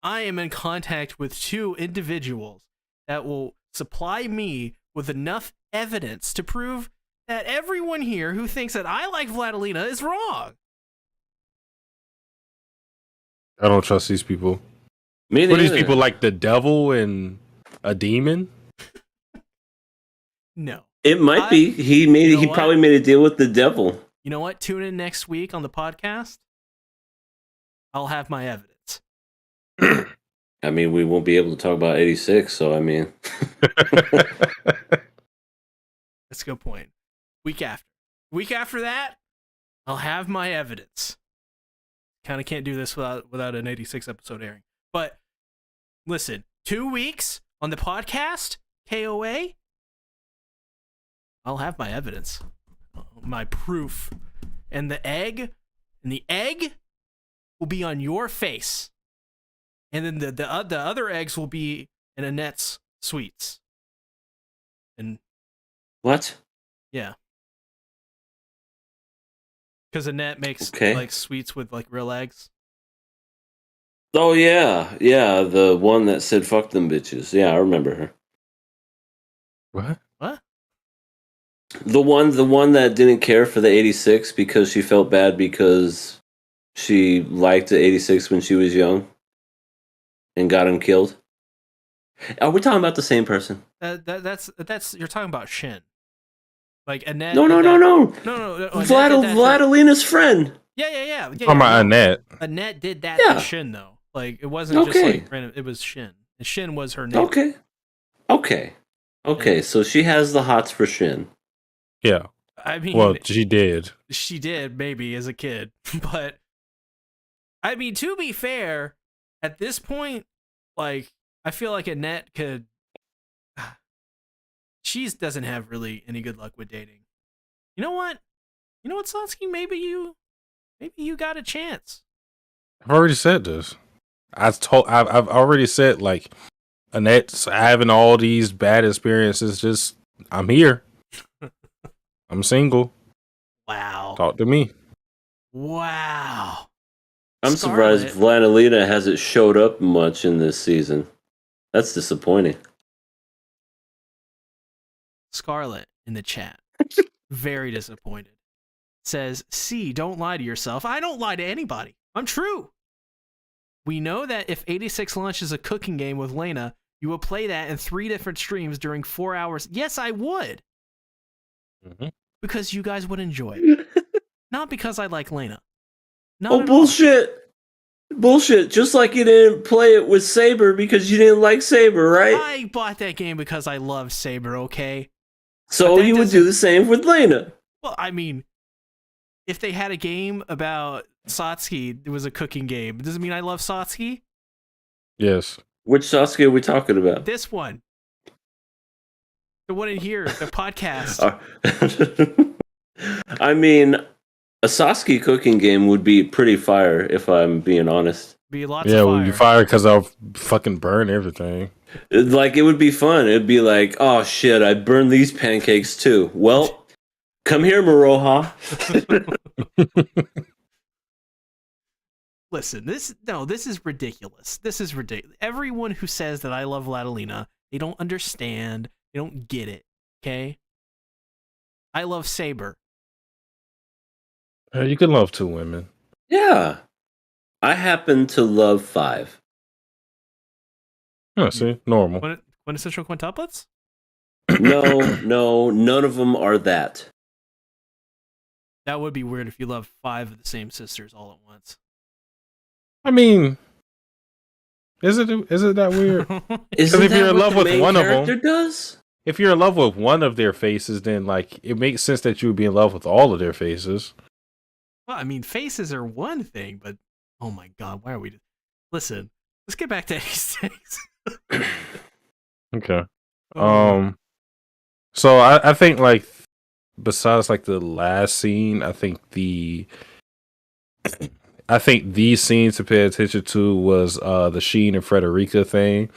I am in contact with 2 individuals that will supply me with enough evidence to prove that everyone here who thinks that I like Vladilena is wrong. I don't trust these people. Me What are these neither. people like the devil and a demon? No. It might be. He know what? probably made a deal with the devil. You know what? Tune in next week on the podcast. I'll have my evidence. I mean, we won't be able to talk about 86, so I mean. That's a good point. Week after that, I'll have my evidence. Kind of can't do this without an 86 episode airing. But listen, 2 weeks on the podcast, KOA, I'll have my evidence, my proof, and the egg will be on your face, and then the other eggs will be in Annette's sweets. And What? yeah, because Annette makes like sweets with like real eggs. Oh, yeah. Yeah, the one that said fuck them bitches. Yeah, I remember her. What? What? The one that didn't care for the 86 because she felt bad because she liked the 86 when she was young and got him killed. Are we talking about the same person? That's you're talking about Shin. Like Annette. No. Vladilina's friend. Yeah. Talking about Annette. Annette did that to Shin though. Like it wasn't just like random. It was Shin. And Shin was her name. Okay. So she has the hots for Shin. Yeah. I mean, well, she did. She did maybe as a kid, but I mean, to be fair, at this point, like I feel like Annette could. She doesn't have really any good luck with dating. You know what, Satsuki? Maybe you got a chance. I've already said this. I've already said like Annette's having all these bad experiences. Just I'm here. I'm single. Wow. Talk to me. Wow. I'm surprised Vladilena hasn't showed up much in this season. That's disappointing. Scarlett in the chat, very disappointed, says, "See, don't lie to yourself. I don't lie to anybody. I'm true. We know that if 86 launches a cooking game with Lena, you will play that in 3 different streams during 4 hours. Yes, I would. Mm-hmm. Because you guys would enjoy it. Not because I like Lena. Bullshit. Bullshit. Just like you didn't play it with Saber because you didn't like Saber, right? I bought that game because I love Saber, okay? So you would do the same with Lena. Well, I mean, if they had a game about Satsuki, it was a cooking game. Does it mean I love Satsuki? Yes. Which Satsuki are we talking about? This one. The one in here, the podcast. I mean, a Satsuki cooking game would be pretty fire, if I'm being honest. Be lots of fire. Yeah, we'd be fire because I'll fucking burn everything. Like, it would be fun. It'd be like, oh shit, I burned these pancakes too. Well, come here, Maroha. Listen, this is ridiculous. This is ridiculous. Everyone who says that I love Vladilena, they don't understand. They don't get it, okay? I love Saber. You can love 2 women. Yeah. I happen to love 5. Oh, see? Normal. Quintessential quintuplets? No, none of them are that. That would be weird if you love 5 of the same sisters all at once. I mean, is it that weird? Because if you're in love with one of them, does? If you're in love with one of their faces, then like it makes sense that you would be in love with all of their faces. Well, I mean, faces are one thing, but oh my god, why are we? Listen, let's get back to 86. Okay. So I think like besides like the last scene, I think the I think these scenes to pay attention to was the Sheen and Frederica thing.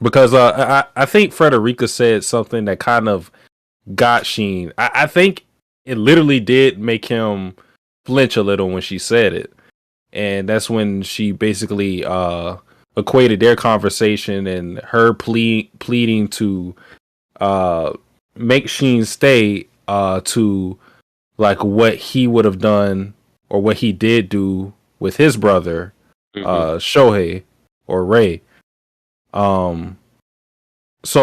Because I think Frederica said something that kind of got Sheen. I think it literally did make him flinch a little when she said it. And that's when she basically equated their conversation and her pleading to make Sheen stay to like what he would have done or what he did do with his brother, Shohei or Ray. So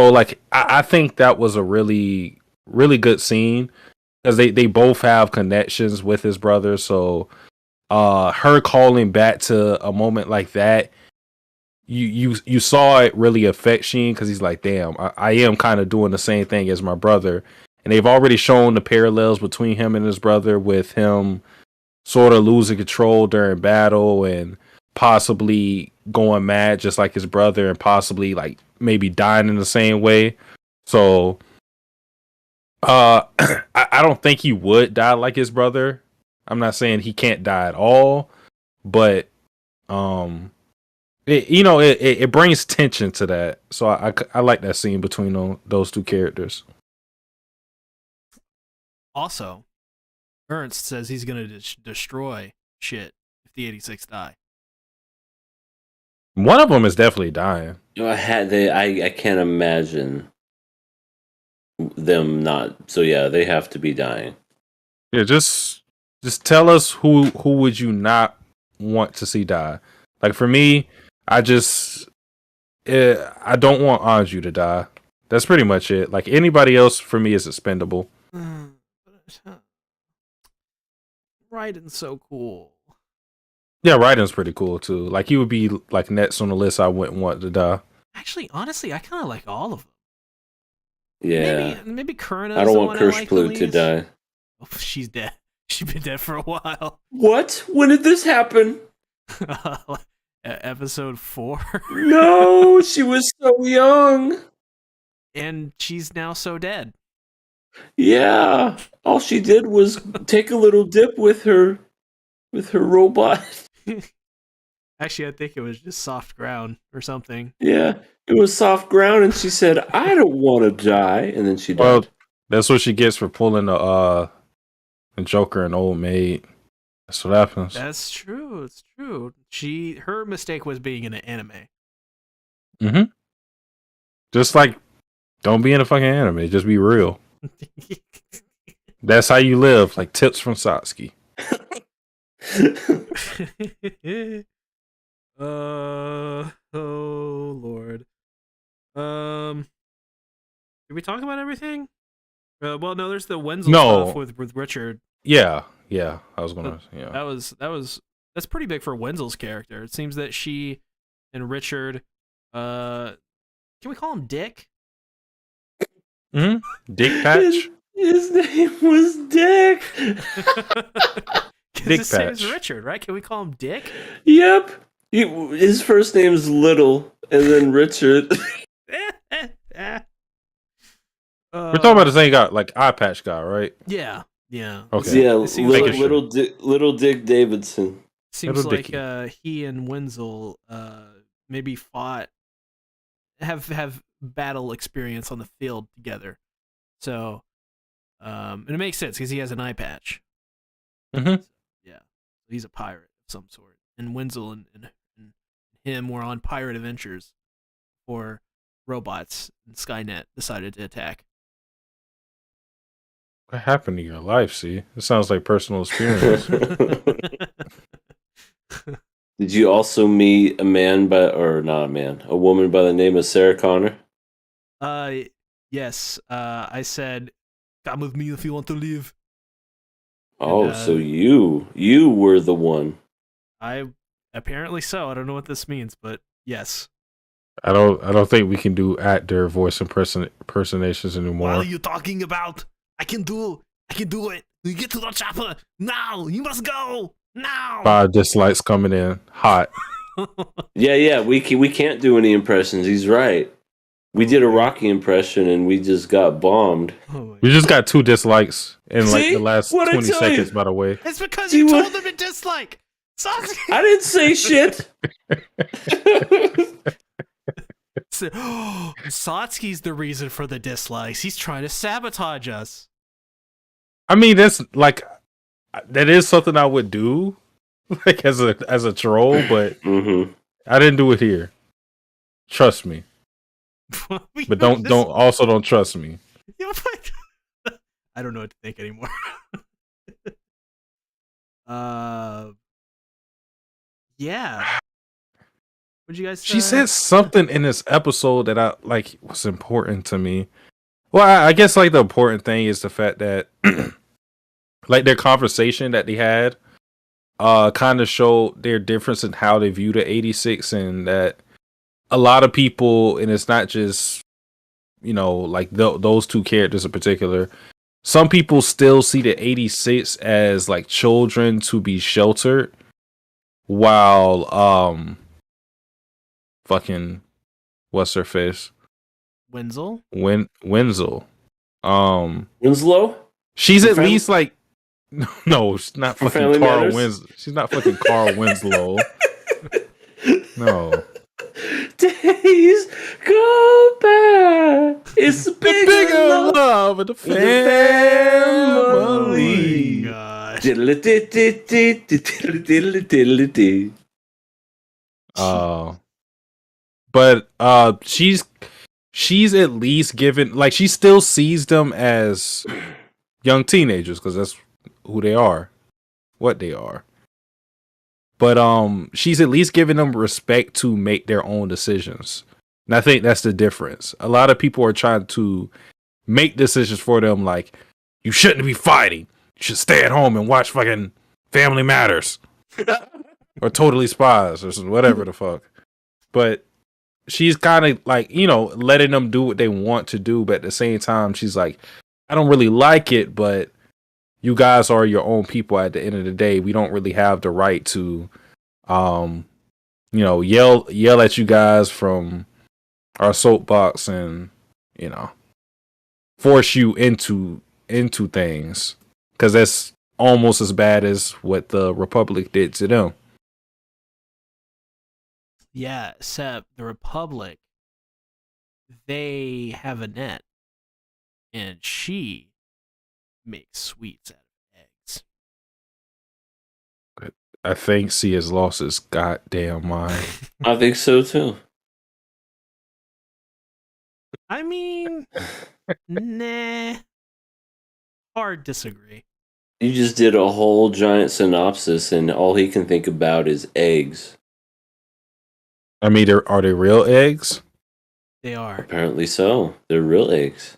like I think that was a really, really good scene because they both have connections with his brother. So her calling back to a moment like that, you saw it really affect Sheen because he's like, damn, I am kind of doing the same thing as my brother. And they've already shown the parallels between him and his brother with him sort of losing control during battle and possibly going mad just like his brother and possibly like maybe dying in the same way. So I don't think he would die like his brother. I'm not saying he can't die at all, but it brings tension to that. So I like that scene between those two characters. Also, Ernst says he's going to destroy shit if the 86 die. One of them is definitely dying. I can't imagine them not. So yeah, they have to be dying. Yeah, just tell us who would you not want to see die. Like for me, I don't want Anju to die. That's pretty much it. Like anybody else for me is expendable. Raiden's so cool. Yeah, Raiden's pretty cool too. Like he would be like next on the list I wouldn't want to die. Actually, honestly, I kind of like all of them. Yeah. Maybe Kurna. I don't want Kirschblue to die. Oh, she's dead. She's been dead for a while. What? When did this happen? Episode 4. No, she was so young. And she's now so dead. Yeah. All she did was take a little dip with her robot. Actually, I think it was just soft ground or something. Yeah, it was soft ground, and she said, "I don't want to die," and then she died. Well, that's what she gets for pulling the Joker and Old Maid. That's what happens. That's true. It's true. Her mistake was being in an anime. Mm-hmm. Just like, don't be in a fucking anime. Just be real. That's how you live. Like tips from Satsuki. Oh Lord. Did we talk about everything? Well, no. There's the Wenzel stuff with Richard. Yeah. I was gonna. Yeah. That's pretty big for Wenzel's character. It seems that she and Richard. Can we call him Dick? Mm-hmm. Dick Patch. His name was Dick. Dick Patch. His name is Richard, right? Can we call him Dick? Yep. His first name's Little, and then Richard. We're talking about the same guy, like eye patch guy, right? Yeah. Okay. Yeah, little Dick Davidson. Seems like he and Wenzel maybe have battle experience on the field together. So, and it makes sense because he has an eye patch. Mm-hmm. Yeah, he's a pirate of some sort. And Wenzel and him were on pirate adventures before robots and Skynet decided to attack. What happened to your life, see? It sounds like personal experience. Did you also meet a woman by the name of Sarah Connor? Yes. I said, "Come with me if you want to live." Oh, so you were the one. Apparently so. I don't know what this means, but yes. I don't think we can do actor voice impersonations anymore. What are you talking about? I can do it. You get to the chopper now. You must go now. 5 dislikes coming in hot. Yeah. We can't do any impressions. He's right. We did a Rocky impression and we just got bombed. We just got 2 dislikes in like the last 20 seconds. By the way, it's because you told them to dislike. Satsuki. I didn't say shit. Satsuki's the reason for the dislikes. He's trying to sabotage us. I mean, that's like that is something I would do, like as a troll, but Mm-hmm. I didn't do it here. Trust me, but don't trust me. I don't know what to think anymore. Yeah. What'd you guys say? She said something in this episode that I like was important to me. Well, I guess like the important thing is the fact that like their conversation that they had kind of showed their difference in how they view the 86, and that a lot of people, and it's not just like those two characters in particular, some people still see the 86 as like children to be sheltered, while fucking what's her face, Wenzel. Wenzel, Winslow? she's From at Family- least like no, she's not From fucking Family Carl Matters? Winslow. She's not fucking Carl Winslow. No. Days go by. It's a bigger love. love of the family. family. God. Diddle-a-dee-dee-dee-diddle-a-diddle-a-dee. But she's at least given, like, she still sees them as young teenagers because that's who they are, what they are. But she's at least giving them respect to make their own decisions. And I think that's the difference. A lot of people are trying to make decisions for them, like, you shouldn't be fighting. You should stay at home and watch fucking Family Matters. Or Totally Spies or whatever the fuck. But she's kind of like, letting them do what they want to do. But at the same time, she's like, I don't really like it, but you guys are your own people at the end of the day. We don't really have the right to, yell at you guys from our soapbox and, force you into things. Because that's almost as bad as what the Republic did to them. Yeah, except the Republic, they have a net, and she makes sweets out of eggs. I think C has lost his goddamn mind. I think so too. I mean, nah. Hard disagree. You just did a whole giant synopsis, and all he can think about is eggs. I mean, are they real eggs? They are. Apparently so. They're real eggs.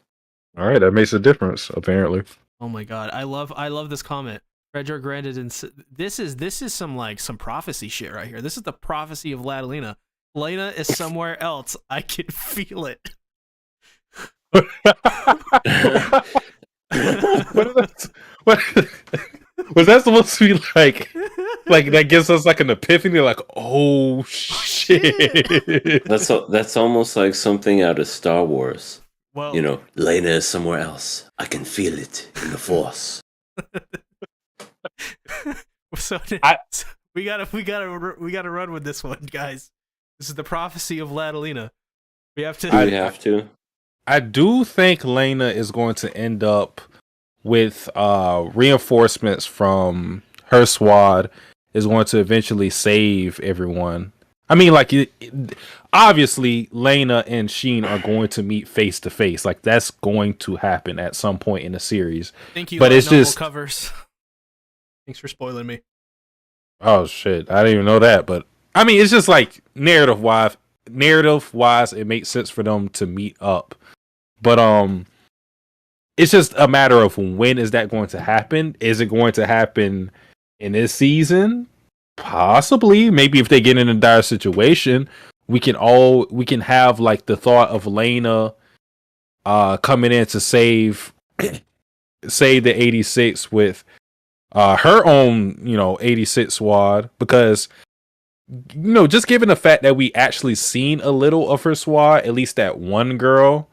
All right, that makes a difference, apparently. Oh my god, I love this comment. Frederick Grandin, this is some prophecy shit right here. This is the prophecy of Ladalina. Lena is somewhere else. I can feel it. What was that supposed to be like that gives us like an epiphany, like, oh shit. That's almost like something out of Star Wars. Well, Lena is somewhere else. I can feel it in the Force. so we gotta run with this one, guys. This is the prophecy of Ladalina. We have to. I do think Lena is going to end up with reinforcements from her squad, is going to eventually save everyone. I mean, like, obviously, Lena and Sheen are going to meet face to face. Like, that's going to happen at some point in the series. Thank you, but it's just covers. Thanks for spoiling me. Oh shit, I didn't even know that. But I mean, it's just like narrative wise, it makes sense for them to meet up. But it's just a matter of when is that going to happen? Is it going to happen in this season? Possibly. Maybe if they get in a dire situation, we can have like the thought of Lena coming in to save the 86 with her own 86 squad, because just given the fact that we actually seen a little of her squad, at least that one girl,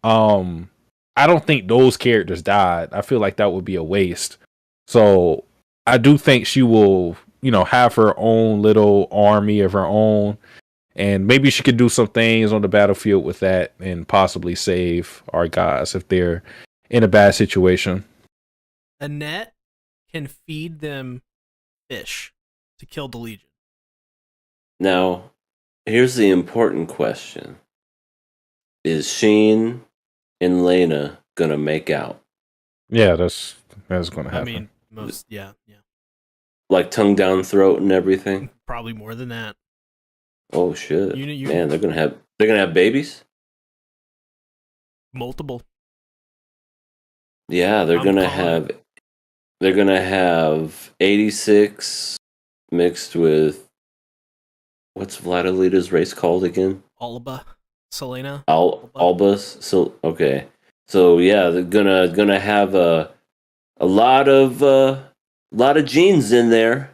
I don't think those characters died. I feel like that would be a waste. So I do think she will have her own little army of her own, and maybe she could do some things on the battlefield with that and possibly save our guys if they're in a bad situation. Annette can feed them fish to kill the Legion. Now, here's the important question. Is Sheen and Lena gonna make out? Yeah, that's going to happen. I mean, yeah. Like tongue down throat and everything? Probably more than that. Oh shit. You- Man, they're gonna have babies? Multiple. Yeah, they're I'm gonna calling have 86 mixed with what's Vladilita's race called again? Alba. Selena. Albus. So okay. So yeah, they're gonna have a lot of genes in there,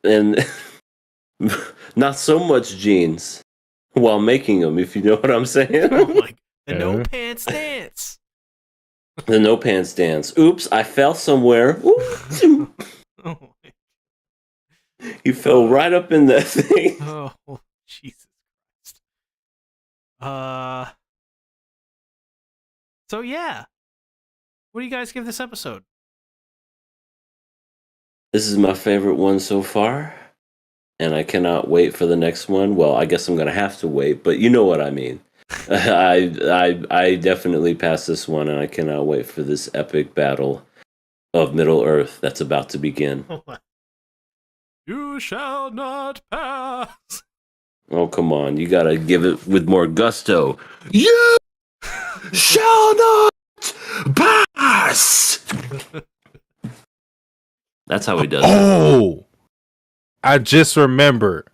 and not so much genes while making them. If you know what I'm saying. Oh my. The Yeah. no pants dance. The no pants dance. Oops, I fell somewhere. Ooh. Oh, He fell right up in that thing. oh, Jesus Christ. So yeah. What do you guys give this episode? This is my favorite one so far, and I cannot wait for the next one. Well, I guess I'm gonna have to wait, but you know what I mean. I definitely passed this one, and I cannot wait for this epic battle of Middle Earth that's about to begin. You shall not pass. Oh, come on. You gotta give it with more gusto. You shall not pass! That's how he does it. Oh, I just remembered.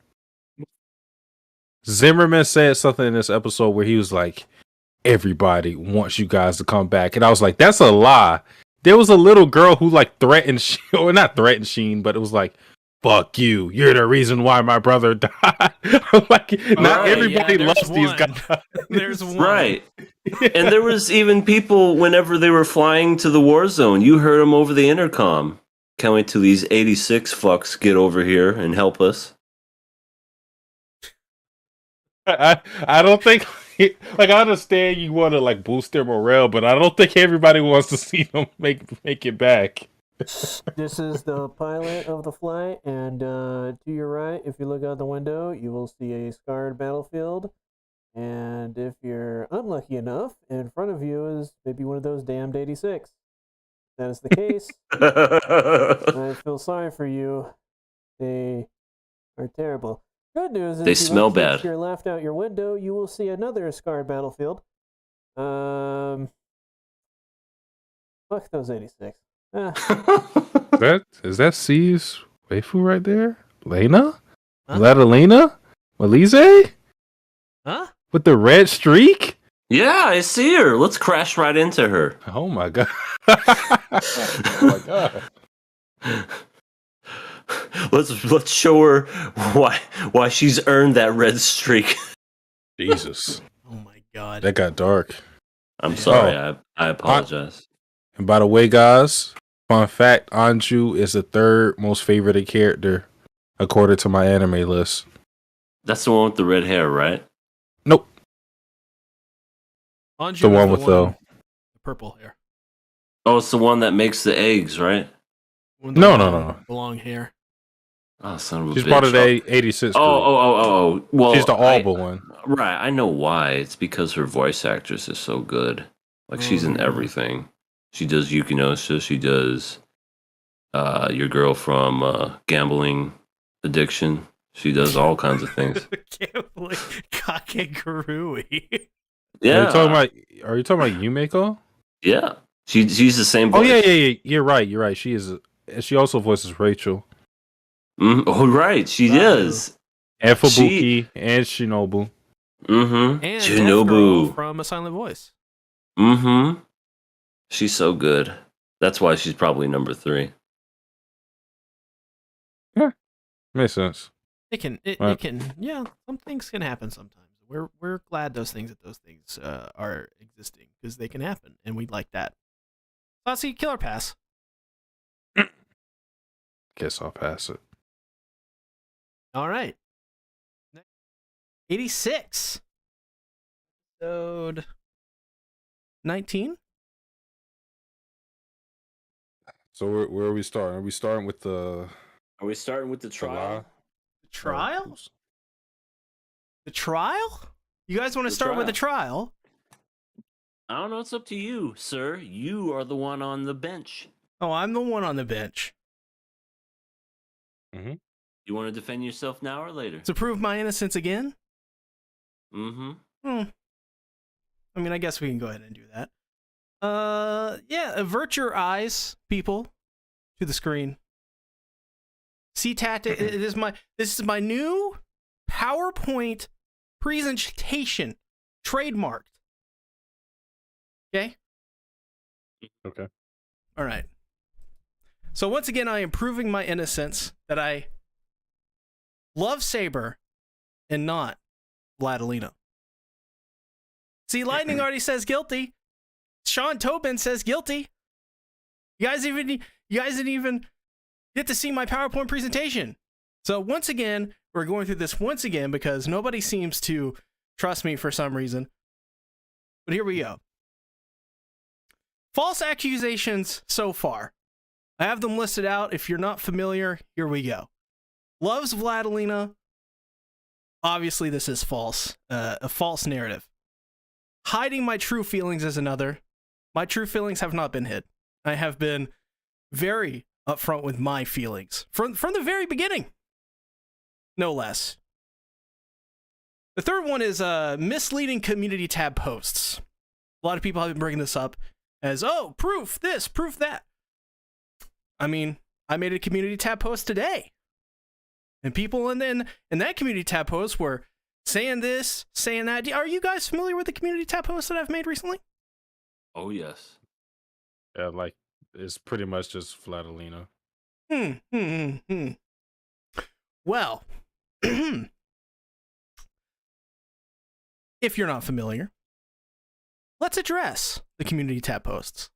Zimmerman said something in this episode where he was like, everybody wants you guys to come back. And I was like, that's a lie. There was a little girl who like threatened, or not threatened Sheen, but it was like, fuck you. You're the reason why my brother died. Like, not everybody loves these guys. There's one. Right. And there was even people, whenever they were flying to the war zone, you heard them over the intercom. Can't wait till these 86 fucks get over here and help us. I don't think, like, I understand you want to like boost their morale, but I don't think everybody wants to see them make it back. This is the pilot of the flight, and to your right, if you look out the window, you will see a scarred battlefield. And if you're unlucky enough, in front of you is maybe one of those damned 86. If that is the case, I feel sorry for you. They are terrible. Good news is They if you smell look to bad. your left out your window, you will see another scarred battlefield. Fuck those 86. Is that C's waifu right there? Lena? Huh? Is that Elena? Malize? Huh? With the red streak? Yeah, I see her. Let's crash right into her. Oh my god. Oh my god. Let's show her why she's earned that red streak. Jesus. Oh my god. That got dark. I'm sorry. I apologize. And by the way, guys, fun fact, Anju is the third most favorited character according to my anime list. That's the one with the red hair, right? Nope. Anju The is one with the purple hair. Oh, it's the one that makes the eggs, right? With No. the long hair. Oh, son of a She's bitch. part of the 86 group. Oh. Well, She's the Alba one. Right, I know why. It's because her voice actress is so good. Like, she's in everything. She does Yukinosha. She does your girl from Gambling Addiction. She does all kinds of things. Gambling Kakegurui. Yeah. Are you talking about Yumeko? Yeah. She's the same voice. Oh yeah. You're right. She is. She also voices Rachel Oh, right. She does. and Fubuki and Shinobu. Mm-hmm. And Shinobu. Death Girl from A Silent Voice. Mm-hmm. She's so good. That's why she's probably number 3. Makes sense. It can, yeah. Some things can happen sometimes. We're glad those things are existing because they can happen, and we like that. Saucy Killer Pass. Guess I'll pass it. All right. 86. Episode 19. So where are we starting? Are we starting with the Are we starting with the trial? lie? The trial? Oops. The trial? You guys want to The start with the trial? I don't know. It's up to you, sir. You are the one on the bench. Oh, I'm the one on the bench. You want to defend yourself now or later? To prove my innocence again? Mm-hmm. I mean, I guess we can go ahead and do that. Yeah, avert your eyes, people, to the screen. CTAT, this is my new PowerPoint presentation, trademarked. Okay? Okay. All right. So once again, I am proving my innocence that I love Saber and not Vladilena. See, Lightning already says guilty. Sean Tobin says guilty. You guys didn't even get to see my PowerPoint presentation. So once again, we're going through this once again because nobody seems to trust me for some reason. But here we go. False accusations so far. I have them listed out. If you're not familiar, here we go. Loves Vladilena. Obviously, this is false. A false narrative. Hiding my true feelings is another. My true feelings have not been hid. I have been very upfront with my feelings from the very beginning. No less. The third one is misleading community tab posts. A lot of people have been bringing this up as, oh, proof this, proof that. I mean, I made a community tab post today. And people in that community tab post were saying this, saying that. Are you guys familiar with the community tab posts that I've made recently? Oh, yes. Yeah, like it's pretty much just Vladilena. Well, if you're not familiar, let's address the community tab posts.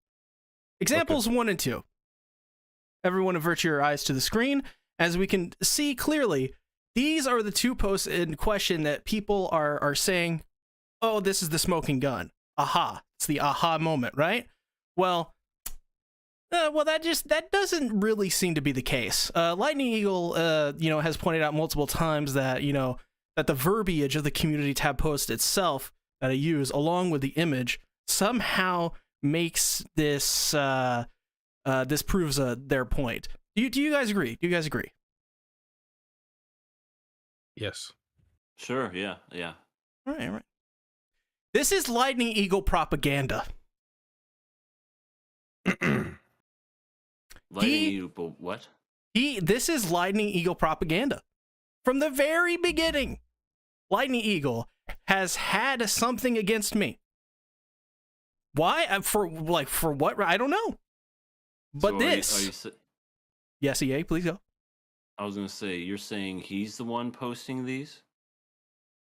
Examples 1 and 2. Everyone avert your eyes to the screen. As we can see clearly, these are the two posts in question that people are saying, oh, this is the smoking gun. Aha. It's the aha moment, right? Well, that doesn't really seem to be the case. Lightning Eagle, has pointed out multiple times that, that the verbiage of the community tab post itself that I use, along with the image, somehow makes this, this proves their point. Do you guys agree? Do you guys agree? Yes. Sure, yeah. All right. This is Lightning Eagle propaganda. Lightning Eagle, what? This is Lightning Eagle propaganda. From the very beginning, Lightning Eagle has had something against me. Why? For what? I don't know. But So this... Yes, EA, please go. I was going to say, you're saying he's the one posting these?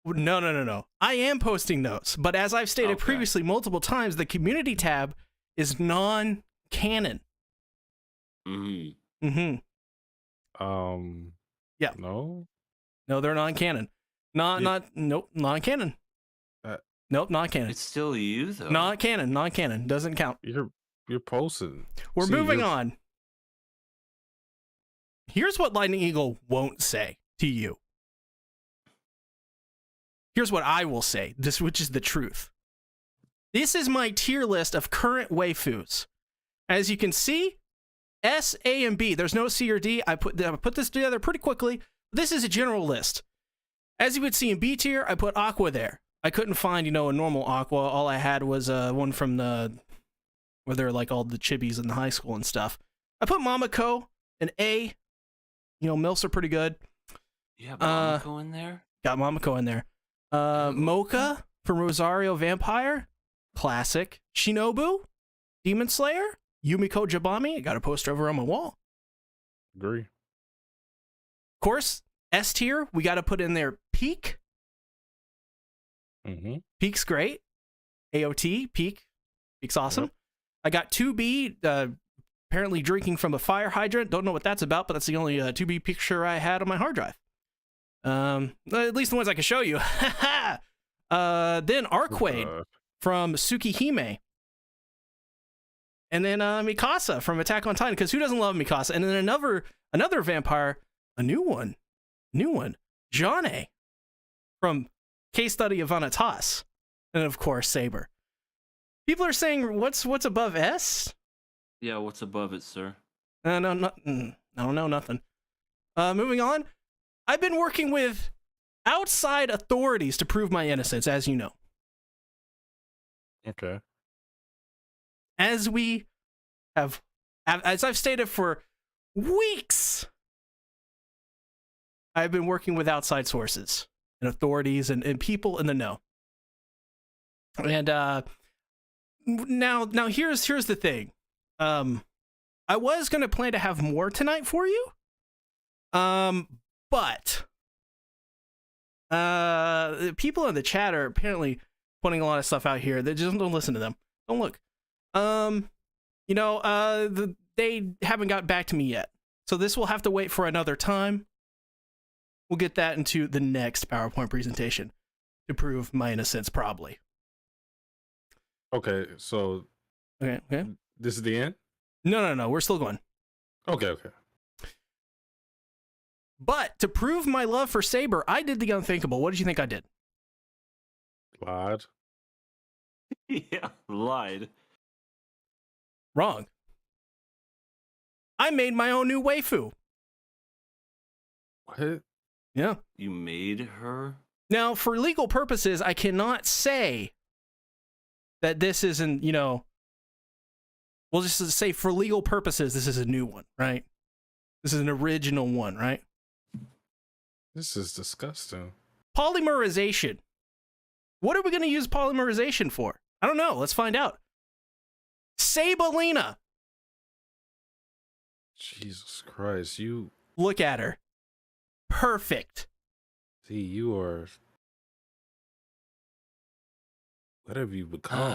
No. I am posting those, but as I've stated previously multiple times, the community tab is non-canon. Mm-hmm. Yeah. No, they're non-canon. Nope, non-canon. Nope, non-canon. It's still you, though. Non-canon. Doesn't count. You're posting. We're moving on. Here's what Lightning Eagle won't say to you. Here's what I will say, which is the truth. This is my tier list of current waifus. As you can see, S, A, and B. There's no C or D. I put this together pretty quickly. This is a general list. As you would see in B tier, I put Aqua there. I couldn't find, a normal Aqua. All I had was one from where they're like all the chibis in the high school and stuff. I put Momoko in A. MILFs are pretty good. Yeah, Momoko in there? Got Momoko in there. Mocha from Rosario Vampire. Classic. Shinobu. Demon Slayer. Yumiko Jabami. I got a poster over on my wall. Agree. Of course, S tier, we got to put in there Peak. Mm-hmm. Peak's great. AOT, Peak's awesome. Yep. I got 2B, apparently drinking from a fire hydrant. Don't know what that's about, but that's the only 2B picture I had on my hard drive. At least the ones I can show you. Then Arquaid from Tsukihime. And then Mikasa from Attack on Titan, because who doesn't love Mikasa? And then another vampire, a new one, Jane from Case Study of Vanitas. And of course, Saber. People are saying, what's above S? Yeah, what's above it, sir? No, I don't know, nothing. Moving on. I've been working with outside authorities to prove my innocence, as you know. Okay. As I've stated for weeks, I've been working with outside sources and authorities and people in the know. And now here's the thing. I was gonna plan to have more tonight for you. But people in the chat are apparently putting a lot of stuff out here. They just don't listen to them. Don't look. They haven't got back to me yet. So this will have to wait for another time. We'll get that into the next PowerPoint presentation to prove my innocence, probably. Okay, so Okay. this is the end? No. We're still going. Okay. But to prove my love for Saber, I did the unthinkable. What did you think I did? Lied. Yeah, lied. Wrong. I made my own new waifu. What? Yeah. You made her? Now, for legal purposes, I cannot say that this isn't, we'll just say for legal purposes, this is a new one, right? This is an original one, right? This is disgusting. Polymerization. What are we going to use polymerization for? I don't know. Let's find out. Sabelina. Jesus Christ, you... Look at her. Perfect. See, you are... What have you become?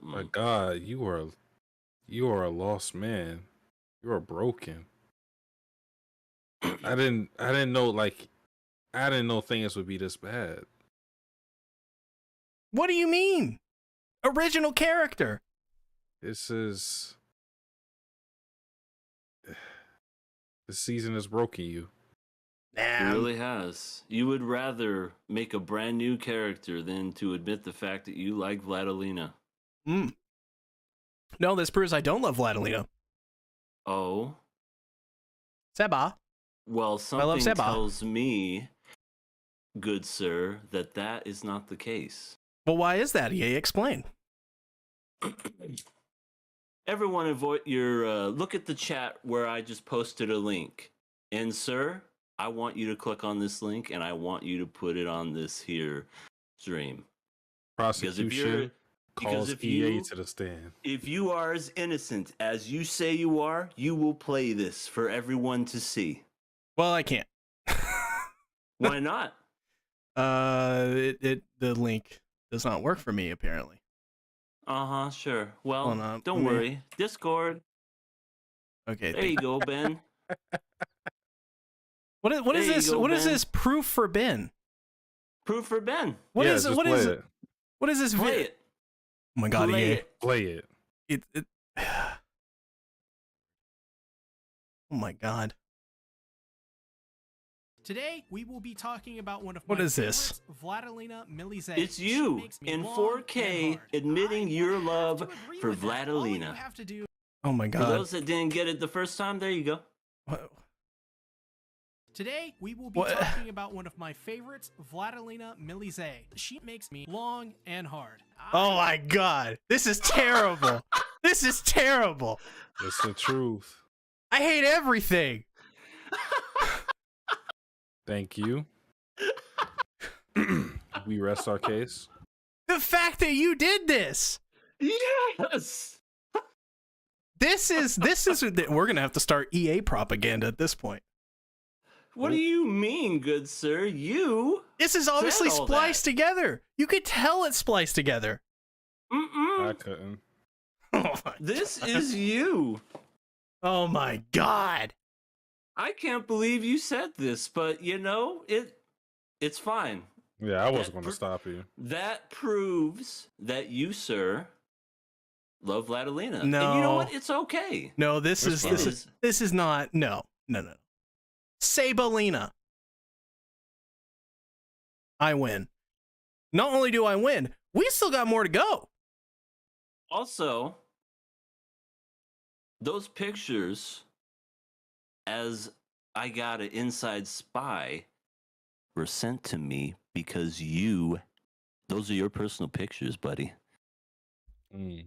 My God, you are a lost man. You are broken. I didn't know things would be this bad. What do you mean? Original character. This season has broken you. It really has. You would rather make a brand new character than to admit the fact that you like Vladilena. No, this proves I don't love Vladilena. Oh? Seba. Well, love something Seba. tells me, good sir, that is not the case. Well, why is that, EA? Explain. Everyone avoid your look at the chat where I just posted a link. And sir, I want you to click on this link and I want you to put it on this here stream. Prosecution calls EA to the stand. If you are as innocent as you say you are, you will play this for everyone to see. Well, I can't. Why not? The link does not work for me, apparently. Sure. Well, Hold on, don't worry. Discord. Okay. There you go, Ben. What is There you this? go, What is Ben. this proof for Ben? Proof for Ben. What is just what play is it? what is this? Play it. Oh my God, Play EA. it. Play it. It Oh my God. Today we will be talking about one of What my is this? favorites, Vladilena Milize. It's She you makes me in long 4K and hard. admitting I your have love to agree for with that. All you Vladilena. have to do. Oh my For God. those that didn't get it the first time, there you go. What? Today we will be What? talking about one of my favorites, Vladilena Milize. She makes me long and hard. Oh my God. This is terrible. This is terrible. It's the truth. I hate everything. Thank you. We rest our case. The fact that you did this. Yes. This is we're gonna have to start EA propaganda at this point. What do you mean, good sir? You? This is obviously Said all spliced that. together. You could tell it's spliced together. I Mm-mm. couldn't. Oh my This is you. Oh my god. I can't believe you said this, but you know, it's fine. Yeah, I wasn't That going to pr- stop you. That proves that you, sir, love Vladilena. No. And you know what? It's okay. No, this It's is fine. this is not. No. Sabalina. I win. Not only do I win, we still got more to go. Also, those pictures, as I got an inside spy, were sent to me because those are your personal pictures, buddy. Mm.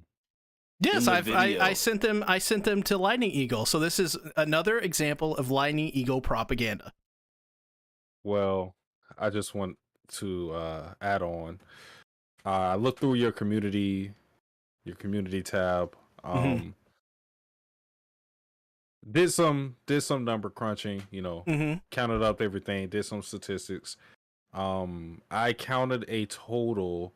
Yes, In the I video. sent them. I sent them to Lightning Eagle. So this is another example of Lightning Eagle propaganda. Well, I just want to add on. I looked through your community tab. Mhm. Did some number crunching. Mm-hmm. Counted up everything. Did some statistics. I counted a total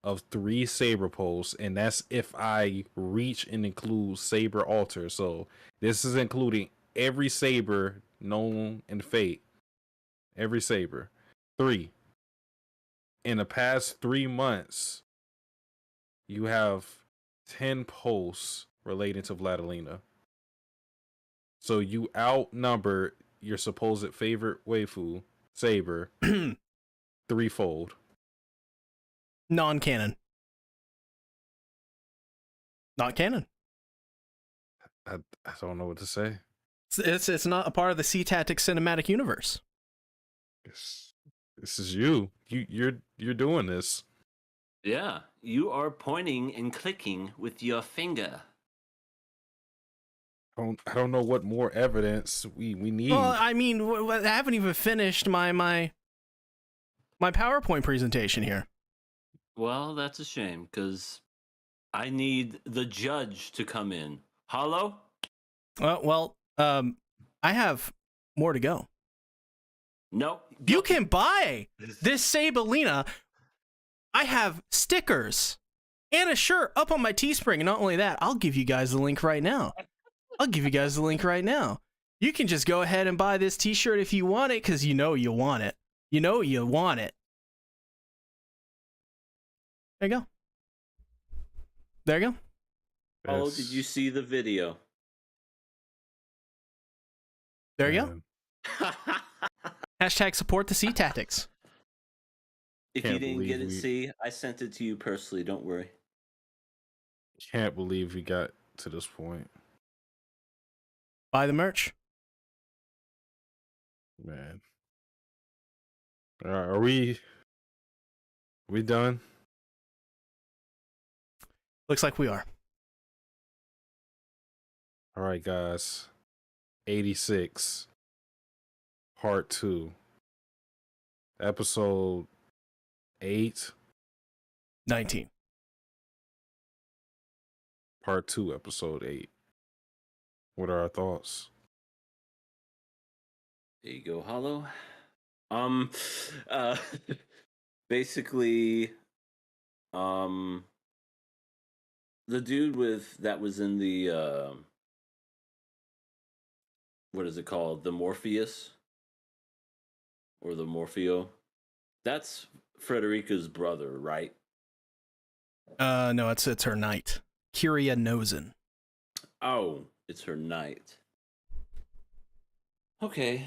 of 3 saber pulls, and that's if I reach and include saber altar. So this is including every saber known in Fate. Every saber. 3. In the past 3 months, you have 10 posts relating to Vladilena. So you outnumber your supposed favorite waifu, Saber, threefold. Non-canon. Not canon. I don't know what to say. It's not a part of the C-Tactics cinematic universe. This is you. You're doing this. Yeah, you are pointing and clicking with your finger. I don't know what more evidence we need. Well, I mean, I haven't even finished my PowerPoint presentation here. Well, that's a shame, because I need the judge to come in. Hollow? I have more to go. No. You can buy this Sabalina. I have stickers and a shirt up on my Teespring. And not only that, I'll give you guys the link right now. You can just go ahead and buy this t-shirt if you want it, because you know you want it. There you go. Hollow, did you see the video? There you go. Hashtag support the C-Tactics. If Can't you didn't get believe it, we- see, I sent it to you personally. Don't worry. Can't believe we got to this point, Buy the merch. man. Are we done? Looks like we are. All right, guys. 86, part 2, episode 8, 19. part 2, episode 8. What are our thoughts? There you go, Hollow. Uh, basically, the dude that was in the what is it called? The Morpheus or the Morpheo? That's Frederica's brother, right? No, it's her knight. Kyria Nozen. Oh, it's her knight. Okay,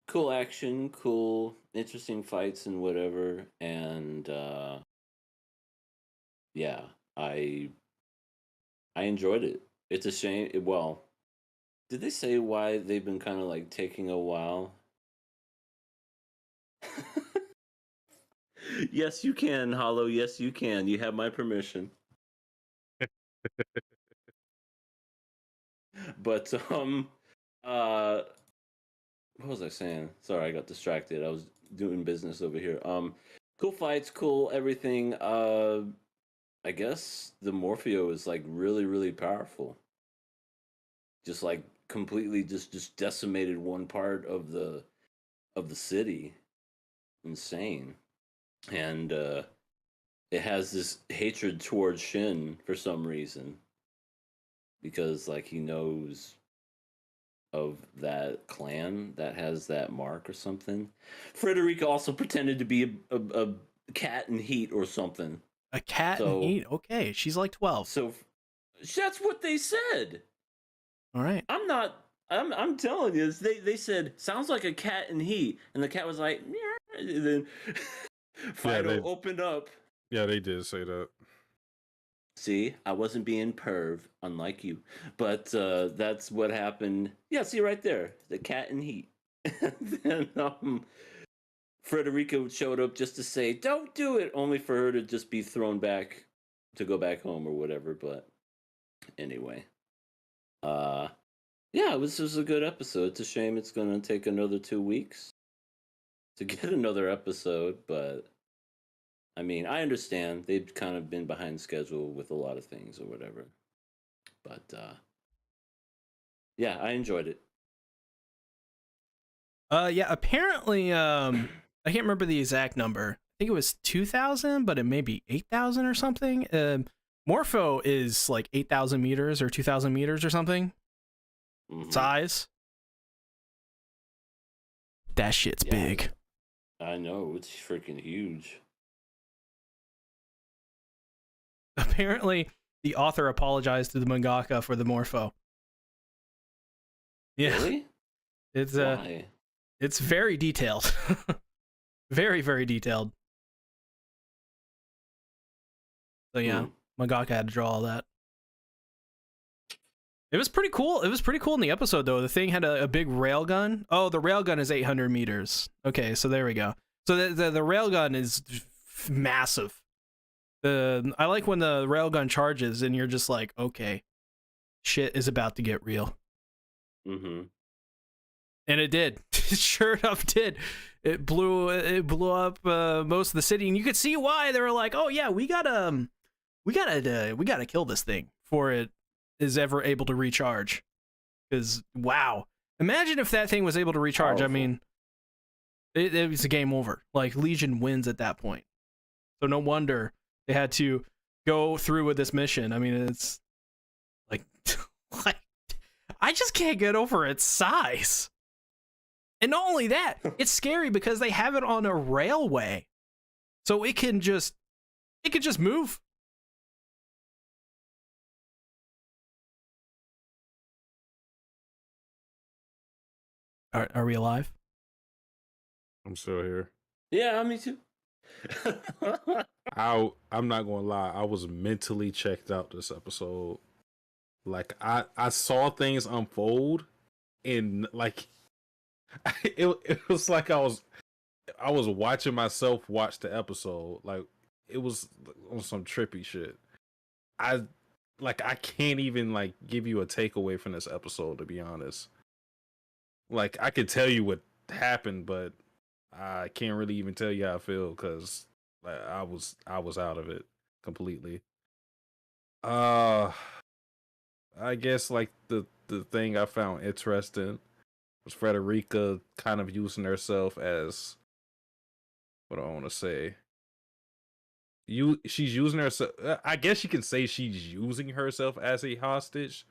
cool action, cool, interesting fights and whatever, and yeah, I enjoyed it. It's a shame. Well, did they say why they've been kind of like taking a while? Yes, you can, Hollow. Yes, you can. You have my permission. But what was I saying? Sorry, I got distracted. I was doing business over here. Cool fights, cool everything. I guess the Morpheo is like really, really powerful. Just like completely just decimated one part of the city. Insane. And it has this hatred towards Shin for some reason. because like he knows of that clan that has that mark or something. Frederica also pretended to be a cat in heat or something. A cat in So- heat? Okay, she's like 12. So that's what they said. All right. I'm telling you, they said sounds like a cat in heat, and the cat was like, "Meow," and then Fido they- opened up. Yeah, they did say that. See, I wasn't being perv, unlike you, but that's what happened. Yeah, see right there, the cat in heat. And then Frederica showed up just to say, "Don't do it," only for her to just be thrown back to go back home or whatever. But anyway, yeah, this was a good episode. It's a shame it's going to take another 2 weeks to get another episode, but I mean, I understand they've kind of been behind schedule with a lot of things or whatever. But yeah, I enjoyed it. Yeah, apparently, I can't remember the exact number. I think it was 2,000, but it may be 8,000 or something. Morpho is like 8,000 meters or 2,000 meters or something. Mhm. Size. That shit's Yeah. big. I know, it's freaking huge. Apparently, the author apologized to the mangaka for the Morpho. Yeah, Really? it's Why? it's very detailed. Very, very detailed. So yeah, mangaka had to draw all that. It was pretty cool. It was pretty cool in the episode, though. The thing had a big railgun. Oh, the railgun is 800 meters. Okay, so there we go. So the railgun is massive. I like when the railgun charges and you're just like, okay, shit is about to get real. Mm-hmm. And it did. It sure enough did. It blew up most of the city, and you could see why. They were like, oh yeah, we gotta kill this thing before it is ever able to recharge. Because wow, imagine if that thing was able to recharge. Powerful. I mean, it was a game over. Like Legion wins at that point. So no wonder they had to go through with this mission. I mean, it's like, like I just can't get over its size. And not only that, it's scary because they have it on a railway. So it can just move. Are we alive? I'm still here. Yeah, me too. I'm not gonna lie, I was mentally checked out this episode. Like I saw things unfold, and like it was like I was watching myself watch the episode. Like it was on some trippy shit. I can't even like give you a takeaway from this episode, to be honest. Like I could tell you what happened, but I can't really even tell you how I feel because like, I was out of it completely. I guess like the thing I found interesting was Frederica kind of using herself as, what do I want to say? She's using herself. I guess you can say she's using herself as a hostage,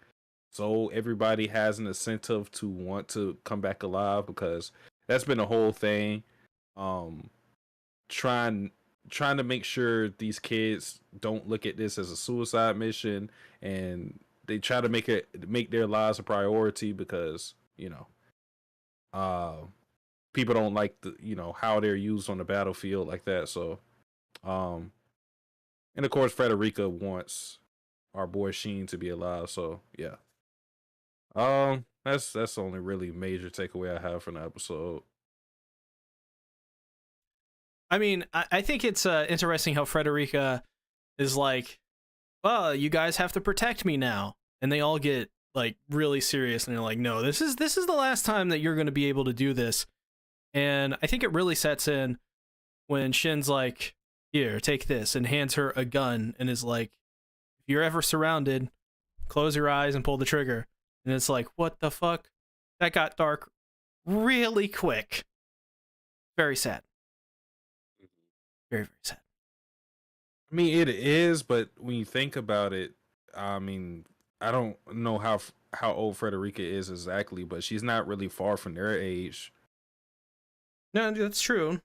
so everybody has an incentive to want to come back alive, because that's been a whole thing. Trying to make sure these kids don't look at this as a suicide mission, and they try to make their lives a priority, because people don't like how they're used on the battlefield like that. So and of course Frederica wants our boy Sheen to be alive, so yeah. That's the only really major takeaway I have from the episode. I mean, I think it's interesting how Frederica is like, well, you guys have to protect me now. And they all get like really serious, and they're like, no, this is the last time that you're going to be able to do this. And I think it really sets in when Shin's like, here, take this, and hands her a gun and is like, if you're ever surrounded, close your eyes and pull the trigger. And it's like, what the fuck? That got dark really quick. Very sad. Very, very sad. I mean, it is, but when you think about it, I mean, I don't know how old Frederica is exactly, but she's not really far from their age. No, that's true.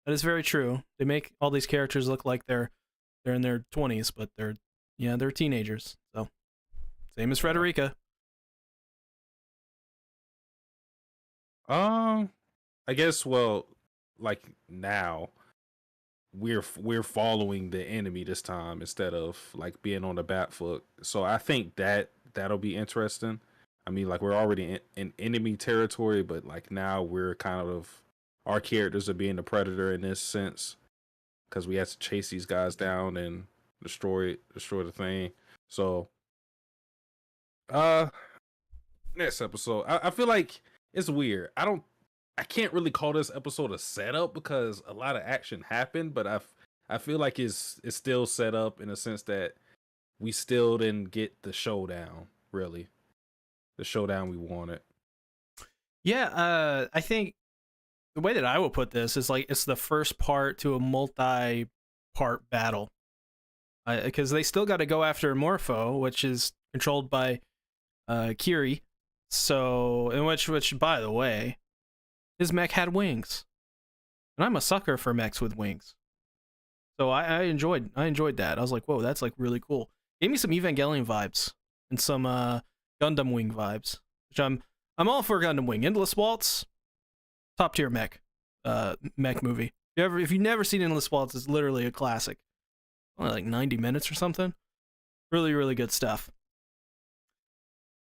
That is very true. They make all these characters look like they're in their 20s, but they're teenagers. So same as Frederica. I guess like now we're following the enemy this time instead of like being on the back foot. So I think that'll be interesting. I mean, like we're already in enemy territory, but like now we're kind of our characters are being the predator in this sense because we have to chase these guys down and destroy the thing. So, next episode, I feel like it's weird. I can't really call this episode a setup because a lot of action happened, but I feel like it's still set up in a sense that we still didn't get the showdown, really. The showdown we wanted. Yeah, I think the way that I will put this is like it's the first part to a multi-part battle. Because they still got to go after Morpho, which is controlled by Kiri. So, in which by the way, his mech had wings, and I'm a sucker for mechs with wings. So I enjoyed that. I was like, whoa, that's like really cool. Gave me some Evangelion vibes and some Gundam Wing vibes, which I'm all for Gundam Wing. Endless Waltz, top tier mech movie. If you've never seen Endless Waltz, it's literally a classic. Only like 90 minutes or something. Really, really good stuff.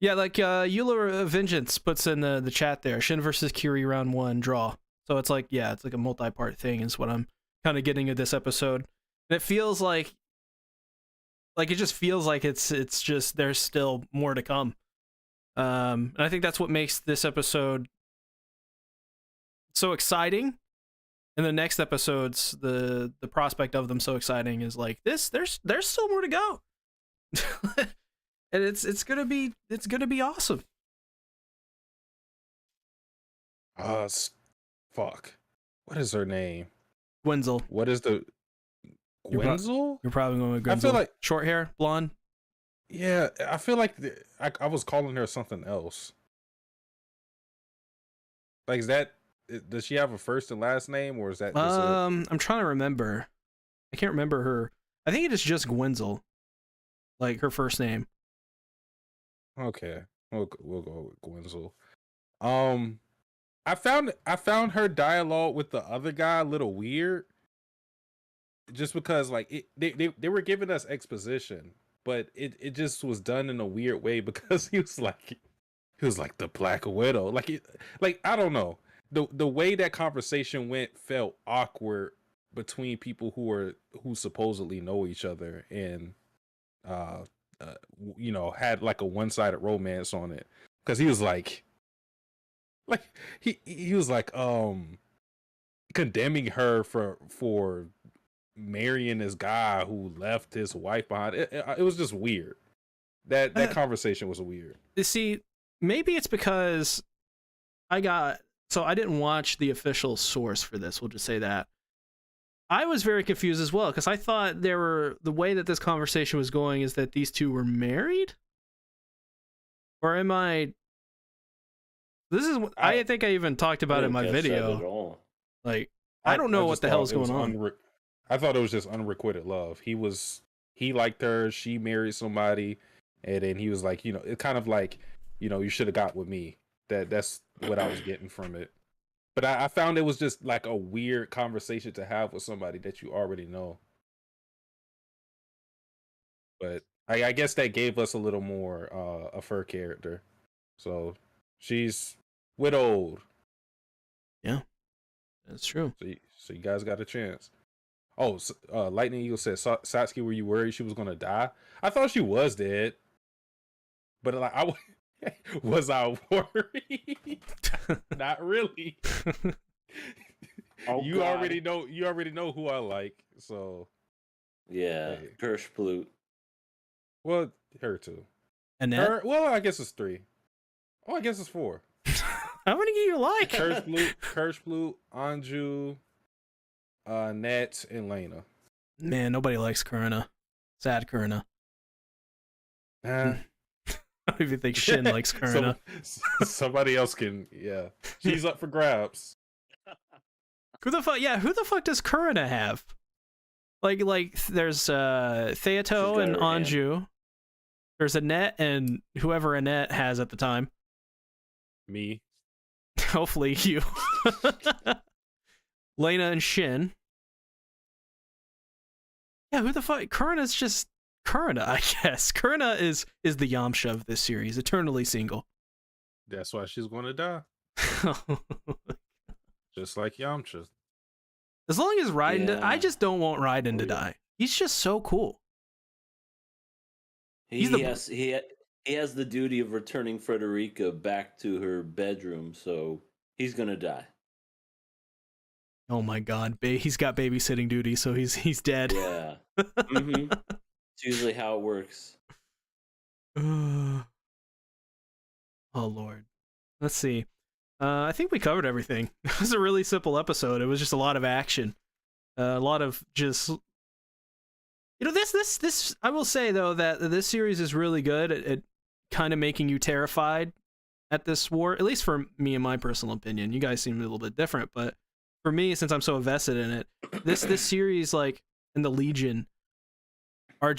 Yeah, like Euler Vengeance puts in the chat there. Shin versus Kiri round 1 draw. So it's like, yeah, it's like a multi-part thing is what I'm kind of getting at this episode. And it feels like it just feels like it's just there's still more to come. And I think that's what makes this episode so exciting. And the next episodes, the prospect of them so exciting is like this. There's still more to go, and it's gonna be awesome. Fuck. What is her name? Gwenzel. What is the Gwenzel? You're probably going with Gwenzel. I feel like short hair, blonde. Yeah, I feel like I was calling her something else. Like, does she have a first and last name, or is that just it? I'm trying to remember. I can't remember her. I think it is just Gwenzel, like her first name. Okay, we'll go with Gwenzel. I found her dialogue with the other guy a little weird, just because like they were giving us exposition, but it just was done in a weird way because he was like the Black Widow, like I don't know. The way that conversation went felt awkward between people who supposedly know each other and had like a one-sided romance on it, because he was like he was like condemning her for marrying this guy who left his wife behind. It was just weird. That conversation was weird. You see, maybe it's because I didn't watch the official source for this. We'll just say that. I was very confused as well because I thought the way that this conversation was going is that these two were married, or am I? I think I even talked about it in my video. Like I don't know what the hell is going on. I thought it was just unrequited love. He liked her, she married somebody, and then he was like, it's kind of like, you should have got with me. That's what I was getting from it. But I found it was just like a weird conversation to have with somebody that you already know. But I guess that gave us a little more of her character. So she's widowed. Yeah, that's true. So you guys got a chance. Oh, Lightning Eagle said, Satsuki, were you worried she was going to die? I thought she was dead. But like, was I worried? Not really. Oh, you God. already know who I like, so yeah, hey. Kirschblut. Well, her too. And then, well, I guess it's 3. Oh, I guess it's 4. how many do you like? Kirschblut, Anju, Nat, and Lena. Man, nobody likes Kurina. Sad Kurina. Uh, I don't even think Shin likes Kurina. Somebody else can. Yeah, she's up for grabs. Who the fuck? Yeah, who the fuck does Kurina have? Like there's Theato got and her hand. Anju. There's Annette and whoever Annette has at the time. Me. Hopefully you. Lena and Shin. Yeah, who the fuck? Kurina's just Kurina, I guess. Kurina is the Yamcha of this series, eternally single. That's why she's going to die, just like Yamcha. As long as Raiden, Yeah. I just don't want Raiden Oh, to yeah. die. He's just so cool. He He's the- has he has the duty of returning Frederica back to her bedroom, so he's gonna die. Oh my god, he's got babysitting duty, so he's dead. Yeah. Mm-hmm. It's usually how it works. Oh lord. Let's see. I think we covered everything. It was a really simple episode. It was just a lot of action. A lot of just this I will say though that this series is really good at kind of making you terrified at this war, at least for me in my personal opinion. You guys seem a little bit different, but for me, since I'm so invested in it, this series, like, and the Legion are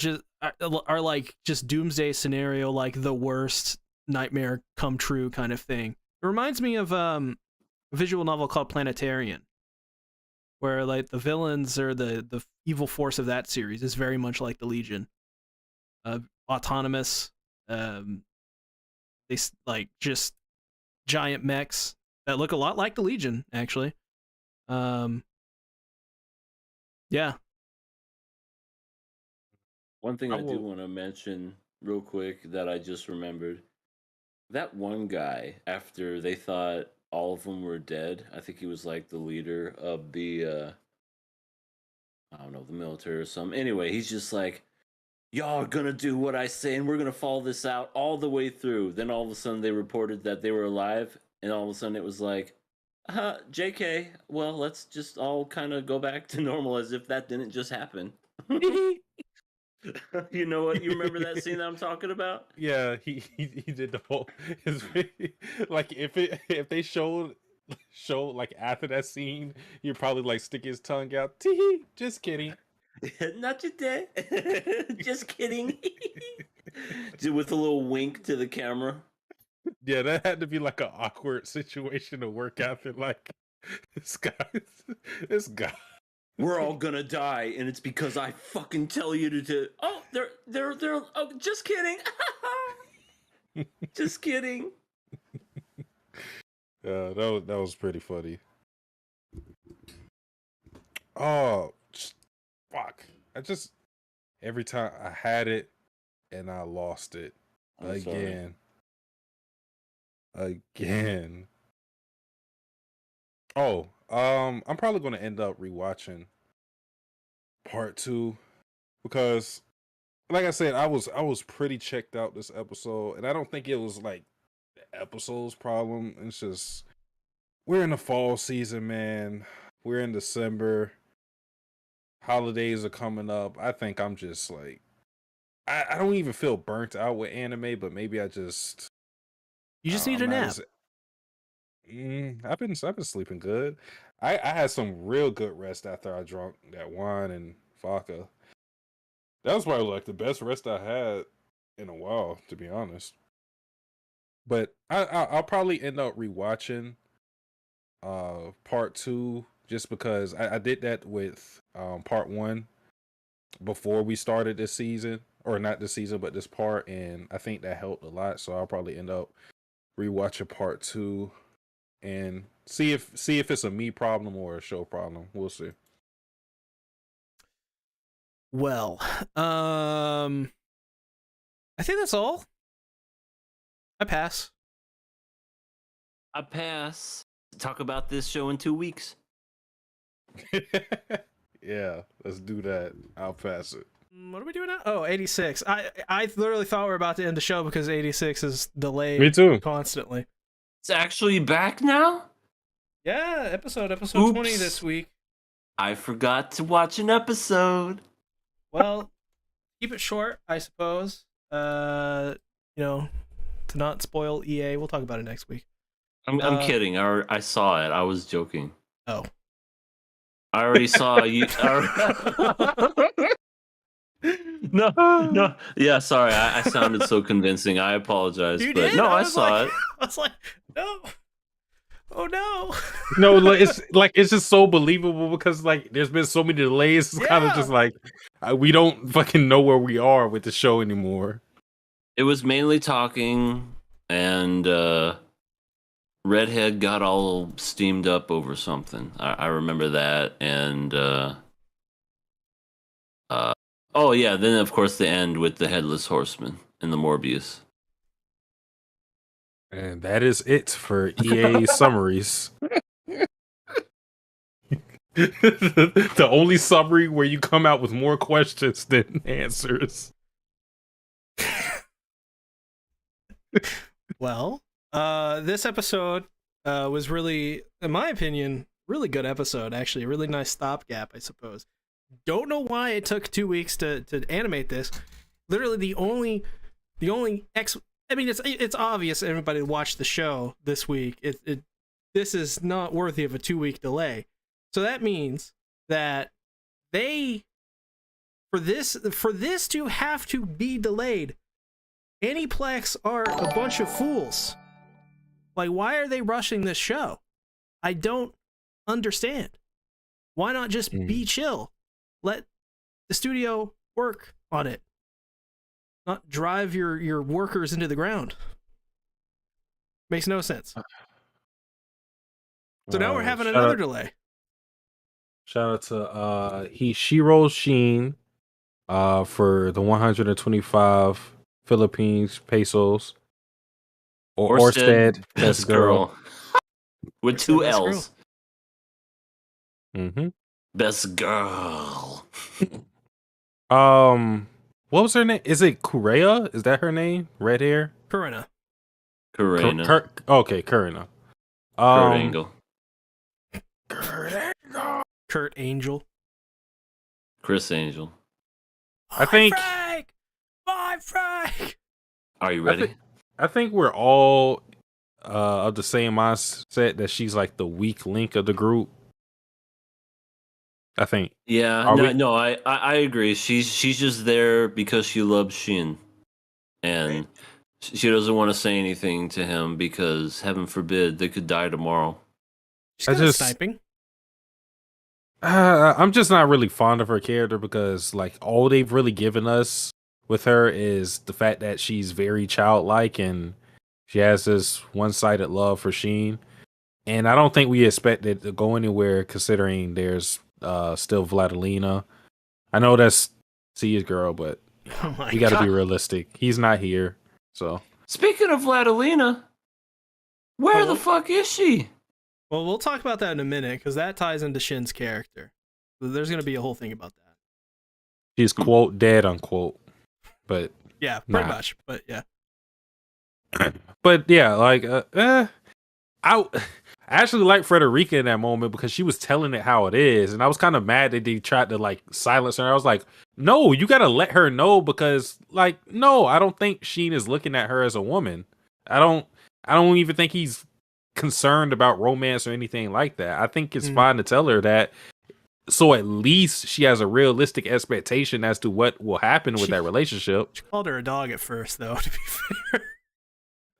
like just doomsday scenario, like the worst nightmare come true kind of thing. It reminds me of a visual novel called Planetarian, where like the villains or the evil force of that series is very much like the Legion, autonomous. They like just giant mechs that look a lot like the Legion, actually. Yeah. One thing I I do will- want to mention real quick that I just remembered. That one guy, after they thought all of them were dead, I think he was like the leader of the I don't know, the military or something. Anyway, he's just like, y'all are gonna do what I say and we're gonna follow this out all the way through. Then all of a sudden they reported that they were alive, and all of a sudden it was like, JK, well, let's just all kind of go back to normal as if that didn't just happen. You know what? You remember that scene that I'm talking about? Yeah, he did the whole. Like if they showed like after that scene, he'd probably like stick his tongue out. Tee, just kidding. Not today. Just kidding. With a little wink to the camera. Yeah, that had to be like an awkward situation to work after. Like this guy. We're all gonna die, and it's because I fucking tell you to. Oh, they're. Oh, just kidding. Just kidding. That was pretty funny. Oh, fuck! Every time I had it, and I lost it I'm sorry. again. Oh, I'm probably gonna end up rewatching part 2 because, like I said, I was pretty checked out this episode, and I don't think it was like the episode's problem. It's just we're in the fall season, man. We're in December. Holidays are coming up. I think I'm just like I don't even feel burnt out with anime, but maybe I just You just I'm need a not nap. as- I've been sleeping good. I had some real good rest after I drank that wine and vodka. That was probably like the best rest I had in a while, to be honest. But I'll probably end up rewatching part 2 just because I did that with part 1 before we started this season, or not this season, but this part, and I think that helped a lot. So I'll probably end up rewatching part 2 and see if it's a me problem or a show problem. We'll see. Well, I think that's all. I pass. I pass. Talk about this show in 2 weeks. Yeah, let's do that. I'll pass it. What are we doing now? Oh, 86. I literally thought we were about to end the show because 86 is delayed Me too. constantly. It's actually back now? Yeah, episode Oops. 20 this week. I forgot to watch an episode. Well, keep it short, I suppose. You know, to not spoil EA, we'll talk about it next week. I'm kidding. I saw it. I was joking. Oh. I already saw you. No. Yeah, sorry. I sounded so convincing. I apologize. You but did? no, I was saw like, it. I was like, no. Oh no. No, it's just so believable because like there's been so many delays. It's kind of just like we don't fucking know where we are with the show anymore. It was mainly talking, and Redhead got all steamed up over something. I remember that, and oh yeah, then of course the end with the Headless Horseman and the Morbius. And that is it for EA summaries. The only summary where you come out with more questions than answers. Well, this episode was really, in my opinion, really good episode. Actually, a really nice stopgap, I suppose. Don't know why it took 2 weeks to animate this. Literally, the only I mean, it's obvious everybody watched the show this week. This is not worthy of a 2-week delay. So that means that for this to have to be delayed, Aniplex are a bunch of fools. Like, why are they rushing this show? I don't understand. Why not just be chill? Let the studio work on it. Not drive your workers into the ground. Makes no sense. So now we're having another delay. Shout out to Hishiro Sheen for the 125 Philippines pesos. Orsted, best girl. With Orsted, two best L's. Mm-hmm. Best girl. What was her name? Is it Kurea? Is that her name? Red hair? Karina. Karina. Okay, Karina. Kurt Angle. Kurt Angel. Chris Angel. I think. Frank! Are you ready? I think we're all of the same mindset that she's like the weak link of the group. I think. Yeah, I agree. She's just there because she loves Shin, and she doesn't want to say anything to him because heaven forbid they could die tomorrow. She's good at sniping. I'm just not really fond of her character because like all they've really given us with her is the fact that she's very childlike and she has this one-sided love for Sheen, and I don't think we expect it to go anywhere considering there's still Vladilena. I know that's Sia's girl, but we got to be realistic. He's not here, so. Speaking of Vladilena, where the fuck is she? Well, we'll talk about that in a minute because that ties into Shin's character. There's going to be a whole thing about that. She's quote dead unquote, but yeah, pretty much. But yeah, but yeah, like I actually like Frederica in that moment because she was telling it how it is, and I was kind of mad that they tried to like silence her. I was like, no, you got to let her know because like no, I don't think Sheen is looking at her as a woman. I don't even think he's concerned about romance or anything like that. I think it's fine to tell her that, so at least she has a realistic expectation as to what will happen with that relationship. She called her a dog at first, though, to be fair.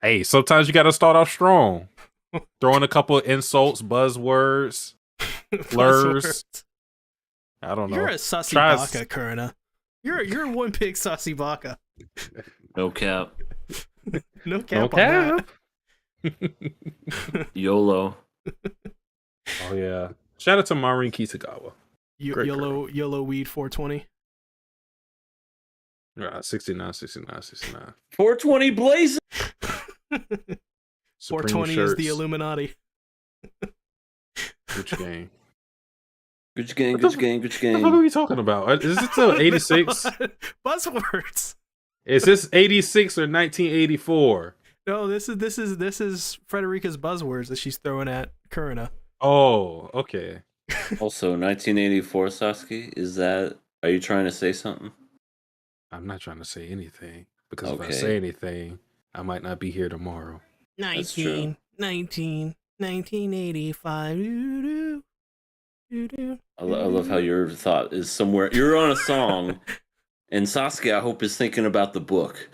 Hey, sometimes you got to start off strong, throwing a couple of insults, buzzwords, slurs. I don't know. You're a sussy baka, Kurina. You're one big sussy baka. No cap. No cap on that. YOLO. Oh yeah. Shout out to Maureen Kisagawa. YOLO weed 420. 69. 420 blazing. 420 is the Illuminati. Gucci gang. Gucci gang. What the fuck are we talking about? Is this still 86? Buzzwords. Is this 86 or 1984? No, this is Frederica's buzzwords that she's throwing at Kurina. Oh, okay. Also, 1984, Sasuke. Are you trying to say something? I'm not trying to say anything. because if I Okay. say anything, I might not be here tomorrow. That's true. 1985. Doo-doo, doo-doo, I love how your thought is somewhere. You're on a song, and Sasuke, I hope, is thinking about the book.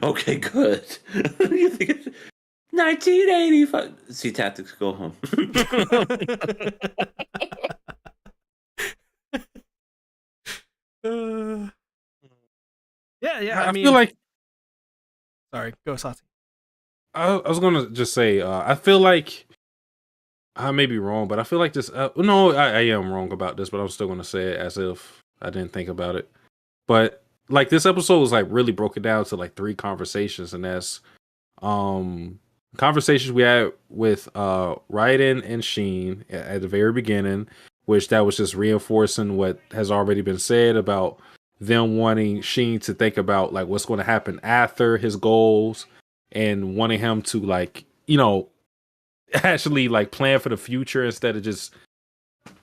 Okay, good. You think 1985? See, tactics go home. yeah. I I mean, feel like sorry, go Sati. I was gonna just say I feel like I may be wrong, but I feel like this. No, I am wrong about this, but I'm still gonna say it as if I didn't think about it. But like this episode was like really broken down to like 3 conversations, and that's conversations we had with Raiden and Sheen at the very beginning, which that was just reinforcing what has already been said about them wanting Sheen to think about like what's going to happen after his goals and wanting him to like, actually like plan for the future instead of just,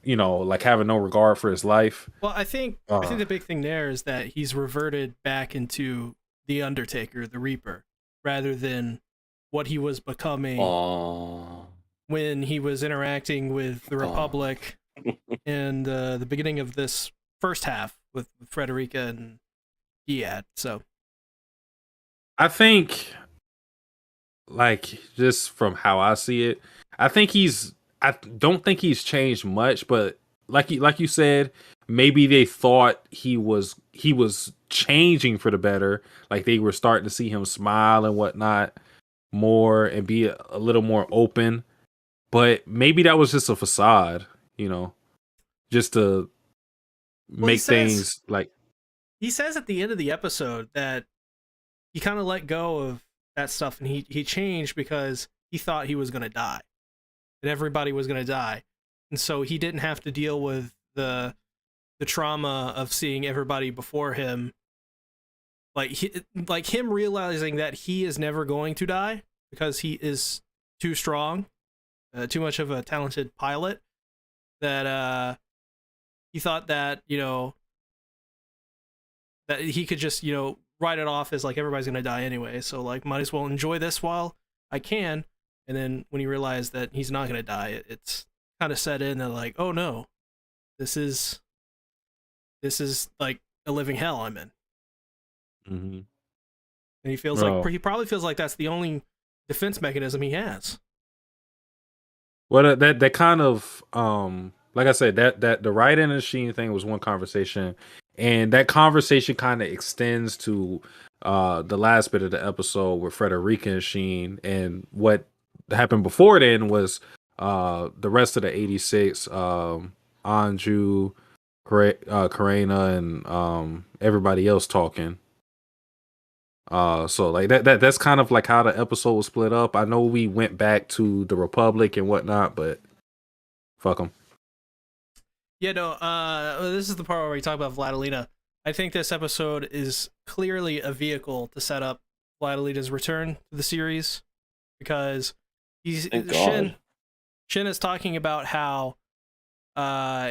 like having no regard for his life. Well, I think the big thing there is that he's reverted back into the Undertaker, the Reaper, rather than what he was becoming when he was interacting with the Republic in the beginning of this first half with Frederica and Giad. So I think, like, just from how I see it, I don't think he's changed much, but like you said, maybe they thought he was changing for the better. Like they were starting to see him smile and whatnot more and be a little more open. But maybe that was just a facade, just to make things like. He says at the end of the episode that he kind of let go of that stuff and he changed because he thought he was going to die, that everybody was going to die, and so he didn't have to deal with the trauma of seeing everybody before him, like him realizing that he is never going to die because he is too strong, too much of a talented pilot, that he thought that that he could just write it off as like everybody's gonna die anyway, so like might as well enjoy this while I can. And then when he realized that he's not gonna die, it's kind of set in that like, oh no, this is like a living hell I'm in. Mm-hmm. And he feels he probably feels like that's the only defense mechanism he has. Well, that kind of like I said, that the Raiden and Sheen thing was one conversation, and that conversation kind of extends to the last bit of the episode with Frederica and Sheen, and what happened before then was the rest of the 86, Anju, Karina, and everybody else talking. So like that's kind of like how the episode was split up. I know we went back to the Republic and whatnot, but fuck them. Yeah, no, this is the part where we talk about Vladilena. I think this episode is clearly a vehicle to set up Vladalena's return to the series, because Shin is talking about how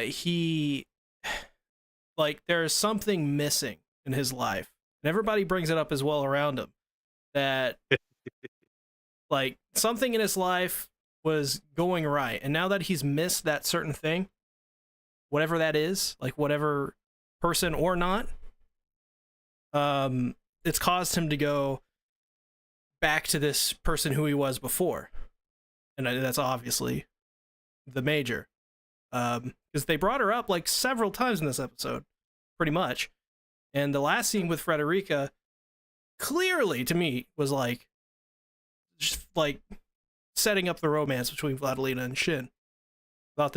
he like there's something missing in his life, and everybody brings it up as well around him, that like something in his life was going right, and now that he's missed that certain thing, whatever that is, like whatever person or not, it's caused him to go back to this person who he was before, and that's obviously the Major, because they brought her up like several times in this episode, pretty much. And the last scene with Frederica clearly to me was like just like setting up the romance between Vladilena and Shin without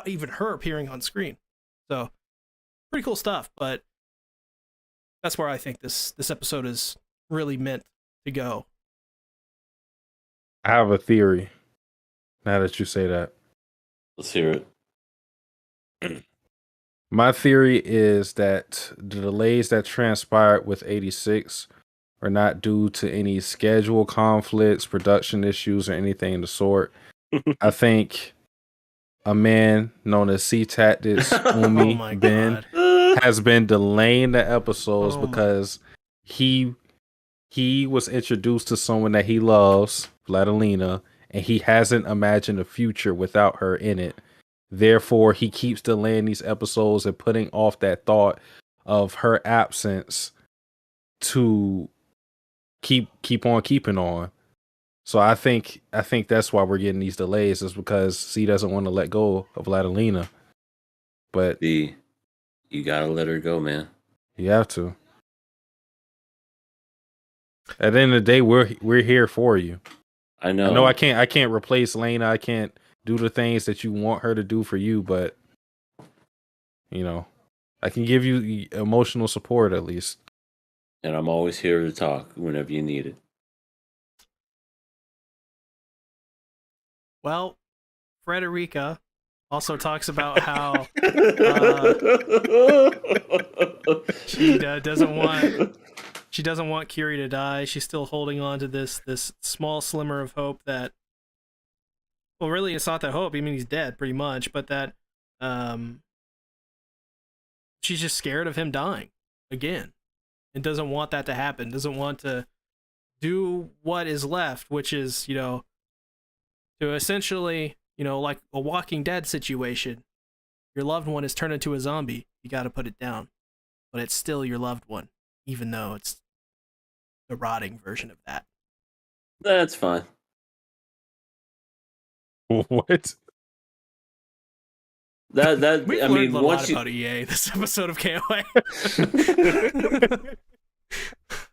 even her appearing on screen. So pretty cool stuff, but that's where I think this episode is really meant to go. I have a theory now that you say that. Let's hear it. My theory is that the delays that transpired with 86 are not due to any schedule conflicts, production issues, or anything of the sort. I think a man known as C Tactics, Umi Ben, has been delaying the episodes Oh my- because he was introduced to someone that he loves, Vladilena, and he hasn't imagined a future without her in it. Therefore, he keeps delaying these episodes and putting off that thought of her absence to keep on keeping on. So I think that's why we're getting these delays, is because he doesn't want to let go of Vladilena. But You gotta let her go, man. you have to. At the end of the day, we're here for you. I know. I know I can't replace Lena. I can't do the things that you want her to do for you, but you know, I can give you emotional support at least. And I'm always here to talk whenever you need it. Well, Frederica also talks about how she doesn't want Kiri to die. She's still holding on to this small slimmer of hope that, well, really, it's not that hope. I mean, he's dead pretty much, but that she's just scared of him dying again, and doesn't want that to happen. Doesn't want to do what is left, which is, to essentially, like a Walking Dead situation. Your loved one is turned into a zombie. You got to put it down, but it's still your loved one, even though it's the rotting version of that. That's fine. What? That We've I learned mean, a lot once you, about EA this episode of KOA.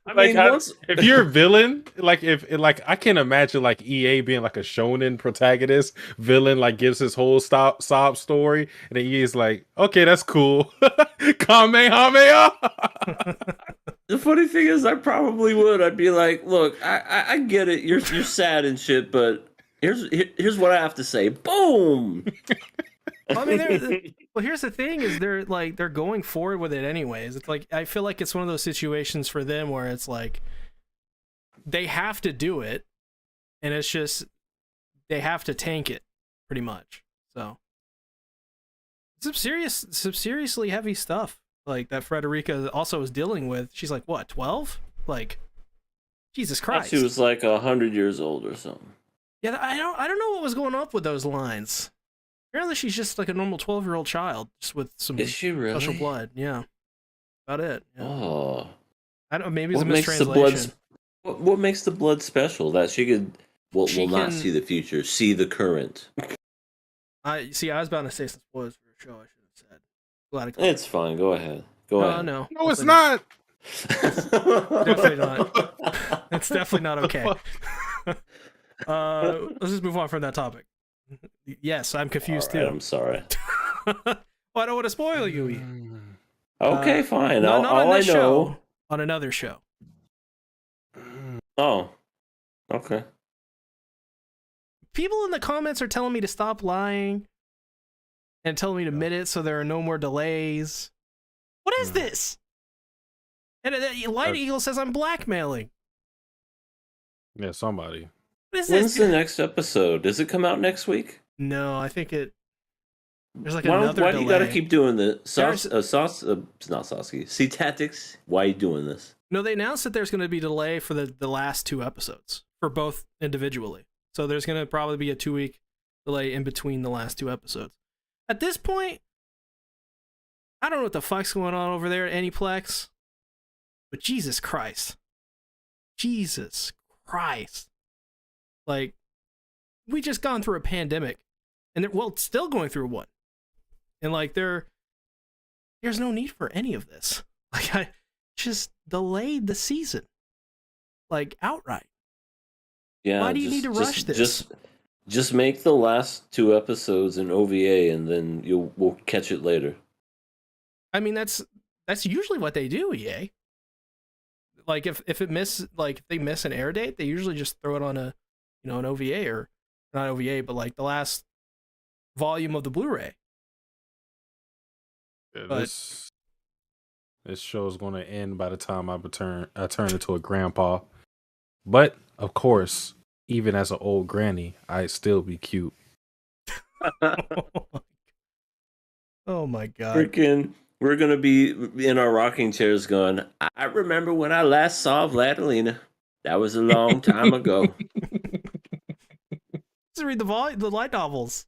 I Like, mean, how- once if you're a villain, like I can imagine like EA being like a shonen protagonist villain, like gives his whole sob story, and then EA is like, okay, that's cool. Kamehameha. the funny thing is, I probably would. I'd be like, look, I get it. You're sad and shit, but here's what I have to say. Boom. I mean, well, here's the thing: is they're going forward with it anyways. It's like, I feel like it's one of those situations for them where it's like they have to do it, and it's just they have to tank it pretty much. So some seriously heavy stuff like that Frederica also is dealing with. She's like, what, 12? Like, Jesus Christ. She was like 100 years old or something. Yeah, I don't know what was going on with those lines. Apparently, she's just like a normal 12-year-old child, just with some Is she really? special blood. Yeah, about it. Yeah. Oh, I don't. Maybe it's a what makes the mistranslation. blood? What makes the blood special? That she could will not can- see the future, see the current. I was about to say some spoilers for the show. I should have said. Glad I caught It's fine. Go ahead. Go No, ahead. no, No, it's definitely not. Definitely not. It's definitely not okay. Let's just move on from that topic. Yes, I'm confused All right, too. I'm sorry. Well, I don't want to spoil you. Okay, fine. No, not on all I this know. show. On another show. Oh, okay. People in the comments are telling me to stop lying and telling me to admit it so there are no more delays. What is this? And Light Eagle says I'm blackmailing. Yeah, somebody. What is When's this? the next episode? Does it come out next week? No, I think there's like Why another do delay. you gotta keep doing this? Not Sasuke. See Tactics. Why are you doing this? No, they announced that there's going to be delay for the last 2 episodes for both individually. So there's going to probably be a 2-week delay in between the last 2 episodes. At this point, I don't know what the fuck's going on over there at Aniplex, but Jesus Christ. Jesus Christ. Like, we just gone through a pandemic, and still going through one. And like, there's no need for any of this. Like, I just delayed the season, like, outright. Yeah. Why do you need to rush this? Just make the last 2 episodes an OVA, and then we'll catch it later. I mean, that's usually what they do, EA. Like, if they miss an air date, they usually just throw it on an OVA, or not OVA, but like the last volume of the Blu-ray. Yeah, But- this show is going to end by the time I turn into a grandpa. But of course, even as an old granny, I'd still be cute. Oh my god. Freaking We're gonna be in our rocking chairs going, I remember when I last saw Vladilena. That was a long time ago. Just read the light novels.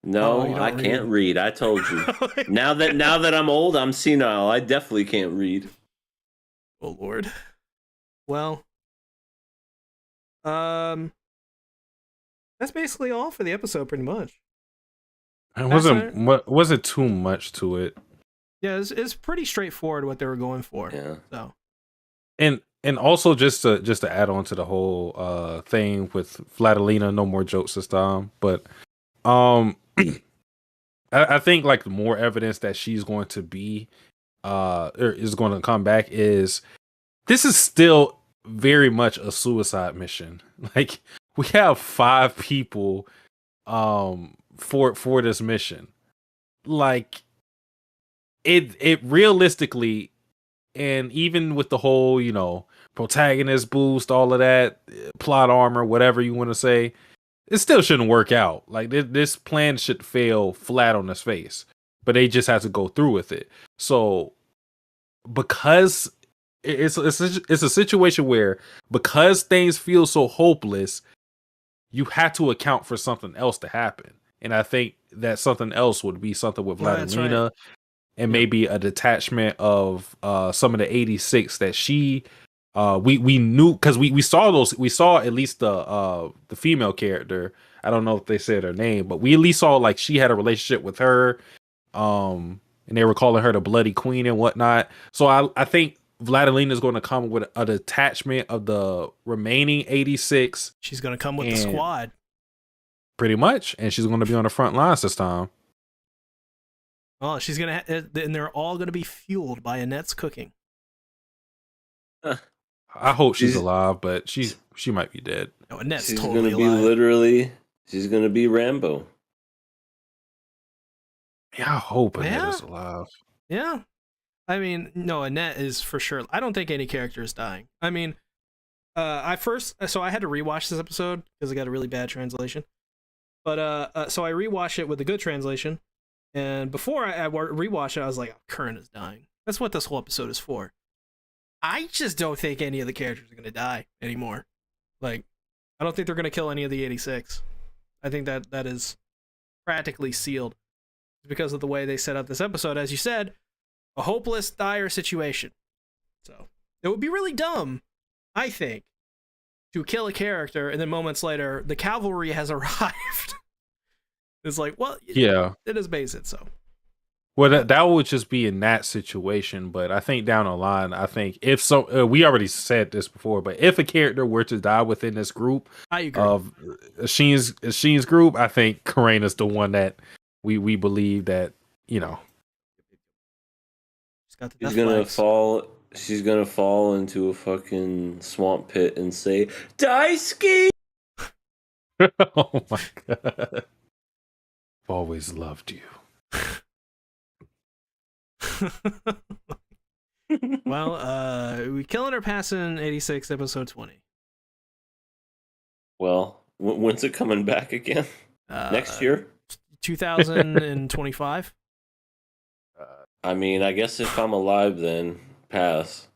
No, you don't I read can't them. read. I told you. Now that I'm old, I'm senile. I definitely can't read. Oh Lord. Well, that's basically all for the episode, pretty much. It wasn't too much to it. Yeah, it's pretty straightforward what they were going for. Yeah. So, And also just to add on to the whole thing with Vladilena, no more jokes this time. But I think like the more evidence that she's going to be or is going to come back is this is still very much a suicide mission. Like we have 5 people for this mission. Like it realistically, and even with the whole, protagonist boost, all of that, plot armor, whatever you want to say, it still shouldn't work out. Like this plan should fail flat on its face, but they just have to go through with it. So because it's a situation where because things feel so hopeless, you have to account for something else to happen. And I think that something else would be something with Vladimina, and maybe a detachment of some of the 86 that she we knew, because we saw at least the female character. I don't know if they said her name, but we at least saw like she had a relationship with her, and they were calling her the Bloody Queen and whatnot. So I think Vladilena is going to come with a detachment of the remaining 86. she's going to come with the squad. Pretty much, and she's going to be on the front lines this time. Oh, she's going to and they're all going to be fueled by Annette's cooking. I hope she's alive, but she might be dead. No, Annette's She's totally gonna be alive. she's gonna be Rambo. Yeah, I hope Annette is alive. Yeah. I mean, no, Annette is for sure. I don't think any character is dying. I mean, I had to rewatch this episode because I got a really bad translation. But so I rewatched it with the good translation, and before I rewatched it, I was like, Curran is dying. That's what this whole episode is for. I just don't think any of the characters are gonna die anymore. Like, I don't think they're gonna kill any of the 86. I think that is practically sealed because of the way they set up this episode. As you said, a hopeless, dire situation. So it would be really dumb, I think, to kill a character and then moments later the cavalry has arrived. It's like, well, yeah, it is basic. So, well, that would just be in that situation. But I think down the line, I think if so, we already said this before, but if a character were to die within this group I agree. of Sheen's group, I think Karina's the one that we believe that She's got the She's death gonna flags. fall. She's gonna fall into a fucking swamp pit and say, "Daisuke." Oh my god! I've always loved you. Well, we killing or passing 86 episode 20. Well, when's it coming back again? Next year? 2025. I mean, I guess if I'm alive, then pass.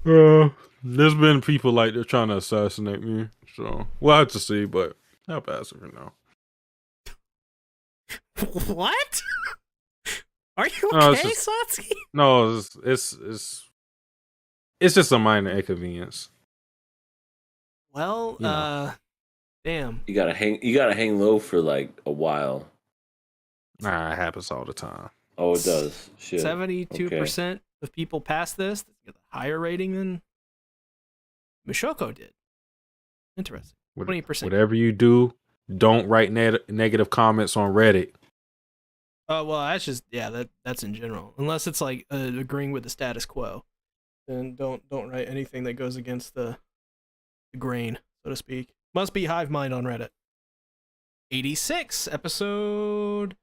There's been people like they're trying to assassinate me, so we'll have to see. But I'll pass it for now. What? Are you No, okay, Satsuki? No, it's just a minor inconvenience. Well, damn. You gotta hang low for like a while. Nah, it happens all the time. Oh, it does. Shit. 72% of people pass this. Get a higher rating than Mishoko did. Interesting. 20%. Whatever you do, don't write negative comments on Reddit. Well, that's just that's in general. Unless it's like agreeing with the status quo, then don't write anything that goes against the grain, so to speak. Must be hive mind on Reddit. 86 episode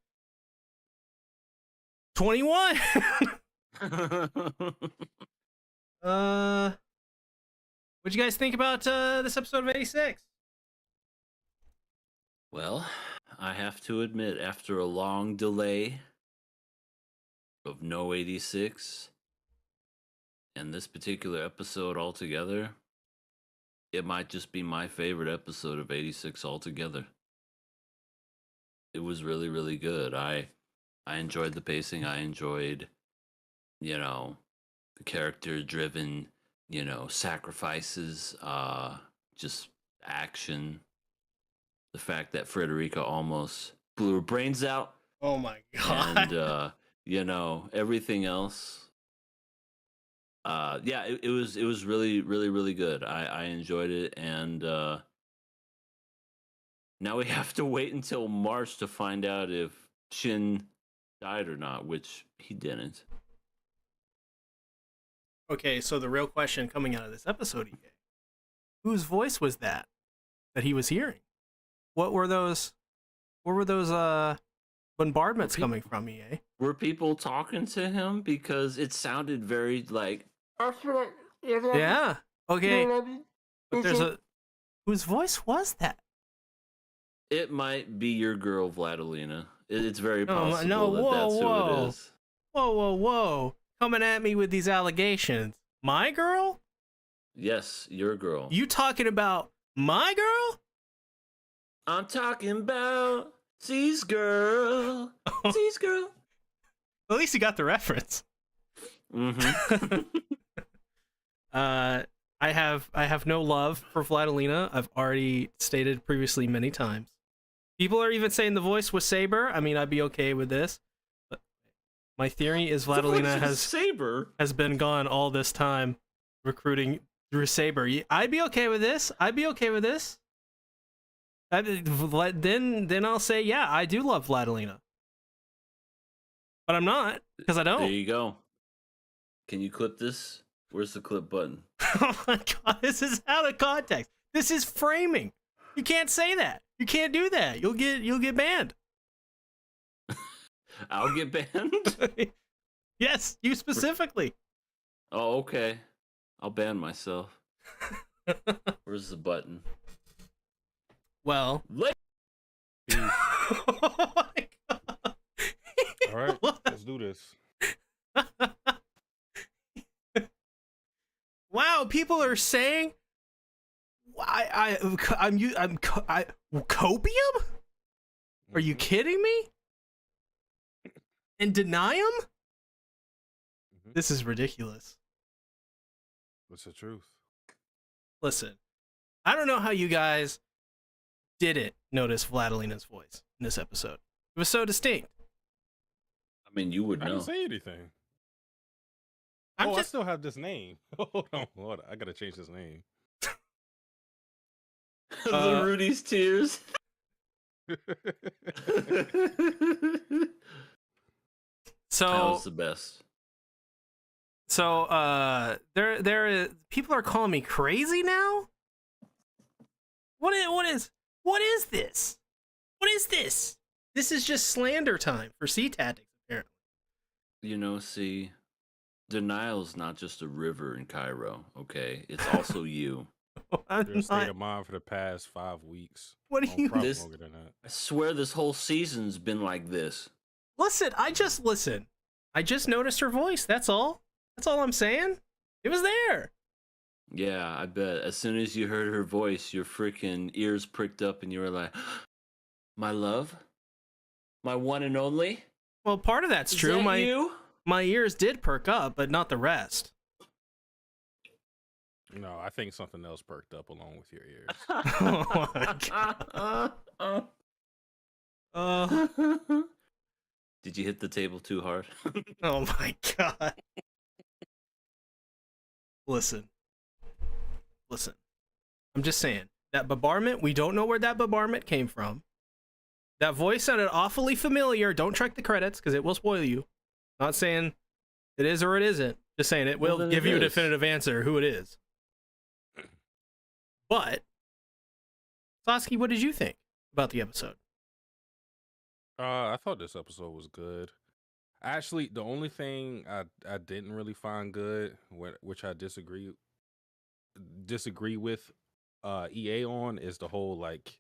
21. What'd you guys think about this episode of 86? Well, I have to admit, after a long delay, of No 86 and this particular episode altogether, it might just be my favorite episode of 86 altogether. It was really, really good. I enjoyed the pacing. I enjoyed, the character driven, sacrifices, just action. The fact that Frederica almost blew her brains out. Oh my god. And everything else. It was really, really, really good. I enjoyed it, and now we have to wait until March to find out if Shin died or not, which he didn't. Okay, so the real question coming out of this episode, EA, whose voice was that he was hearing? What were those bombardments coming from, EA? Were people talking to him? Because it sounded very like... Yeah. Okay. But whose voice was that? It might be your girl, Vladilena. It's very possible that's whoa. who it is. Whoa. Coming at me with these allegations. My girl? Yes, your girl. You talking about my girl? I'm talking about C's girl. C's girl. At least you got the reference. Mm-hmm. I have no love for Vladilena. I've already stated previously many times. People are even saying the voice was Saber. I mean, I'd be okay with this. But my theory is Vladilena has been gone all this time, recruiting through Saber. I'd be okay with this. Then I'll say, yeah, I do love Vladilena. But I'm not, because I don't. There you go. Can you clip this? Where's the clip button? Oh my god, this is out of context. This is framing. You can't say that. You can't do that. You'll get banned. I'll get banned? Yes, you specifically. Oh, okay. I'll ban myself. Where's the button? Well. Oh my god. All right, let's do this. Wow, people are saying I'm copium? Are you kidding me? And deny him? Mm-hmm. This is ridiculous. What's the truth? Listen, I don't know how you guys didn't notice Vladilena's voice in this episode. It was so distinct. I mean, you would I know. didn't say anything. I I still have this name. Hold on. I gotta change this name. The Rudy's tears. So that was the best. So there people are calling me crazy now? What is this? What is this? This is just slander time for C Tactics, apparently. See, denial's not just a river in Cairo, okay? It's also you. Your state of mind for the past 5 weeks. What do you probably longer than that. I swear this whole season's been like this. Listen. I just noticed her voice, that's all. That's all I'm saying. It was there. Yeah, I bet. As soon as you heard her voice, your freaking ears pricked up and you were like, my love? My one and only? Well, part of that's true. My ears did perk up, but not the rest. No, I think something else perked up along with your ears. Oh my god. Did you hit the table too hard? Oh my god. Listen. I'm just saying, that bombardment, we don't know where that bombardment came from. That voice sounded awfully familiar. Don't check the credits, because it will spoil you. Not saying it is or it isn't. Just saying it will give you a definitive answer who it is. But, Sasuke, what did you think about the episode? I thought this episode was good. Actually, the only thing I didn't really find good, which I disagree with EA on, is the whole like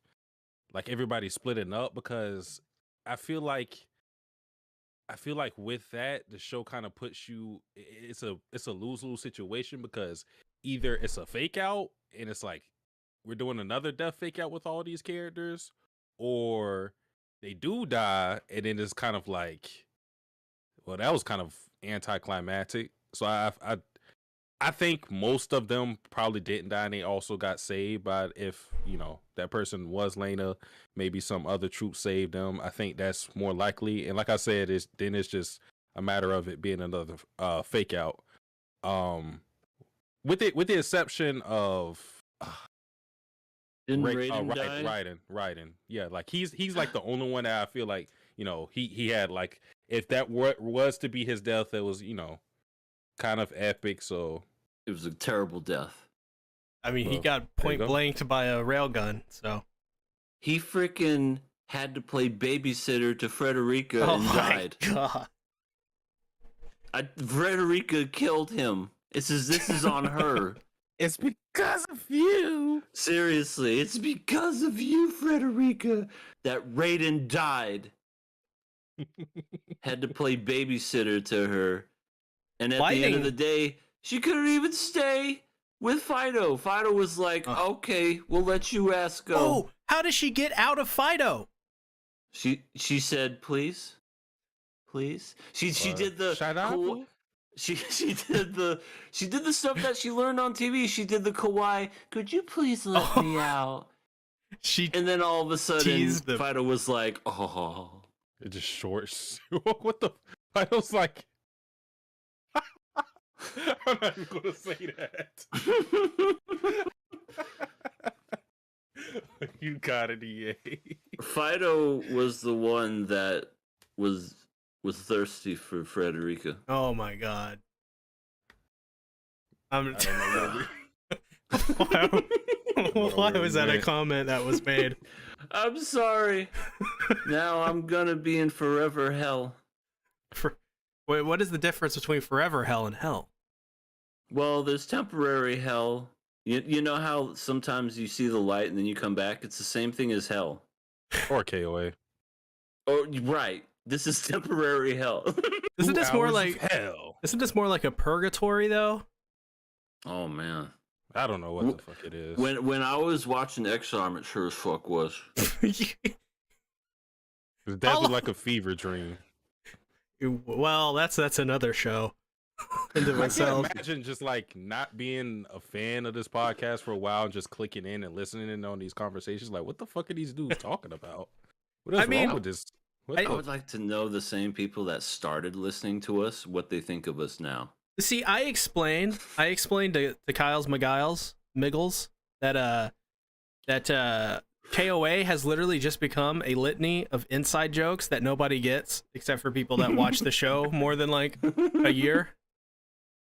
everybody splitting up, because I feel like I feel like with that, the show kind of puts you. It's a lose-lose situation because either it's a fake out and it's like we're doing another death fake out with all these characters, or they do die and then it's kind of like, well, that was kind of anticlimactic. So I think most of them probably didn't die, and they also got saved by, if that person was Lena, maybe some other troop saved them. I think that's more likely. And like I said, it's just a matter of it being another fake out. With the exception of Didn't Raiden die? Raiden. Yeah, like he's like the only one that I feel like he had, like, if that was to be his death, it was kind of epic. So it was a terrible death. I mean, he got point blanked by a railgun, so he freaking had to play babysitter to Frederica and died. God. Frederica killed him. This is on her. It's because of you. Seriously, it's because of you, Frederica, that Raiden died. Had to play babysitter to her. And at the end of the day, she couldn't even stay with Fido. Fido was like, okay, we'll let you ask go. Oh, how does she get out of Fido? She said, please. She did the shut up. She did the stuff that she learned on TV. She did the kawaii, could you please let me out? And then all of a sudden Fido was like, oh. It just shorts. What the Fido's like, I'm not even gonna say that. You got it, EA. Fido was the one that was thirsty for Frederica. Oh my God. I don't know why was that a comment that was made? I'm sorry. Now I'm gonna be in forever hell. Wait, what is the difference between forever hell and hell? Well, there's temporary hell. You know how sometimes you see the light and then you come back? It's the same thing as hell. Or KOA. Oh, right. This is temporary hell. Isn't this more like hell? Isn't this more like a purgatory though? Oh man. I don't know what the fuck it is. When I was watching X-Arm, it sure as fuck was. It's definitely like a fever dream. Well, that's another show. Into myself. I can't imagine just like not being a fan of this podcast for a while and just clicking in and listening in on these conversations. Like, what the fuck are these dudes talking about? What is wrong with this? I would like to know the same people that started listening to us, what they think of us now. See, I explained to Kyle's Miggles that KOA has literally just become a litany of inside jokes that nobody gets except for people that watch the show more than like a year.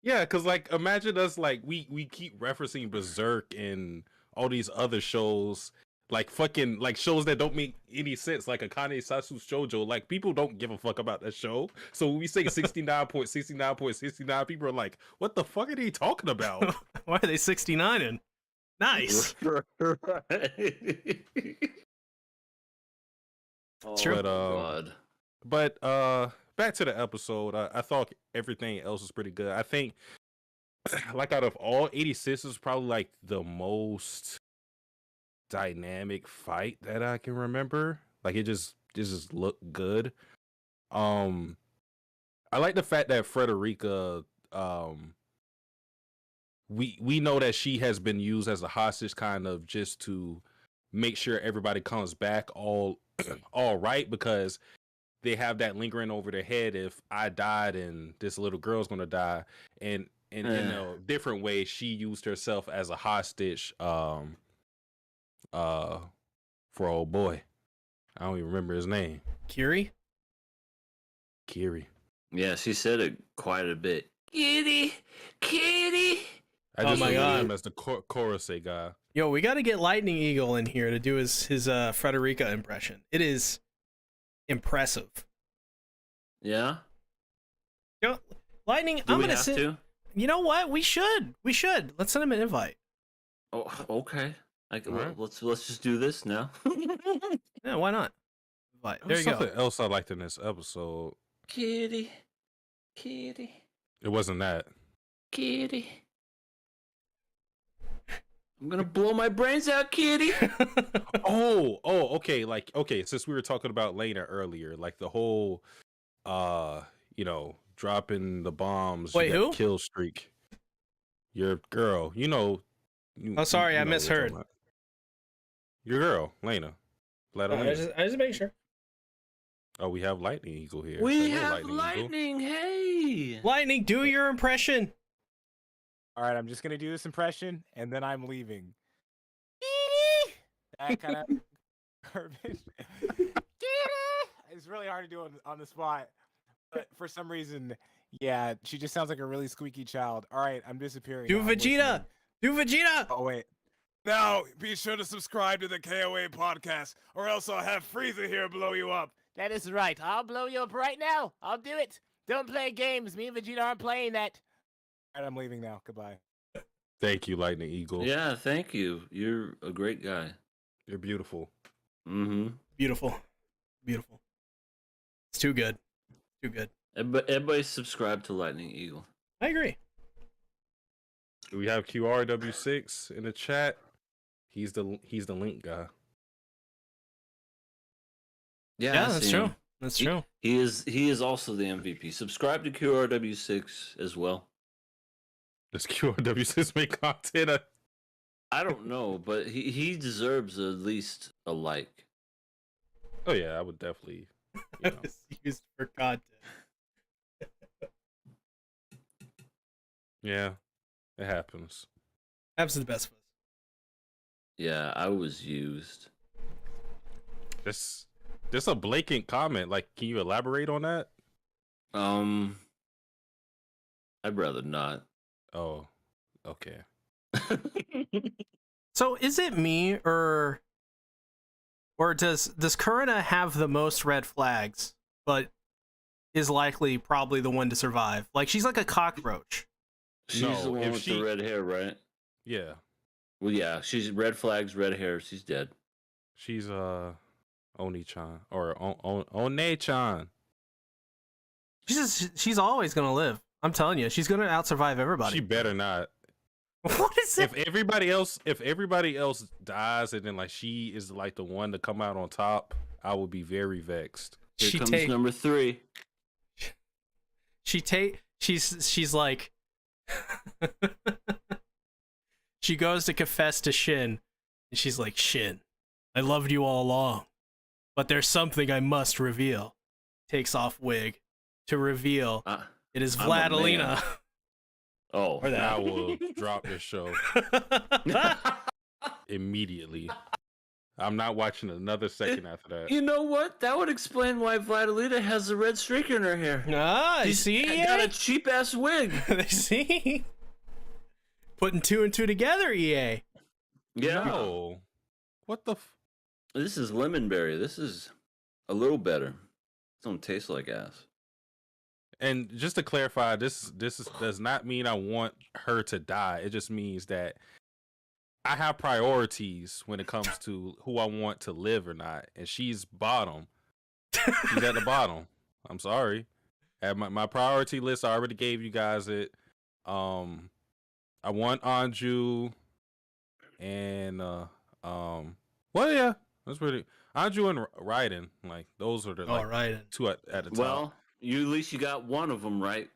Yeah, because like imagine us, like we keep referencing Berserk and all these other shows, like fucking like shows that don't make any sense, like Akane Sasu's Shoujo. Like people don't give a fuck about that show. So when we say 69.69.69, people are like, what the fuck are they talking about? Why are they 69ing? Nice. True. But back to the episode. I thought everything else was pretty good. I think like out of all 86 is probably like the most dynamic fight that I can remember. Like it just looked good. I like the fact that Frederica, we know that she has been used as a hostage, kind of just to make sure everybody comes back all right, because they have that lingering over their head. If I died and this little girl's gonna die, and in a different way, she used herself as a hostage. For old boy, I don't even remember his name. Kiri. Yeah, she said it quite a bit. Kitty. I just remember him as the Korosei guy. Yo, we got to get Lightning Eagle in here to do his Frederica impression. It is impressive. Yeah. Lightning. I'm gonna send. You know what? We should. Let's send him an invite. Oh, okay. Let's just do this now. Yeah, why not? Invite. There There's you go. something else I liked in this episode. Kitty. Kitty. It wasn't that. Kitty. I'm gonna blow my brains out, kitty. Okay. Since we were talking about Lena earlier, like the whole, dropping the bombs. Wait, you got who? Kill streak. Your girl, Oh, sorry, I know what I'm misheard. talking about. Your girl, Lena. I just make sure. Oh, we have Lightning Eagle here. We Hello, have Eagle. lightning. Hey. Lightning, do your impression. All right, I'm just gonna do this impression, and then I'm leaving. That kind of garbage. It's really hard to do on the spot, but for some reason, yeah, she just sounds like a really squeaky child. All right, I'm disappearing. Do now. I'm Vegeta. listening. Do Vegeta. Oh wait. Now, be sure to subscribe to the KOA podcast, or else I'll have Frieza here blow you up. That is right. I'll blow you up right now. I'll do it. Don't play games. Me and Vegeta aren't playing that. All right, I'm leaving now. Goodbye. Thank you, Lightning Eagle. Yeah, thank you. You're a great guy. You're beautiful. Mm-hmm. Beautiful. Beautiful. It's too good. Too good. Everybody subscribe to Lightning Eagle. I agree. We have QRW6 in the chat. He's the link guy. Yeah, I that's see true. him. That's true. He is also the MVP. Subscribe to QRW6 as well. Does QRW6 make content? I don't know, but he deserves at least a like. Oh yeah, I would definitely. It's used for content. Yeah, it happens. Happens to the best of us. Yeah, I was used. This a blatant comment. Like, can you elaborate on that? I'd rather not. Oh, okay. So is it me or does Kurina have the most red flags, but is likely probably the one to survive? Like she's like a cockroach. She's No, the one if with she- the red hair, right? Yeah, Well, yeah, she's red flags, red hair. She's dead. she's Oni-chan or One-chan. She's always gonna live. I'm telling you, she's gonna outsurvive everybody. She better not. What is it? If everybody else dies and then like she is like the one to come out on top, I would be very vexed. Here She comes take- number 3. She's like she goes to confess to Shin and she's like, Shin, I loved you all along, but there's something I must reveal. Takes off wig to reveal it is I'm a man. Vladilena. Oh, Or that. I will drop this show immediately. I'm not watching another second after that. You know what? That would explain why Vladilena has a red streak in her hair. Ah, you She's see? got a cheap ass wig. See? Putting 2 and 2 together, EA. Yeah. No. What the? This is lemonberry. This is a little better. It don't taste like ass. And just to clarify, this does not mean I want her to die. It just means that I have priorities when it comes to who I want to live or not. And she's bottom. She's at the bottom. I'm sorry. At my priority list, I already gave you guys it. I want Anju and well, yeah, that's pretty. Anju and Raiden, like those are the like right. 2 at the top. Well, at least you got one of them right.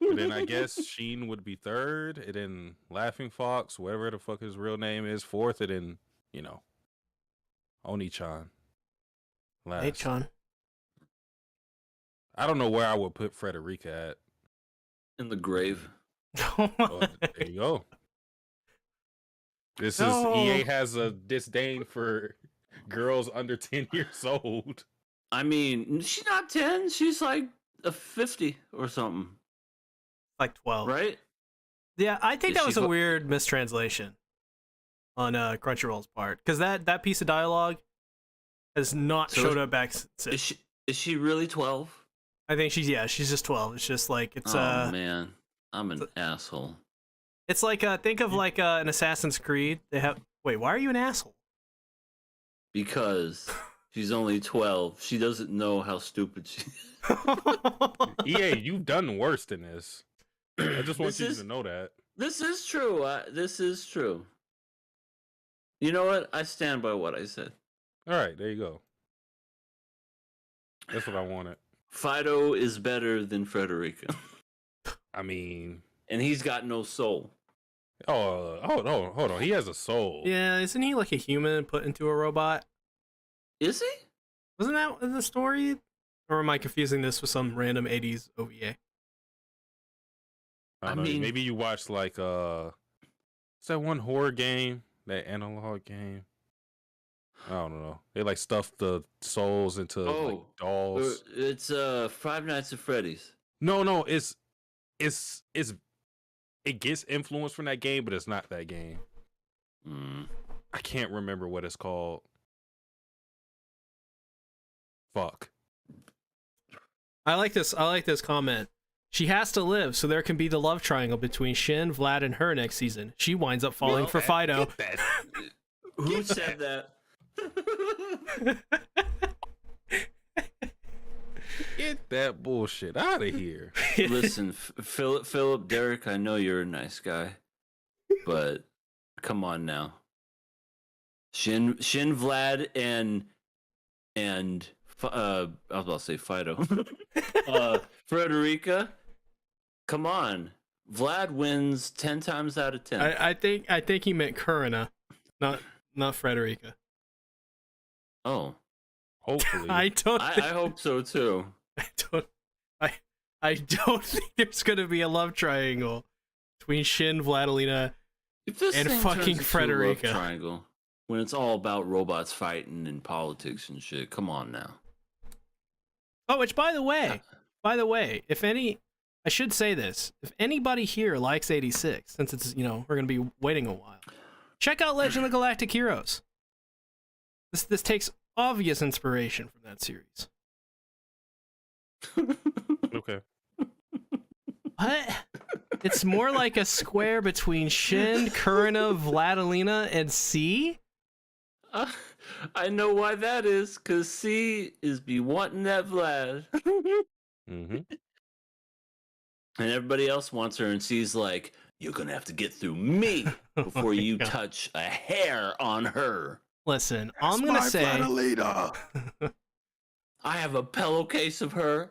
And then I guess Sheen would be 3rd, and then Laughing Fox, whatever the fuck his real name is, 4th, and then Oni-chan. Last. Hey, Chan. I don't know where I would put Frederica at. In the grave. Oh, there you go. This No. is EA has a disdain for girls under 10 years old. I mean, she's not 10. She's like a 50 or something, Like 12. right? Yeah, I think Is that was she a ho- weird mistranslation on Crunchyroll's part, because that piece of dialogue has not So showed up back since. Is she really 12? I think she's just 12. It's just like it's Oh man, I'm an asshole. it's like think of like an Assassin's Creed. They have wait, why are you an asshole? Because She's only 12. She doesn't know how stupid she is. EA, you've done worse than this. I just want This you is- to know that. This is true. This is true. You know what? I stand by what I said. All right, there you go. That's what I wanted. Fido is better than Frederica. I mean, And he's got no soul. hold on. He has a soul. Yeah, isn't he like a human put into a robot? Is he? Wasn't that in the story? Or am I confusing this with some random 80s OVA? I don't know. mean- Maybe you watched like what's that one horror game? That analog game? I don't know. They like stuff the souls into like dolls. It's Five Nights at Freddy's. No, it gets influence from that game, but it's not that game. Mm. I can't remember what it's called. Fuck. I like this comment. She has to live, so there can be the love triangle between Shin, Vlad, and her next season. She winds up falling Well, for Fido. Get that. Who said that? Get that bullshit out of here. Listen, Philip, Derek, I know you're a nice guy, but come on now. Shin, Vlad, and I was about to say Fido. Frederica, come on. Vlad wins 10 times out of 10. I think he meant Kurina, not Frederica. Oh, Hopefully. I don't. I hope so too. I don't think there's gonna be a love triangle between Shin, Vladilina. If this And thing fucking turns into a love Frederica. triangle, when it's all about robots fighting and politics and shit, come on now. Oh, which by the way, I should say this: if anybody here likes 86, since it's we're gonna be waiting a while, check out Legend of Galactic Heroes. This takes obvious inspiration from that series. Okay. What? It's more like a square between Shin, Kurina, Vladilina, and C? I know why that is, because C is be wanting that Vlad. Mm-hmm. And everybody else wants her, and C's like, you're going to have to get through me before you God. touch a hair on her. Listen, I'm gonna say I have a pillowcase of her.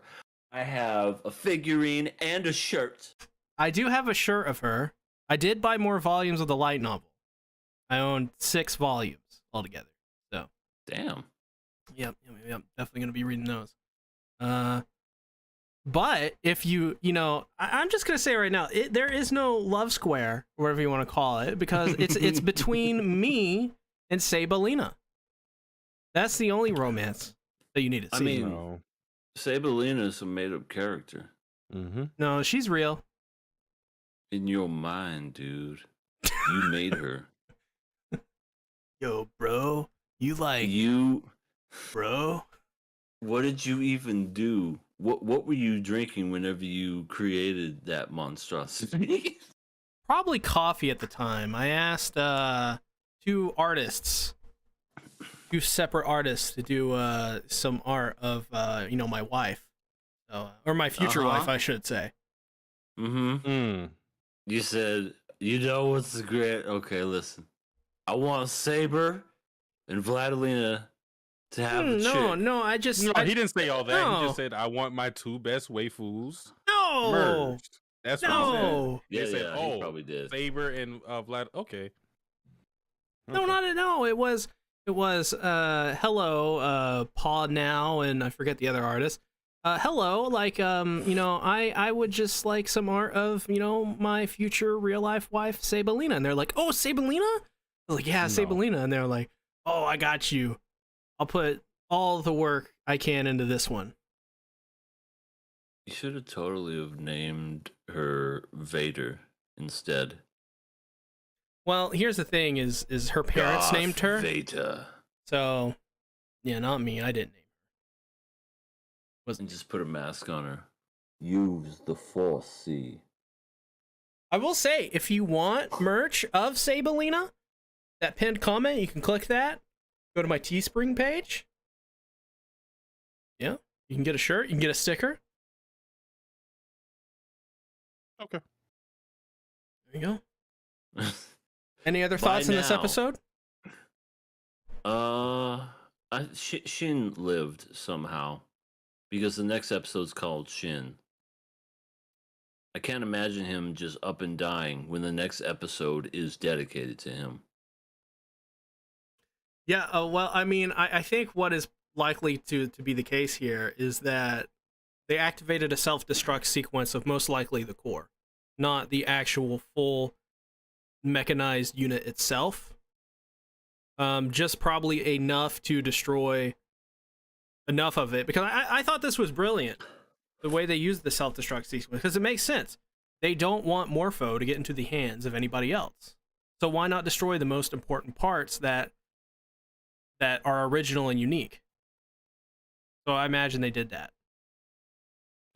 I have a figurine and a shirt. I do have a shirt of her. I did buy more volumes of the light novel. I own 6 volumes altogether. So, Damn. yep, definitely gonna be reading those. But if I'm just gonna say right now, there is no love square, whatever you want to call it, because it's between me and Sabalina. That's the only romance that you need to see. I mean, No. Sabelina is a made-up character. Mm-hmm. No, she's real. In your mind, dude. You made her. Yo, bro, bro. What did you even do? What were you drinking whenever you created that monstrosity? Probably coffee at the time. I asked 2 separate artists to do some art of my wife, or my future wife, I should say. Mm-hmm. Mm. You said, you know what's great? Okay, listen. I want Saber and Vladilina to have a chick. No, I just No, he didn't say all that. No. He just said, I want my 2 best waifus no, merged. That's what he said. no, Yeah, They said, he probably did. Saber and Vlad. Okay. no, no. It was hello, Paw Now, and I forget the other artist. Hello, I would just like some art of, my future real life wife, Sabalina. And they're like, oh, Sabalina? I was like, yeah, No. Sabalina. And they're like, oh, I got you. I'll put all the work I can into this one. You should have totally have named her Vader instead. Well, here's the thing: is her parents Darth named her? Vader. So, yeah, not me. I didn't name And just put a mask on her. Use the Force, C. I will say, if you want merch of Sabalina, that pinned comment, you can click that. Go to my Teespring page. Yeah, you can get a shirt. You can get a sticker. Okay. There you go. Any other By thoughts in this now. episode? Shin lived somehow because the next episode's called Shin. I can't imagine him just up and dying when the next episode is dedicated to him. Yeah, well, I mean, I think what is likely to be the case here is that they activated a self-destruct sequence of most likely the core, not the actual full mechanized unit itself. Just probably enough to destroy enough of it, because I thought this was brilliant, the way they used the self-destruct sequence, because it makes sense. They don't want Morpho to get into the hands of anybody else. So why not destroy the most important parts that are original and unique? So I imagine they did that.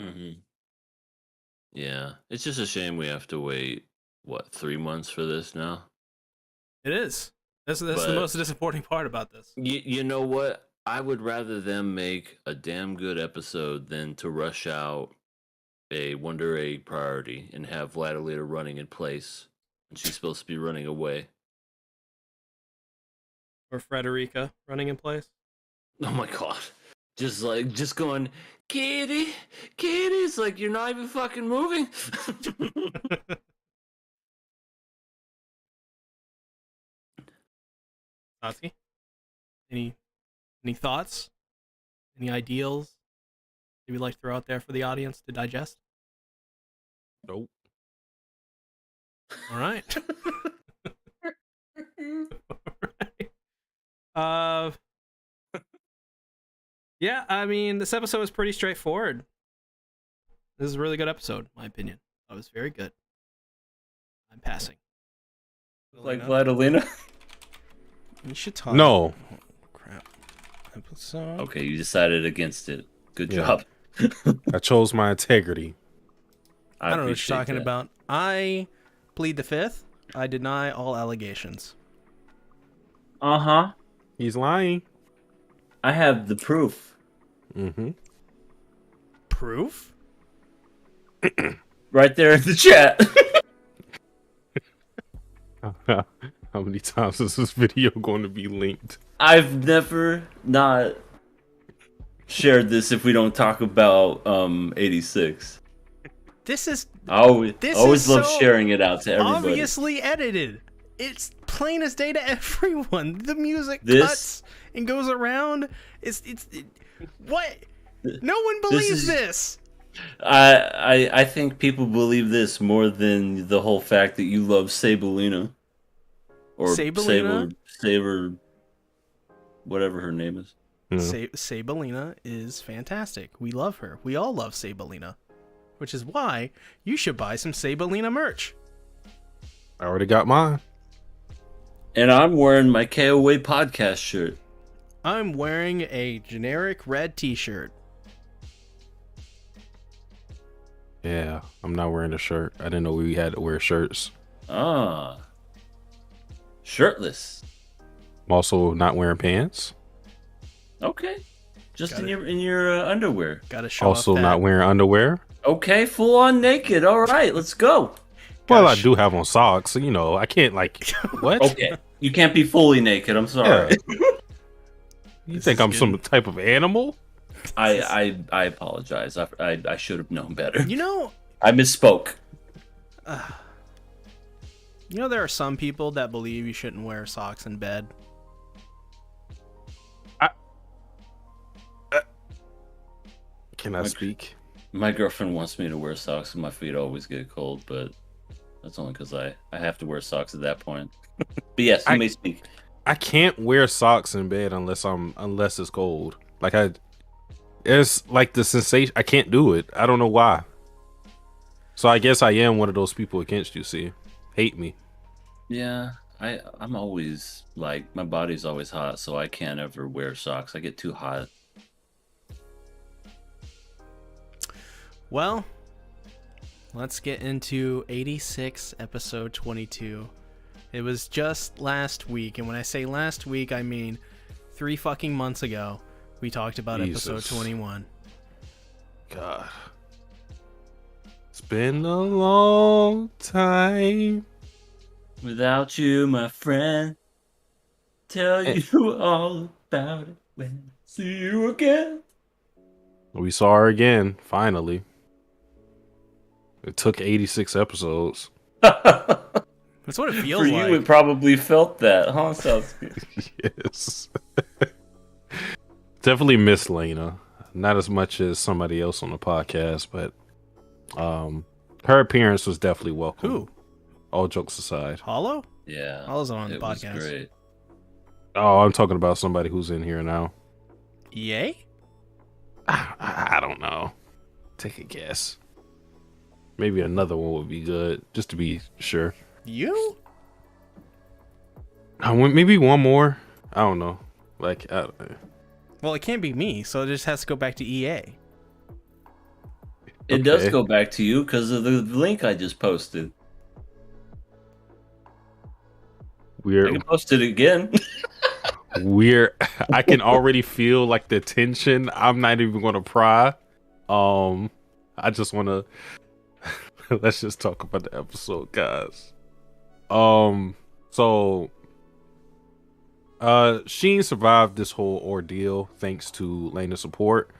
Mm-hmm. Yeah, it's just a shame we have to wait, 3 months for this now? It is. That's the most disappointing part about this. You know what? I would rather them make a damn good episode than to rush out a Wonder Egg priority and have Vladilita running in place when she's supposed to be running away. Or Frederica running in place. Oh my god. Just going, Kitty, it's like you're not even fucking moving. Satsuki? Any thoughts? Any ideals you'd like to throw out there for the audience to digest? Nope. All right. Yeah, I mean, this episode was pretty straightforward. This is a really good episode, in my opinion. It was very good. I'm passing. Like Vladilena? You should talk. No. Oh, crap. Episode. Okay, you decided against it. Good Yeah. job. I chose my integrity. I don't know what appreciate you're talking that. about. I plead the fifth. I deny all allegations. Uh-huh. He's lying. I have the proof. Mm-hmm. Proof? Right there in the chat. How many times is this video going to be linked? I've never not shared this if we don't talk about 86. This is I always is love so sharing it out to everybody. obviously edited. It's plain as day to everyone. The music This- cuts and goes around. What? No one believes is- this. I think people believe this more than the whole fact that you love Sabelina. Or Sabelina? Saber, whatever her name is. Yeah. Sabelina is fantastic. We love her. We all love Sabelina. Which is why you should buy some Sabelina merch. I already got mine. And I'm wearing my KOA podcast shirt. I'm wearing a generic red t-shirt. Yeah, I'm not wearing a shirt. I didn't know we had to wear shirts. Ah. Shirtless. I'm also not wearing pants. Okay. Just Got in your underwear. Gotta show Also off that. not wearing underwear. Okay, full on naked. All right, let's go. Well, I Gosh. do have on socks, so, you know, I can't like what? Okay, you can't be fully naked. I'm sorry. You This think is I'm good. some type of animal? I apologize. I should have known better. You know, I misspoke. there are some people that believe you shouldn't wear socks in bed. Can I Okay. speak? My girlfriend wants me to wear socks, and my feet always get cold, but that's only because I have to wear socks at that point. But yes, you may speak. I can't wear socks in bed unless it's cold. It's like the sensation. I can't do it. I don't know why. So I guess I am one of those people against you. See, hate me. Yeah, I'm always like my body's always hot, so I can't ever wear socks. I get too hot. Well, let's get into 86 episode 22. It was just last week, and when I say last week, I mean 3 fucking months ago, we talked about episode Jesus. 21. God. It's been a long time. Without you, my friend, tell Eh. you all about it when I see you again. We saw her again, finally. It took 86 episodes. That's what it feels For like. you, it probably felt that, huh, Southsky? Yes. Definitely miss Lena. Not as much as somebody else on the podcast, but her appearance was definitely welcome. Who? All jokes aside. Hollow? Yeah. Hollow's on the It was podcast. great. Oh, I'm talking about somebody who's in here now. Yay? I don't know. Take a guess. Maybe another one would be good, just to be sure. You? Maybe one more. I don't know. Like, Well, it can't be me, so it just has to go back to EA. It does Okay. go back to you because of the link I just posted. I can post it again. I can already feel like the tension. I'm not even gonna pry. I just wanna let's just talk about the episode, guys. So Sheen survived this whole ordeal thanks to Lena's support.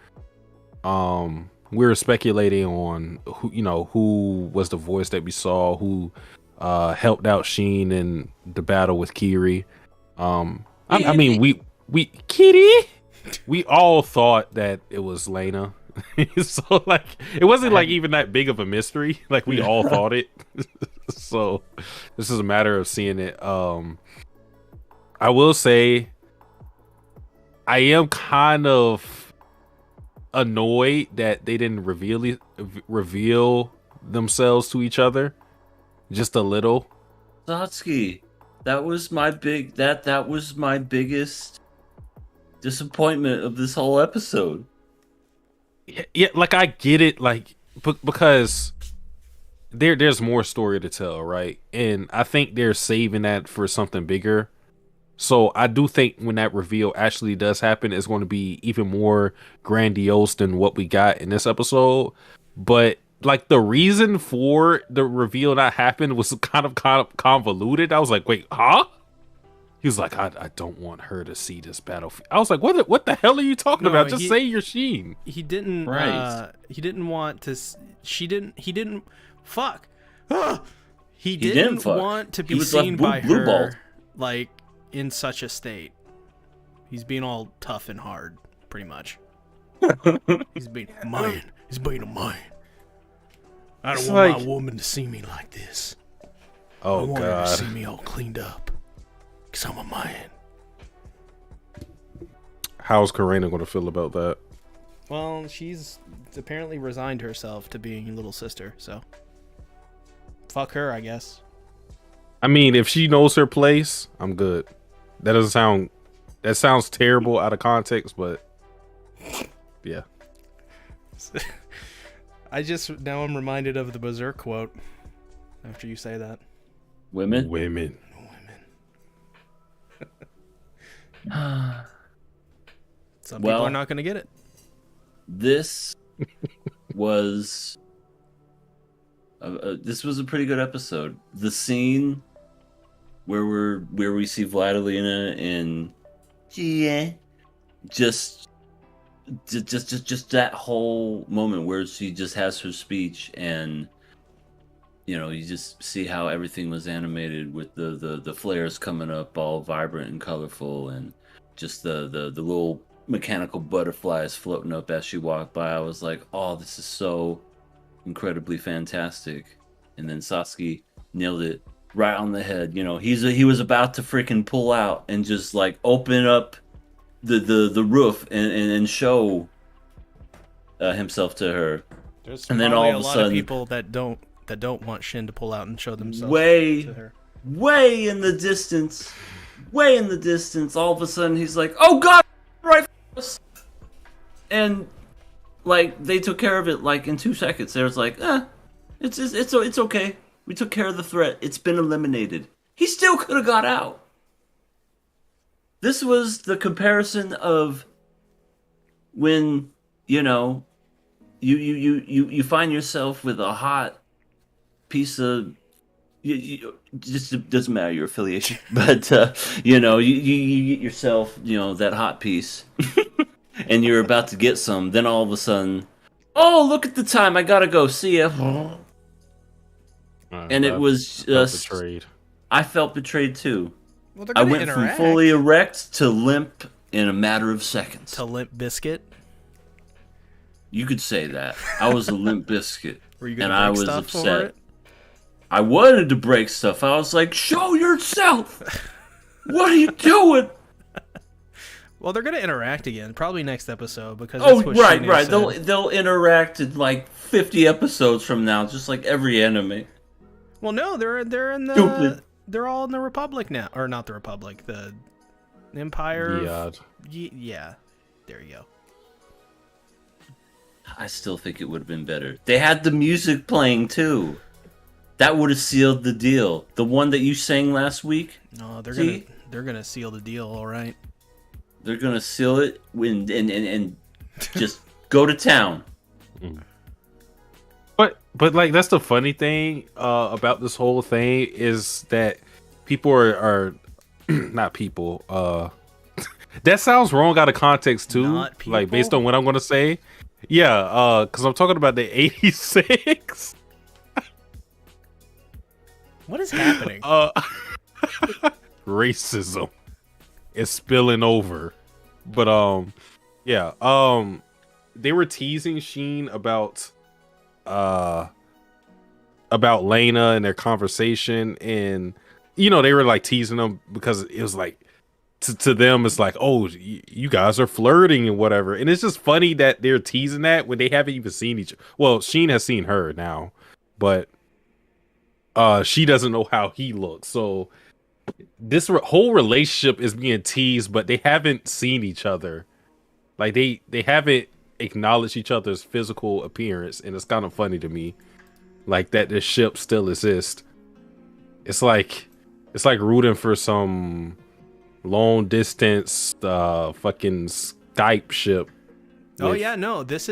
We were speculating on who was the voice that we saw, who helped out Sheen in the battle with Kiri. I mean, we Kitty. We all thought that it was Lena. So like, it wasn't like even that big of a mystery. Like we all thought it. So this is a matter of seeing it. I will say, I am kind of annoyed that they didn't reveal themselves to each other, just a little. Satsuki, that was my biggest disappointment of this whole episode. Yeah, like I get it, like because there's more story to tell, right? And I think they're saving that for something bigger. So I do think when that reveal actually does happen, it's going to be even more grandiose than what we got in this episode. But like the reason for the reveal not happen was kind of convoluted. I was like, wait, huh? He was like, I don't want her to see this battlefield. I was like, what the hell are you talking about? Just say you're Sheen. He didn't. Right. He didn't want to. She didn't. He didn't. Fuck. He didn't didn't fuck. want to He be was left seen by blue her, balled. like in such a state. He's being all tough and hard, pretty much. He's being a man. He's being a man. I don't It's want like- my woman to see me like this. I Oh want her to god. see me all cleaned up. Cause I'm a man. How's Karina going to feel about that? Well, she's apparently resigned herself to being little sister, so fuck her, I guess. I mean, if she knows her place, I'm good. That sounds terrible out of context, but yeah. Now I'm reminded of the Berserk quote after you say that. Women? Women. Some people Well- are not going to get it. This was this was a pretty good episode. The scene where we see Vladilena and just that whole moment where she just has her speech, and you just see how everything was animated with the flares coming up all vibrant and colorful, and just the little mechanical butterflies floating up as she walked by. I was like, oh, this is so incredibly fantastic. And then Satsuki nailed it right on the head. He was about to freaking pull out and just like open up the roof and show himself to her. There's and then probably all of a a lot sudden, of people that don't want Shin to pull out and show themselves way to her. way in the distance, all of a sudden he's like, oh god, right for us. And like they took care of it like in 2 seconds. There was like, it's okay. We took care of the threat. It's been eliminated. He still could have got out. This was the comparison of when you know you find yourself with a hot piece of just it doesn't matter your affiliation, but you get yourself that hot piece, and you're about to get some. Then all of a sudden, oh look at the time, I gotta go. See ya. And it was just betrayed. I felt betrayed too. Well, they're I gonna went interact. from fully erect to limp in a matter of seconds. To Limp Biscuit. You could say that. I was a limp biscuit. Were you gonna and I break was stuff upset. over it? I wanted to break stuff. I was like, show yourself! What are you doing? Well, they're gonna interact again, probably next episode because that's what right. Shine They'll interact in like 50 episodes from now, just like every anime. Well, no, they're in the Stupid. they're all in the Republic now, or not the Republic, the Empire. Yeah, there you go. I still think it would have been better. They had the music playing too. That would have sealed the deal. The one that you sang last week. No, See? they're gonna seal the deal, all right. They're gonna seal it and just go to town. But like that's the funny thing about this whole thing is that people are not people. That sounds wrong out of context too. Not people? Like based on what I'm gonna say. Yeah, because I'm talking about the 86. What is happening? Racism is spilling over. But yeah, they were teasing Sheen about Lena and their conversation, and they were like teasing them because it was like to them it's like, oh, you guys are flirting and whatever, and it's just funny that they're teasing that when they haven't even seen each. Well, Sheen has seen her now, but she doesn't know how he looks, so this whole relationship is being teased, but they haven't seen each other. Like they haven't acknowledged each other's physical appearance, and it's kind of funny to me, like that this ship still exists. It's like rooting for some long distance fucking Skype ship. Oh yeah, no, this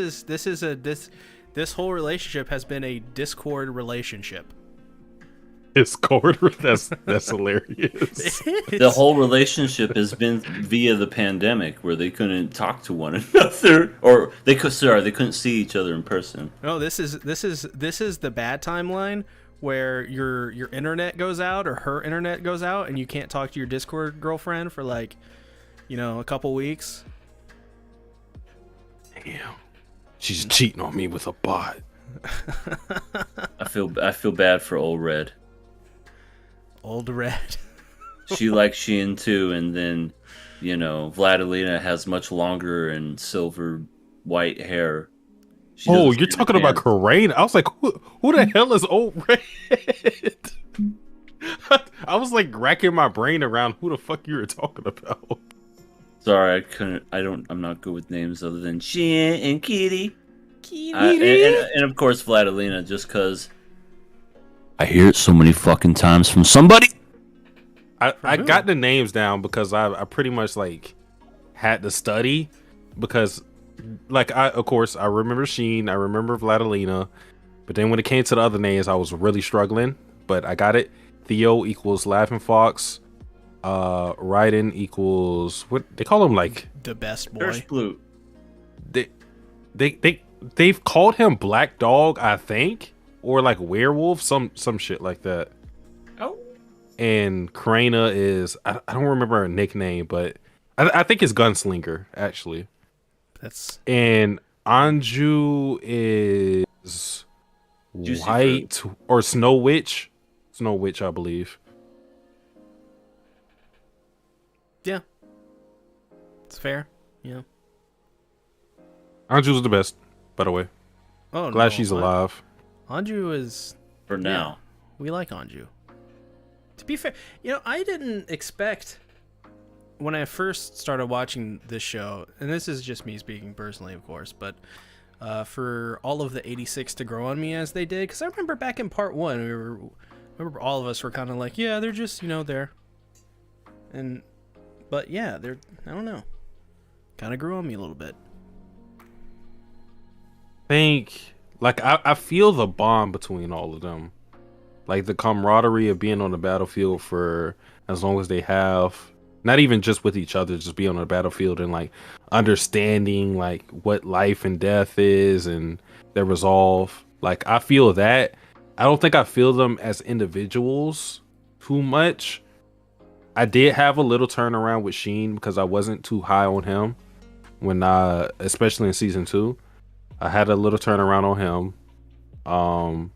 whole relationship has been a Discord relationship. Discord. That's hilarious. The whole relationship has been via the pandemic, where they couldn't talk to one another, or they couldn't see each other in person. No, this is the bad timeline where your internet goes out or her internet goes out and you can't talk to your Discord girlfriend for like, a couple weeks. Damn, she's cheating on me with a bot. I feel bad for Old Red. Old Red. She likes Sheen too, and then Vladilena has much longer and silver white hair. Oh, you're talking about Karane? I was like, who the hell is Old Red? I was like racking my brain around who the fuck you were talking about. Sorry, I couldn't. I'm not good with names other than Sheen and Kitty. And of course Vladilena, just because I hear it so many fucking times from somebody. I got the names down because I pretty much like had to study, because like of course I remember Sheen, I remember Vladilena, but then when it came to the other names I was really struggling, but I got it. Theo equals Laughing Fox. Raiden equals what they call him, like The best boy. First Blue. They've called him Black Dog, I think, or like Werewolf, some shit like that. Oh. And Krana is I don't remember her nickname, but I think it's Gunslinger actually. And Anju is Juicy White Fruit. or Snow Witch, I believe. Yeah. It's fair. Yeah. Anju's the best, by the way. Oh, Glad no, she's alive. Anju is For now. We like Anju. To be fair, I didn't expect when I first started watching this show, and this is just me speaking personally, of course, but for all of the 86 to grow on me as they did, because I remember back in part 1, remember all of us were kind of like, yeah, they're just there, but yeah, I don't know, kind of grew on me a little bit. think like I feel the bond between all of them. Like the camaraderie of being on the battlefield for as long as they have, not even just with each other, just be on the battlefield and like understanding like what life and death is and their resolve. Like I feel that. I don't think I feel them as individuals too much. I did have a little turnaround with Sheen because I wasn't too high on him when especially in season 2. I had a little turnaround on him.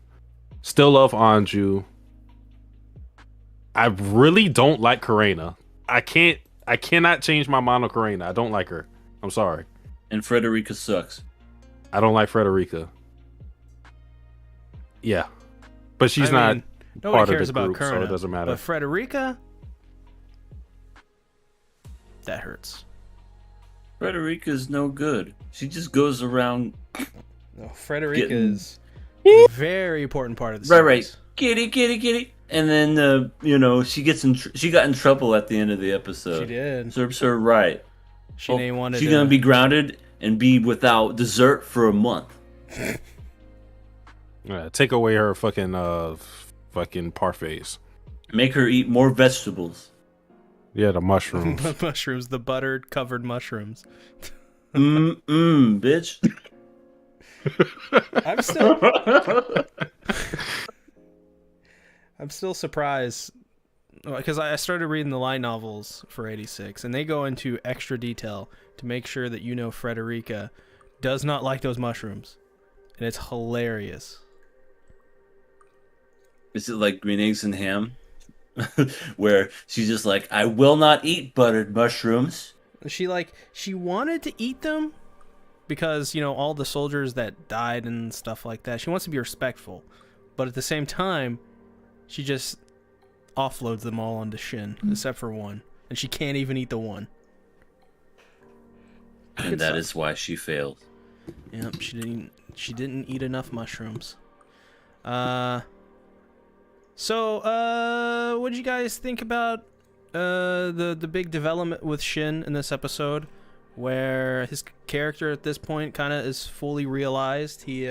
Still love Anju. I really don't like Karina. I cannot change my mind on Karina. I don't like her. I'm sorry. And Frederica sucks. I don't like Frederica. Yeah. But she's not nobody part cares of the about group, Kurna, so it doesn't matter. But Frederica, that hurts. Frederica's no good. She just goes around. No, Frederica is a very important part of the Right, series. right. Kitty. And then, she she got in trouble at the end of the episode. She did. Serves her right. She wanted She's going to be grounded and be without dessert for a month. Take away her fucking parfaits. Make her eat more vegetables. Yeah, the mushrooms. Mushrooms, the buttered covered mushrooms. Bitch. I'm still surprised because I started reading the light novels for 86 and they go into extra detail to make sure that Frederica does not like those mushrooms. And it's hilarious. Is it like green eggs and ham? Where she's just like, I will not eat buttered mushrooms. She wanted to eat them because, all the soldiers that died and stuff like that. She wants to be respectful. But at the same time, she just offloads them all onto Shin, except for one. And she can't even eat the one. And that is why she failed. Yep, she didn't eat enough mushrooms. So, what did you guys think about the big development with Shin in this episode, where his character at this point kind of is fully realized? He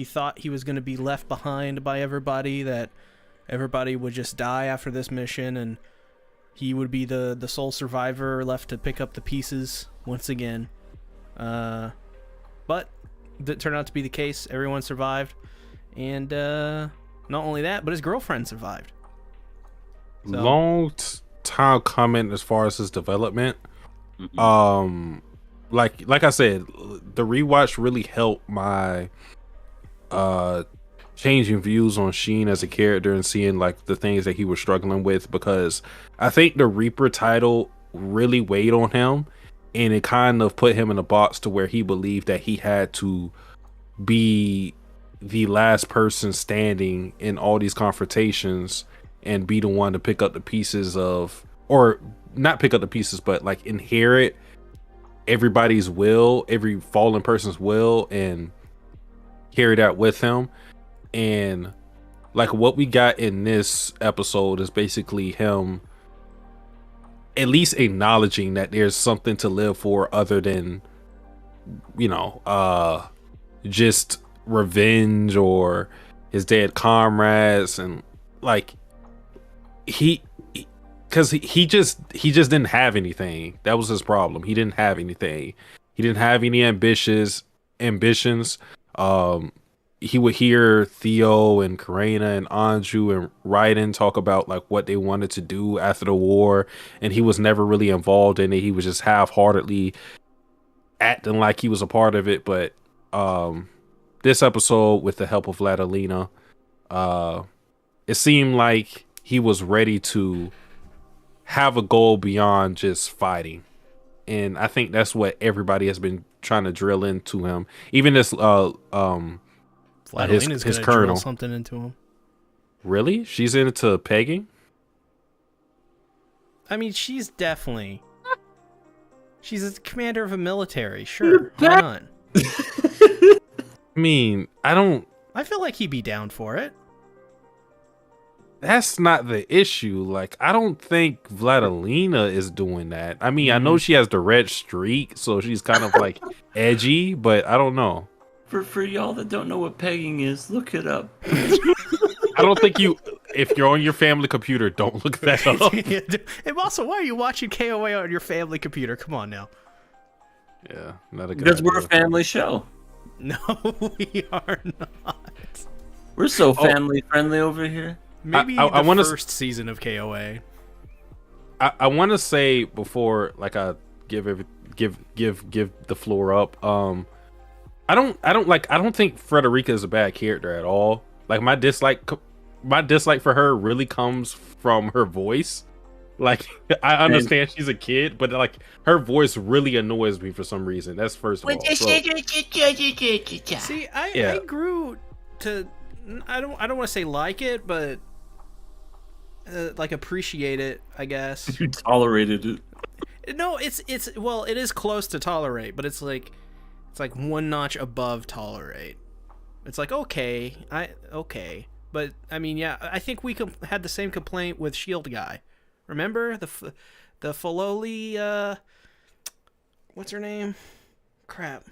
thought he was going to be left behind by everybody, that everybody would just die after this mission, and he would be the sole survivor left to pick up the pieces once again. But that turned out to be the case. Everyone survived, and not only that, but his girlfriend survived. So, Long time coming as far as his development. Mm-hmm. Like I said, the rewatch really helped my changing views on Sheen as a character and seeing like the things that he was struggling with, because I think the Reaper title really weighed on him, and it kind of put him in a box to where he believed that he had to be the last person standing in all these confrontations and be the one to pick up the pieces of, or not pick up the pieces, but like inherit everybody's will, every fallen person's will, and carry that with him. And like what we got in this episode is basically him at least acknowledging that there's something to live for other than, just revenge or his dead comrades. And like because he just didn't have anything. That was his problem. He didn't have anything. He didn't have any ambitions. He would hear Theo and Karina and Anju and Raiden talk about like what they wanted to do after the war, and he was never really involved in it. He was just half-heartedly acting like he was a part of it. But this episode, with the help of Vladilena, it seemed like he was ready to have a goal beyond just fighting. And I think that's what everybody has been trying to drill into him. Even this Vladelena's his gonna colonel. drill something into him. Really? She's into pegging? I mean, she's a commander of a military. Sure, why not? I mean, I feel like he'd be down for it. That's not the issue. Like, I don't think Vladilena is doing that. I mean, I know she has the red streak, so she's kind of like edgy, but I don't know. For y'all that don't know what pegging is, look it up. I don't think you. If you're on your family computer, don't look that up. And also, why are you watching KOA on your family computer? Come on now. Yeah, not a good Because we're a idea. family show. No, we are not. We're so family friendly over here. Maybe I the wanna first season of KOA. I want to say before, like, I give the floor up. I don't think Frederica is a bad character at all. Like, my dislike for her really comes from her voice. Like, I understand she's a kid, but like her voice really annoys me for some reason. That's first of all. So, See, I grew to I don't want to say like it, but like appreciate it, I guess. You tolerated it. No, it's well, it is close to tolerate, but it's like one notch above tolerate. It's like okay, but I mean, yeah, I think we had the same complaint with Shield Guy. Remember the Filoli, what's her name? Crap.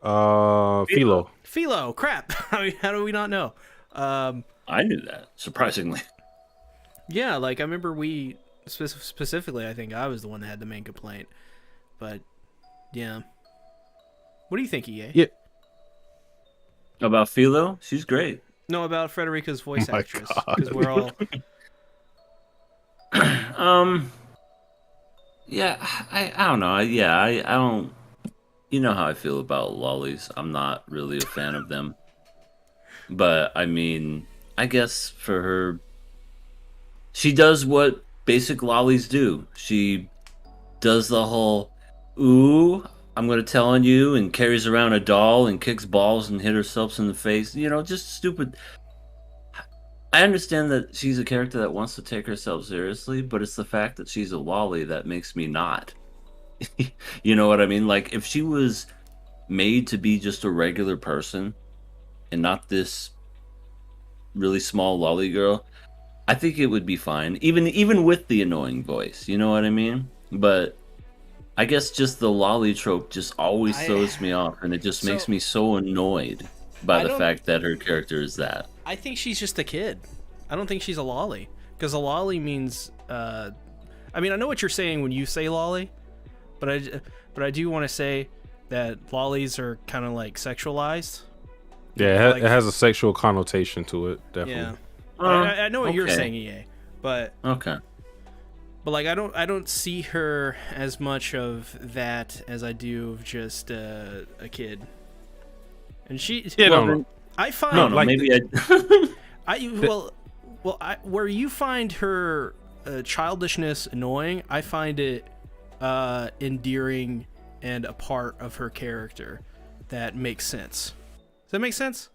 Philo. Philo. Crap. How do we not know? I knew that, surprisingly. Yeah, like I remember we specifically. I think I was the one that had the main complaint. But yeah, what do you think, EA? Yeah. About Philo, she's great. No, about Frederica's voice Oh my actress, God. because we're all. Yeah, I don't know. I don't. You know how I feel about lollies. I'm not really a fan of them. But I mean, I guess for her, she does what basic lollies do. She does the whole, ooh, I'm gonna tell on you, and carries around a doll and kicks balls and hit herself in the face. You know, just stupid. I understand that she's a character that wants to take herself seriously, but it's the fact that she's a lolly that makes me not. You know what I mean? Like, if she was made to be just a regular person and not this really small lolly girl, I think it would be fine, even with the annoying voice. You know what I mean? But I guess just the lolly trope just always throws me off, and it just makes me so annoyed by the fact that her character is that. I think she's just a kid. I don't think she's a lolly, because a lolly means. I mean, I know what you're saying when you say lolly, but I do want to say that lollies are kind of like sexualized. Yeah, Like- it has a sexual connotation to it, definitely. Yeah, I know what you're okay. saying, EA, but Okay. like I don't see her as much of that as I do of just a kid. And she, Yeah, Well, no, then- I find No, like- maybe I. where you find her childishness annoying, I find it endearing and a part of her character that makes sense. Does that make sense?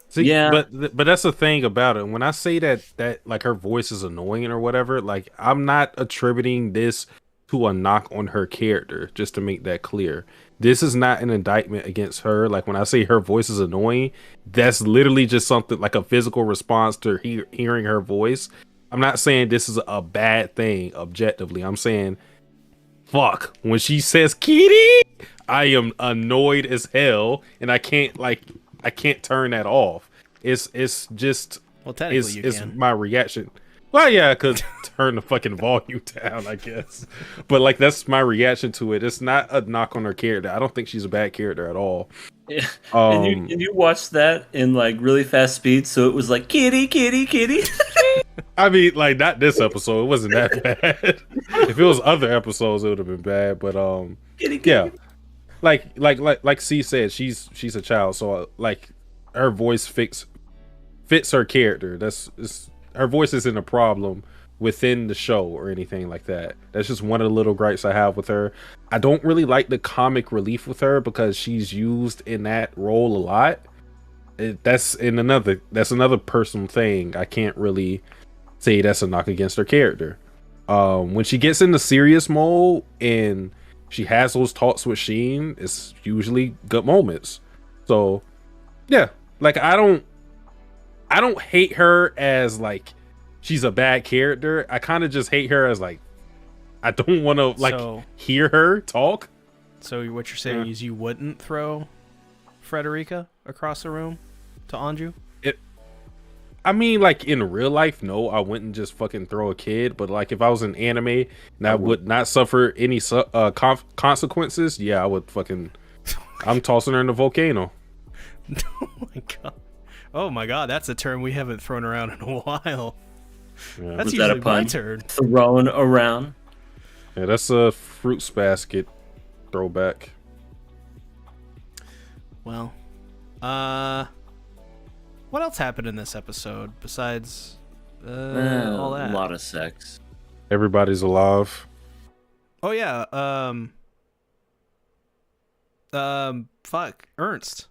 See, Yeah. but that's the thing about it. When I say that like her voice is annoying or whatever, like I'm not attributing this to a knock on her character, just to make that clear. This is not an indictment against her. Like, when I say her voice is annoying, that's literally just something like a physical response to hearing her voice. I'm not saying this is a bad thing objectively. I'm saying, fuck, when she says kitty, I am annoyed as hell, and I can't turn that off. It's just Well, technically you it's can. my reaction. Well, yeah, I could turn the fucking volume down, I guess. But like, that's my reaction to it. It's not a knock on her character. I don't think she's a bad character at all. Yeah. And you watched that in like really fast speed, so it was like kitty, kitty, kitty. I mean, like, not this episode. It wasn't that bad. If it was other episodes, it would have been bad. But Kitty, kitty. yeah, like C said, she's a child, so like her voice fits her character. Her voice isn't a problem within the show or anything like that. That's just one of the little gripes I have with her. I don't really like the comic relief with her because she's used in that role a lot. That's another personal thing. I can't really say that's a knock against her character. When she gets into serious mode and she has those talks with Sheen, it's usually good moments. So yeah, like I don't hate her as like she's a bad character. I kind of just hate her as like I don't want to like So- hear her talk. So what you're saying is you wouldn't throw Frederica across the room to Anju? I mean, like in real life, no, I wouldn't just fucking throw a kid. But like if I was in anime and I would not suffer any consequences, yeah, I would fucking. I'm tossing her in the volcano. Oh my god! Oh my god! That's a term we haven't thrown around in a while. Yeah. That's Was that a usually my pun? turn. Thrown around. Yeah, that's a fruits basket throwback. Well, what else happened in this episode besides all that? A lot of sex. Everybody's alive. Oh yeah, fuck, Ernst.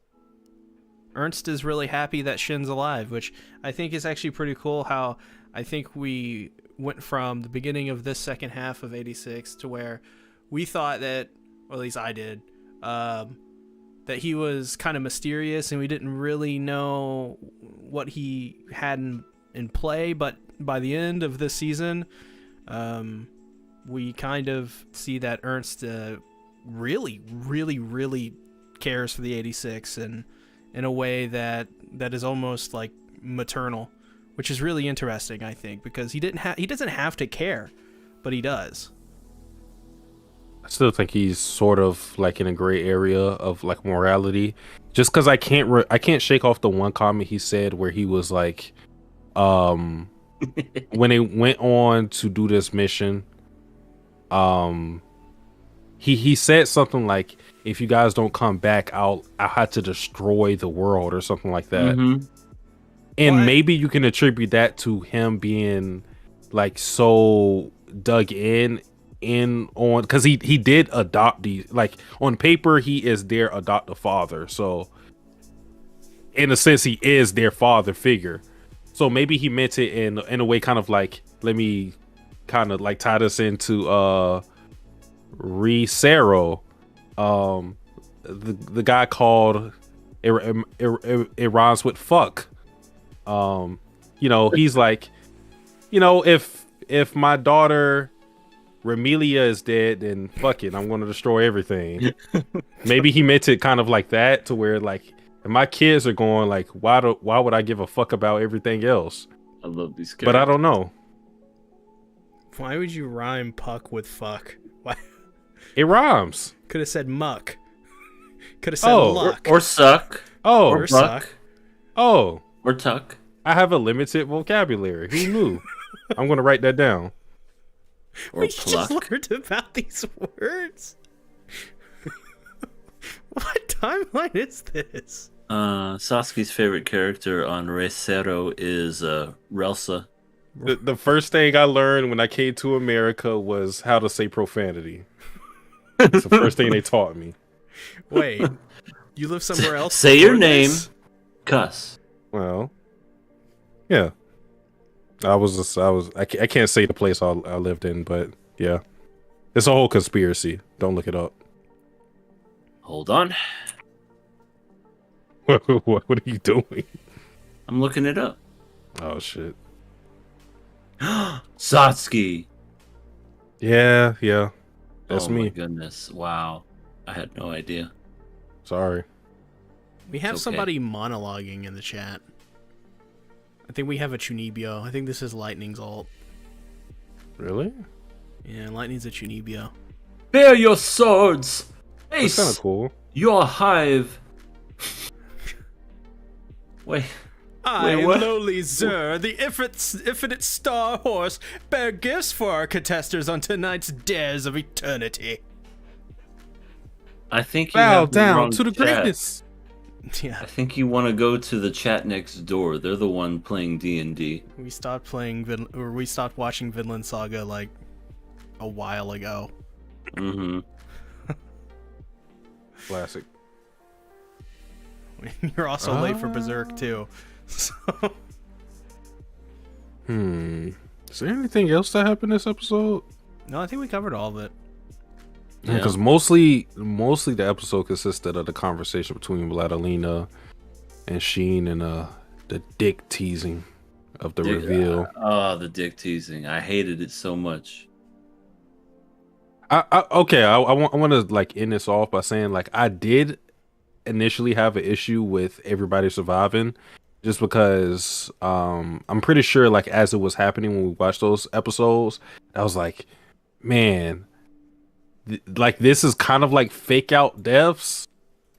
Ernst is really happy that Shin's alive, which I think is actually pretty cool. How I think we went from the beginning of this second half of 86 to where we thought that, or at least I did, that he was kind of mysterious and we didn't really know what he had in play. But by the end of this season, we kind of see that Ernst really, really, really cares for the 86 and in a way that is almost like maternal, which is really interesting, I think, because he doesn't have to care, but he does. I still think he's sort of like in a gray area of like morality, just because I can't shake off the one comment he said where he was like, when they went on to do this mission, he said something like, if you guys don't come back, I'll have to destroy the world or something like that. Mm-hmm. And What? maybe you can attribute that to him being like so dug in on, because he did adopt these, like on paper he is their adoptive father, so in a sense he is their father figure. So maybe he meant it in a way, kind of like, let me kind of like tie this into Resero, the guy called it rhymes with fuck. He's like, if my daughter Remelia is dead, then fuck it, I'm gonna destroy everything. Maybe he meant it kind of like that, to where like, if my kids are going, like, why would I give a fuck about everything else? I love these characters. But I don't know. Why would you rhyme puck with fuck? Why? It rhymes. Could have said muck. Could have said Oh, luck. Or suck. Oh, Or Or suck. buck. oh, Or tuck. I have a limited vocabulary. Who knew? I'm gonna write that down. Or We pluck. just learned about these words. What timeline is this? Sasuke's favorite character on Resero is Relsa. The first thing I learned when I came to America was how to say profanity. It's the first thing they taught me. Wait, you live somewhere else? Say your before name. this? Cuss. Well, yeah. I can't say the place I lived in, but yeah. It's a whole conspiracy. Don't look it up. Hold on. What are you doing? I'm looking it up. Oh shit. Satsuki. Yeah. That's Oh my me. goodness. Wow. I had no idea. Sorry. We have It's okay. somebody monologuing in the chat. I think we have a Chunibyo. I think this is Lightning's ult. Really? Yeah, Lightning's a Chunibyo. Bear your swords. That's kind Face of cool. your hive. Wait. I, Wait, what? lowly Zer, the infinite star horse, bear gifts for our contesters on tonight's Dares of Eternity. I think you Bow have the down wrong to the chat. greatness. Yeah, I think you want to go to the chat next door. They're the one playing D&D. we stopped we stopped watching Vinland Saga like a while ago. Mm-hmm. Classic. You're also late for Berserk too. So, Is there anything else that happened this episode? no, I think we covered all of it. Yeah, because mostly the episode consisted of the conversation between Vladilena and Sheen and the dick teasing of the reveal. The dick teasing. I hated it so much. I want to like end this off by saying, like, I did initially have an issue with everybody surviving, just because I'm pretty sure like as it was happening when we watched those episodes, I was like, man, like this is kind of like fake out deaths.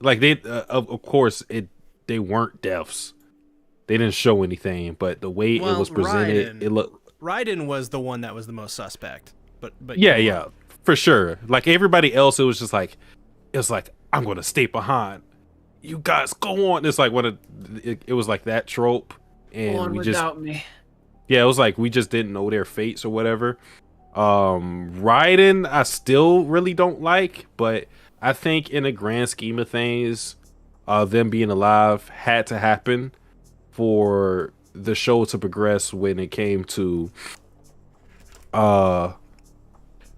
Like they of course they weren't deaths. They didn't show anything, but the way it was presented, it looked. Raiden was the one that was the most suspect. But Yeah, for sure. Like everybody else, it was just like, I'm gonna stay behind. You guys go on. It's like it was like that trope, and we just me. Yeah, it was like we just didn't know their fates or whatever. Raiden, I still really don't like, but I think in the grand scheme of things, them being alive had to happen for the show to progress when it came to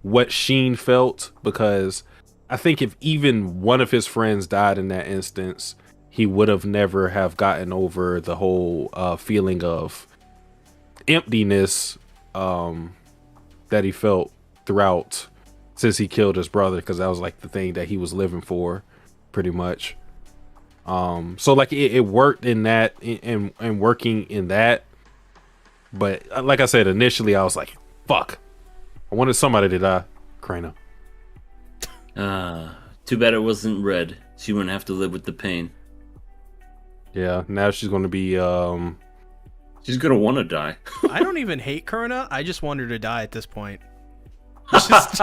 what Sheen felt, because I think if even one of his friends died in that instance, he would have never have gotten over the whole feeling of emptiness that he felt throughout since he killed his brother, because that was like the thing that he was living for pretty much. So like it worked in that and working in that, but like I said, initially I was like, fuck, I wanted somebody to die. Krana. Too bad it wasn't Red. She wouldn't have to live with the pain. Yeah, now she's gonna be She's gonna want to die. I don't even hate Kurna. I just want her to die at this point. It's just...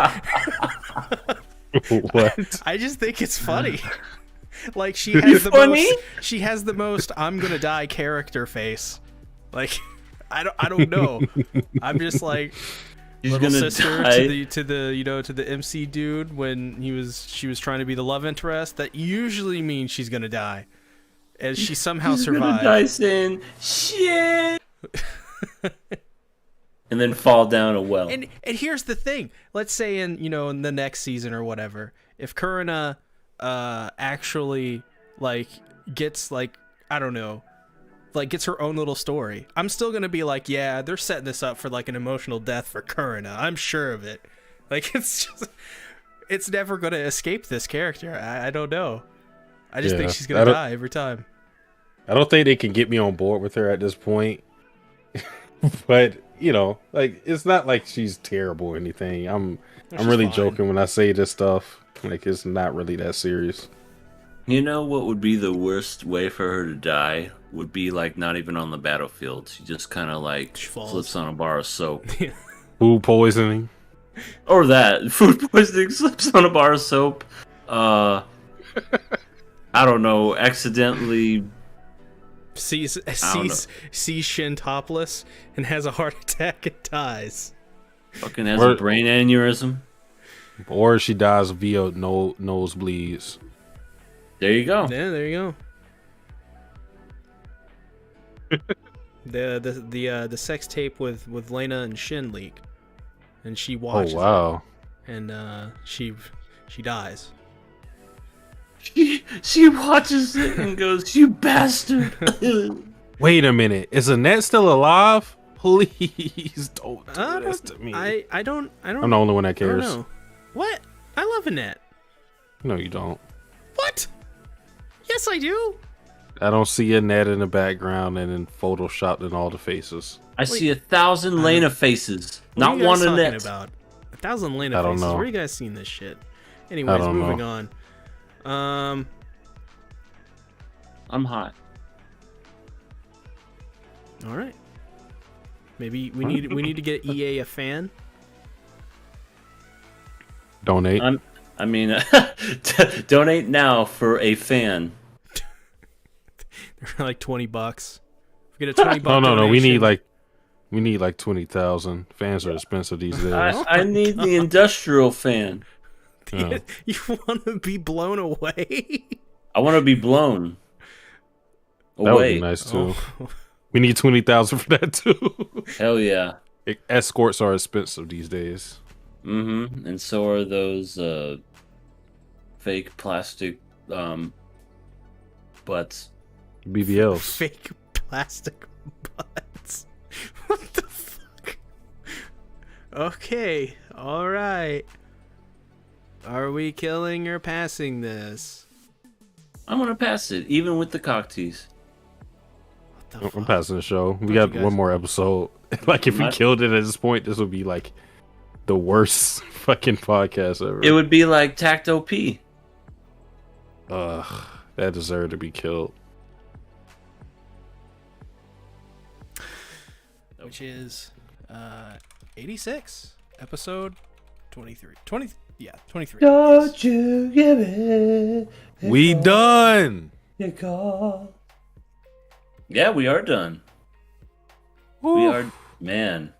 What? I just think it's funny. Like she has the most I'm gonna die character face. Like I don't know. I'm just like She's little gonna sister die. to the MC dude when she was trying to be the love interest. That usually means she's gonna die, and she somehow survived. Gonna die saying shit, and then fall down a well. And here's the thing. Let's say in the next season or whatever, if Kurna actually like gets like I don't know, like gets her own little story, I'm still gonna be like, yeah, they're setting this up for like an emotional death for Kurna. I'm sure of it. Like it's never gonna escape this character. I don't know. I just think she's gonna die every time. I don't think they can get me on board with her at this point. But like it's not like she's terrible or anything. I'm really fine. joking when I say this stuff. Like it's not really that serious. You know what would be the worst way for her to die? Would be like not even on the battlefield. She just kind of like slips on a bar of soap. Food poisoning. Or that. Food poisoning, slips on a bar of soap. I don't know, accidentally Sees Shin topless and has a heart attack and dies. fucking has a brain aneurysm. Or she dies via nosebleeds. There you go. Yeah, there you go. the sex tape with Lena and Shin leak, and she watches. Oh wow! It, and she dies. She watches it and goes, "You bastard!" Wait a minute, is Annette still alive? Please don't do this to me. I don't. I'm the only one that cares. I don't know. What? I love Annette. No, you don't. What? Yes, I do. I don't see Annette in the background and then photoshopped in all the faces. I see 1,000 Lena faces, not what are you one guys talking Annette. about? 1,000 Lena I don't faces. know. Where you guys seen this shit? Anyways, moving on. I'm hot. All right. Maybe we need to get EA a fan. Donate. I mean, donate now for a fan. They're like $20. We get a $20. No. We donation. need like 20,000. Fans are expensive these days. I need the industrial fan. Oh. You want to be blown away? I want to be blown That would away. be nice too. We need 20,000 for that too. Hell yeah. Escorts are expensive these days. Mm-hmm. And so are those fake plastic butts. BBLs. Fake plastic butts. What the fuck? Okay, all right. Are we killing or passing this? I'm gonna pass it, even with the cock tease. What the I'm fuck? passing the show. We How'd got you guys- one more episode. Like if we My- killed it at this point, this would be like the worst fucking podcast ever. It would be like Tacto P. Ugh, that deserved to be killed. Which is 86, episode 23. 23. Yes. you give it? We done. You call. Yeah, we are done. We Whew. are, man.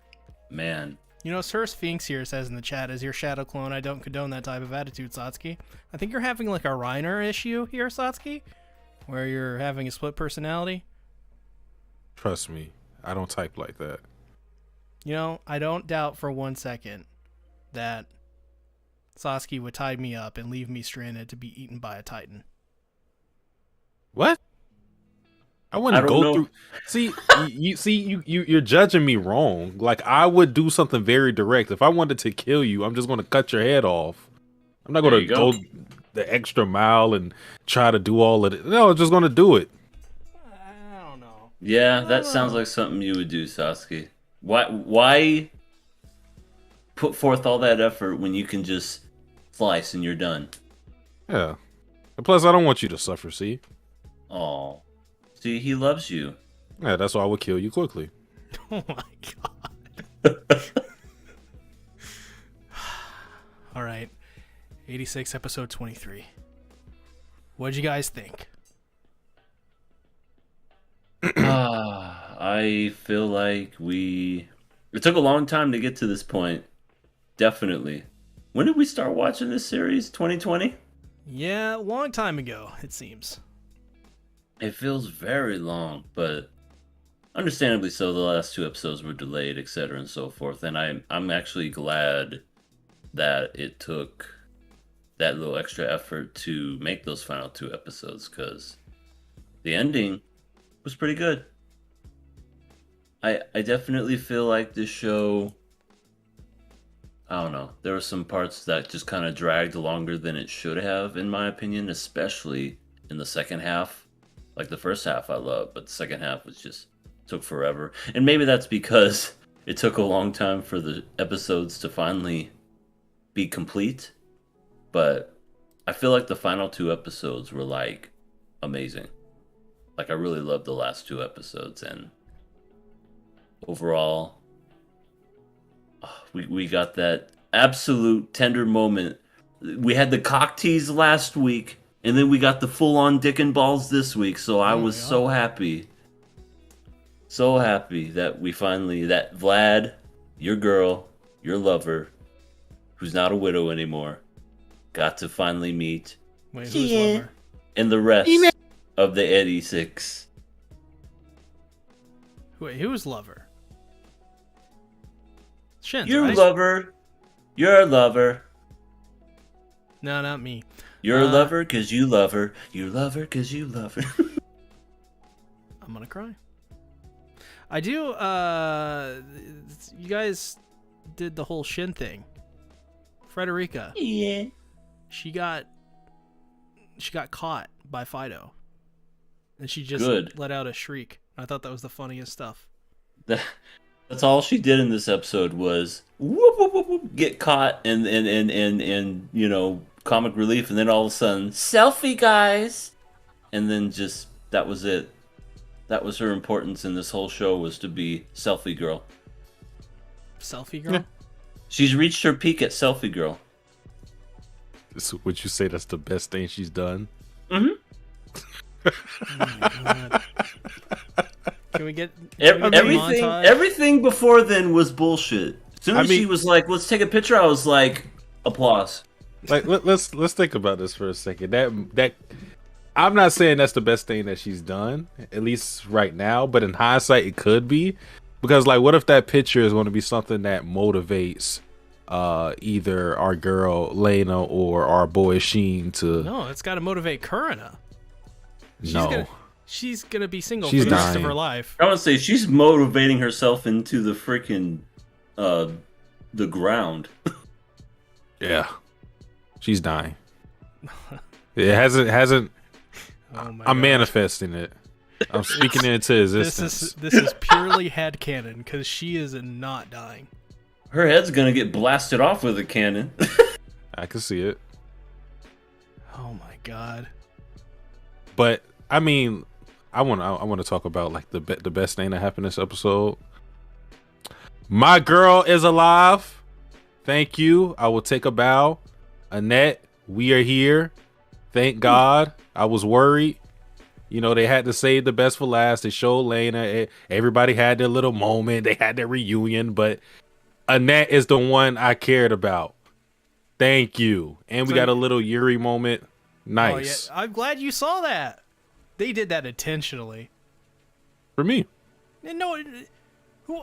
You know, Sir Sphinx here says in the chat, as your shadow clone, I don't condone that type of attitude, Satsuki. I think you're having like a Reiner issue here, Satsuki, where you're having a split personality. Trust me, I don't type like that. You know, I don't doubt for 1 second that Satsuki would tie me up and leave me stranded to be eaten by a Titan. What? I wouldn't I go don't know. through. You're judging me wrong. Like I would do something very direct. If I wanted to kill you, I'm just going to cut your head off. I'm not going There to you go. go the extra mile and try to do all of it. No, I'm just going to do it. I don't know. Yeah, that sounds like something you would do, Sasuke. Why put forth all that effort when you can just slice and you're done? Yeah. And plus, I don't want you to suffer. See? Oh, see, he loves you. Yeah, that's why I would kill you quickly. Oh my god. All right. 86, episode 23. What'd you guys think? I feel like it took a long time to get to this point. Definitely. When did we start watching this series? 2020? Yeah, a long time ago, it seems. It feels very long, but understandably so. The last 2 episodes were delayed, etc., and so forth. And I'm actually glad that it took that little extra effort to make those final 2 episodes, because the ending was pretty good. I definitely feel like this show, I don't know, there were some parts that just kind of dragged longer than it should have, in my opinion, especially in the second half. Like the first half I loved, but the second half was just took forever. And maybe that's because it took a long time for the episodes to finally be complete. But I feel like the final 2 episodes were like amazing. Like I really loved the last 2 episodes, and overall we got that absolute tender moment. We had the cock tease last week, and then we got the full-on dick and balls this week, so I was so happy. So happy that we finally, that Vlad, your girl, your lover, who's not a widow anymore, got to finally meet Wait, who's lover? and the rest of the 86. Wait, who's lover? Shin's, You right? lover, you're a lover. No, not me. You're a lover because you love her. You love her because you love her. I'm gonna cry. I do, you guys did the whole Shin thing. Frederica. Yeah. She got caught by Fido. And she just Good. let out a shriek. I thought that was the funniest stuff. That's all she did in this episode was whoop, whoop, whoop, whoop, get caught and you know, comic relief, and then all of a sudden, selfie guys, and then just that was it. That was her importance in this whole show, was to be selfie girl. Selfie girl? Yeah. She's reached her peak at selfie girl. So would you say that's the best thing she's done? Mm-hmm. Oh my God. Can we get a Everything montage? everything before then was bullshit. As soon as she was like, "Let's take a picture," I was like, applause. Like let's think about this for a second. That I'm not saying that's the best thing that she's done, at least right now, but in hindsight it could be. Because like what if that picture is going to be something that motivates either our girl Lena or our boy Sheen to No, it's got to motivate Kurina. no. She's gonna be single She's for the rest of dying. her life. I would say she's motivating herself into the freaking the ground. Yeah. She's dying. It hasn't Oh my I'm gosh. manifesting it. I'm speaking it into existence. This is purely headcanon because she is not dying. Her head's gonna get blasted off with a cannon. I can see it. Oh my god. But I mean, I want to talk about like the best thing that happened this episode. My girl is alive. Thank you. I will take a bow. Annette, we are here. Thank God. I was worried. You know, they had to save the best for last. They showed Lena. Everybody had their little moment. They had their reunion, but Annette is the one I cared about. Thank you. And we got a little Yuri moment. Nice. Oh, yeah. I'm glad you saw that. They did that intentionally. For me. And no,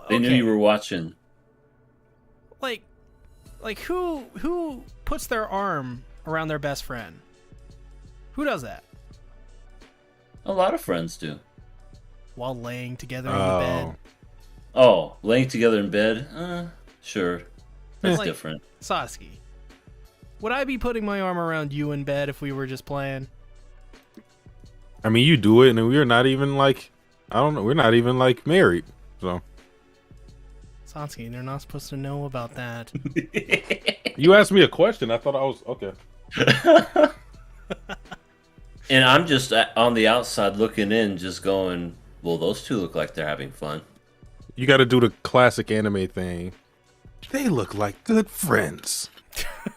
They knew you were watching. Like who puts their arm around their best friend? Who does that? A lot of friends do. While laying together in the bed. Oh, laying together in bed? Sure. That's Like, different. Sasuke, would I be putting my arm around you in bed if we were just playing? I mean, you do it, and we're not even like, I don't know, we're not even like married. So Sasuke, they're not supposed to know about that. you asked me a question. I thought I was okay. And I'm just on the outside looking in, just going, well, those two look like they're having fun. You got to do the classic anime thing. They look like good friends.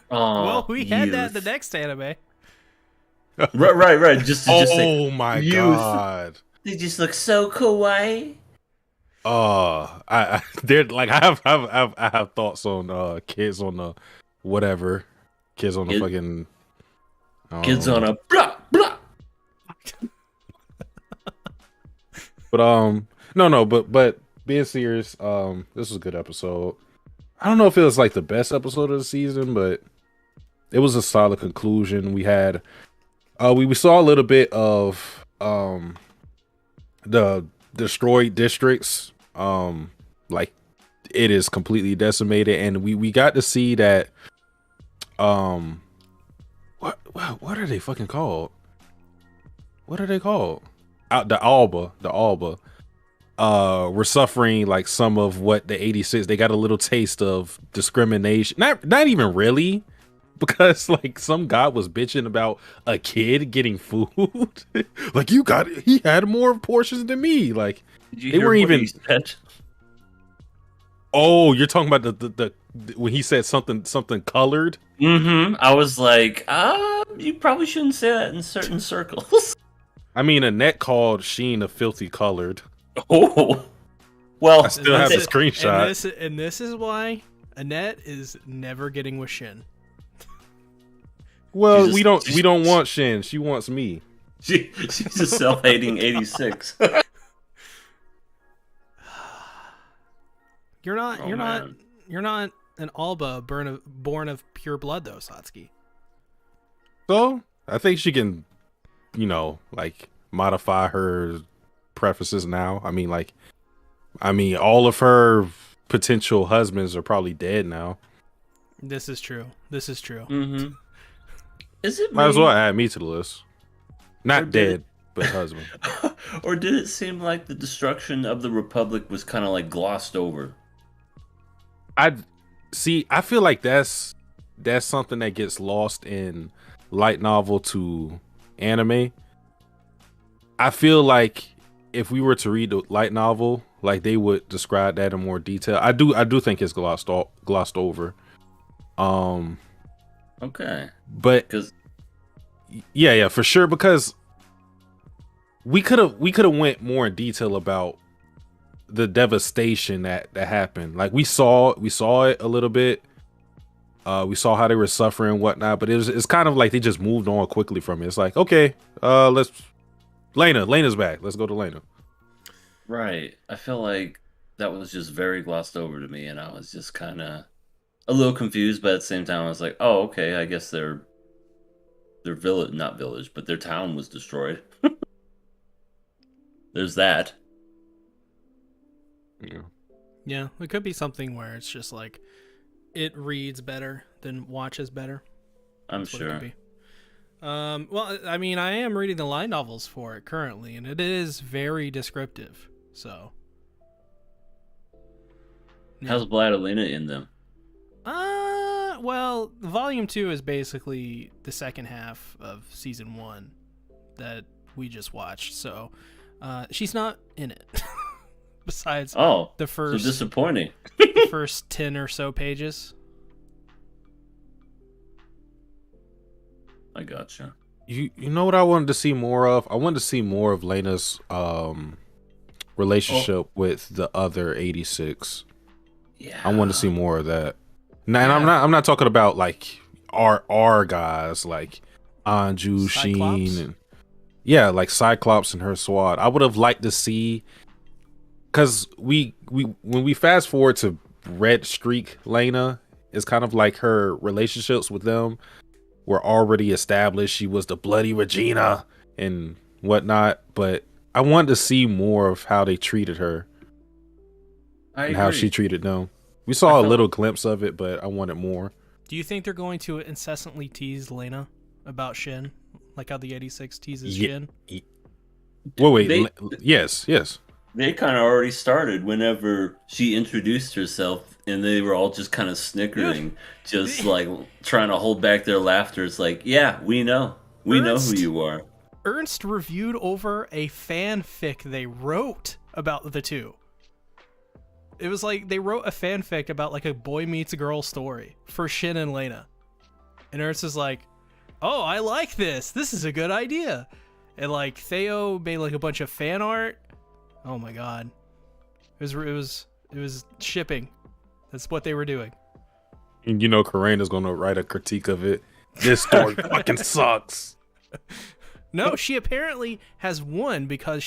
Well, we had that in the next anime. Right. Just to oh my youth. god. They just look so kawaii. I they're like I have thoughts on kids on the whatever. Kids on the fucking kids on a blah blah. But but being serious, this was a good episode. I don't know if it was like the best episode of the season, but it was a solid conclusion. We had we saw a little bit of the destroyed districts. Like it is completely decimated, and we got to see that what are they fucking called? What are they called? The Alba. We're suffering like some of what the 86. They got a little taste of discrimination. Not even really, because like some guy was bitching about a kid getting food. Like he had more portions than me. Like they weren't even. Oh, you're talking about the when he said something colored. Mm-hmm. I was like, you probably shouldn't say that in certain circles. I mean, Annette called Sheen a filthy colored. Oh, well, I still have the screenshot. And this is why Annette is never getting with Shin. Well, we don't want Shin. She wants me. She's a self-hating 86. You're not an Alba born of pure blood though, Satsuki. So I think she can, like modify her preferences now. I mean, all of her potential husbands are probably dead now. This is true. Mm-hmm. Is it? Might as well add me to the list. Not dead, but husband. Or did it seem like the destruction of the Republic was kind of like glossed over? I feel like that's something that gets lost in light novel to anime. I feel like if we were to read the light novel, like they would describe that in more detail. I do think it's glossed over. Okay. But yeah, for sure, because we could have went more in detail about the devastation that happened. Like we saw it a little bit. We saw how they were suffering and whatnot, but it's kind of like they just moved on quickly from it. It's like, okay, Lena's back. Let's go to Lena. Right. I feel like that was just very glossed over to me, and I was just kind of a little confused, but at the same time I was like, oh, okay, I guess their village, not village, but their town was destroyed. There's that. Yeah, it could be something where it's just like it reads better than watches better. I'm That's what it sure. could Well, I mean, I am reading the line novels for it currently, and it is very descriptive. So, How's Vladilena in them? well, volume 2 is basically the second half of season 1 that we just watched. So, she's not in it. Besides Oh, the first so disappointing. the first 10 or so pages. I gotcha. You know what I wanted to see more of? I wanted to see more of Lena's relationship with the other 86. Yeah. I want to see more of that. Now, and I'm not talking about like our guys like Anju, Cyclops? Sheen, and yeah, like Cyclops and her squad. I would have liked to see, because we when we fast forward to Red Streak Lena, it's kind of like her relationships with them were already established. She was the bloody Regina and whatnot, but I wanted to see more of how they treated her and how she treated them. We saw a little glimpse of it, but I wanted more. Do you think they're going to incessantly tease Lena about Shin, like how the 86 teases Yeah. Shin? Wait. Yes. They kind of already started whenever she introduced herself, and they were all just kind of snickering, just like trying to hold back their laughter. It's like, yeah, we know who you are. Ernst reviewed over a fanfic they wrote about the two. It was like they wrote a fanfic about like a boy meets girl story for Shin and Lena. And Ernst is like, oh, I like this. This is a good idea. And like Theo made like a bunch of fan art. Oh my god. It was shipping. That's what they were doing. And you know Karaina's gonna write a critique of it. This story fucking sucks. No, she apparently has won because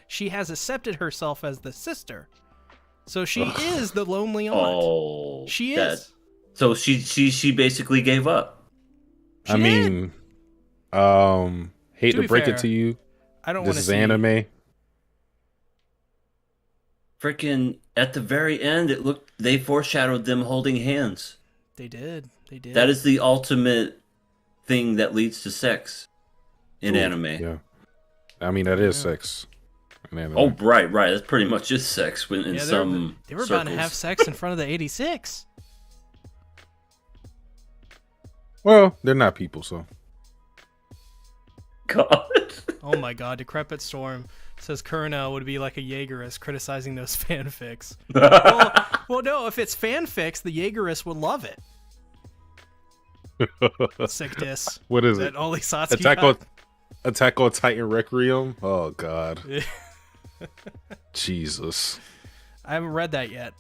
she has accepted herself as the sister. So she is the lonely aunt. Oh, she is. So she basically gave up. I mean, hate to break fair, it to you. I don't This want to is see anime. Freaking at the very end, it looked they foreshadowed them holding hands. They did. That is the ultimate thing that leads to sex in Ooh, anime. Yeah, I mean that is sex. In anime. Oh, right. That's pretty much just sex in some they were circles. about to have sex in front of the 86. Well, they're not people, so. God. Oh my god, Decrepit Storm says Kurno would be like a Jaegerist criticizing those fanfics. well, no, if it's fanfics, the Jaegerist would love it. Sick diss. What is that it? only Satsuki Attack on Titan Requiem? Oh god. Jesus. I haven't read that yet.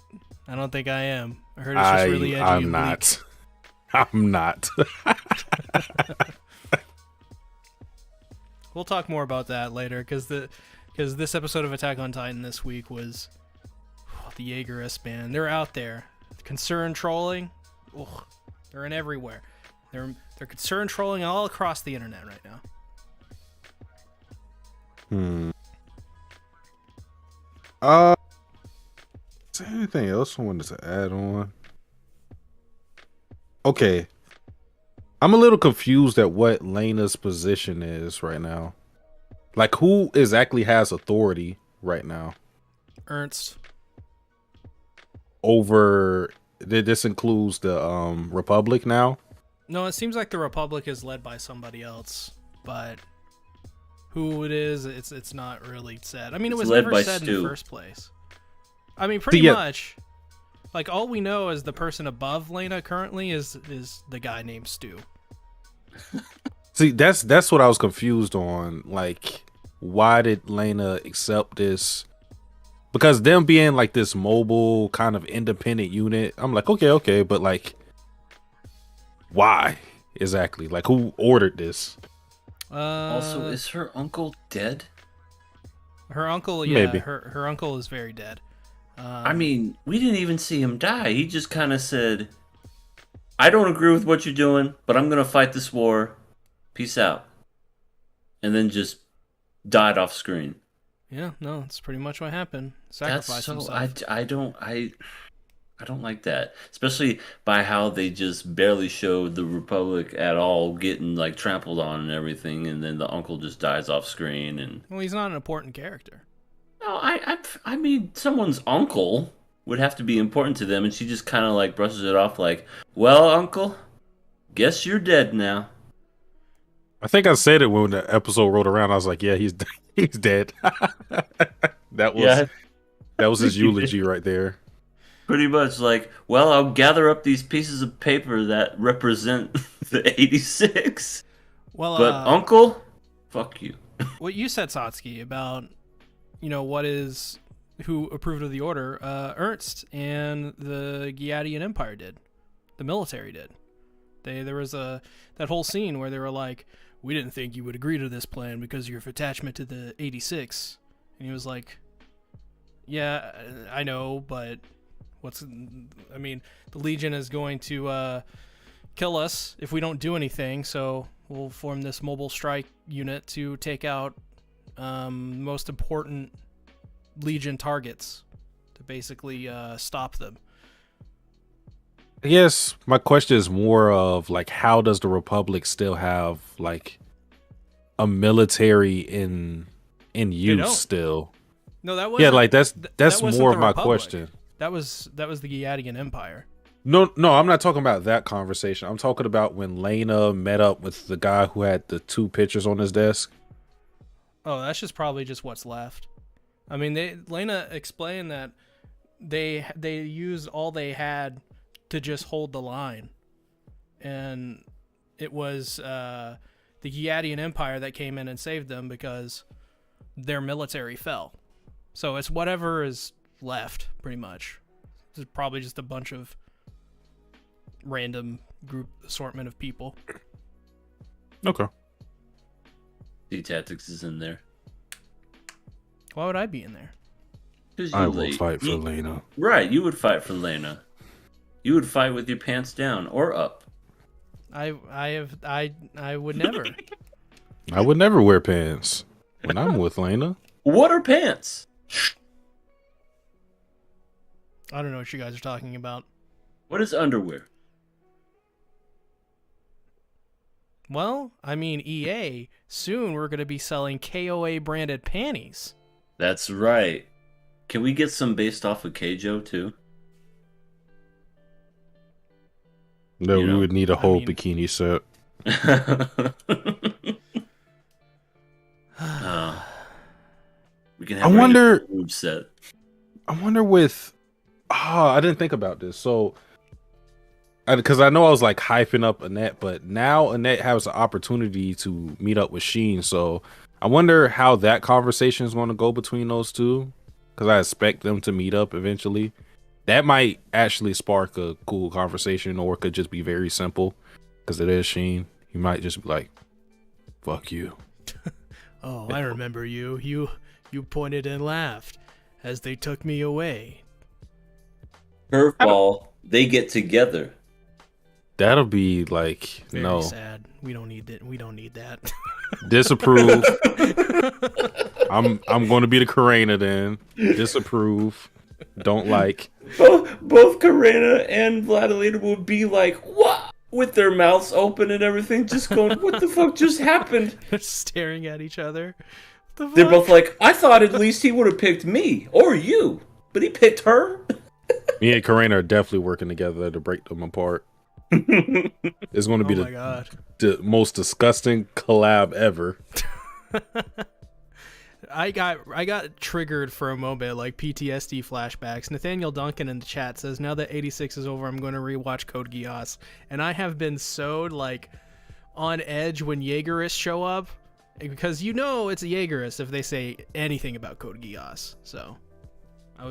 I don't think I am. I heard it's just really edgy. I'm and not. I'm not. We'll talk more about that later because this episode of Attack on Titan this week was the Jaegerists, man. They're out there. Concern trolling. Ugh, they're in everywhere. They're concern trolling all across the internet right now. Is there anything else I wanted to add on? Okay. I'm a little confused at what Lena's position is right now. Like, who exactly has authority right now? Ernst. Over, this includes the Republic now? No, it seems like the Republic is led by somebody else, but who it is, it's not really said. I mean, it was never said in the first place. I mean, pretty much. Like, all we know is the person above Lena currently is the guy named Stu. See, that's what I was confused on. Like, why did Lena accept this? Because them being like this mobile kind of independent unit, I'm like, okay, but like, why exactly? Like, who ordered this? Also, is her uncle dead? Her uncle, yeah, Maybe. her uncle is very dead. I mean, we didn't even see him die. He just kind of said, I don't agree with what you're doing, but I'm going to fight this war. Peace out. And then just died off screen. Yeah, no, that's pretty much what happened. Sacrificed himself. I don't like that, especially by how they just barely showed the Republic at all getting like trampled on and everything, and then the uncle just dies off screen. And Well, he's not an important character. no, I mean, someone's uncle would have to be important to them, and she just kind of like brushes it off, like, "Well, uncle, guess you're dead now." I think I said it when the episode rolled around. I was like, "Yeah, he's he's dead." that was Yeah. that was his eulogy right there. Pretty much like, well, I'll gather up these pieces of paper that represent the 86. Well, But uncle, fuck you. what you said, Satsuki, about who approved of the order, Ernst and the Giadian Empire did. The military did. There was that whole scene where they were like, "We didn't think you would agree to this plan because of your attachment to the 86." And he was like, "Yeah, I know, but the Legion is going to kill us if we don't do anything, so we'll form this mobile strike unit to take out most important Legion targets to basically stop them." I guess my question is more of like, how does the Republic still have like a military in use don't. still? No, that was Yeah, that's that wasn't more the of my Republic. question. That was the Giadian Empire. No, I'm not talking about that conversation. I'm talking about when Lena met up with the guy who had the 2 pictures on his desk. Oh, that's probably just what's left. I mean, Lena explained that they used all they had to just hold the line, and it was the Giadian Empire that came in and saved them because their military fell. So it's whatever is left, pretty much. It's probably just a bunch of random group assortment of people. Okay. D-Tactics is in there. Why would I be in there? 'Cause I you will late. fight for You- Lena. Right, you would fight for Lena. You would fight with your pants down or up. I would never. I would never wear pants when I'm with Lena. What are pants? I don't know what you guys are talking about. What is underwear? Well, I mean, EA, soon we're going to be selling KOA branded panties. That's right. Can we get some based off of Keijo too? No, You we know, would need a I whole mean- bikini set. We can I have wonder- a boob set. I wonder with I didn't think about this. So because I know I was like hyping up Annette, but now Annette has an opportunity to meet up with Sheen. So I wonder how that conversation is going to go between those two, because I expect them to meet up eventually. That might actually spark a cool conversation, or it could just be very simple because it is Sheen. He might just be like, "Fuck you." Oh, I remember you. You pointed and laughed as they took me away. Curveball, they get together. That'll be like Very no sad. We don't need that. We don't need that. disapprove. I'm going to be the Karena then. Disapprove. Don't like. Both Karina and Vladilena would be like, "What?" with their mouths open and everything, just going, "What the fuck just happened?" They're staring at each other. What the They're fuck? both like, "I thought at least he would have picked me or you, but he picked her." Me and Karena are definitely working together to break them apart. It's going to be Oh my god. the most disgusting collab ever. I got triggered for a moment, like PTSD flashbacks. Nathaniel Duncan in the chat says, "Now that 86 is over, I'm going to rewatch Code Geass." And I have been so like on edge when Jaegerists show up, because you know it's a Jaegerist if they say anything about Code Geass. So I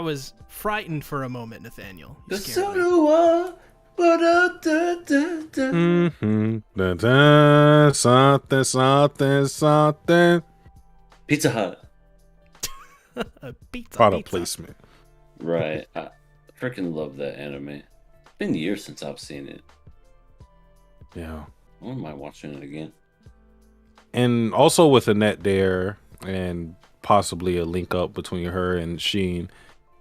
was frightened for a moment, Nathaniel. You scared me. Mm-hmm. Da-da, something, something, something. Pizza Hut. A pizza, Product pizza. placement. Right. I freaking love that anime. It's been years since I've seen it. Yeah. When am I watching it again? And also with Annette there, and possibly a link up between her and Sheen,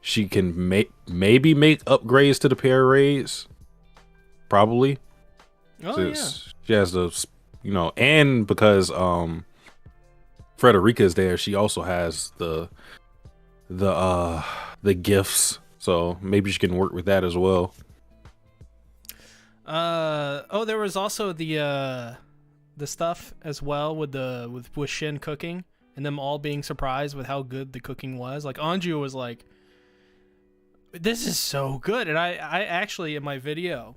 she can maybe make upgrades to the pair raids. Probably. Oh Since she has the, and because Frederica's there, she also has the gifts. So maybe she can work with that as well. There was also the stuff as well with Shin cooking and them all being surprised with how good the cooking was. Like Anju was like, "This is so good," and I actually in my video,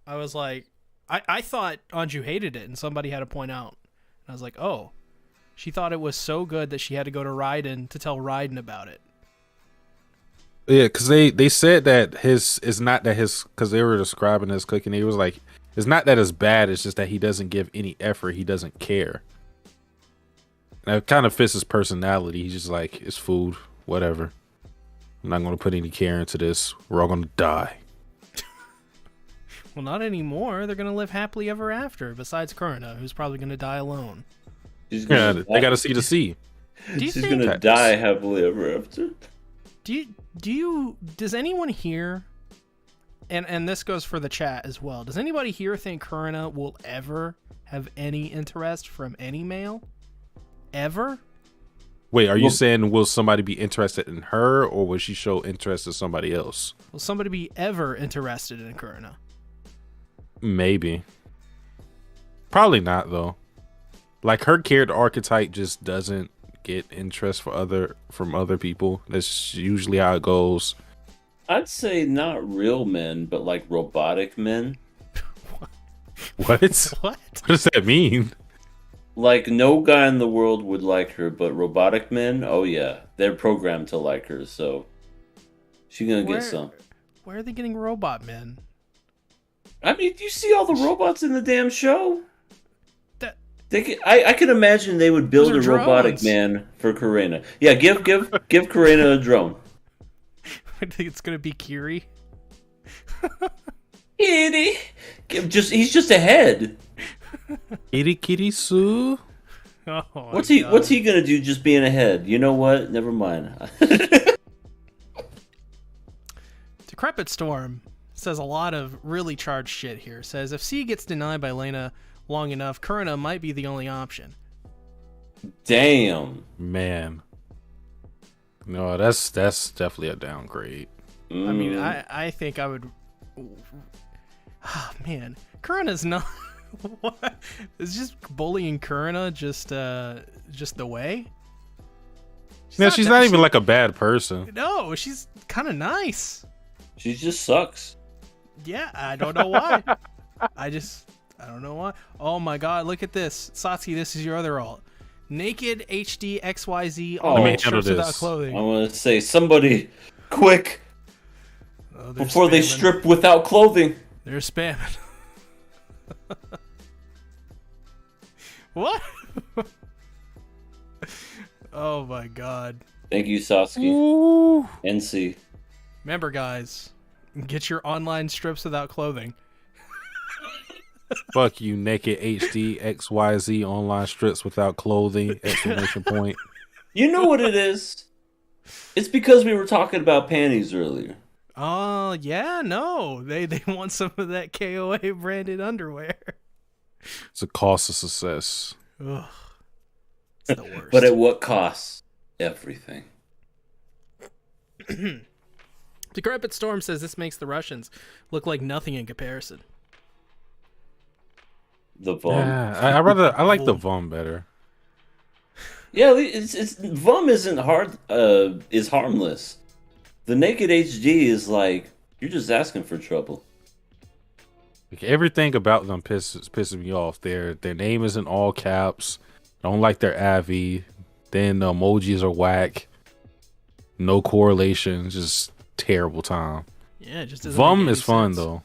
I was like, I thought Anju hated it, and somebody had to point out, and I was like, oh, she thought it was so good that she had to go to Raiden to tell Raiden about it. Yeah, because they said that it's not that because they were describing his cooking. He was like, it's not that it's bad. It's just that he doesn't give any effort. He doesn't care. And that kind of fits his personality. He's just like, it's food, whatever. I'm not going to put any care into this. We're all going to die. Well, not anymore. They're going to live happily ever after, besides Kurina, who's probably going to die alone. They got to see the sea. She's going to die happily ever after. Does anyone here, and this goes for the chat as well, does anybody here think Kurina will ever have any interest from any male? Ever? Wait, are you saying will somebody be interested in her, or will she show interest in somebody else? Will somebody be ever interested in Kurina? Maybe. Probably not, though. Like, her character archetype just doesn't get interest from other people. That's usually how it goes. I'd say not real men, but like robotic men. What? What does that mean? Like, no guy in the world would like her, but robotic men, oh yeah, they're programmed to like her, so she's gonna get some. Where are they getting robot men? I mean, do you see all the robots in the damn show? I can imagine they would build a robotic man for Kurina. Yeah, give Kurina a drone. I think it's gonna be Kiri. He's just a head. Kitty Sue. Oh, what's he gonna do just being a head? You know what? Never mind. Decrepit Storm says a lot of really charged shit here. Says if C gets denied by Lena long enough, Kurina might be the only option. Damn. Man. No, that's definitely a downgrade. I mean, I think I would. Oh, man, Kurina's not. What? Is just bullying Kurina just the way? She's not even like a bad person. No, she's kind of nice. She just sucks. Yeah, I don't know why. I don't know why. Oh my god, look at this. Satsuki, this is your other alt. Naked HD XYZ all strips without clothing. I want to say, somebody, quick, before they strip without clothing. They're spamming. What? Oh my god. Thank you, Satsuki. NC. Remember, guys, get your online strips without clothing. Fuck you, naked HD XYZ online strips without clothing! ! You know what it is? It's because we were talking about panties earlier. Oh yeah, no, they want some of that KOA branded underwear. It's a cost of success. Ugh, it's the worst. But at what cost? Everything. Decrepit Storm says this makes the Russians look like nothing in comparison. The VUM. Yeah, I like the VUM better. Yeah, it's VUM isn't hard. Is harmless. The Naked HD is like you're just asking for trouble. Like, everything about them pisses me off. Their name is in all caps. I don't like their Avi. Then the emojis are whack. No correlation. Just terrible time. Yeah, it just doesn't VUM make any is fun sense. though.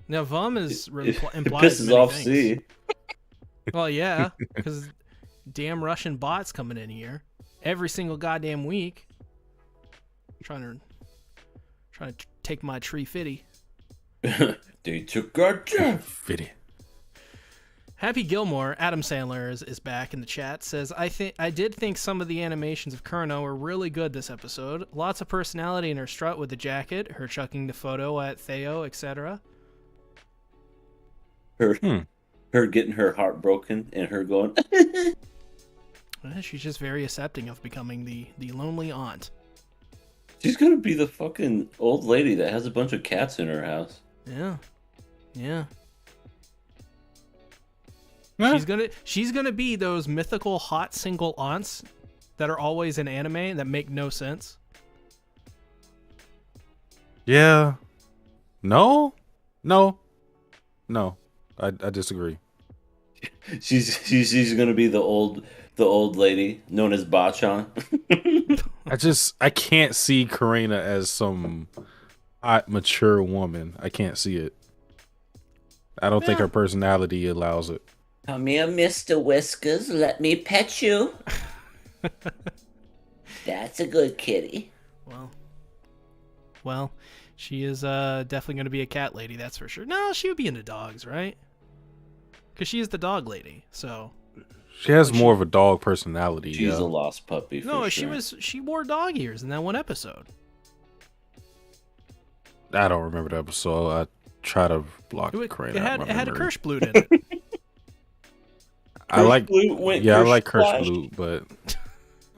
Now VUM is It implies pisses many off things. C. Well, yeah, because damn Russian bots coming in here every single goddamn week, trying to take my tree fitty. They took our job. Fitty. Happy Gilmore, Adam Sandler is back in the chat, says, I did think some of the animations of Kurno were really good this episode. Lots of personality in her strut with the jacket, her chucking the photo at Theo, etc. Her getting her heart broken and her going. She's just very accepting of becoming the lonely aunt. She's gonna be the fucking old lady that has a bunch of cats in her house. Yeah. Yeah. Huh? She's gonna be those mythical hot single aunts that are always in anime that make no sense. Yeah. No. I disagree. She's gonna be the old lady known as Bachan. I can't see Karina as some hot, mature woman. I can't see it. I don't think her personality allows it. Come here, Mr. Whiskers. Let me pet you. That's a good kitty. Well, she is definitely going to be a cat lady, that's for sure. No, she would be into dogs, right? Because she is the dog lady, so. She has more of a dog personality. She's a lost puppy. For sure. she wore dog ears in that one episode. I don't remember the episode. I try to block Karina. It had a Kirschblut in it. I like Kirschblut, but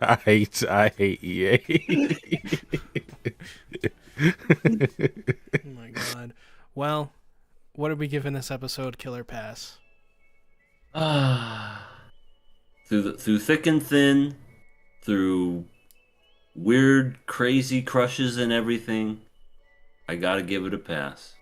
I hate EA. Oh my god. Well, what are we giving this episode Killer Pass? Through thick and thin, through weird, crazy crushes and everything, I gotta give it a pass.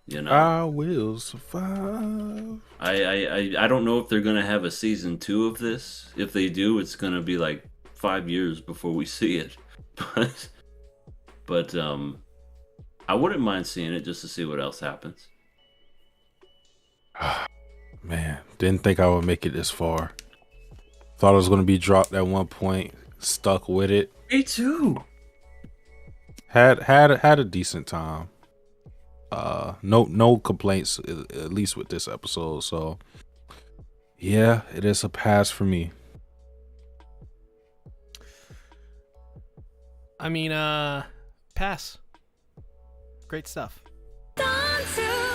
You know, I will survive. I don't know if they're gonna have a season 2 of this. If they do, it's gonna be like 5 years before we see it. But I wouldn't mind seeing it just to see what else happens. Man, didn't think I would make it this far. Thought it was gonna be dropped at one point. Stuck with it. Me too. Had a decent time. No complaints, at least with this episode. So yeah, it is a pass for me. I mean, pass. Great stuff. Done to